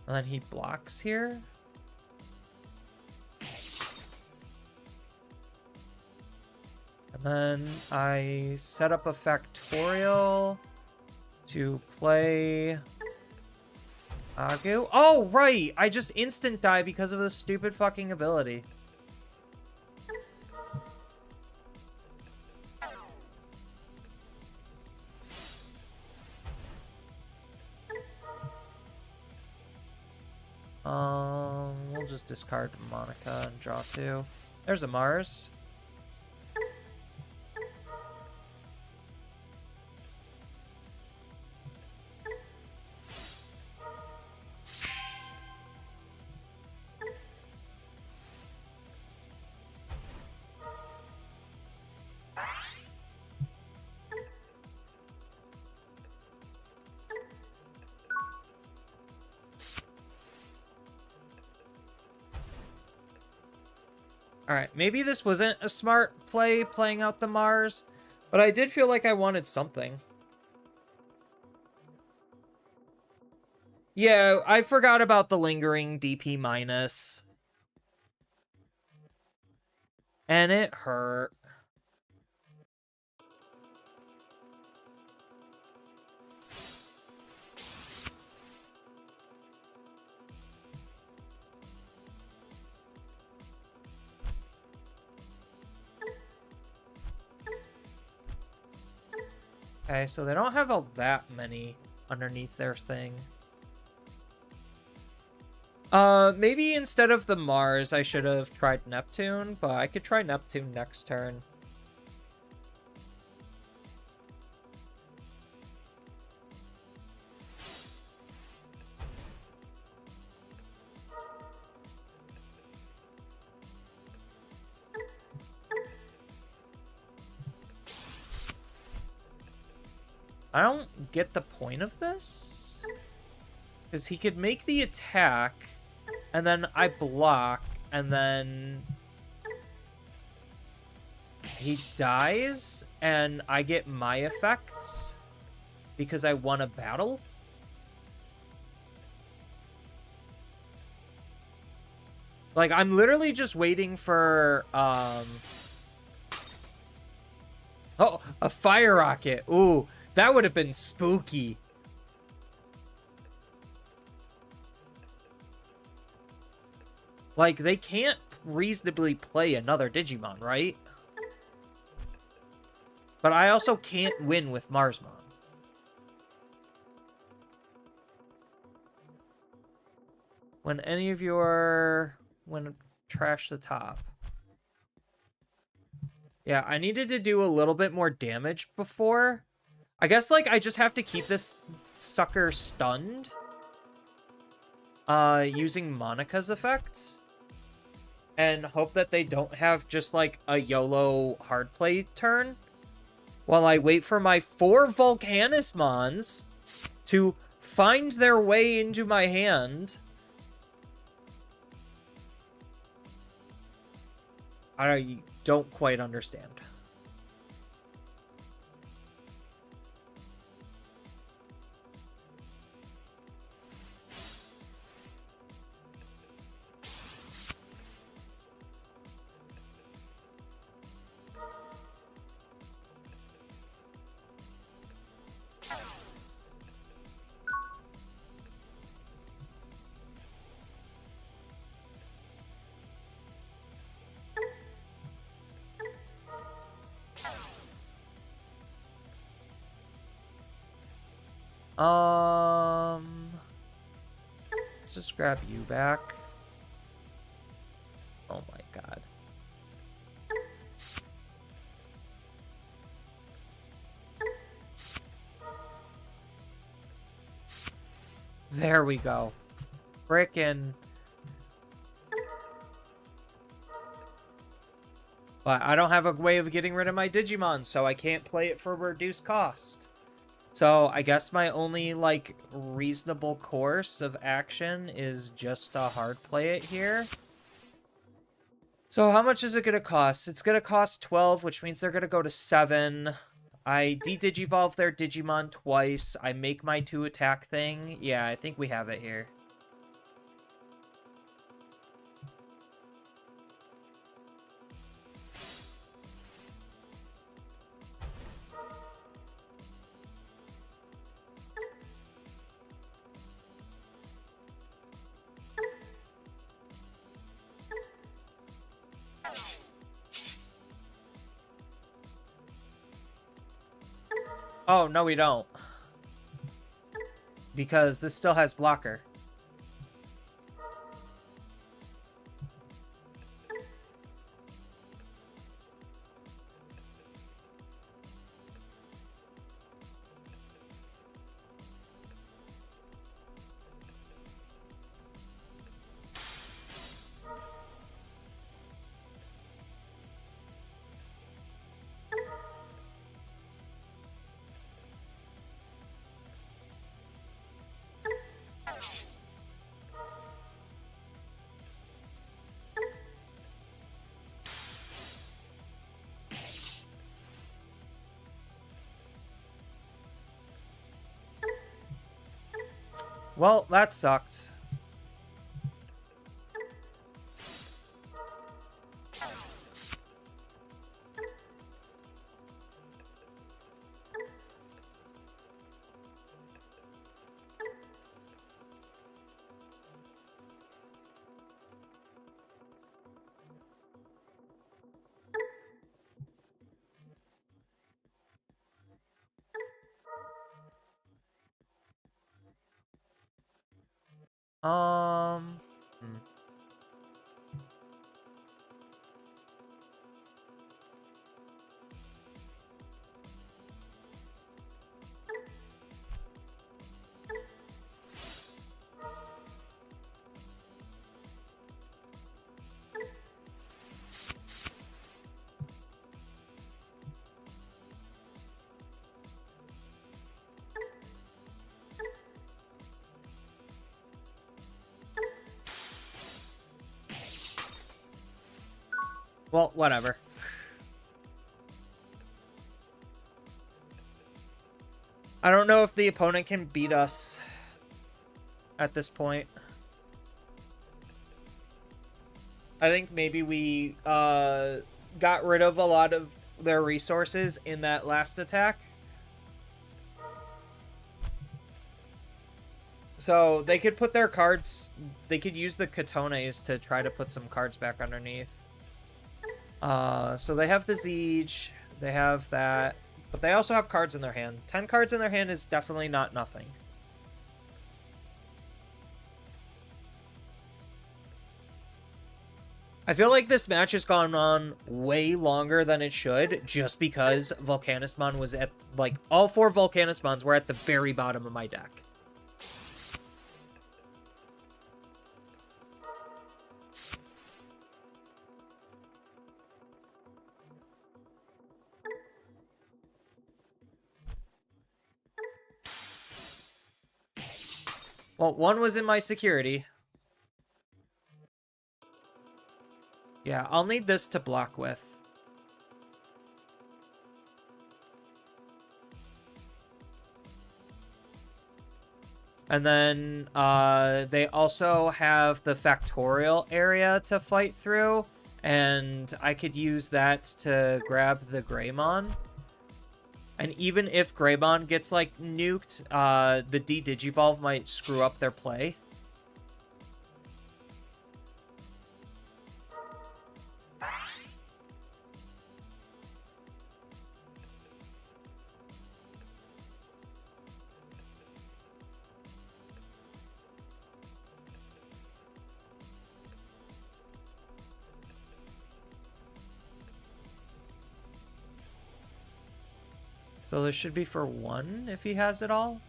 And then he blocks here. And then I set up a Factorial to play Agu. Oh, right! I just instant die because of this stupid fucking ability. We'll just discard Monica and draw 2. There's a Mars. Alright, maybe this wasn't a smart play, playing out the Mars, but I did feel like I wanted something. Yeah, I forgot about the lingering DP minus. And it hurt. Okay, so they don't have that many underneath their thing. Maybe instead of the Mars, I should have tried Neptune, but I could try Neptune next turn. I don't get the point of this. Because he could make the attack, and then I block, and then he dies, and I get my effect because I won a battle. Like, I'm literally just waiting for, oh, a fire rocket. Ooh, that would have been spooky. Like, they can't reasonably play another Digimon, right? But I also can't win with Marsmon. When any of your... When trash the top. Yeah, I needed to do a little bit more damage before. I guess, like, I just have to keep this sucker stunned. Using Monica's effects. And hope that they don't have just, like, a YOLO hard play turn. While I wait for my 4 Volcanismons to find their way into my hand. I don't quite understand. Let's just grab you back. Oh my god. There we go. Frickin'. But I don't have a way of getting rid of my Digimon, so I can't play it for reduced cost. So I guess my only, like, reasonable course of action is just to hard play it here. So how much is it going to cost? It's going to cost 12, which means they're going to go to 7. I de-digivolve their Digimon twice. I make my 2 attack thing. Yeah, I think we have it here. Oh, no we don't. Because this still has blocker. Well, that sucked. Hmm. Well, whatever. I don't know if the opponent can beat us at this point. I think maybe we got rid of a lot of their resources in that last attack. So they could put their cards, they could use the Katones to try to put some cards back underneath. So they have the Siege, they have that, but they also have cards in their hand. 10 cards in their hand is definitely not nothing. I feel like this match has gone on way longer than it should, just because Volcanismon was at, like, all 4 Volcanismons were at the very bottom of my deck. Well, 1 was in my security. Yeah, I'll need this to block with. And then they also have the Factorial area to fight through, and I could use that to grab the Greymon. And even if Greymon gets, like, nuked, the de-digivolve might screw up their play. So this should be for 1 if he has it all.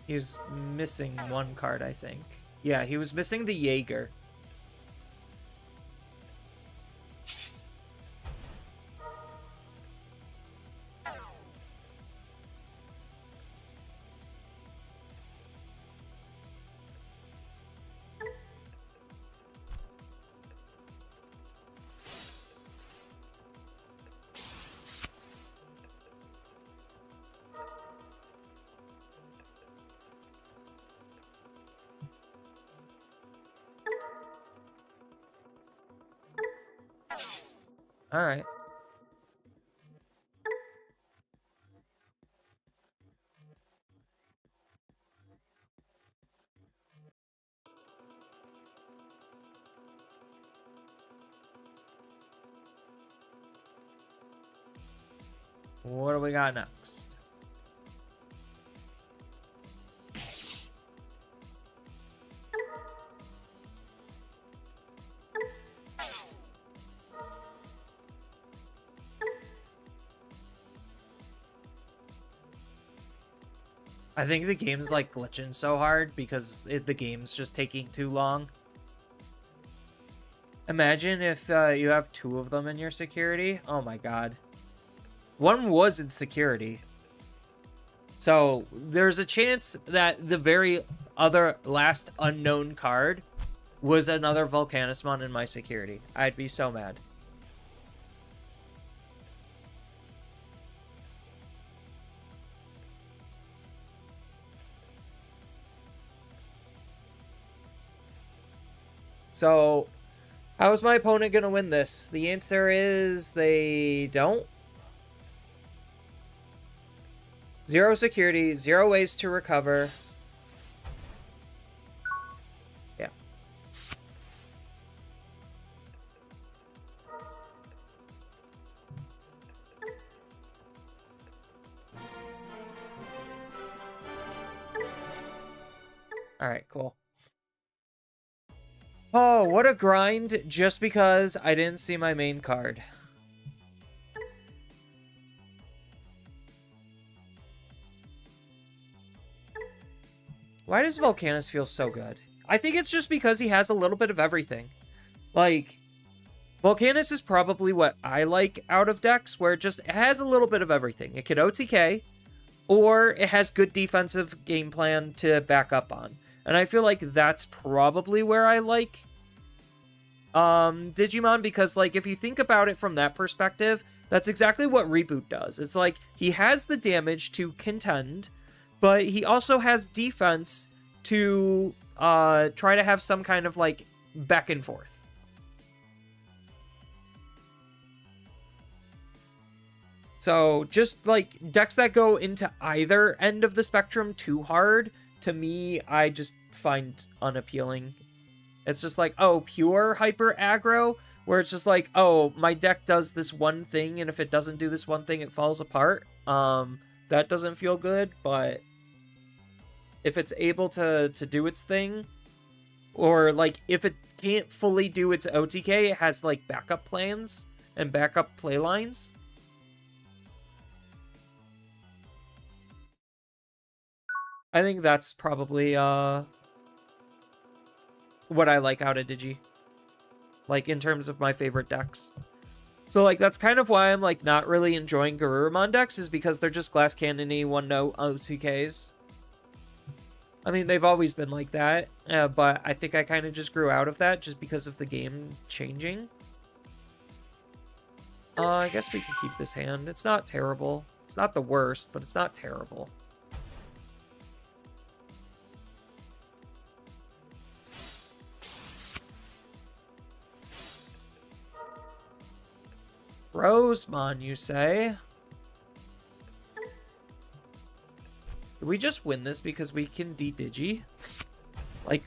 He was missing 1 card, I think. Yeah, he was missing the Jaeger. All right. What do we got next? I think the game's like glitching so hard because the game's just taking too long. Imagine if you have 2 of them in your security. Oh my god. 1 was in security. So there's a chance that the very other last unknown card was another Volcanismon in my security. I'd be so mad. So, how is my opponent going to win this? The answer is they don't. 0 security, 0 ways to recover. Yeah. Alright, cool. Oh, what a grind just because I didn't see my main card. Why does Volcanus feel so good? I think it's just because he has a little bit of everything. Like, Volcanus is probably what I like out of decks, where it has a little bit of everything. It could OTK, or it has good defensive game plan to back up on. And I feel like that's probably where I like Digimon, because like if you think about it from that perspective, that's exactly what Reboot does. It's like he has the damage to contend, but he also has defense to try to have some kind of like back and forth. So just like decks that go into either end of the spectrum too hard, to me, I just find unappealing. It's just like, oh, pure hyper aggro, where it's just like, oh, my deck does this one thing, and if it doesn't do this one thing, it falls apart. That doesn't feel good, but if it's able to do its thing, or like if it can't fully do its OTK, it has like backup plans and backup play lines. I think that's probably what I like out of Digi. Like in terms of my favorite decks. So like that's kind of why I'm like not really enjoying Garurumon decks, is because they're just glass cannon-y 1-note OTKs. I mean, they've always been like that, but I think I kind of just grew out of that just because of the game changing. I guess we could keep this hand. It's not terrible. It's not the worst, but it's not terrible. Rosemon, you say? Did we just win this because we can de-digi? Like,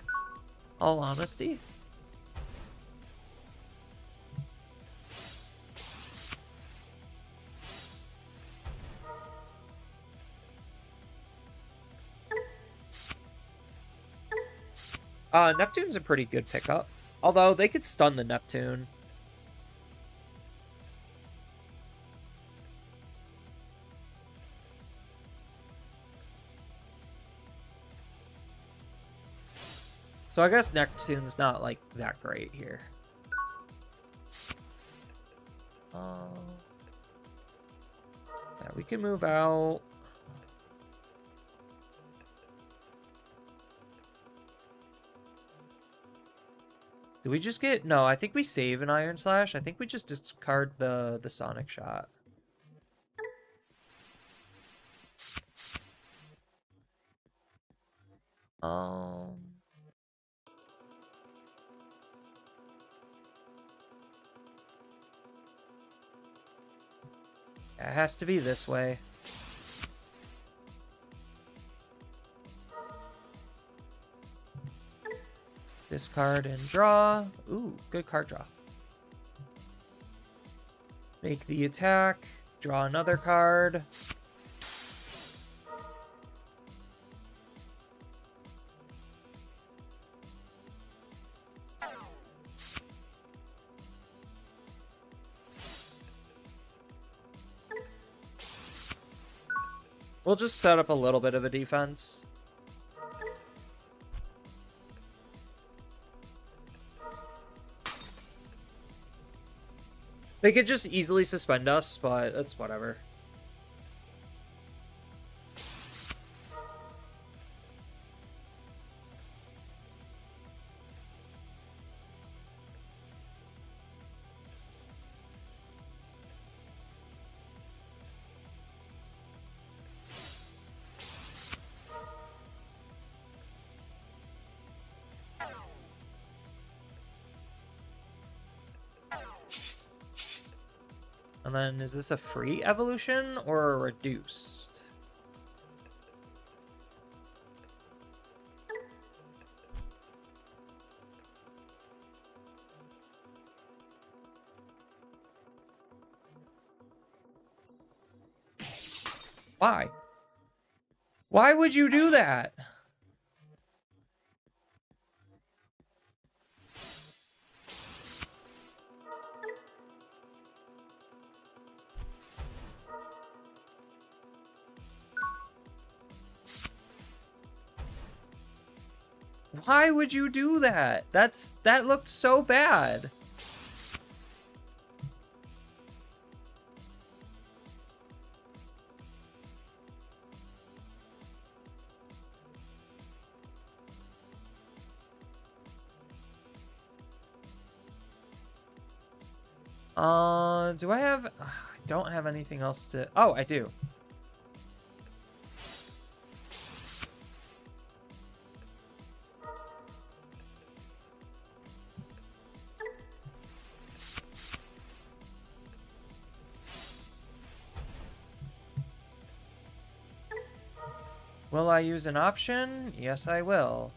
all honesty? Neptune's a pretty good pickup. Although, they could stun the Neptune. So I guess Neptune's not, like, that great here. Yeah, we can move out. Do we just get... No, I think we save an Iron Slash. I think we just discard the Sonic Shot. It has to be this way. Discard and draw. Ooh, good card draw. Make the attack. Draw another card. We'll just set up a little bit of a defense. They could just easily suspend us, but it's whatever. And then, is this a free evolution or a reduced? Why? Why would you do that? Why would you do that? That looked so bad. Do I have... I don't have anything else to... Oh, I do. Will I use an option? Yes, I will.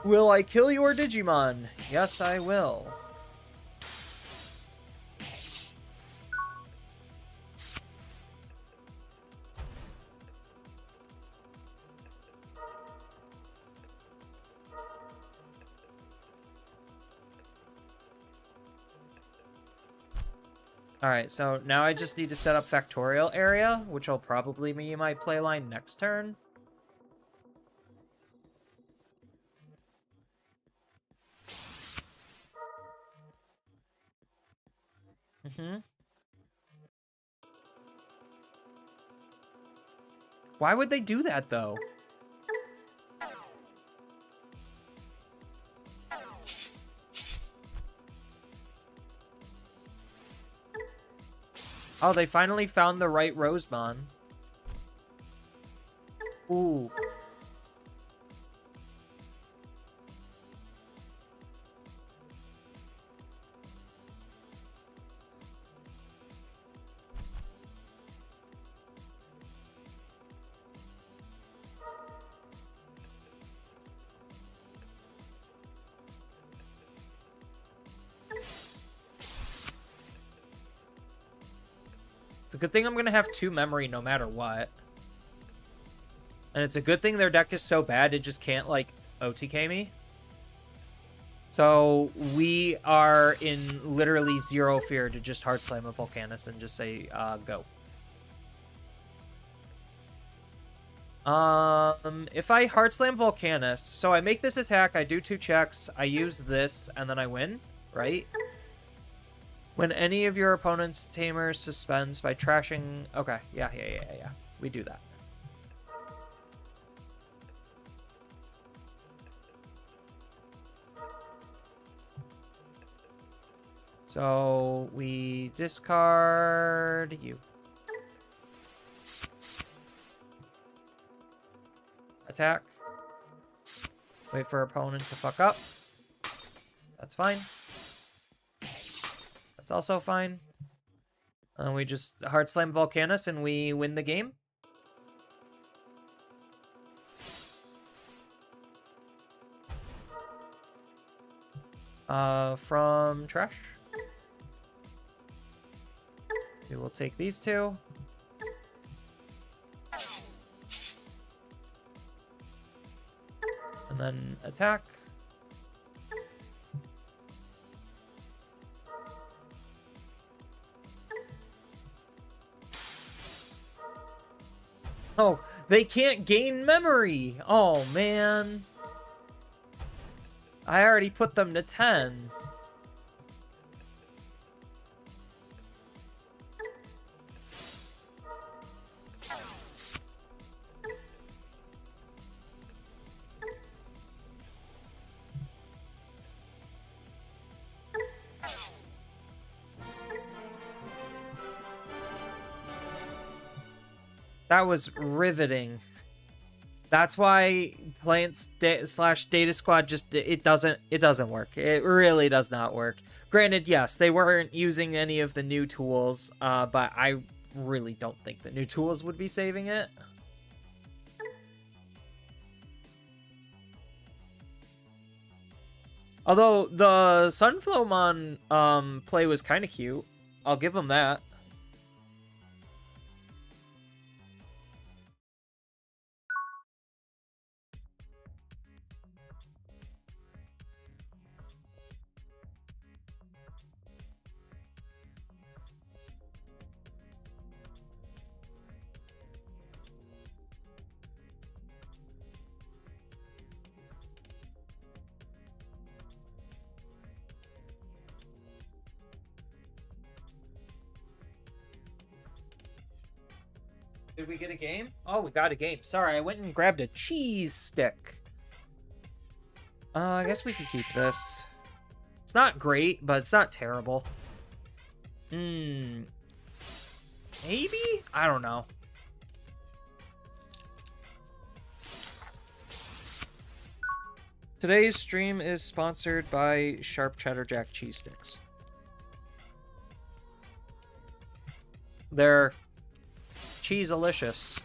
Will I kill your Digimon? Yes, I will. Alright, so now I just need to set up Factorial Area, which will probably be my playline next turn. Why would they do that, though? Oh, they finally found the right Rosemon. Ooh. It's a good thing I'm going to have 2 memory no matter what. And it's a good thing their deck is so bad it just can't, like, OTK me. So we are in literally zero fear to just hard slam a Volcanus and just say, go. If I hard slam Volcanus, so I make this attack, I do 2 checks, I use this, and then I win, right? When any of your opponent's tamers suspends by trashing... Okay, yeah. We do that. So we discard you. Attack. Wait for opponent to fuck up. That's fine. That's also fine. And we just hard slam Volcanus and we win the game. From trash. We will take these 2. And then attack. Oh, they can't gain memory. Oh, man. I already put them to 10. That was riveting. That's why Plants slash Data Squad just it doesn't work. It really does not work. Granted, yes, they weren't using any of the new tools, but I really don't think the new tools would be saving it. Although the Sunflowmon play was kind of cute. I'll give them that. Did we get a game? Oh, we got a game. Sorry, I went and grabbed a cheese stick. I guess we could keep this. It's not great, but it's not terrible. Maybe? I don't know. Today's stream is sponsored by Sharp Cheddar Jack cheese sticks. They're cheese-alicious.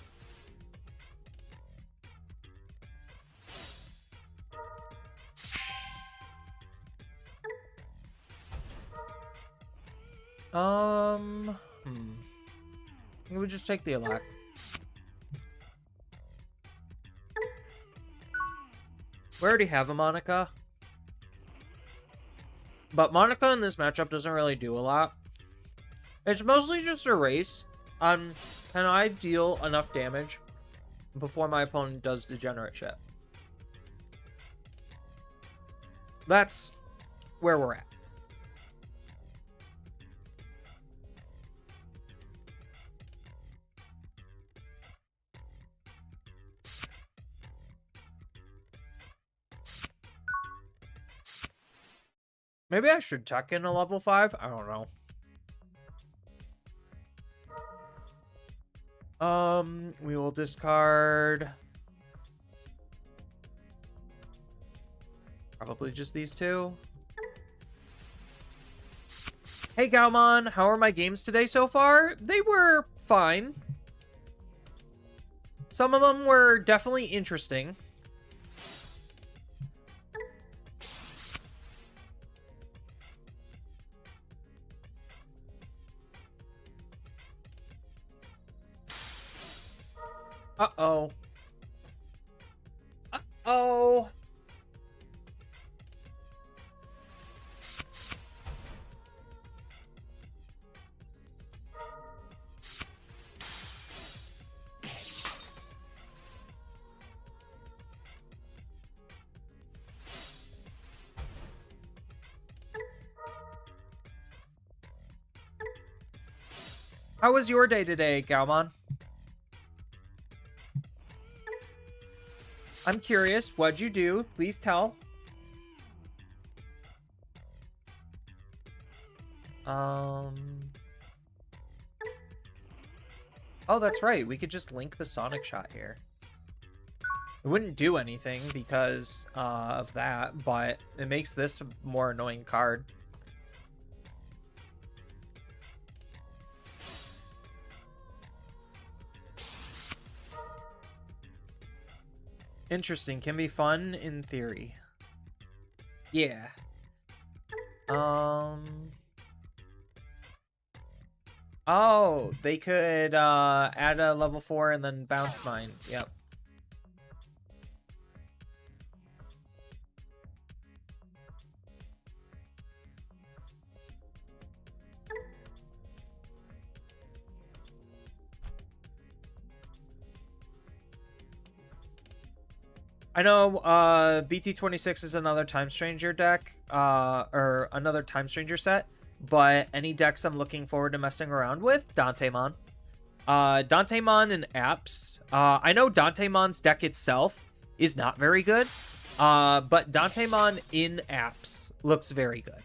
We would just take the Elec. We already have a Monica. But Monica in this matchup doesn't really do a lot. It's mostly just a race on can I deal enough damage before my opponent does degenerate shit. That's where we're at. Maybe I should tuck in a level 5? I don't know. We will discard probably just these 2. Hey Gaumon, how are my games today so far? They were fine. Some of them were definitely interesting. Uh-oh. Uh-oh. How was your day today, Galmon? I'm curious. What'd you do? Please tell. Oh, that's right. We could just link the Sonic Shot here. It wouldn't do anything because of that, but it makes this a more annoying card. Interesting. Can be fun in theory. Yeah. Oh, they could add a level 4 and then bounce mine. Yep. I know BT26 is another Time Stranger deck, or another Time Stranger set, but any decks I'm looking forward to messing around with, Dantemon. Dantemon and Apps. I know Dantemon's deck itself is not very good, but Dantemon in Apps looks very good.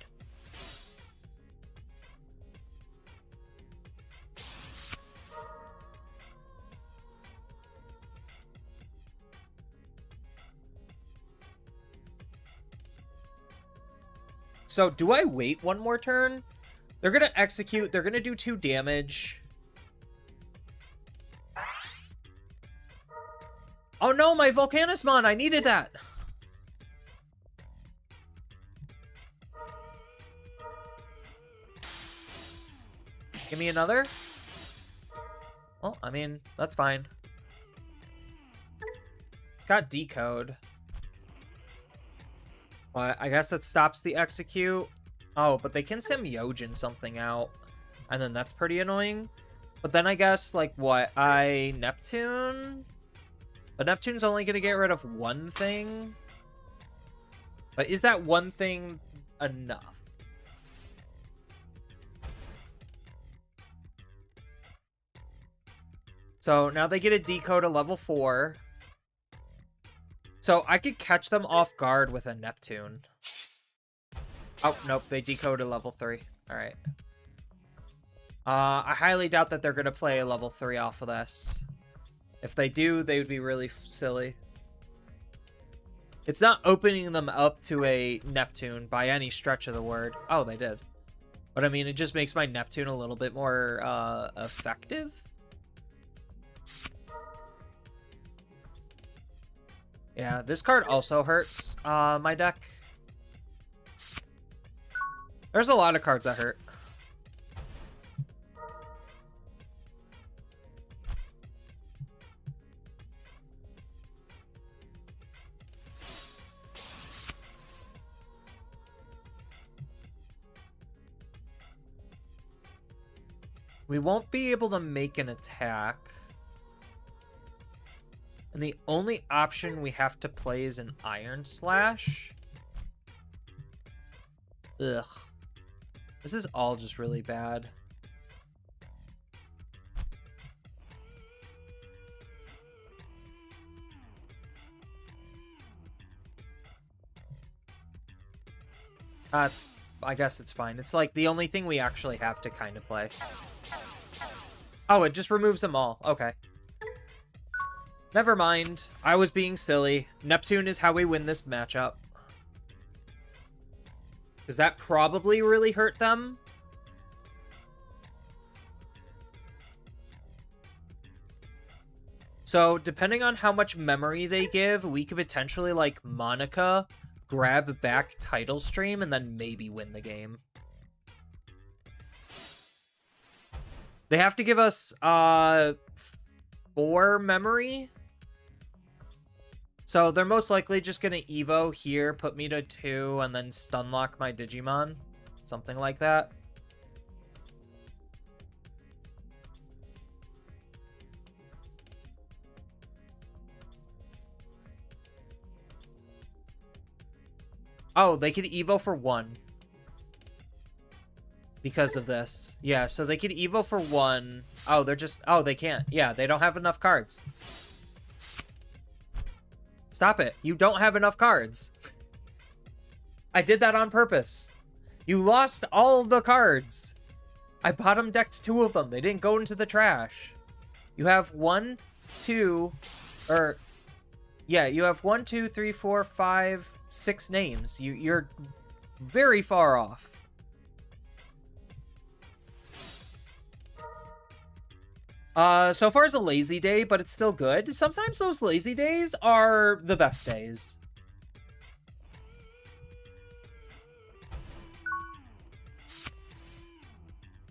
So, do I wait one more turn? They're going to execute. They're going to do 2 damage. Oh no, my Volcanismon! I needed that! Give me another? Well, I mean, that's fine. It's got Decode. I guess that stops the execute. Oh, but they can Semyojin something out. And then that's pretty annoying. But then I guess, like, what? Neptune? But Neptune's only going to get rid of one thing. But is that one thing enough? So now they get a Decode to level 4. So I could catch them off guard with a Neptune. Oh, nope. They decode a level 3. Alright. I highly doubt that they're going to play a level 3 off of this. If they do, they would be really silly. It's not opening them up to a Neptune by any stretch of the word. Oh, they did. But I mean, it just makes my Neptune a little bit more effective. Yeah, this card also hurts my deck. There's a lot of cards that hurt. We won't be able to make an attack. And the only option we have to play is an Iron Slash. Ugh. This is all just really bad. I guess it's fine. It's like the only thing we actually have to kind of play. Oh, it just removes them all. Okay. Never mind. I was being silly. Neptune is how we win this matchup. Because that probably really hurt them. So, depending on how much memory they give, we could potentially, like, Monica, grab back Title Stream, and then maybe win the game. They have to give us, 4 memory. So they're most likely just going to Evo here, put me to 2, and then stunlock my Digimon. Something like that. Oh, they could Evo for 1. because of this. Yeah, so they can Evo for 1. Oh, they're just... Oh, they can't. Yeah, they don't have enough cards. Stop it. You don't have enough cards. I did that on purpose. You lost all the cards. I bottom decked 2 of them. They didn't go into the trash. You have 1, 2, or... Yeah, you have 1, 2, 3, 4, 5, 6 names. You're very far off. So far as a lazy day, but it's still good. Sometimes those lazy days are the best days.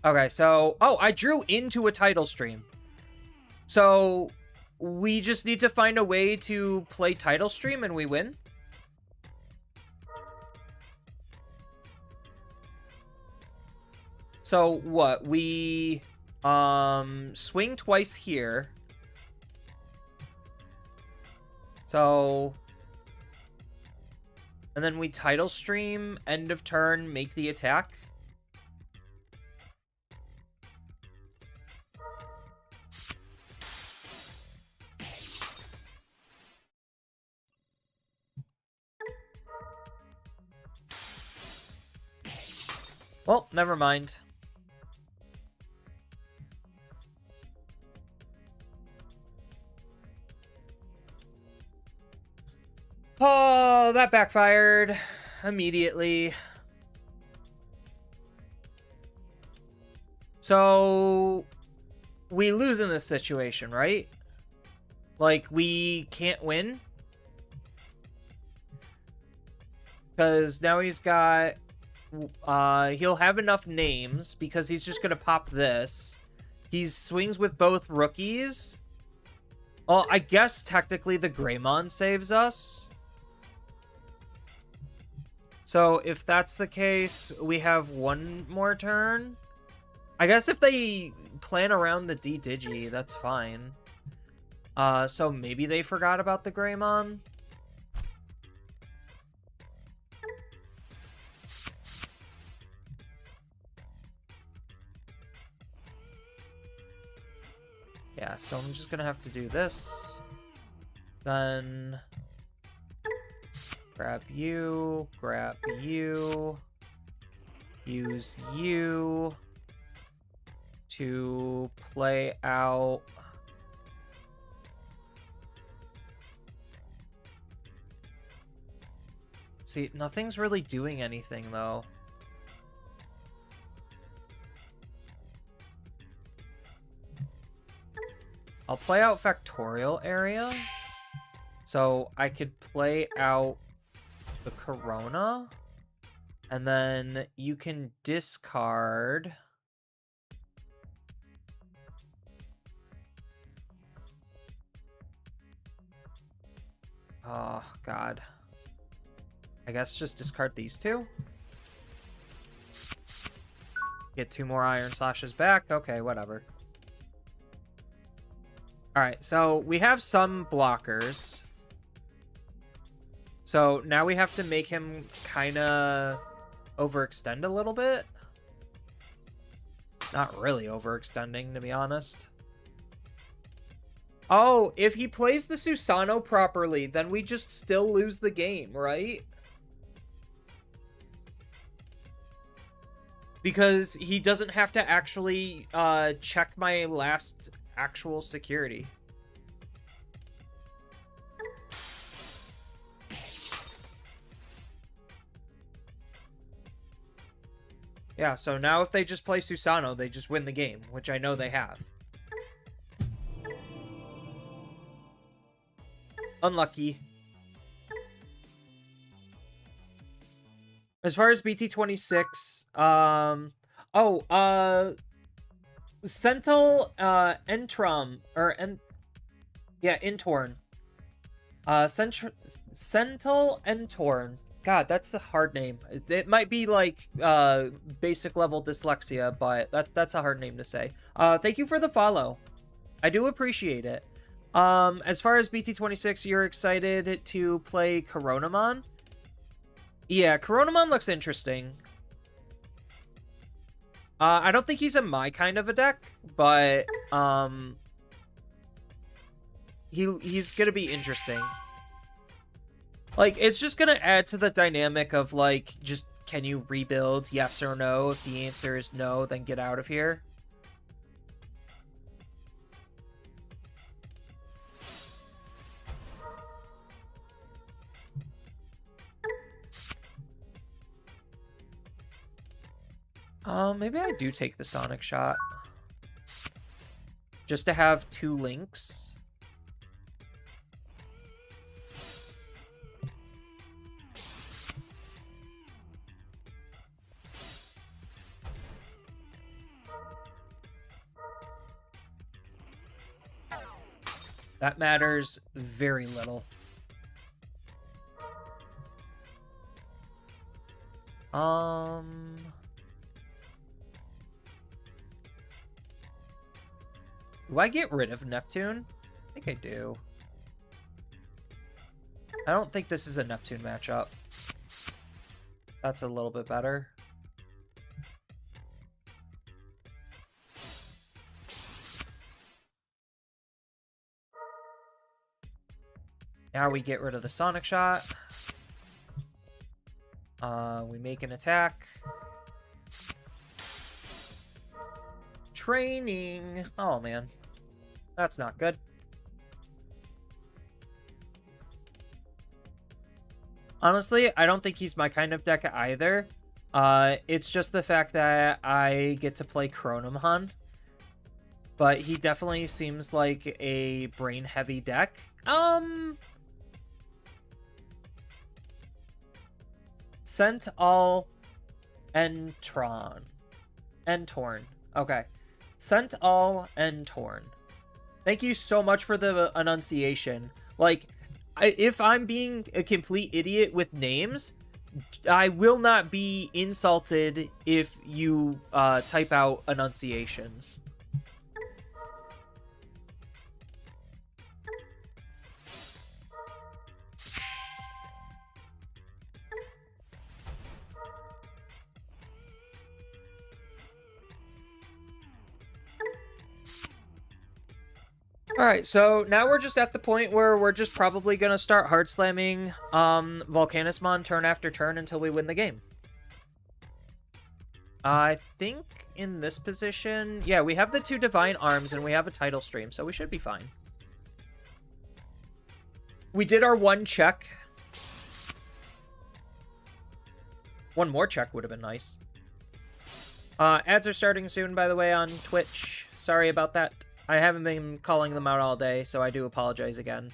Okay, so... Oh, I drew into a title stream. So, we just need to find a way to play title stream and we win. So, what? We... swing twice here. So... And then we title stream, end of turn, make the attack. Well, never mind. Oh, that backfired immediately. So, we lose in this situation, right? Like, we can't win? Because now he's got... he'll have enough names because he's just gonna pop this. He swings with both rookies. Oh, I guess technically the Greymon saves us. So if that's the case, we have 1 more turn. I guess if they plan around the D-Digi, that's fine. So maybe they forgot about the Greymon. Yeah, so I'm just gonna have to do this. Then... grab you, use you to play out... See, nothing's really doing anything, though. I'll play out Factorial Area. So I could play out the Corona. And then you can discard... Oh, God. I guess just discard these 2. Get 2 more Iron Slashes back. Okay, whatever. Alright, so we have some blockers. So now we have to make him kind of overextend a little bit. Not really overextending, to be honest. Oh, if he plays the Susano properly, then we just still lose the game, right? Because he doesn't have to actually check my last actual security. Yeah, so now if they just play Susano, they just win the game, which I know they have. Unlucky. As far as BT26, Sentinel, Entrum, or, Intorn. Sentinel Entorn. God, that's a hard name. It might be like, basic level dyslexia, but that's a hard name to say. Thank you for the follow. I do appreciate it. As far as BT26, you're excited to play Coronamon? Yeah, Coronamon looks interesting. I don't think he's in my kind of a deck, but he's gonna be interesting. Like, it's just gonna add to the dynamic of, like, just, can you rebuild, yes or no? If the answer is no, then get out of here. Maybe I do take the Sonic Shot. Just to have 2 links. That matters very little. Do I get rid of Neptune? I think I do. I don't think this is a Neptune matchup. That's a little bit better. Now we get rid of the Sonic Shot. We make an attack. Training. Oh, man. That's not good. Honestly, I don't think he's my kind of deck either. It's just the fact that I get to play Chronomon. But he definitely seems like a brain-heavy deck. Sent all Entorn. Okay. Sent all Entorn. Thank you so much for the enunciation. Like, if I'm being a complete idiot with names, I will not be insulted if you type out enunciations. Alright, so now we're just at the point where we're just probably going to start hard slamming Volcanismon turn after turn until we win the game. I think in this position, yeah, we have the 2 Divine Arms and we have a Tidal Stream, so we should be fine. We did our 1 check. 1 more check would have been nice. Ads are starting soon, by the way, on Twitch. Sorry about that. I haven't been calling them out all day, so I do apologize again.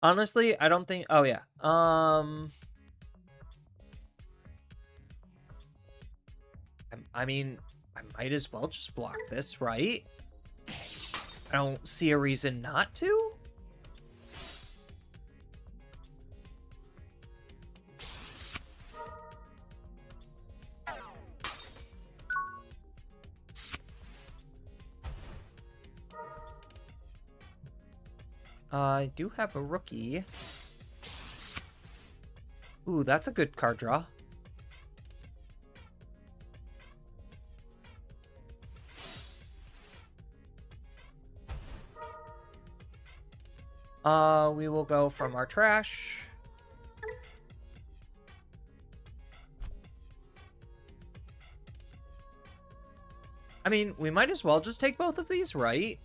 Honestly, I don't think... Oh, yeah. I mean, I might as well just block this, right? I don't see a reason not to. I do have a rookie. Ooh, that's a good card draw. We will go from our trash. I mean, we might as well just take both of these, right?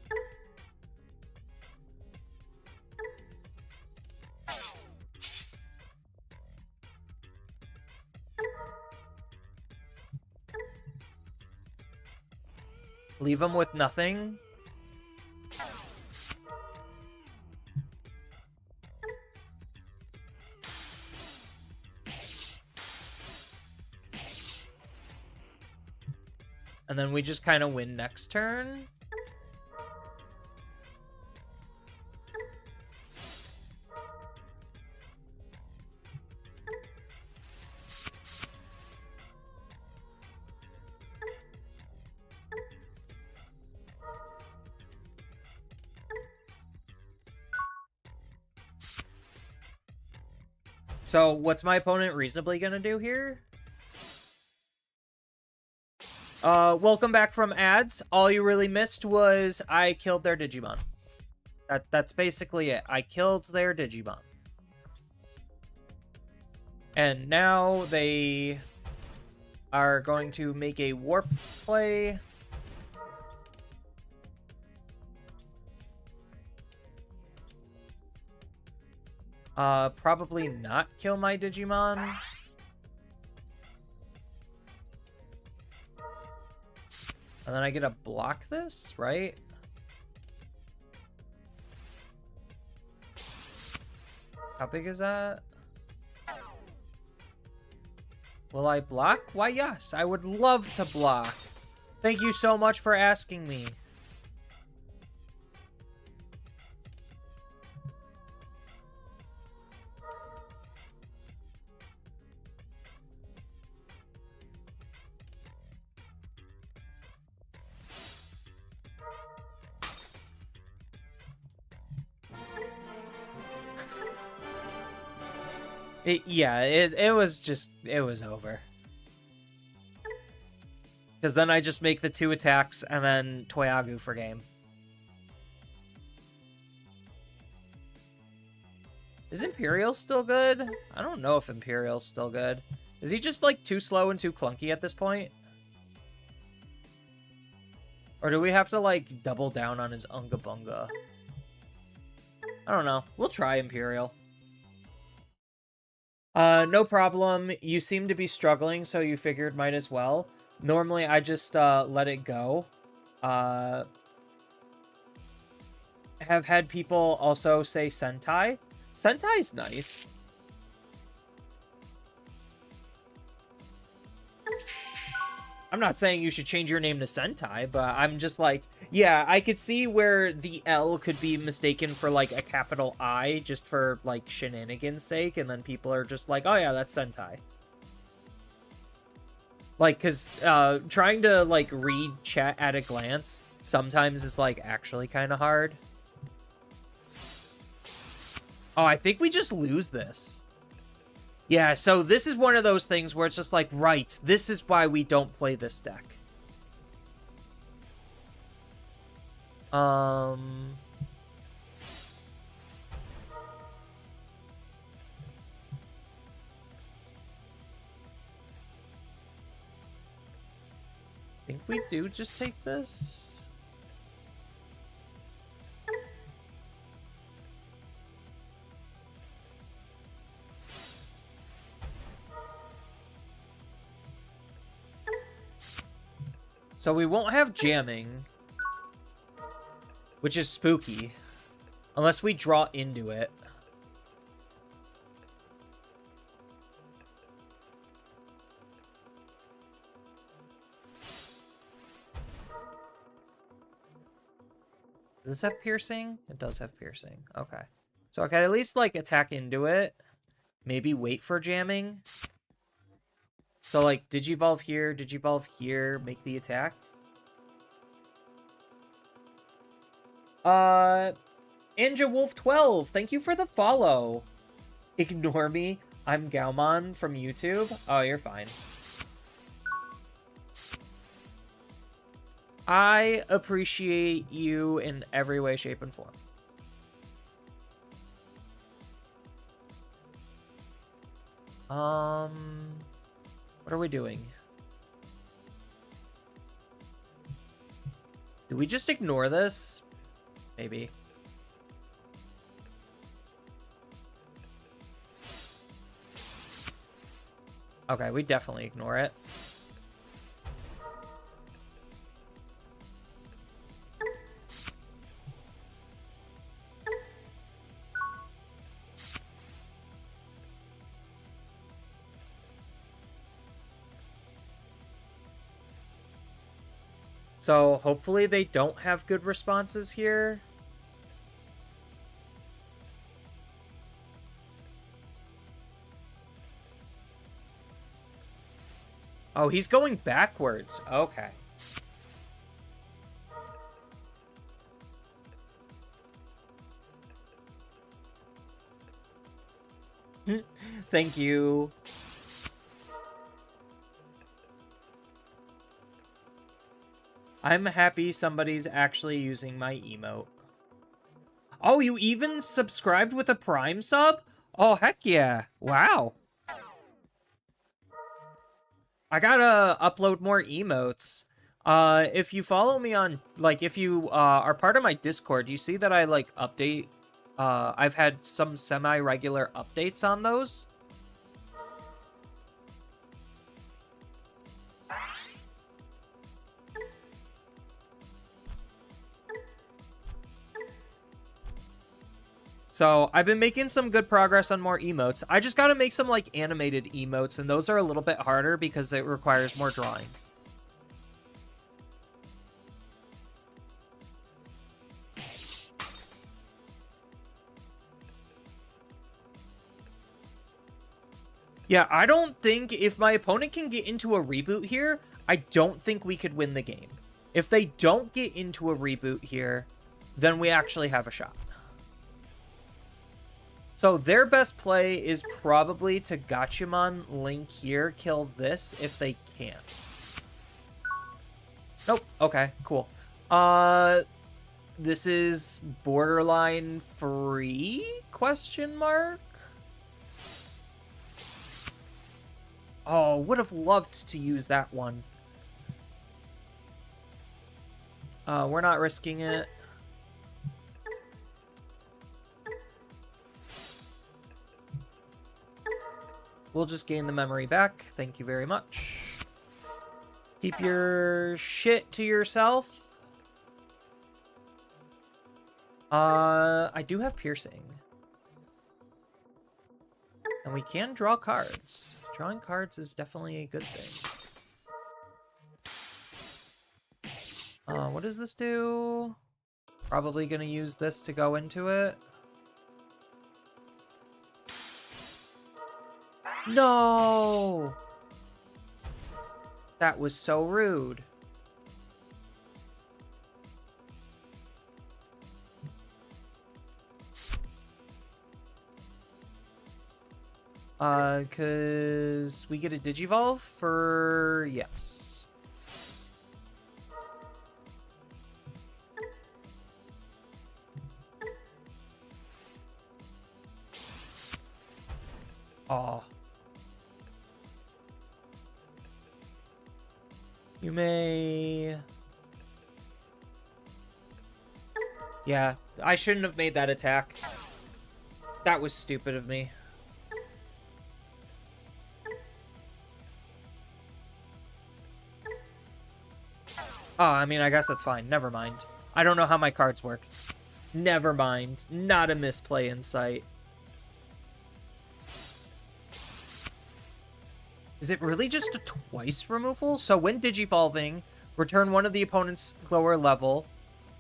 Leave them with nothing. And then we just kind of win next turn. So what's my opponent reasonably gonna do here? Welcome back from ads. All you really missed was I killed their Digimon. That's basically it. I killed their Digimon. And now they are going to make a warp play. Probably not kill my Digimon. And then I get to block this, right? How big is that? Will I block? Why, yes. I would love to block. Thank you so much for asking me. It was over. Because then I just make the 2 attacks and then Toyagu for game. Is Imperial still good? I don't know if Imperial's still good. Is he just like too slow and too clunky at this point? Or do we have to like double down on his Unga Bunga? I don't know. We'll try Imperial. No problem. You seem to be struggling, so you figured might as well. Normally, I just let it go. Have had people also say Sentai. Sentai's nice. I'm not saying you should change your name to Sentai, but I'm just like, yeah, I could see where the L could be mistaken for, like, a capital I, just for, like, shenanigans' sake, and then people are just like, oh yeah, that's Sentai. Like, because trying to, like, read chat at a glance sometimes is, like, actually kind of hard. Oh, I think we just lose this. Yeah, so this is one of those things where it's just like, right, this is why we don't play this deck. I think we do just take this. So we won't have jamming, which is spooky, unless we draw into it. Does this have piercing? It does have piercing. Okay. So I can at least, like, attack into it. Maybe wait for jamming. So, like, Digivolve here, make the attack. NinjaWolf12, thank you for the follow. Ignore me. I'm Gaumon from YouTube. Oh, you're fine. I appreciate you in every way, shape, and form. What are we doing? Do we just ignore this? Maybe. Okay, we definitely ignore it. So hopefully they don't have good responses here. Oh, he's going backwards. Okay. Thank you. I'm happy somebody's actually using my emote. Oh, you even subscribed with a Prime sub? Oh, heck yeah. Wow. I gotta upload more emotes. If you follow me on, like, if you are part of my Discord, you see that I, like, update. I've had some semi-regular updates on those. So I've been making some good progress on more emotes. I just gotta make some, like, animated emotes, and those are a little bit harder because it requires more drawing. Yeah, I don't think if my opponent can get into a reboot here, I don't think we could win the game. If they don't get into a reboot here, then we actually have a shot. So their best play is probably to Gachumon Link here, kill this if they can't. Nope. Okay, cool. This is borderline free? Question mark? Oh, would have loved to use that one. We're not risking it. We'll just gain the memory back. Thank you very much. Keep your shit to yourself. I do have piercing. And we can draw cards. Drawing cards is definitely a good thing. What does this do? Probably gonna use this to go into it. No! That was so rude. Cause we get a Digivolve for yes. Oh. You may... Yeah, I shouldn't have made that attack. That was stupid of me. Oh, I mean, I guess that's fine. Never mind. I don't know how my cards work. Never mind. Not a misplay in sight. Is it really just a twice removal? So when Digivolving, return one of the opponent's lower level.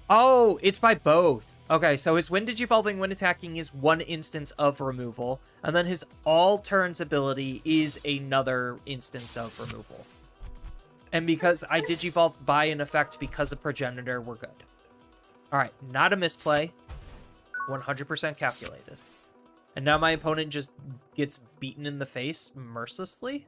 Oh, it's by both. Okay, so his when Digivolving when attacking is one instance of removal, and then his all turns ability is another instance of removal. And because I Digivolve by an effect because of Progenitor, we're good. Alright, not a misplay. 100% calculated. And now my opponent just gets beaten in the face mercilessly.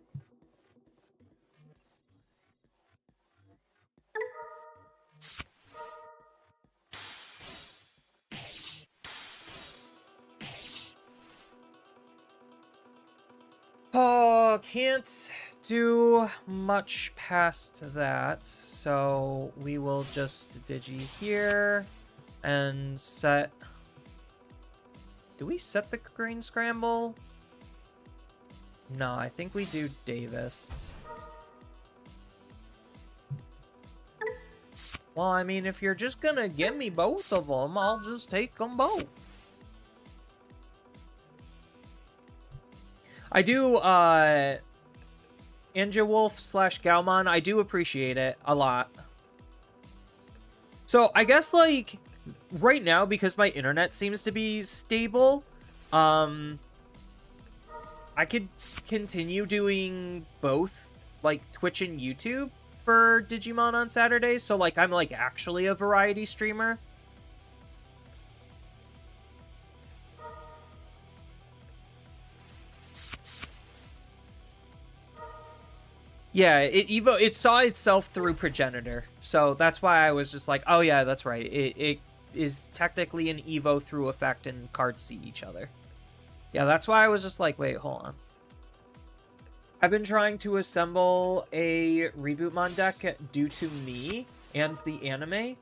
Oh, can't do much past that. So we will just Digi here and set... Do we set the green scramble? No, I think we do Davis. Well, I mean, if you're just gonna give me both of them, I'll just take them both. I do, Angewolf / Gaumon, I do appreciate it a lot. So, I guess, like, right now, because my internet seems to be stable, I could continue doing both, like, Twitch and YouTube for Digimon on Saturdays. So, like, I'm, like, actually a variety streamer. Yeah, it saw itself through progenitor, so that's why I was just like, oh yeah, that's right. It is technically an Evo through effect, and cards see each other. Yeah, that's why I was just like, wait, hold on. I've been trying to assemble a Rebootmon deck due to me and the anime.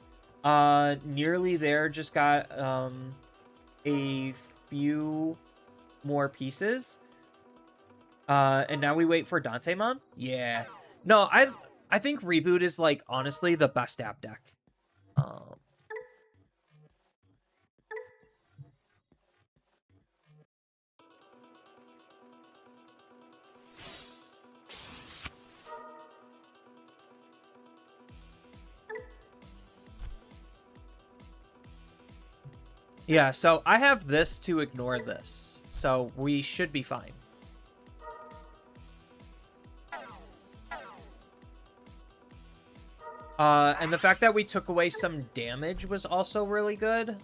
Nearly there, just got a few more pieces. And now we wait for Dantemon? Yeah. No, I think Reboot is, like, honestly the best app deck. Yeah, so I have this to ignore this. So we should be fine. And the fact that we took away some damage was also really good.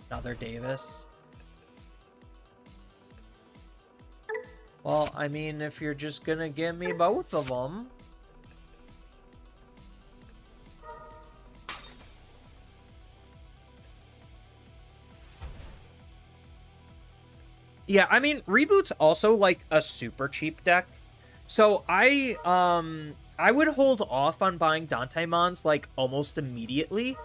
Another Davis. Well, I mean, if you're just gonna give me both of them. Yeah, I mean, Reboot's also, like, a super cheap deck. So I would hold off on buying Dantemons, like, almost immediately.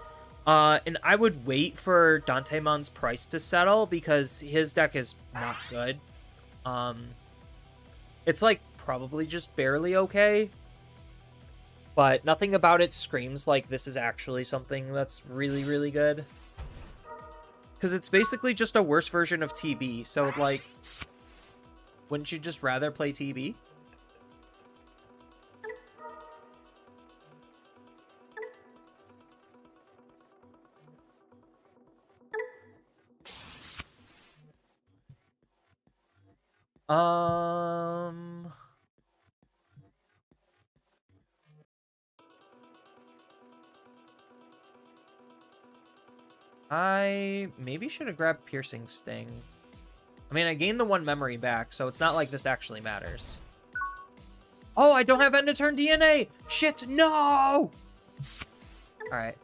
And I would wait for Dantemon's price to settle, because his deck is not good. It's, like, probably just barely okay. But nothing about it screams like this is actually something that's really, really good. Because it's basically just a worse version of TB, so, like, wouldn't you just rather play TB? I maybe should have grabbed Piercing Sting. I mean, I gained the 1 memory back, so it's not like this actually matters. Oh, I don't have end of turn DNA! Shit, no! Alright.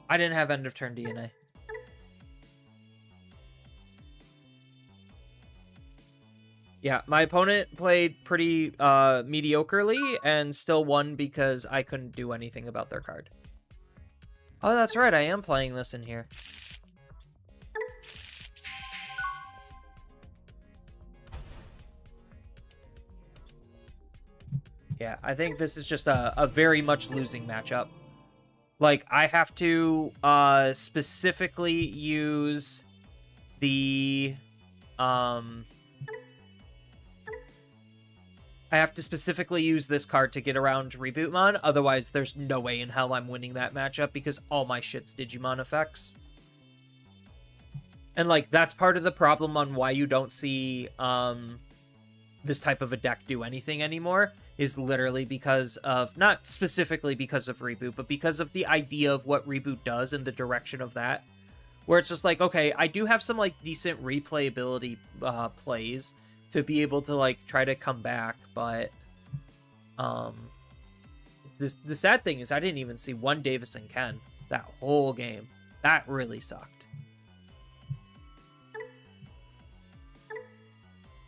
I didn't have end of turn DNA. Yeah, my opponent played pretty mediocrely and still won because I couldn't do anything about their card. Oh, that's right, I am playing this in here. Yeah, I think this is just a very much losing matchup. Like, I have to specifically use the... I have to specifically use this card to get around Rebootmon, otherwise there's no way in hell I'm winning that matchup because all my shit's Digimon effects. And, like, that's part of the problem on why you don't see this type of a deck do anything anymore, is literally because of, not specifically because of Reboot, but because of the idea of what Reboot does and the direction of that. Where it's just like, okay, I do have some, like, decent replayability plays to be able to, like, try to come back, but the sad thing is I didn't even see one Davis and Ken that whole game. That really sucked.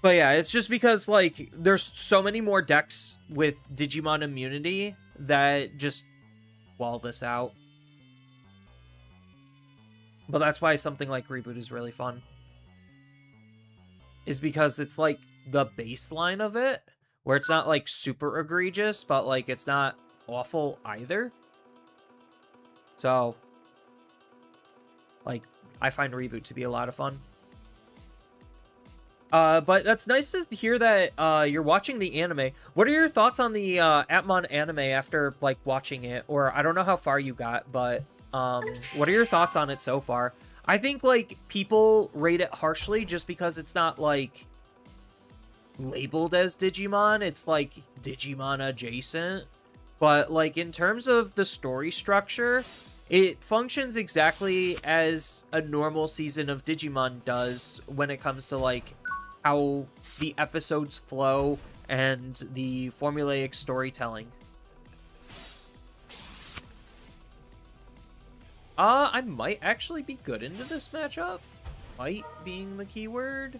But yeah, it's just because, like, there's so many more decks with Digimon immunity that just wall this out. But that's why something like Reboot is really fun. Is because it's, like, the baseline of it, where it's not, like, super egregious, but, like, it's not awful either. So, like, I find Reboot to be a lot of fun. But that's nice to hear that you're watching the anime. What are your thoughts on the Atmon anime after, like, watching it? Or I don't know how far you got, but what are your thoughts on it so far? I think, like, people rate it harshly just because it's not, like, labeled as Digimon. It's, like, Digimon adjacent. But, like, in terms of the story structure, it functions exactly as a normal season of Digimon does when it comes to, like, how the episodes flow and the formulaic storytelling. I might actually be good into this matchup. Might being the keyword.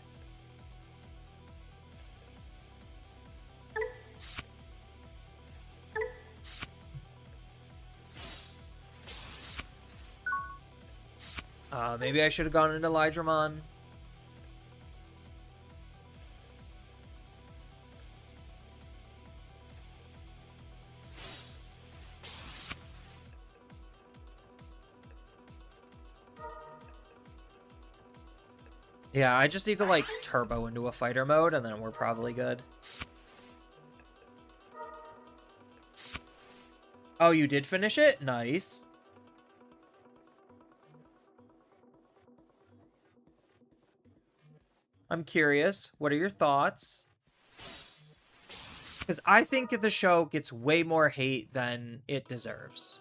Maybe I should have gone into Lydramon. Yeah, I just need to, like, turbo into a fighter mode, and then we're probably good. Oh, you did finish it? Nice. I'm curious. What are your thoughts? Because I think the show gets way more hate than it deserves.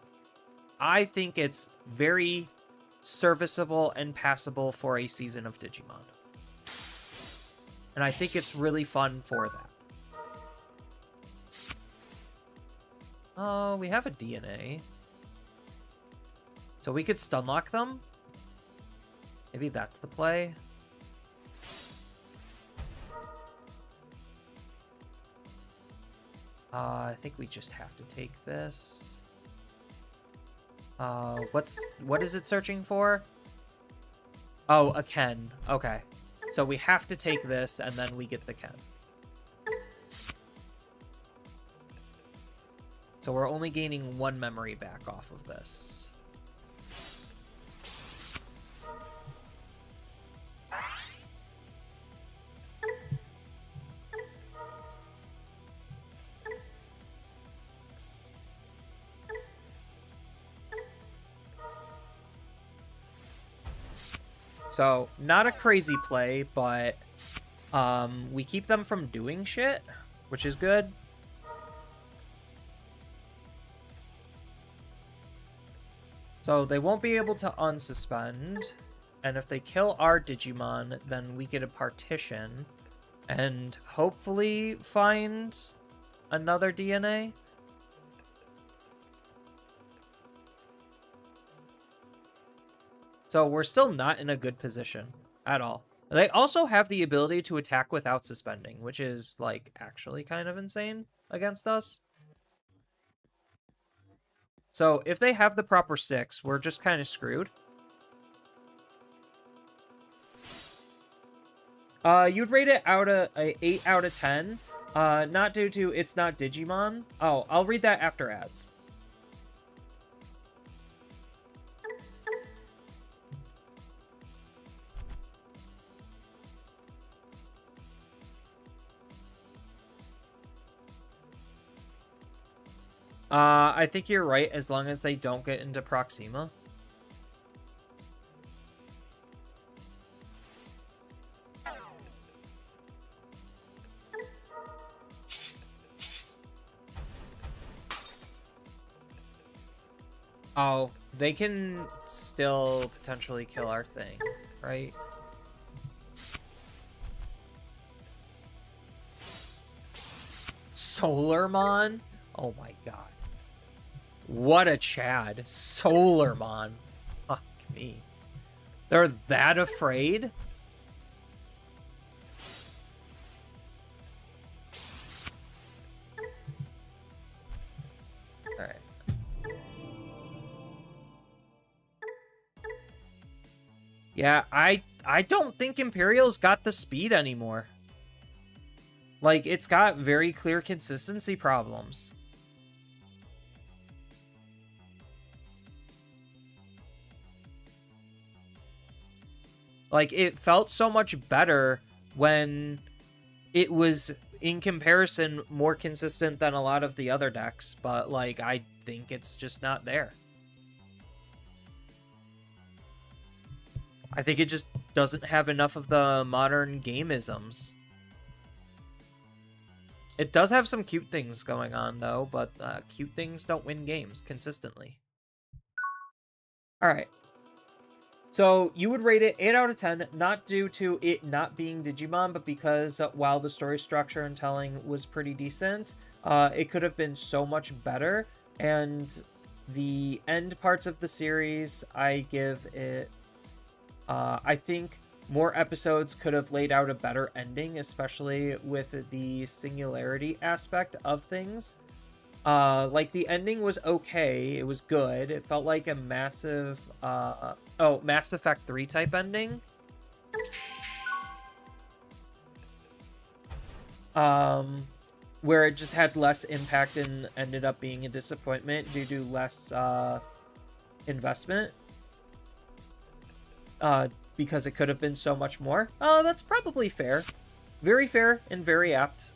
I think it's very serviceable and passable for a season of Digimon. And I think it's really fun for that. Oh, we have a DNA. So we could stunlock them? Maybe that's the play. I think we just have to take this. What is it searching for? Oh, a Ken. Okay. So we have to take this, and then we get the Ken. So we're only gaining 1 memory back off of this. So, not a crazy play, but we keep them from doing shit, which is good. So they won't be able to unsuspend, and if they kill our Digimon, then we get a partition, and hopefully find another DNA. So we're still not in a good position at all. They also have the ability to attack without suspending, which is, like, actually kind of insane against us. So if they have the proper 6, we're just kind of screwed. You'd rate it out a 8 out of 10. Not due to it's not Digimon. Oh, I'll read that after ads. I think you're right, as long as they don't get into Proxima. Oh, they can still potentially kill our thing, right? Solarmon? Oh my god. What a Chad. Solarmon. Fuck me. They're that afraid? Alright. Yeah, I don't think Imperial's got the speed anymore. Like, it's got very clear consistency problems. Like, it felt so much better when it was, in comparison, more consistent than a lot of the other decks, but, like, I think it's just not there. I think it just doesn't have enough of the modern game-isms. It does have some cute things going on, though, but cute things don't win games consistently. All right. So you would rate it 8 out of 10, not due to it not being Digimon, but because while the story structure and telling was pretty decent, it could have been so much better. And the end parts of the series, I give it... I think more episodes could have laid out a better ending, especially with the singularity aspect of things. Like, the ending was okay. It was good. It felt like a massive, Mass Effect 3 type ending. Where it just had less impact and ended up being a disappointment due to less, investment. Because it could have been so much more. That's probably fair. Very fair and very apt.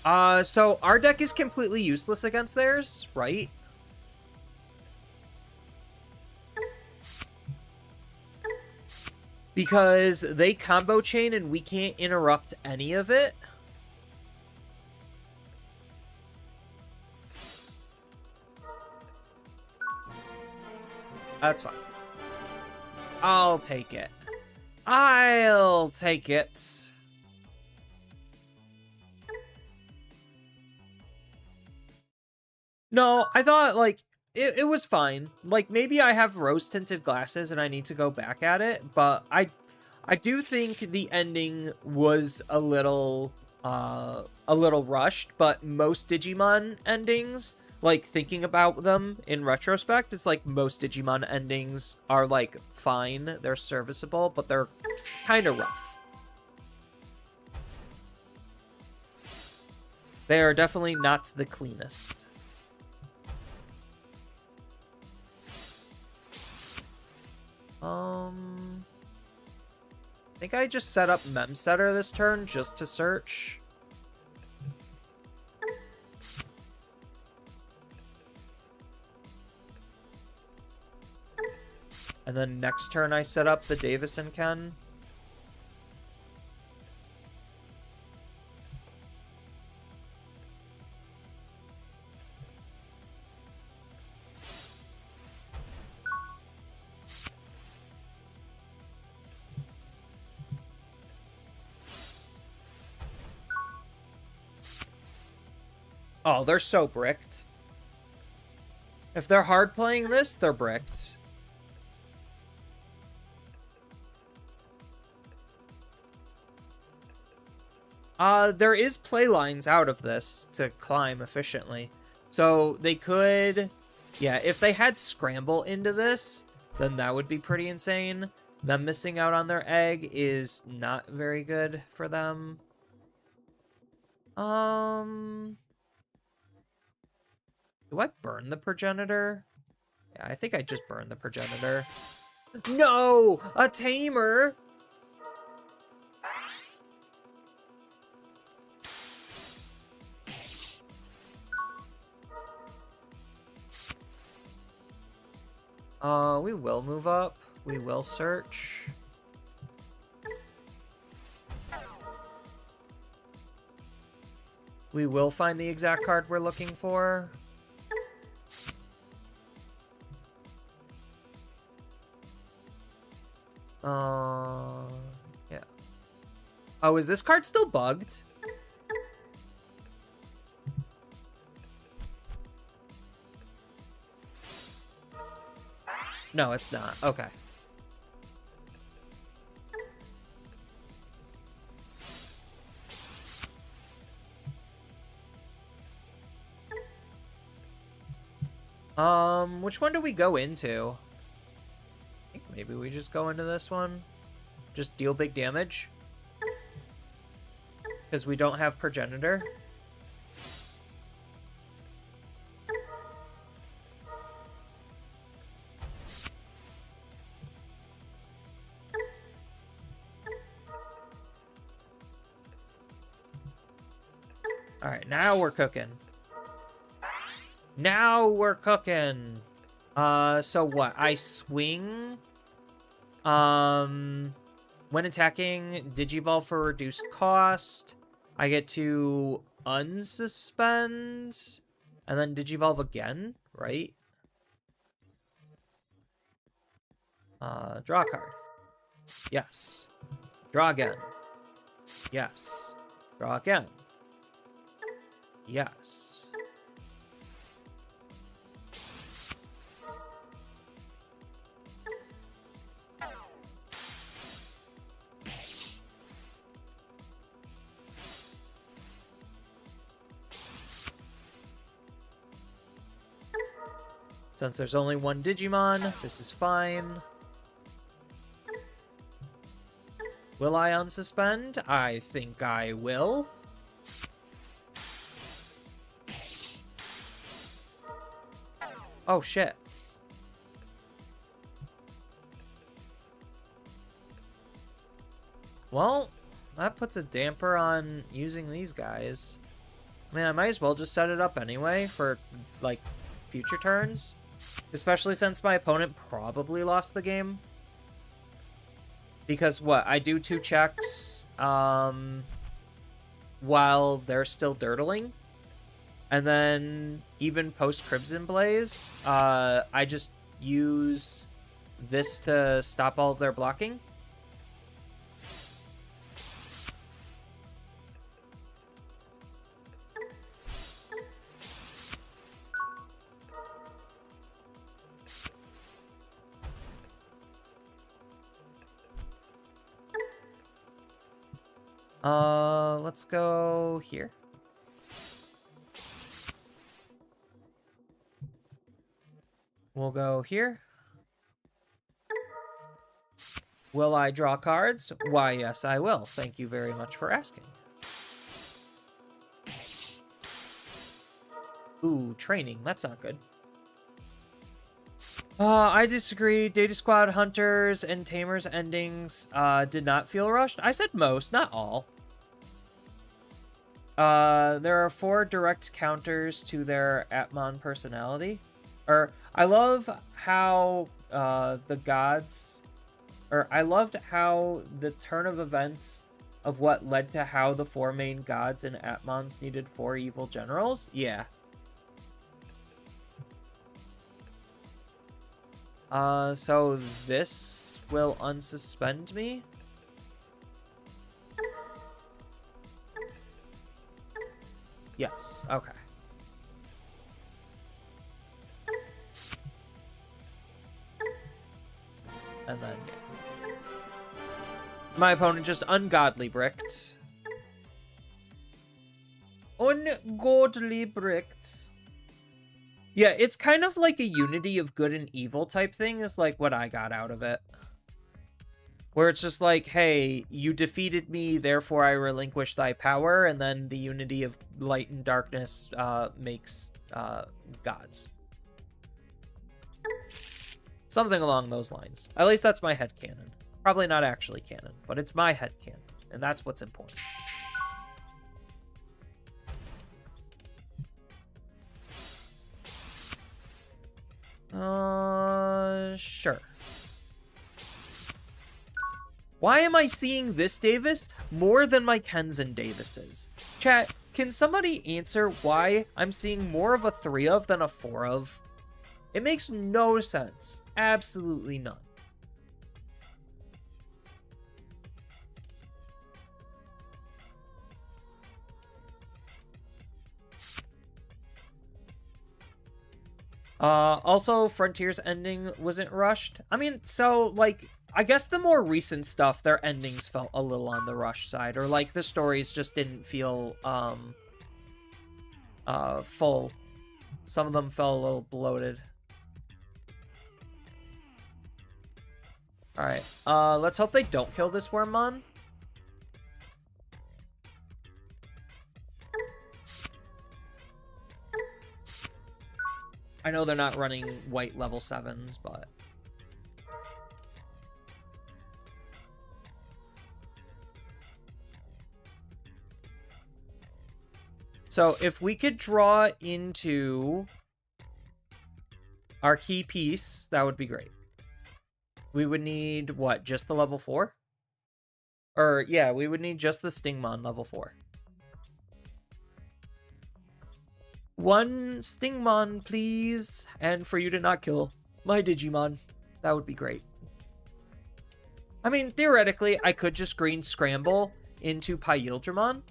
So our deck is completely useless against theirs, right? Because they combo chain and we can't interrupt any of it. That's fine. I'll take it. I'll take it. No, I thought, like, it was fine. Like, maybe I have rose-tinted glasses and I need to go back at it, but I do think the ending was a little rushed, but most Digimon endings, like, thinking about them in retrospect, it's like most Digimon endings are, like, fine. They're serviceable, but they're kind of rough. They are definitely not the cleanest. I think I just set up Memsetter this turn just to search. And then next turn I set up the Davison Ken. Oh, they're so bricked. If they're hard playing this, they're bricked. There is play lines out of this to climb efficiently. So they could... Yeah, if they had Scramble into this, then that would be pretty insane. Them missing out on their egg is not very good for them. Do I burn the progenitor? Yeah, I think I just burned the progenitor. No! A tamer! We will move up. We will search. We will find the exact card we're looking for. Yeah. Oh, is this card still bugged? No, it's not. Okay. Which one do we go into? I think maybe we just go into this one. Just deal big damage. Because we don't have progenitor. Alright, now we're cooking. Now we're cooking. So what? I swing. When attacking, Digivolve for reduced cost. I get to unsuspend, and then Digivolve again, right? Draw a card. Yes. Draw again. Yes. Draw again. Yes. Since there's only one Digimon, this is fine. Will I unsuspend? I think I will. Oh, shit. Well, that puts a damper on using these guys. I mean, I might as well just set it up anyway for, like, future turns. Especially since my opponent probably lost the game. Because, what, I do 2 checks, while they're still dirtling. And then, even post-Crimson Blaze, I just use this to stop all of their blocking. Let's go here. We'll go here. Will I draw cards? Why, yes, I will. Thank you very much for asking. Ooh, training. That's not good. I disagree. Data Squad Hunters and Tamers endings did not feel rushed. I said most, not all. There are 4 direct counters to their Atmon personality. I love how the gods... I loved how the turn of events of what led to how the 4 main gods and Atmons needed 4 evil generals. Yeah. So this will unsuspend me. Yes, okay. And then my opponent just ungodly bricked. Ungodly bricked. Yeah, it's kind of like a unity of good and evil type thing is like what I got out of it. Where it's just like, hey, you defeated me, therefore I relinquish thy power, and then the unity of light and darkness makes gods. Something along those lines. At least that's my headcanon. Probably not actually canon, but it's my headcanon, and that's what's important. Sure. Why am I seeing this Davis more than my Kenzen Davises? Chat, can somebody answer why I'm seeing more of a 3 of than a 4 of? It makes no sense. Absolutely none. Also, Frontier's ending wasn't rushed. I mean, so, like, I guess the more recent stuff, their endings felt a little on the rush side, or, like, the stories just didn't feel, full. Some of them felt a little bloated. Alright, let's hope they don't kill this Wormmon. I know they're not running white level 7s, but... So, if we could draw into... Our key piece, that would be great. We would need, what, just the level 4? Or, yeah, we would need just the Stingmon level 4. 1 Stingmon, please. And for you to not kill my Digimon. That would be great. I mean, theoretically, I could just green scramble into Pyildramon.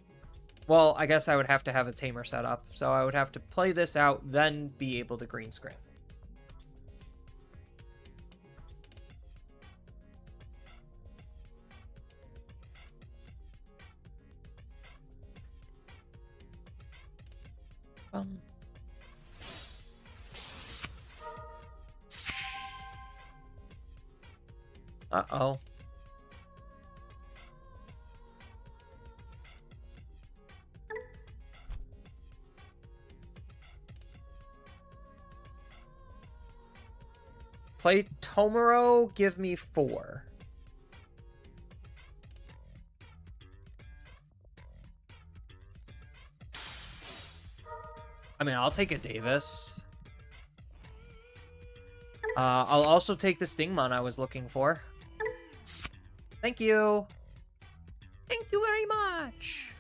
Well, I guess I would have to have a tamer set up. So I would have to play this out, then be able to green scramble. Uh-oh. Play Tomoro, give me 4. I mean, I'll take a Davis. I'll also take the Stingmon I was looking for. Thank you. Thank you very much.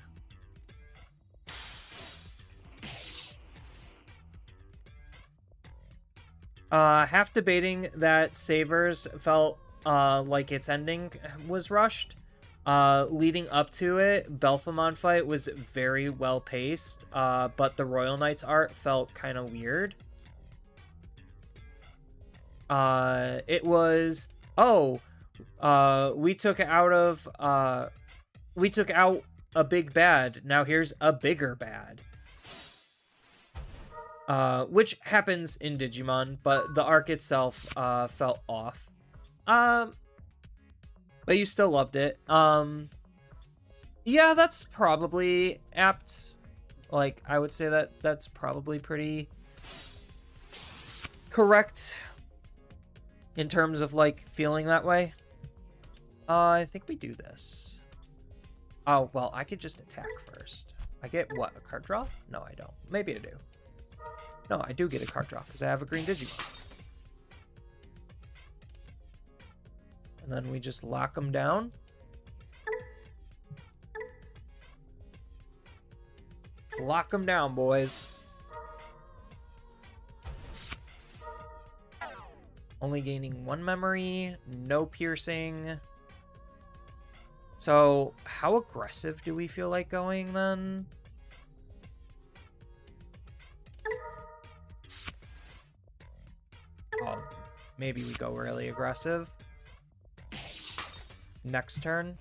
Half debating that Savers felt like its ending was rushed. Leading up to it, Belphemon fight was very well paced, but the Royal Knights art felt kind of weird. It was, we took out a big bad. Now here's a bigger bad. Which happens in Digimon, but the arc itself felt off. But you still loved it. Yeah, that's probably apt. Like, I would say that that's probably pretty correct in terms of, like, feeling that way. I think we do this. Oh, well, I could just attack first. I get, what, a card draw? No, I don't. Maybe I do. No, I do get a card draw, because I have a green Digimon. And then we just lock them down. Lock them down, boys. Only gaining 1 memory, no piercing. So, how aggressive do we feel like going, then? Oh, maybe we go really aggressive. Next turn.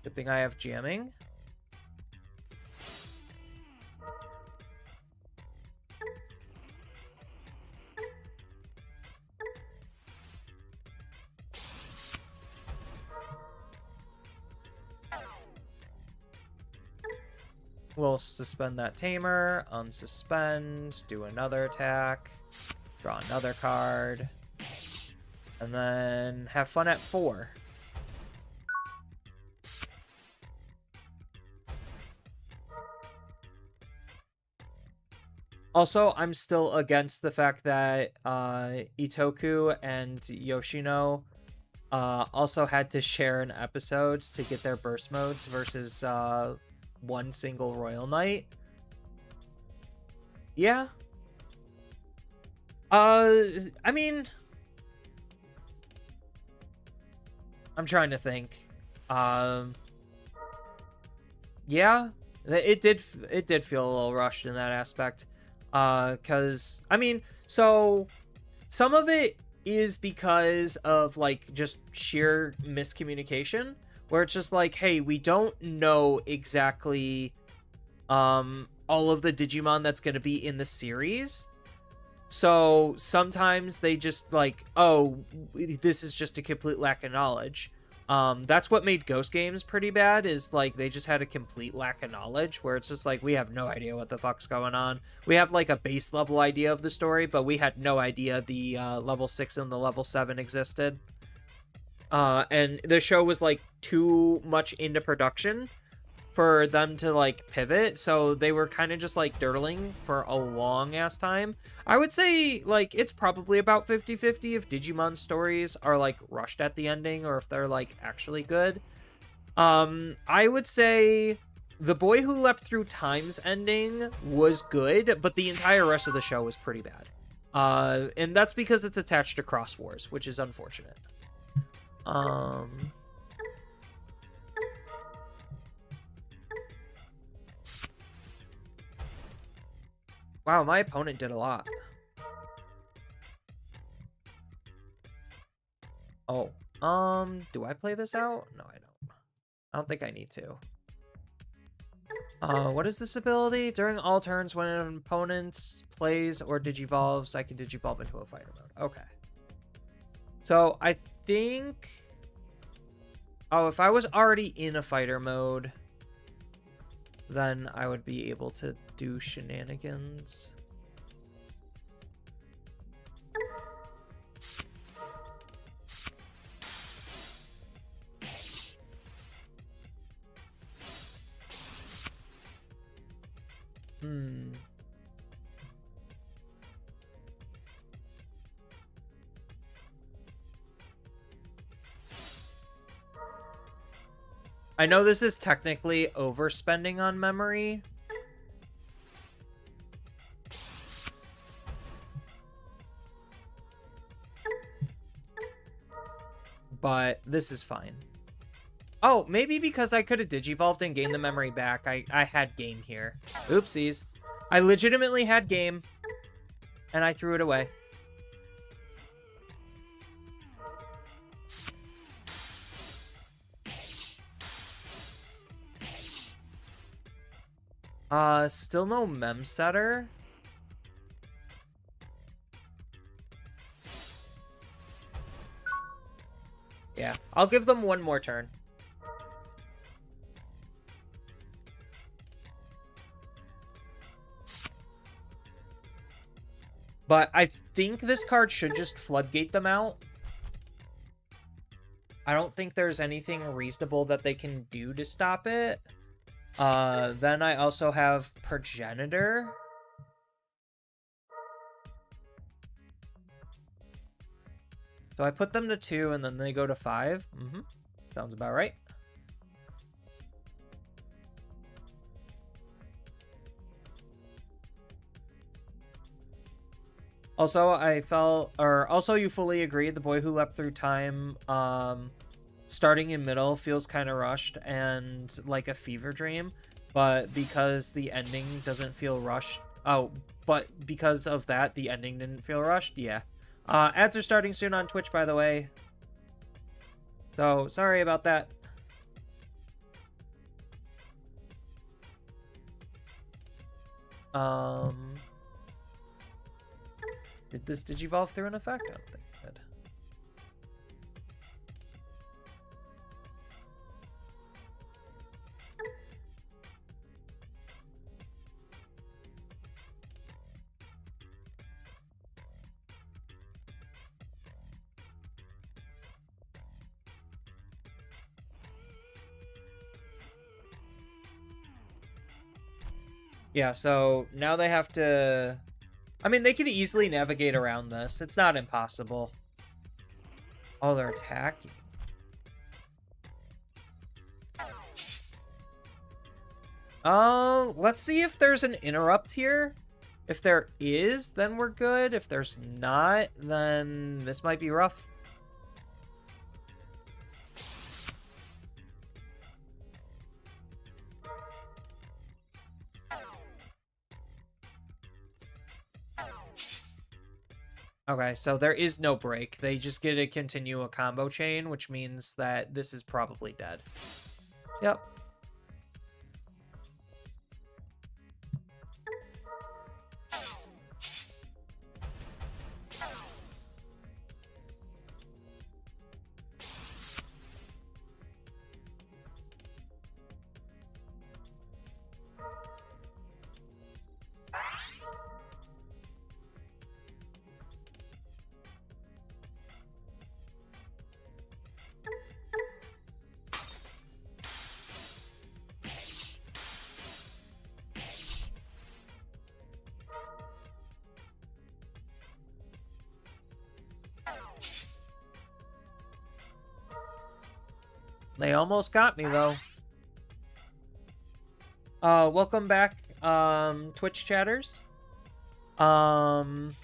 Good thing I have jamming. We'll suspend that tamer, unsuspend, do another attack, draw another card, and then have fun at 4. Also, I'm still against the fact that Itoku and Yoshino also had to share an episode to get their burst modes versus 1 single Royal Knight. Yeah. I mean, I'm trying to think. Yeah, it did feel a little rushed in that aspect. Cause I mean, so some of it is because of like just sheer miscommunication, where it's just like, hey, we don't know exactly all of the Digimon that's going to be in the series. So sometimes they just like, oh, this is just a complete lack of knowledge. That's what made Ghost games pretty bad, is like they just had a complete lack of knowledge, where it's just like, we have no idea what the fuck's going on. We have like a base level idea of the story, but we had no idea the level 6 and the level 7 existed. And the show was like too much into production for them to like pivot, so they were kind of just like dirtling for a long ass time. I would say like it's probably about 50-50 if Digimon stories are like rushed at the ending or if they're like actually good. I would say The Boy Who Leapt Through Time's ending was good, but the entire rest of the show was pretty bad. And that's because it's attached to Cross Wars, which is unfortunate. Wow, my opponent did a lot. Oh, do I play this out? No, I don't. I don't think I need to. What is this ability? During all turns, when an opponent plays or digivolves, I can digivolve into a fighter mode. Okay. So, I think... Oh, if I was already in a fighter mode, then I would be able to do shenanigans. I know this is technically overspending on memory. But this is fine. Oh, maybe because I could have digivolved and gained the memory back. I had game here. Oopsies. I legitimately had game. And I threw it away. Still no mem setter. Yeah, I'll give them one more turn. But I think this card should just floodgate them out. I don't think there's anything reasonable that they can do to stop it. Then I also have Progenitor. So I put them to 2 and then they go to 5. Sounds about right. Also, also you fully agree, The Boy Who Leapt Through Time, starting in middle feels kind of rushed and like a fever dream, but because the ending doesn't feel rushed, but because of that, the ending didn't feel rushed, yeah. Ads are starting soon on Twitch, by the way. So, sorry about that. Did this digivolve through an effect? I don't think it did. Yeah, so now they have to... I mean, they can easily navigate around this. It's not impossible. Oh, they're attacking. Let's see if there's an interrupt here. If there is, then we're good. If there's not, then this might be rough. Okay, so there is no break. They just get to continue a combo chain, which means that this is probably dead. Yep. They almost got me, though. Welcome back, Twitch chatters. Also,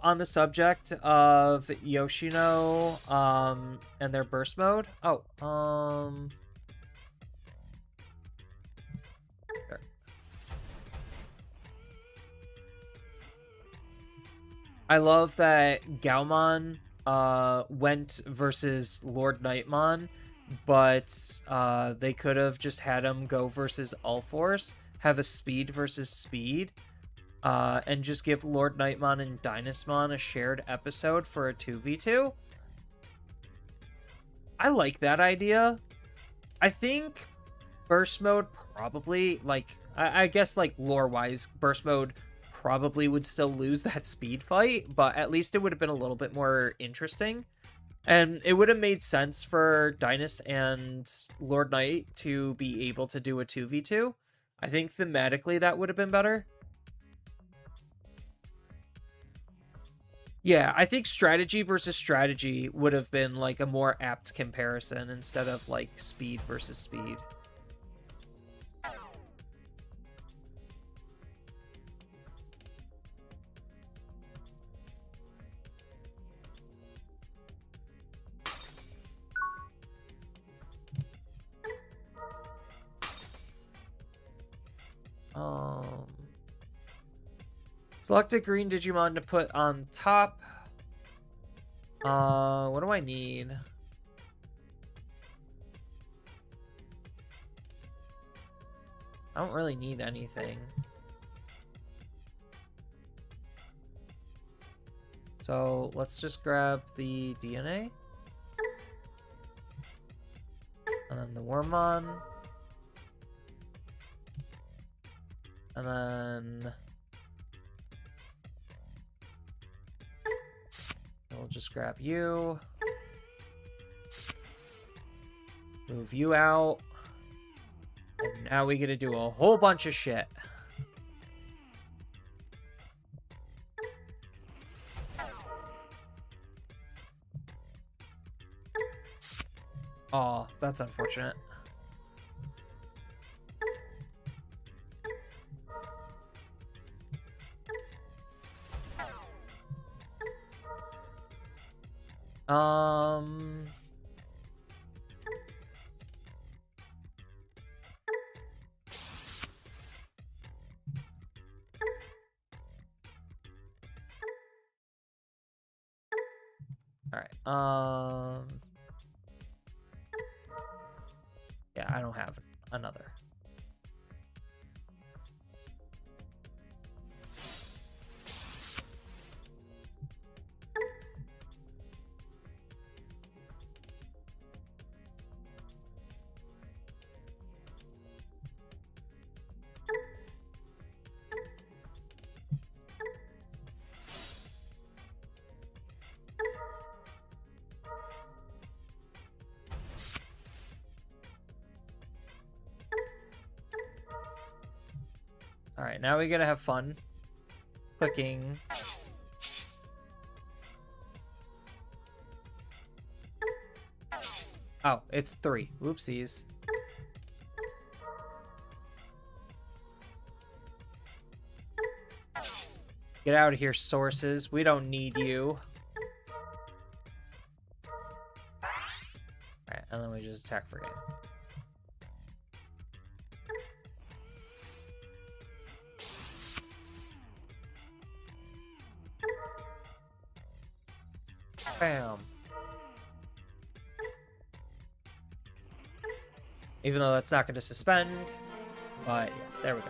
on the subject of Yoshino, and their burst mode. Oh, there. I love that Gaomon, went versus Lord Nightmon, but, they could have just had him go versus Allforce, have a speed versus speed, and just give Lord Nightmon and Dynasmon a shared episode for a 2v2. I like that idea. I think burst mode probably, like, I guess, like, lore-wise, burst mode probably would still lose that speed fight, but at least it would have been a little bit more interesting. And it would have made sense for Dynus and Lord Knight to be able to do a 2v2. I think thematically that would have been better. Yeah, I think strategy versus strategy would have been like a more apt comparison instead of like speed versus speed. Select a green Digimon to put on top. What do I need? I don't really need anything. So let's just grab the DNA. And then the Wormmon. And then we'll just grab you. Move you out. And now we get to do a whole bunch of shit. Oh, that's unfortunate. Alright, yeah, I don't have another. Alright, now we gotta have fun clicking. Oh, it's 3. Whoopsies. Get out of here, sources. We don't need you. Alright, and then we just attack for game. Bam. Even though that's not going to suspend, but yeah, there we go.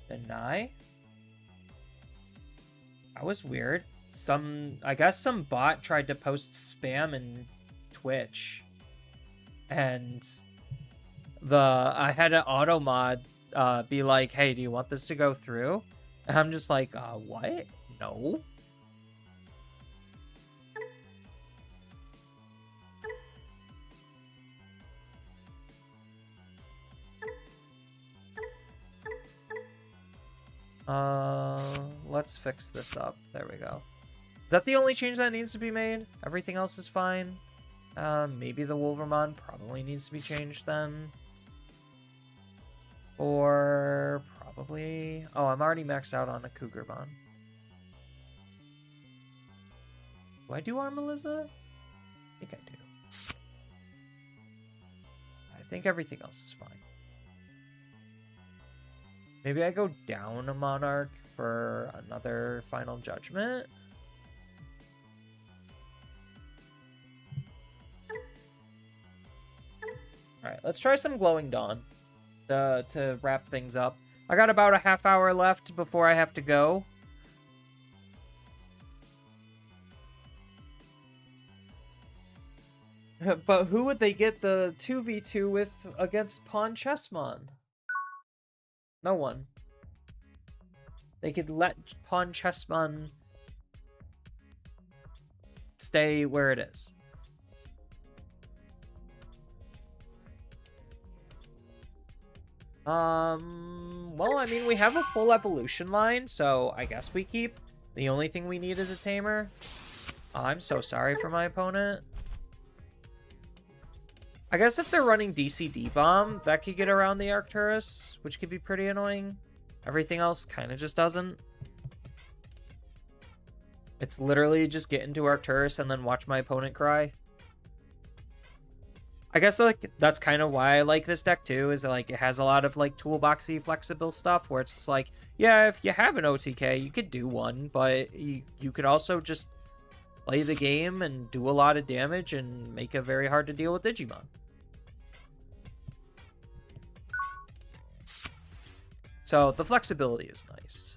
Deny? That was weird. I guess some bot tried to post spam in Twitch, and I had an auto mod be like, hey, do you want this to go through? And I'm just like, what? No. Let's fix this up. There we go. Is that the only change that needs to be made? Everything else is fine. Maybe the Wolvermon probably needs to be changed then. Or probably... Oh, I'm already maxed out on a Cougarmon. Do I do Armaliza? I think I do. I think everything else is fine. Maybe I go down a Monarch for another Final Judgment. Alright, let's try some Glowing Dawn to wrap things up. I got about a half hour left before I have to go. But who would they get the 2v2 with against Pawn Chessmon? No one. They could let Pawn Chessmon stay where it is. Well, I mean, we have a full evolution line, so I guess we keep. The only thing we need is a tamer. I'm so sorry for my opponent. I guess if they're running DCD Bomb, that could get around the Arcturus, which could be pretty annoying. Everything else kind of just doesn't. It's literally just get into Arcturus and then watch my opponent cry. I guess like that's kind of why I like this deck too, is that like it has a lot of like toolboxy flexible stuff where it's just like, yeah, if you have an OTK, you could do one, but you could also just play the game and do a lot of damage and make it very hard to deal with Digimon. So the flexibility is nice.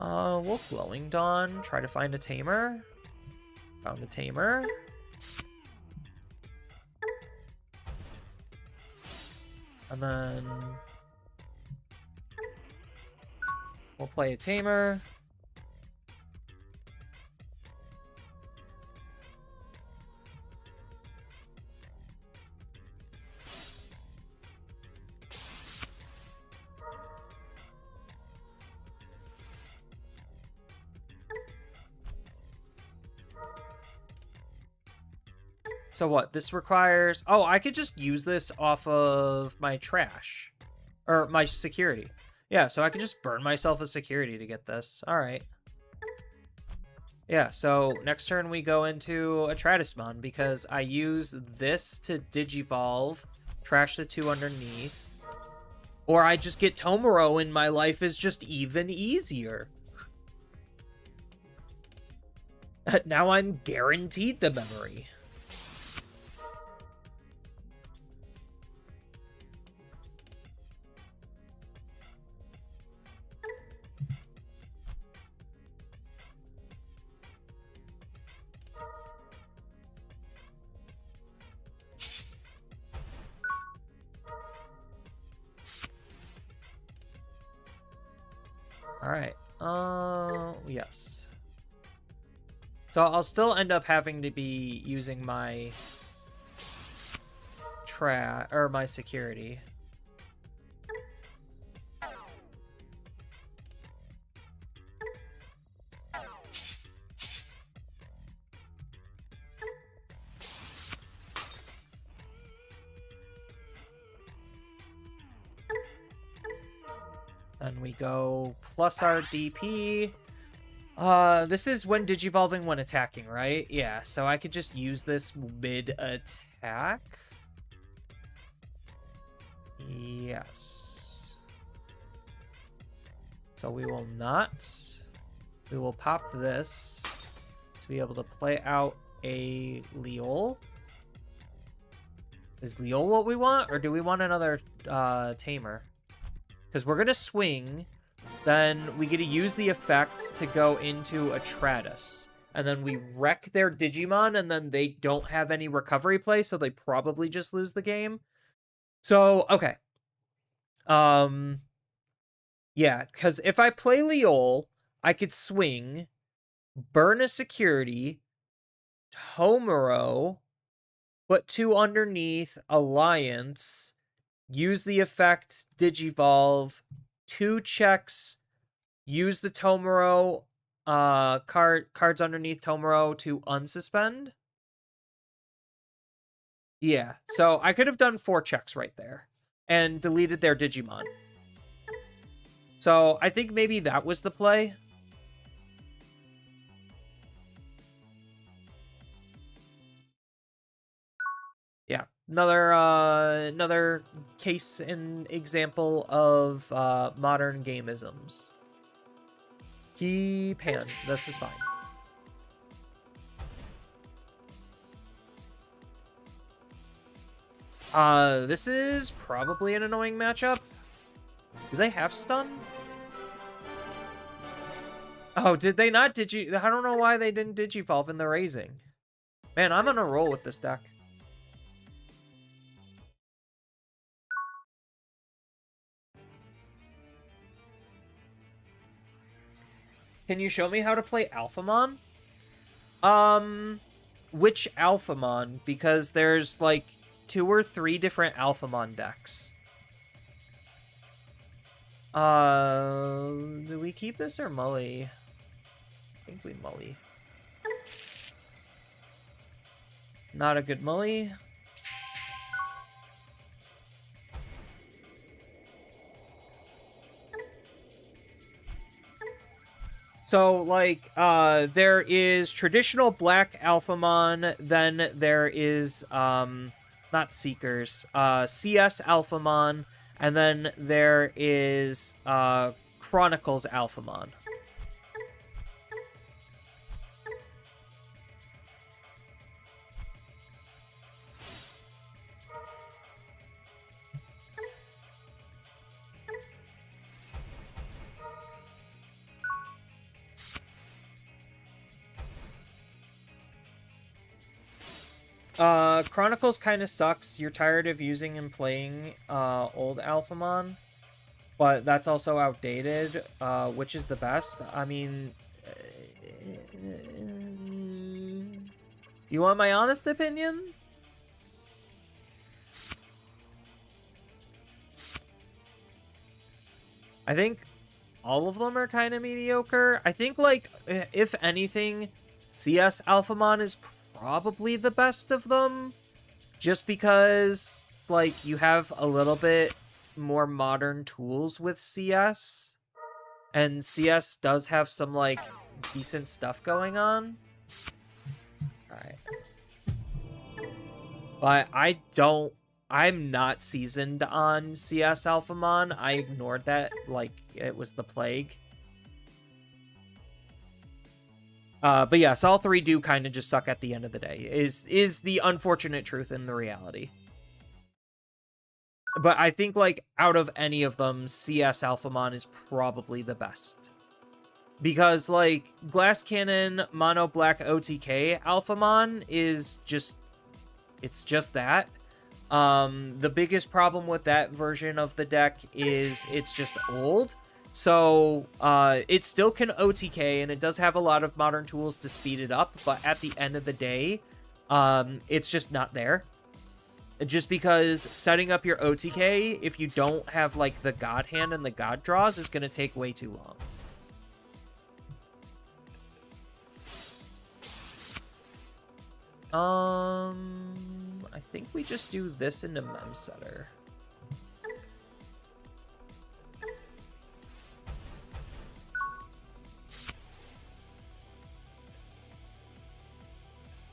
We'll Glowing Dawn, try to find a tamer. Found a tamer. And then we'll play a tamer. So what? This requires... Oh, I could just use this off of my trash. Or my security. Yeah, so I could just burn myself a security to get this. Alright. Yeah, so next turn we go into a Tratismon because I use this to Digivolve, trash the 2 underneath. Or I just get Tomoro and my life is just even easier. Now I'm guaranteed the memory. Alright, yes. So I'll still end up having to be using my my security. And we go plus our DP. This is when Digivolving when attacking, right? Yeah, so I could just use this mid-attack. Yes. So we will not. We will pop this to be able to play out a Leol. Is Leol what we want, or do we want another tamer? Because we're going to swing, then we get to use the effect to go into a Tratus. And then we wreck their Digimon, and then they don't have any recovery play, so they probably just lose the game. So, okay. Yeah, because if I play Leol, I could swing, burn a security, Tomoro, put 2 underneath, Alliance, use the effect, Digivolve, 2 checks, use the Tomoro cards underneath Tomoro to unsuspend. Yeah, so I could have done 4 checks right there and deleted their Digimon. So I think maybe that was the play. Yeah, another case and example of modern gameisms. Keep hands. This is fine. This is probably an annoying matchup. Do they have stun? Oh, did they not I don't know why they didn't Digivolve in the raising. Man, I'm on a roll with this deck. Can you show me how to play Alphamon? Which Alphamon? Because there's like 2 or 3 different Alphamon decks. Do we keep this or Mully? I think we Mully. Not a good Mully. So, like, there is traditional black Alphamon, then there is, not Seekers, CS Alphamon, and then there is, Chronicles Alphamon. Chronicles kind of sucks. You're tired of using and playing old Alphamon, but that's also outdated. Which is the best? I mean, do you want my honest opinion? I think all of them are kind of mediocre. I think, like, if anything, CS Alphamon is probably the best of them, just because, like, you have a little bit more modern tools with CS, and CS does have some, like, decent stuff going on. Alright. But I'm not seasoned on CS Alphamon. I ignored that like it was the plague. But yes, all 3 do kind of just suck at the end of the day, is the unfortunate truth in the reality. But I think, like, out of any of them, CS Alphamon is probably the best. Because, like, Glass Cannon, Mono Black OTK Alphamon is just... it's just that. The biggest problem with that version of the deck is it's just old. So, it still can OTK, and it does have a lot of modern tools to speed it up, but at the end of the day, it's just not there. Just because setting up your OTK, if you don't have, like, the God Hand and the God Draws, is going to take way too long. I think we just do this into Mem Setter.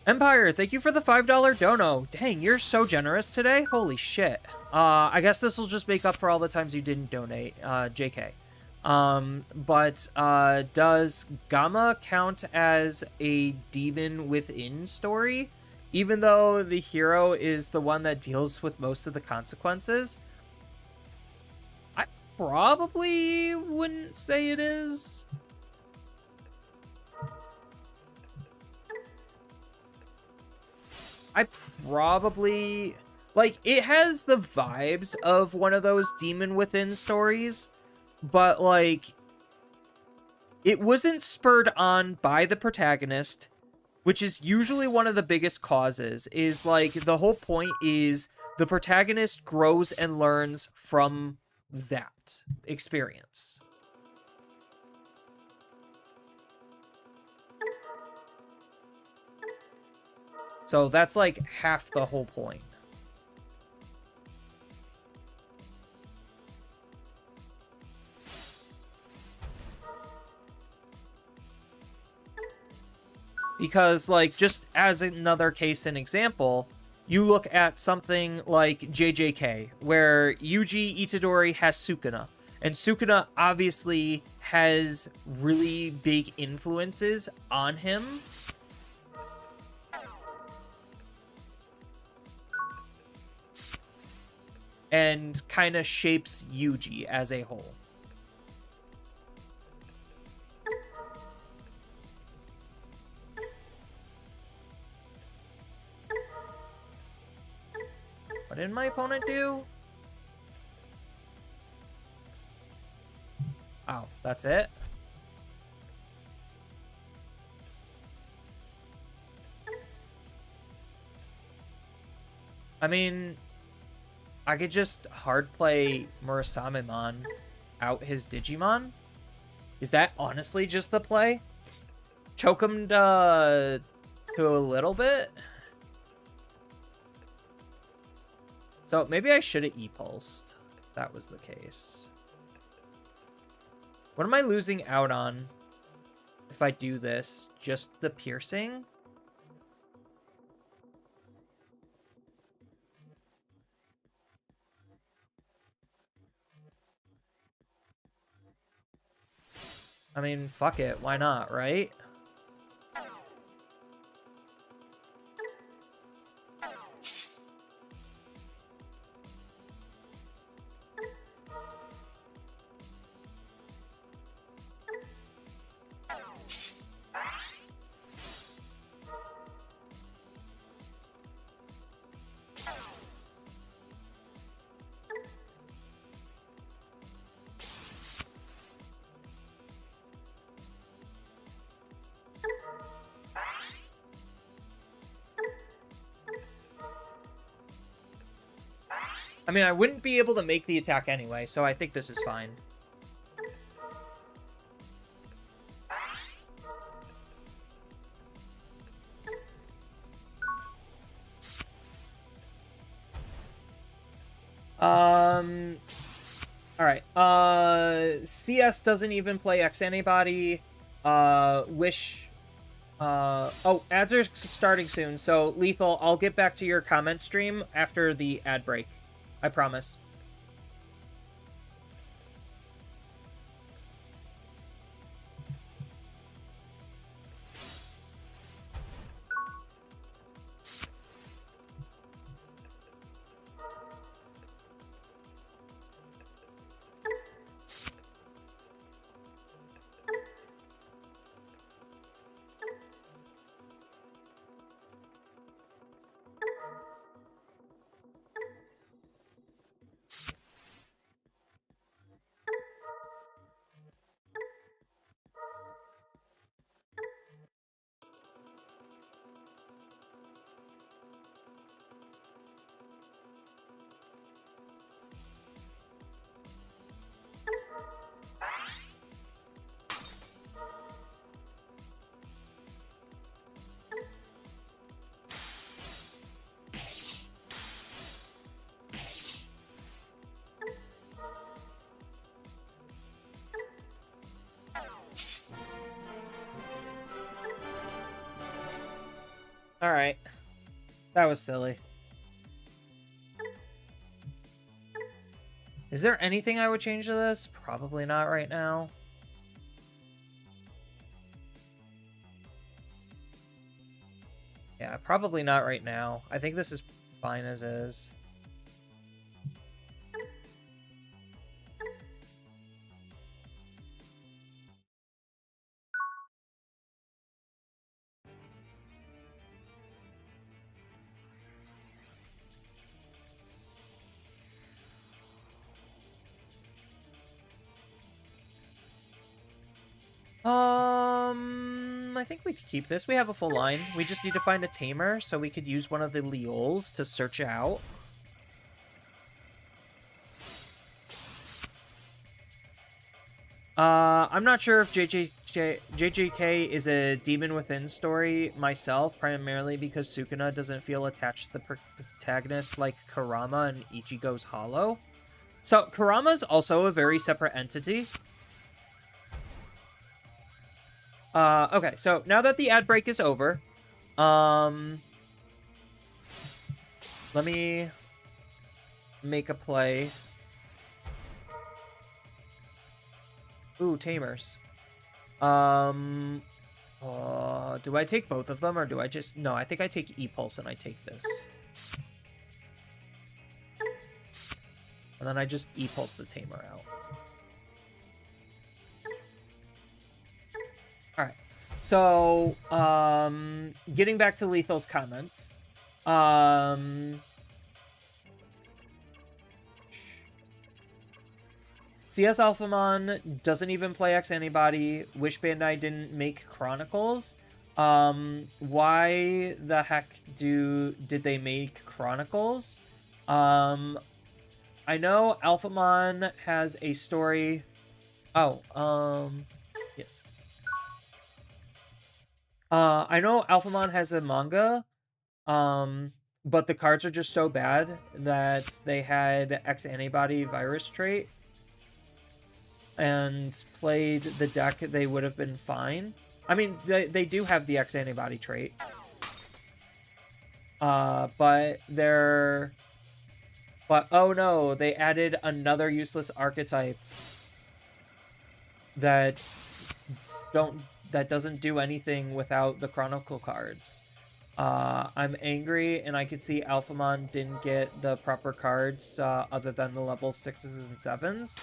Empire, thank you for the $5 dono. Dang, you're so generous today. Holy shit. I guess this will just make up for all the times you didn't donate, JK. Does Gamma count as a demon within story? Even though the hero is the one that deals with most of the consequences? I probably wouldn't say it is. I probably... like, it has the vibes of one of those demon within stories, but, like, it wasn't spurred on by the protagonist, which is usually one of the biggest causes, is, like, the whole point is the protagonist grows and learns from that experience. So that's like half the whole point. Because, like, just as another case and example, you look at something like JJK, where Yuji Itadori has Sukuna. And Sukuna obviously has really big influences on him. And kind of shapes Yuji as a whole. What did my opponent do? Oh, that's it? I mean, I could just hard play Murasamemon out his Digimon. Is that honestly just the play? Choke him to a little bit? So maybe I should have E-pulsed. That was the case. What am I losing out on if I do this? Just the piercing? I mean, fuck it. Why not, right? I mean, I wouldn't be able to make the attack anyway, so I think this is fine. Alright. CS doesn't even play X Antibody. Wish... oh, ads are starting soon, so Lethal, I'll get back to your comment stream after the ad break. I promise. Alright. That was silly. Is there anything I would change to this? Probably not right now. Yeah, probably not right now. I think this is fine as is. I think we could keep this. We have a full line. We just need to find a tamer, so we could use one of the Leols to search out. I'm not sure if JJK is a Demon Within story myself, primarily because Sukuna doesn't feel attached to the protagonist like Kurama and Ichigo's Hollow. So, Kurama's also a very separate entity. Okay, so now that the ad break is over, let me make a play. Ooh, Tamers. Do I take both of them, or do I just... No, I think I take E-Pulse and I take this. And then I just E-Pulse the Tamer out. Alright. So, getting back to Lethal's comments. CS Alphamon doesn't even play X Antibody. Wish Bandai didn't make Chronicles. Why the heck did they make Chronicles? I know Alphamon has a story. Oh, yes. I know Alphamon has a manga. But the cards are just so bad that they had X Antibody virus trait and played the deck, they would have been fine. I mean, they do have the X Antibody trait. But oh no, they added another useless archetype that doesn't do anything without the Chronicle cards. I'm angry, and I could see Alphamon didn't get the proper cards other than the level 6s and 7s.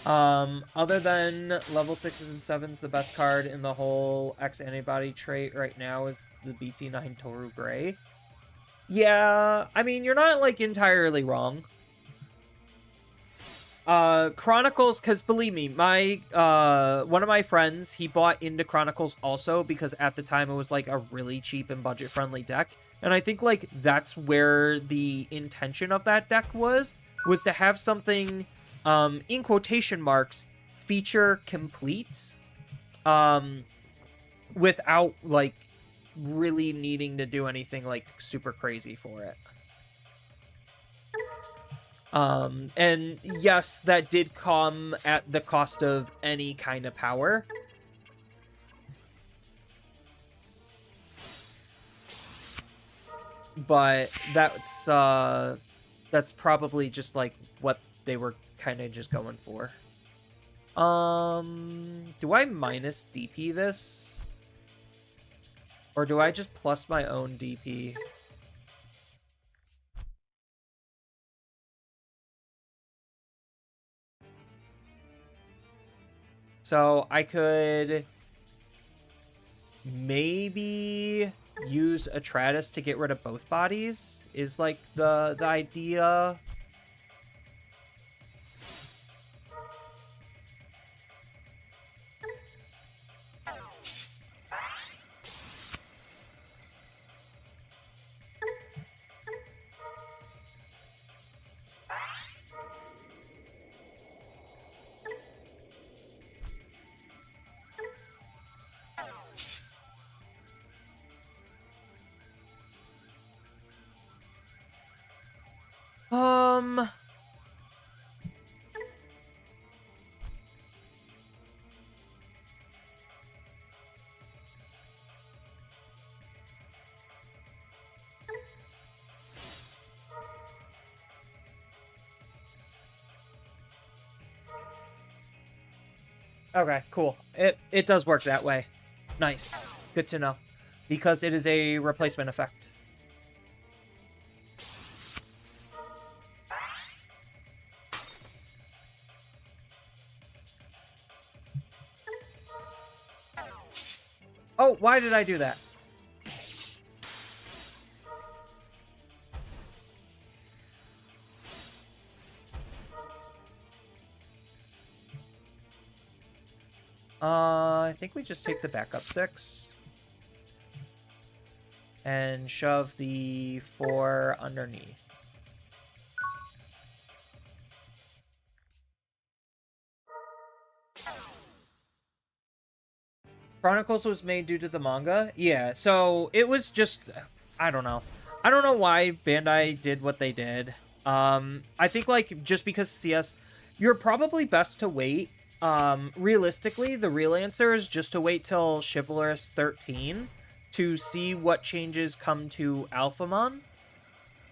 Other than level 6s and 7s, the best card in the whole X Antibody trait right now is the BT9 Toru Gray. Yeah, I mean, you're not, like, entirely wrong. Chronicles, because believe me, my one of my friends, he bought into Chronicles also because at the time it was like a really cheap and budget friendly deck, and I think like that's where the intention of that deck was to have something in quotation marks feature complete without like really needing to do anything like super crazy for it. And yes, that did come at the cost of any kind of power. But that's probably just like what they were kind of just going for. Do I minus DP this? Or do I just plus my own DP? So I could maybe use Atratus to get rid of both bodies is like the idea. Okay, cool. It does work that way. Nice. Good to know. Because it is a replacement effect. Oh, why did I do that? I think we just take the backup 6. And shove the 4 underneath. Chronicles was made due to the manga? Yeah, so it was just... I don't know. I don't know why Bandai did what they did. I think, like, just because CS... You're probably best to wait. Realistically, the real answer is just to wait till Chivalrous 13 to see what changes come to Alphamon.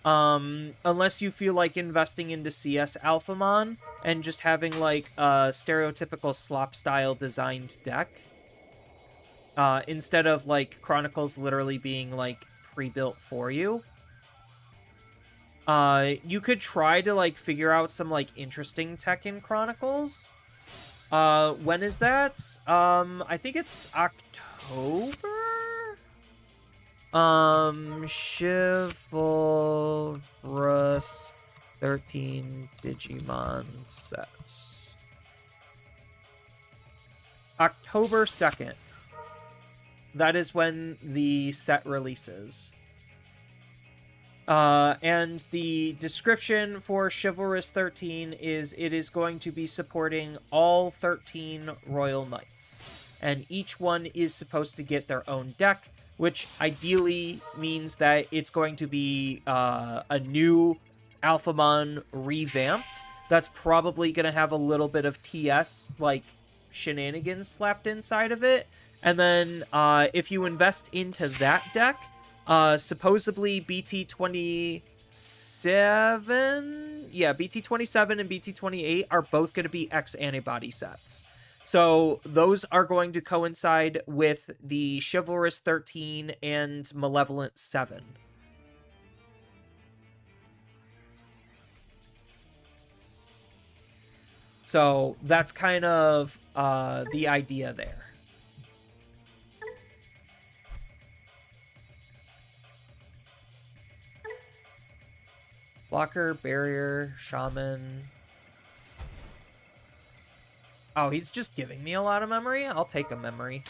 Unless you feel like investing into CS Alphamon and just having, like, a stereotypical slop-style designed deck. Instead of, like, Chronicles literally being, like, pre-built for you. You could try to, like, figure out some, like, interesting tech in Chronicles. When is that? I think it's October? Chivalrous 13 Digimon sets. October 2nd. That is when the set releases. And the description for Chivalrous 13 is it is going to be supporting all 13 Royal Knights. And each one is supposed to get their own deck, which ideally means that it's going to be a new Alphamon revamped. That's probably going to have a little bit of TS, like, shenanigans slapped inside of it. And then if you invest into that deck, supposedly BT27, yeah, BT27 and BT28 are both going to be X antibody sets. So those are going to coincide with the Chivalrous 13 and Malevolent 7. So that's kind of the idea there. Blocker, barrier, shaman. Oh, he's just giving me a lot of memory? I'll take a memory.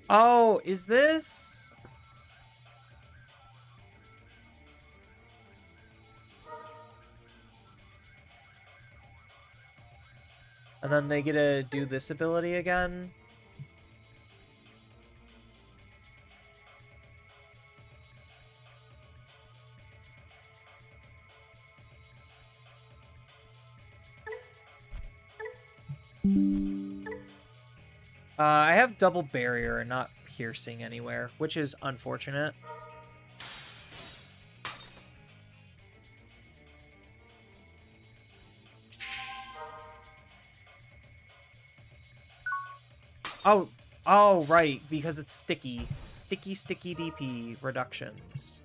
Oh, is this... And then they get to do this ability again? I have double barrier and not piercing anywhere, which is unfortunate. Oh, right, because it's sticky. Sticky DP reductions.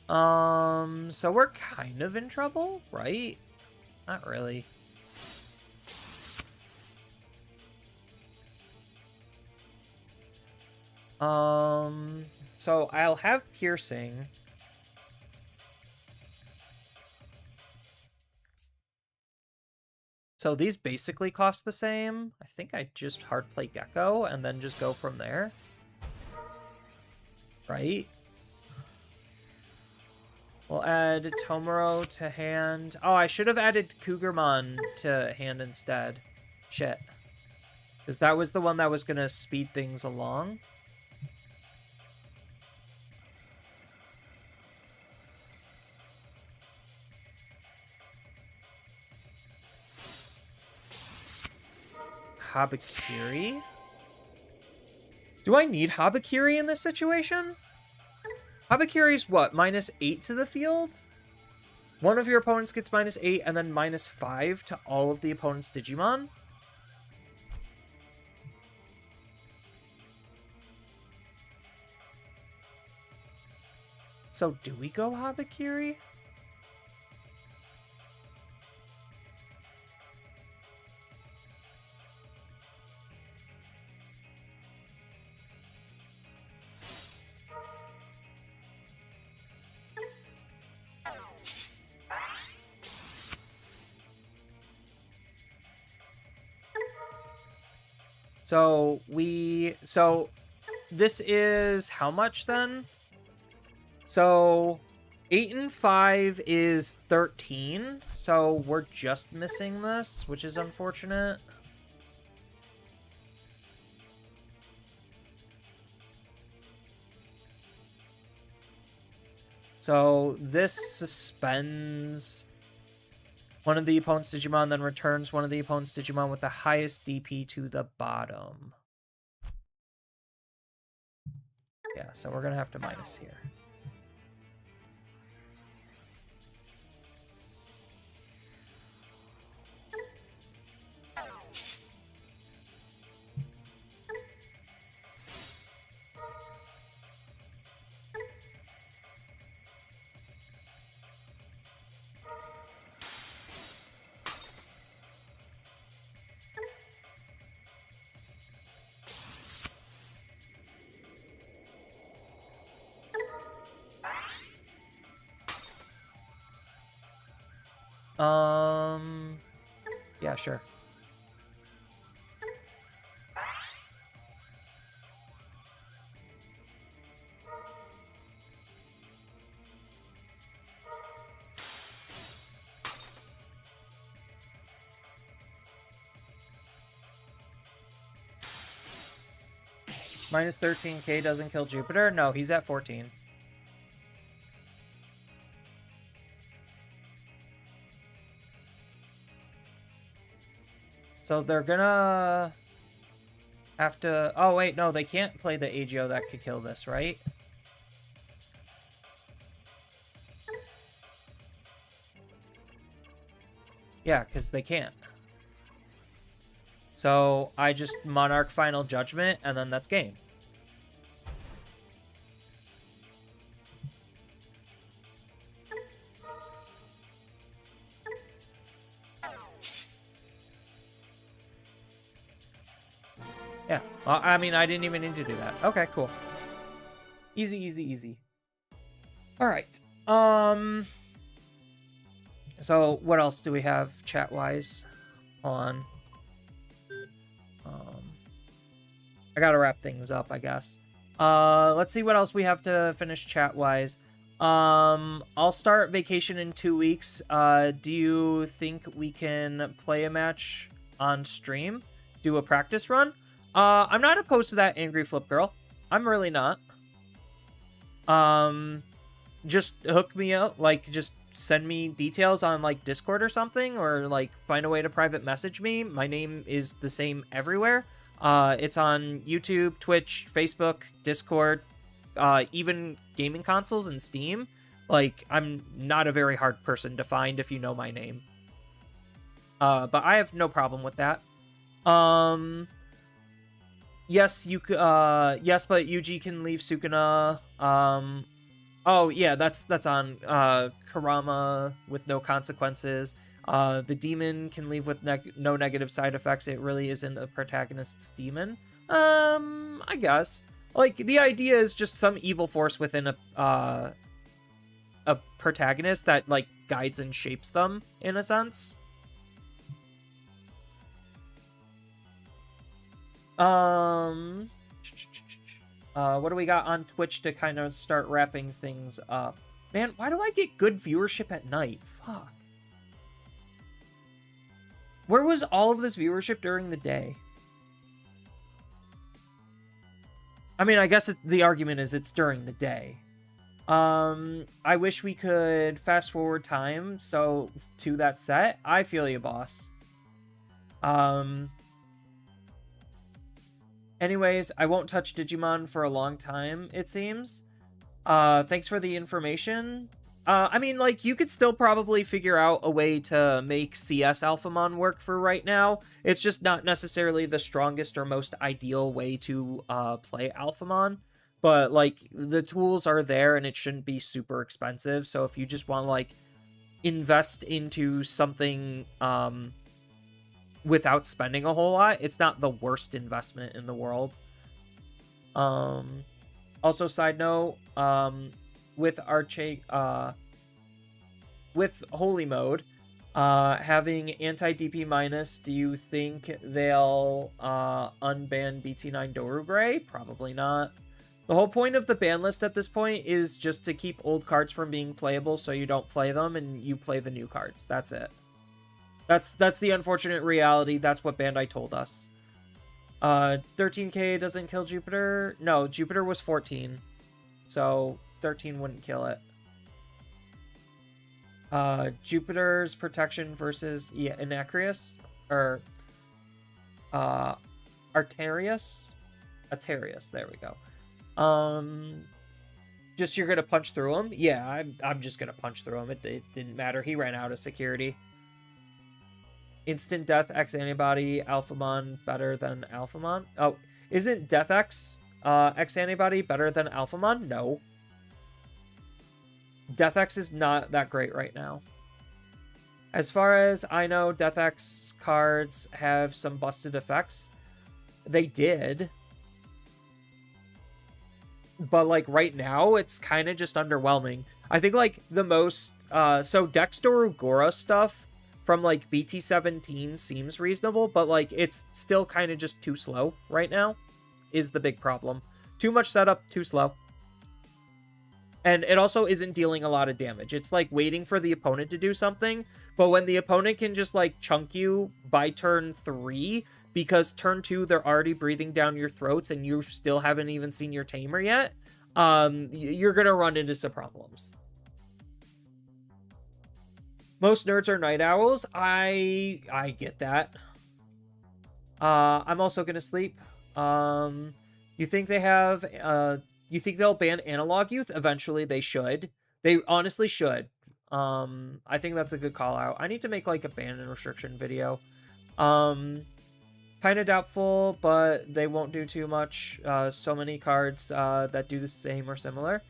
So we're kind of in trouble, right? Not really. So I'll have piercing. So these basically cost the same. I think I just hard play Gecko and then just go from there. Right? We'll add Tomoro to hand. Oh, I should have added Cougarmon to hand instead. Shit. Because that was the one that was going to speed things along. Habakiri? Do I need Habakiri in this situation? Habakiri's what? -8 to the field? One of your opponents gets -8 and then -5 to all of the opponent's Digimon? So do we go Habakiri? So this is how much then? So 8 and 5 is 13, so we're just missing this, which is unfortunate. So this suspends one of the opponent's Digimon, then returns one of the opponent's Digimon with the highest DP to the bottom. Yeah, so we're going to have to minus here. Yeah, sure. Minus 13k doesn't kill Jupiter? No, he's at 14. So they're gonna have to... Oh, wait, no, they can't play the AGO that could kill this, right? Yeah, because they can't. So I just Monarch Final Judgment, and then that's game. Yeah, well, I mean, I didn't even need to do that. Okay, cool. Easy, easy, easy. All right. So what else do we have chat-wise on? I gotta wrap things up, I guess. Let's see what else we have to finish chat-wise. I'll start vacation in 2 weeks. Do you think we can play a match on stream? Do a practice run? I'm not opposed to that, Angry Flip Girl. I'm really not. Just hook me up, like, just send me details on, like, Discord or something, or, like, find a way to private message me. My name is the same everywhere. It's on YouTube, Twitch, Facebook, Discord, even gaming consoles and Steam. Like, I'm not a very hard person to find if you know my name. But I have no problem with that. Yes, you yes, but Yuji can leave Sukuna. Oh yeah, that's on Karama with no consequences. The demon can leave with no negative side effects. It really isn't a protagonist's demon. I guess. Like, the idea is just some evil force within a protagonist that, like, guides and shapes them, in a sense. What do we got on Twitch to kind of start wrapping things up? Man, why do I get good viewership at night? Fuck. Where was all of this viewership during the day? I mean, I guess the argument is it's during the day. I wish we could fast forward time so to that set. I feel you, boss. Anyways, I won't touch Digimon for a long time, it seems. Thanks for the information. I mean, like, you could still probably figure out a way to make CS Alphamon work for right now. It's just not necessarily the strongest or most ideal way to play Alphamon. But, like, the tools are there and it shouldn't be super expensive. So if you just want to, like, invest into something without spending a whole lot, it's not the worst investment in the world. Also, side note, with with Holy Mode, having anti-DP minus, do you think they'll unban BT9 Doru Gray? Probably not. The whole point of the ban list at this point is just to keep old cards from being playable so you don't play them and you play the new cards. That's it. That's the unfortunate reality. That's what Bandai told us. 13k doesn't kill Jupiter. No, Jupiter was 14. So 13 wouldn't kill it. Jupiter's protection versus Anacreus or Arterius. There we go. Just you're gonna punch through him. Yeah, I'm just gonna punch through him. It didn't matter. He ran out of security. Instant death X antibody Alphamon better than Alphamon. Oh, isn't Death X X antibody better than Alphamon? No. Death X is not that great right now. As far as I know, Death X cards have some busted effects. They did. But, like, right now, it's kind of just underwhelming. I think, like, the most... so, Dexdoru Gora stuff from, like, BT17 seems reasonable, but, like, it's still kind of just too slow right now, is the big problem. Too much setup, too slow. And it also isn't dealing a lot of damage. It's, like, waiting for the opponent to do something, but when the opponent can just, like, chunk you by turn 3... because turn 2, they're already breathing down your throats and you still haven't even seen your tamer yet, you're going to run into some problems. Most nerds are night owls. I get that. I'm also going to sleep. You think they have... you think they'll ban Analog Youth? Eventually, they should. They honestly should. I think that's a good call out. I need to make, like, a ban and restriction video. Kind of doubtful, but they won't do too much. So many cards that do the same or similar.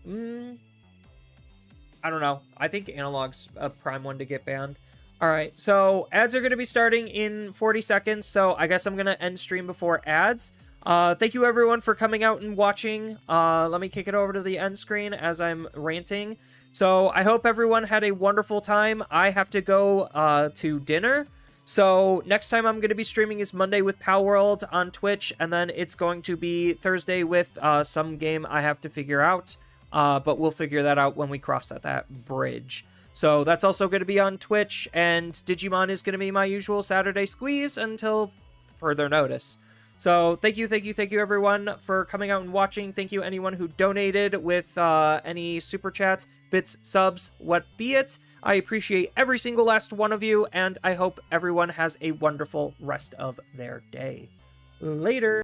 I don't know. I think Analog's a prime one to get banned. All right, so ads are going to be starting in 40 seconds, so I guess I'm going to end stream before ads. Thank you, everyone, for coming out and watching. Let me kick it over to the end screen as I'm ranting. So I hope everyone had a wonderful time. I have to go to dinner. So next time I'm going to be streaming is Monday with Pal World on Twitch, and then it's going to be Thursday with some game I have to figure out, but we'll figure that out when we cross that bridge. So that's also going to be on Twitch, and Digimon is going to be my usual Saturday squeeze until further notice. So thank you, everyone, for coming out and watching. Thank you, anyone who donated with any super chats, bits, subs, what be it. I appreciate every single last one of you, and I hope everyone has a wonderful rest of their day. Later.